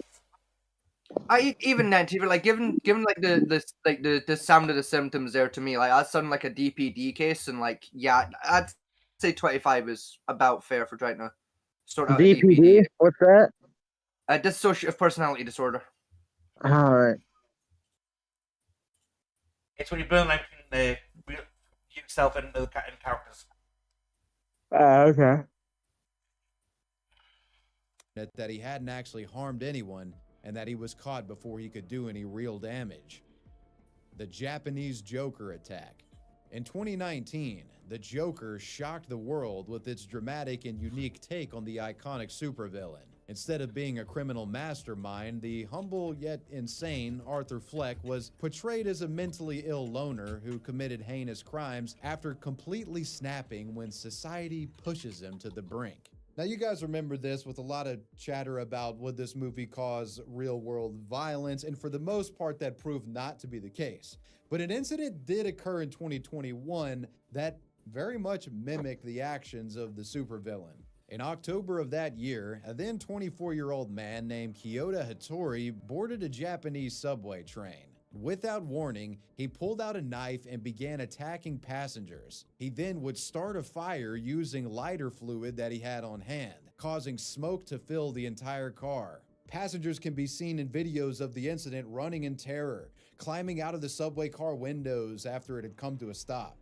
Even then, even like given like the sound of the symptoms there to me, like that sounded like a DPD case, and like yeah, I'd say 25 is about fair for trying to sort out a DPD. DPD? What's that? Dissociative personality disorder. All right. It's when you burn like yourself and the characters. Okay. That he hadn't actually harmed anyone and that he was caught before he could do any real damage. The Japanese Joker attack. In 2019, the Joker shocked the world with its dramatic and unique take on the iconic supervillain. Instead of being a criminal mastermind, the humble yet insane Arthur Fleck was portrayed as a mentally ill loner who committed heinous crimes after completely snapping when society pushes him to the brink. Now, you guys remember this with a lot of chatter about would this movie cause real-world violence, and for the most part, that proved not to be the case. But an incident did occur in 2021 that very much mimicked the actions of the supervillain. In October of that year, a then 24-year-old man named Kyoto Hattori boarded a Japanese subway train. Without warning, he pulled out a knife and began attacking passengers. He then would start a fire using lighter fluid that he had on hand, causing smoke to fill the entire car. Passengers can be seen in videos of the incident running in terror, climbing out of the subway car windows after it had come to a stop.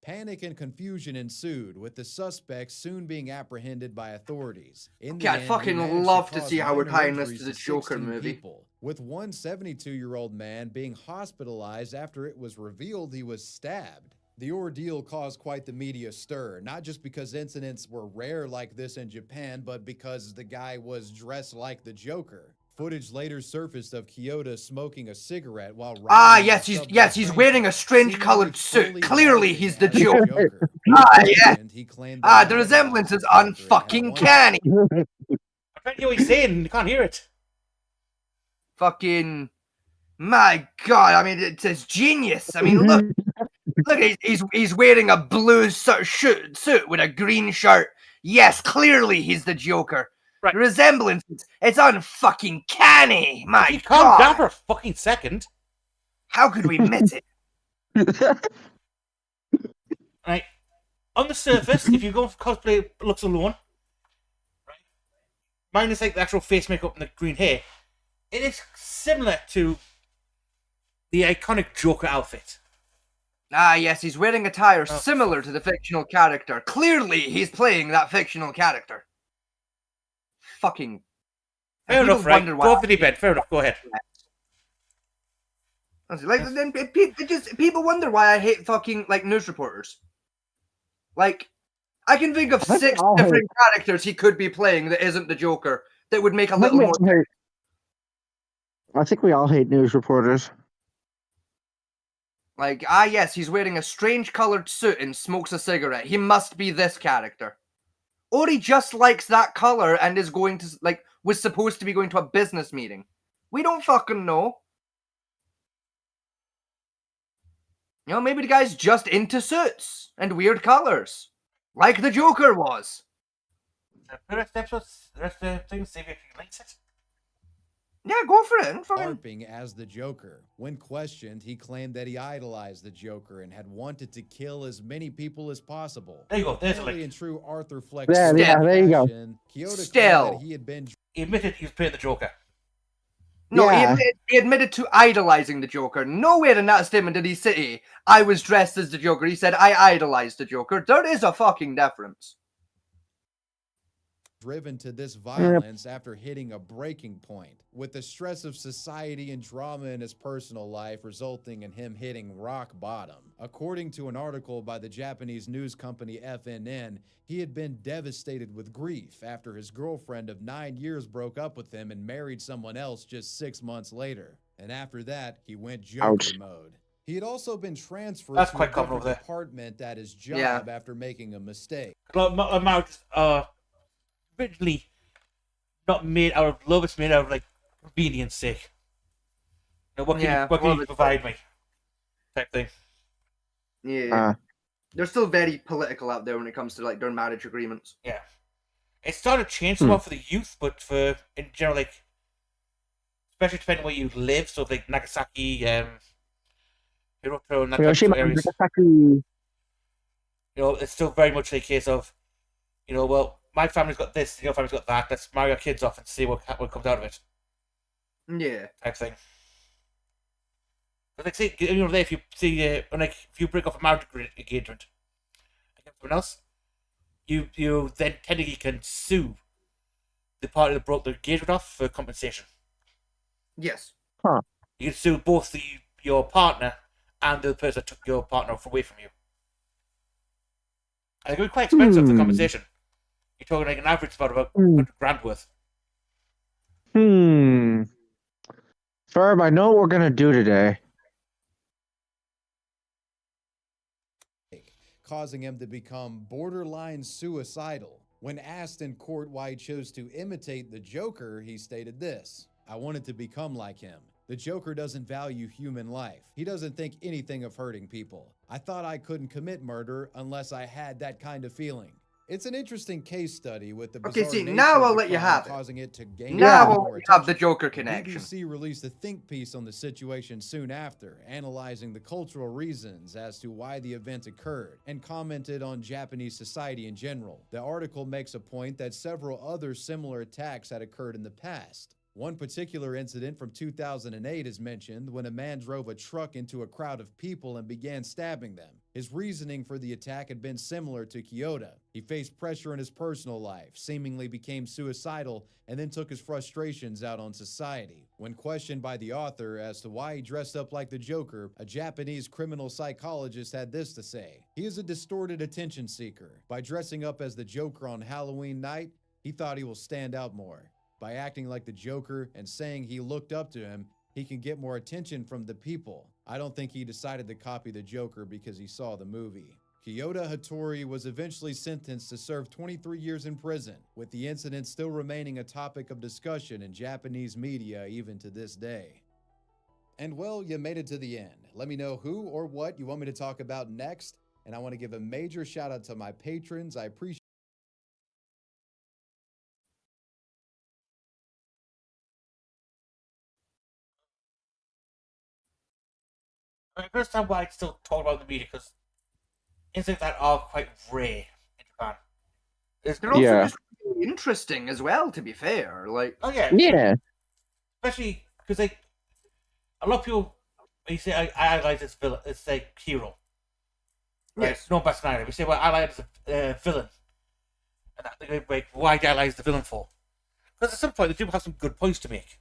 Panic and confusion ensued, with the suspects soon being apprehended by authorities. In the I'd end, fucking he managed love to cause see how we're minor tying this injuries to the 16 Joker movie. people, with one 72-year-old man being hospitalized after it was revealed he was stabbed. The ordeal caused quite the media stir, not just because incidents were rare like this in Japan, but because the guy was dressed like the Joker. Footage later surfaced of Kyoto smoking a cigarette while riding Yes, the he's subway yes, he's train, wearing a strange seemingly colored suit. fully Clearly, acting he's the as the Joker. Joker. Yeah. He claimed that The he resemblance is recognized the character unfucking at canny. I bet you what he's saying, you can't hear it. Fucking, my God! I mean, it's genius. I mean, look, he's wearing a blue suit with a green shirt. Yes, clearly he's the Joker. Right. The resemblance, it's unfucking canny. My You calm God! down for a fucking second. How could we miss it? Right. On the surface, if you go for cosplay looks alone, right, minus like the actual face makeup and the green hair, it is similar to the iconic Joker outfit. Yes, he's wearing attire similar to the fictional character. Clearly, he's playing that fictional character. Fucking. Fair enough, right? Go off the deep end. Fair enough. Go ahead. Like, then people wonder why I hate fucking like news reporters. Like, I can think of 6 different characters he could be playing that isn't the Joker that would make a little more. I think we all hate news reporters. Like, yes, he's wearing a strange colored suit and smokes a cigarette. He must be this character. Or he just likes that color and is going to, like, was supposed to be going to a business meeting. We don't fucking know. You know, maybe the guy's just into suits and weird colors. Like the Joker was. The rest of the thing, see if you can links it. Yeah, go for it. LARPing as the Joker. When questioned, he claimed that he idolized the Joker and had wanted to kill as many people as possible. There you go. There's a Apparently link. in true Arthur Fleck Yeah, there you go. fashion, Kyoto Still. claimed that he had been He admitted he was playing the Joker. No, Yeah. he admitted to idolizing the Joker. Nowhere in that statement did he say, I was dressed as the Joker. He said, I idolized the Joker. There is a fucking difference. driven to this violence after hitting a breaking point, with the stress of society and drama in his personal life resulting in him hitting rock bottom. According to an article by the Japanese news company FNN, he had been devastated with grief after his girlfriend of 9 years broke up with him and married someone else just 6 months later. And after that, he went Joker Ouch. mode. He had also been transferred That's to quite a common different over there. department at his job Yeah. after making a mistake. Mouth originally not made out of love, it's made out of like convenience sake. You know, what can you provide me? Type thing. Yeah. They're still very political out there when it comes to like their marriage agreements. Yeah. It's started to change somewhat for the youth, but for in general, like especially depending where you live, so like Nagasaki, Hiroto, and that type Hiroshima, of areas. Nagasaki. You know, it's still very much a case of, you know, well, my family's got this, your family's got that. Let's marry our kids off and see what comes out of it. Yeah. Type thing. But like, say, you know, if you see, like, if you break off a marriage engagement against someone else, you then technically can sue the party that broke the engagement off for compensation. Yes. Huh. You can sue both your partner and the person that took your partner away from you. I think it would be quite expensive for compensation. You're talking like an average about 100 grand worth. Ferb, I know what we're gonna do today. Causing him to become borderline suicidal. When asked in court why he chose to imitate the Joker, he stated this: "I wanted to become like him. The Joker doesn't value human life. He doesn't think anything of hurting people. I thought I couldn't commit murder unless I had that kind of feeling." It's an interesting case study with the Okay, bizarre see, nature now of I'll the let you crime have it. causing it to gain Now more we have the attention. Joker connection. BBC released a think piece on the situation soon after, analyzing the cultural reasons as to why the event occurred, and commented on Japanese society in general. The article makes a point that several other similar attacks had occurred in the past. One particular incident from 2008 is mentioned when a man drove a truck into a crowd of people and began stabbing them. His reasoning for the attack had been similar to Kyoto. He faced pressure in his personal life, seemingly became suicidal, and then took his frustrations out on society. When questioned by the author as to why he dressed up like the Joker, a Japanese criminal psychologist had this to say: "He is a distorted attention seeker. By dressing up as the Joker on Halloween night, he thought he will stand out more. By acting like the Joker and saying he looked up to him, he can get more attention from the people. I don't think he decided to copy the Joker because he saw the movie." Kyoto Hattori was eventually sentenced to serve 23 years in prison, with the incident still remaining a topic of discussion in Japanese media even to this day. And well, you made it to the end. Let me know who or what you want me to talk about next, and I want to give a major shout out to my patrons. I appreciate I understand why it's still talked about in the media, because incidents that are quite rare in Japan. They're also just really interesting as well, to be fair. Like, oh yeah, Yeah. especially because like a lot of people, when you say I idolize this villain, it's like hero. Right? Yes. No best scenario. We say, well, I idolize a villain, and that, like, why do I idolize the villain for? Because at some point, the people have some good points to make.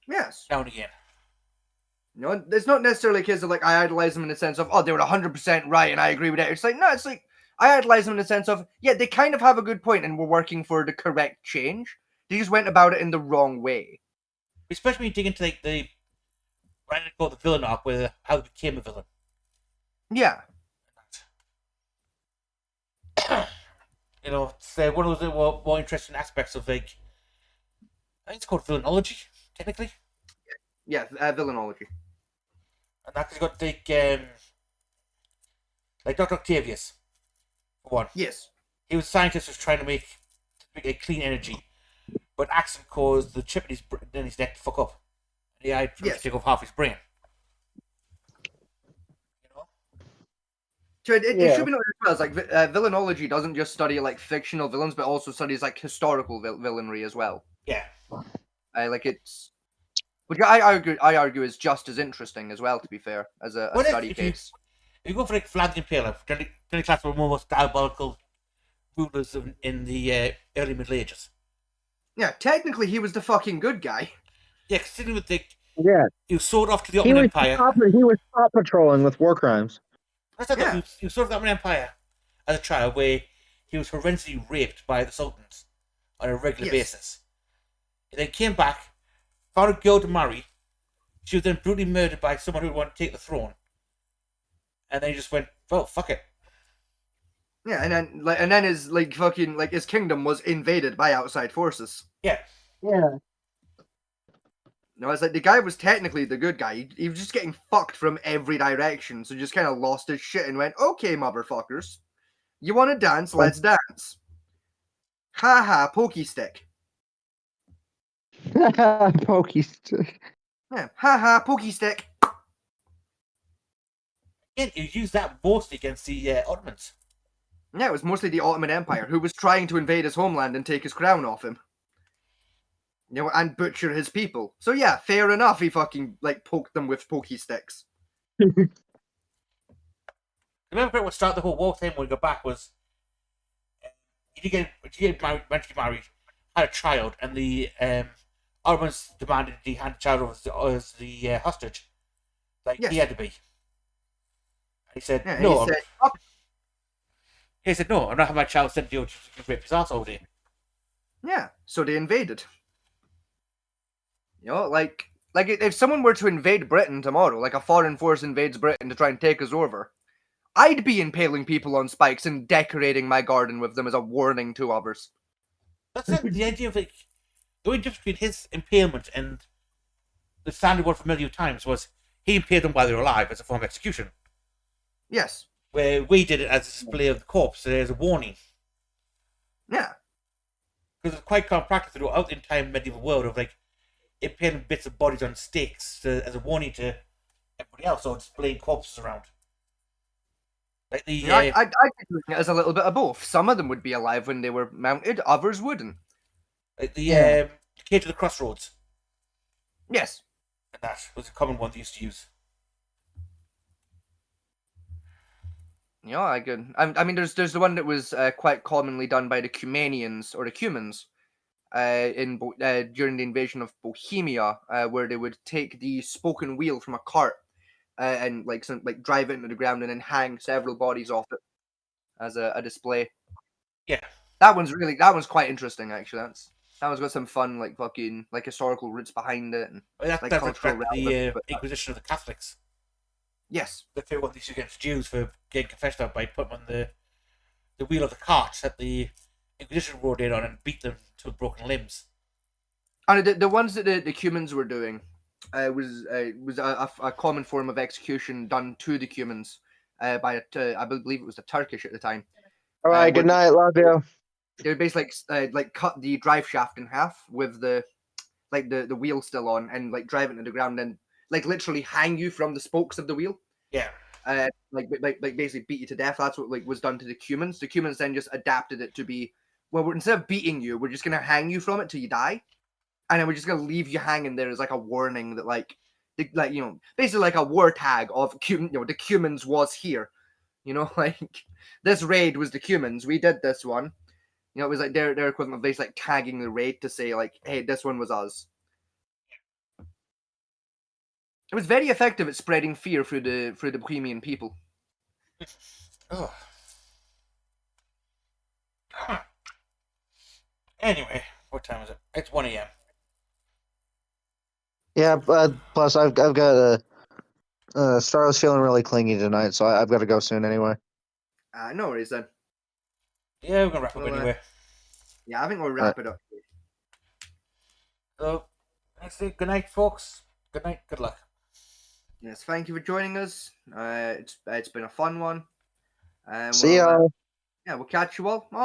Yes. Now and again. You know, it's not necessarily a case of like I idolize them in the sense of, oh, they were 100% right and I agree with it. It's like, no, it's like I idolize them in the sense of, yeah, they kind of have a good point and we're working for the correct change. They just went about it in the wrong way. Especially when you dig into like the what I call the villain arc, where how they became a villain. Yeah. You know, it's one of those more interesting aspects of like, I think it's called villainology, technically. Yeah, villainology. And that's got like Dr. Octavius. For one. Yes. He was a scientist who was trying to make a clean energy, but accident caused the chip in his neck to fuck up. And he had to take off half his brain. So it should be noted as well. It's like villainology doesn't just study like fictional villains, but also studies like historical villainry as well. Yeah. Like it's, which I argue is just as interesting as well. To be fair, as a study case. If you go for like Vlad the Impaler, generally classed one of the most diabolical rulers in the early Middle Ages. Yeah, technically he was the fucking good guy. Yeah, considering with the he was sold off to the Ottoman Empire. He was spot patrolling with war crimes. He was sold to the Ottoman Empire as a child, where he was horrendously raped by the sultans on a regular basis. He then came back, found a girl to marry. She was then brutally murdered by someone who wanted to take the throne. And then he just went, well, fuck it. Yeah, and then his his kingdom was invaded by outside forces. Yeah. Yeah. No, it's like the guy was technically the good guy. He was just getting fucked from every direction, so just kind of lost his shit and went, "Okay, motherfuckers, you want to dance? Let's dance." Ha ha, pokey stick. Pokey stick. Yeah, ha ha, pokey stick. Again, he used that mostly against the Ottomans. Yeah, it was mostly the Ottoman Empire who was trying to invade his homeland and take his crown off him. You know, and butcher his people. So yeah, fair enough. He fucking poked them with pokey sticks. Remember what started the whole war thing when we got back was he get married, eventually married, had a child, and the Ottomans demanded he hand the child over as the hostage. He had to be. And he said, no. He said, no, I'm not having my child sent to you to rip his ass all day. Yeah, so they invaded. You know, like if someone were to invade Britain tomorrow, like a foreign force invades Britain to try and take us over, I'd be impaling people on spikes and decorating my garden with them as a warning to others. That's it. The idea of the only difference between his impalement and the standard one from medieval times was he impaled them while they were alive as a form of execution. Yes. Where we did it as a display of the corpse, as a warning. Yeah. Because it's quite common practice throughout the entire medieval world of impaling bits of bodies on stakes as a warning to everybody else, or displaying corpses around. I'd be doing it as a little bit of both. Some of them would be alive when they were mounted, others wouldn't. Like the Cage of the Crossroads. Yes. And that was a common one they used to use. Yeah, I mean, there's the one that was quite commonly done by the Cumanians or the Cumans, during the invasion of Bohemia, where they would take the spoken wheel from a cart and drive it into the ground and then hang several bodies off it as a display. Yeah, that one's quite interesting actually. That one's got some fun historical roots behind it and cultural the Inquisition of the Catholics. Yes. The fair one they used against Jews for getting confessed out by putting them on the wheel of the cart that the Inquisition rode in on and beat them to broken limbs. And the ones that the Cumans were doing was a common form of execution done to the Cumans by I believe it was the Turkish at the time. All right, good night, love you. They would basically cut the drive shaft in half with the wheel still on and drive it into the ground and literally hang you from the spokes of the wheel. Yeah. Basically beat you to death. That's what was done to the Cumans. The Cumans then just adapted it to be, well, instead of beating you, we're just gonna hang you from it till you die, and then we're just gonna leave you hanging there as a warning that basically like a war tag of the Cumans was here. This raid was the Cumans. We did this one. It was their equivalent of basically tagging the raid to say hey, this one was us. It was very effective at spreading fear through the Bohemian people. Oh. Anyway, what time is it? It's 1 a.m. Yeah, plus I've got Starla's feeling really clingy tonight, so I've got to go soon anyway. No worries then. Yeah, we're gonna wrap up anyway. Yeah, I think we'll wrap it up. So, that's it. Good night, folks. Good night. Good luck. Yes, thank you for joining us. It's been a fun one. See y'all. Yeah, we'll catch you all on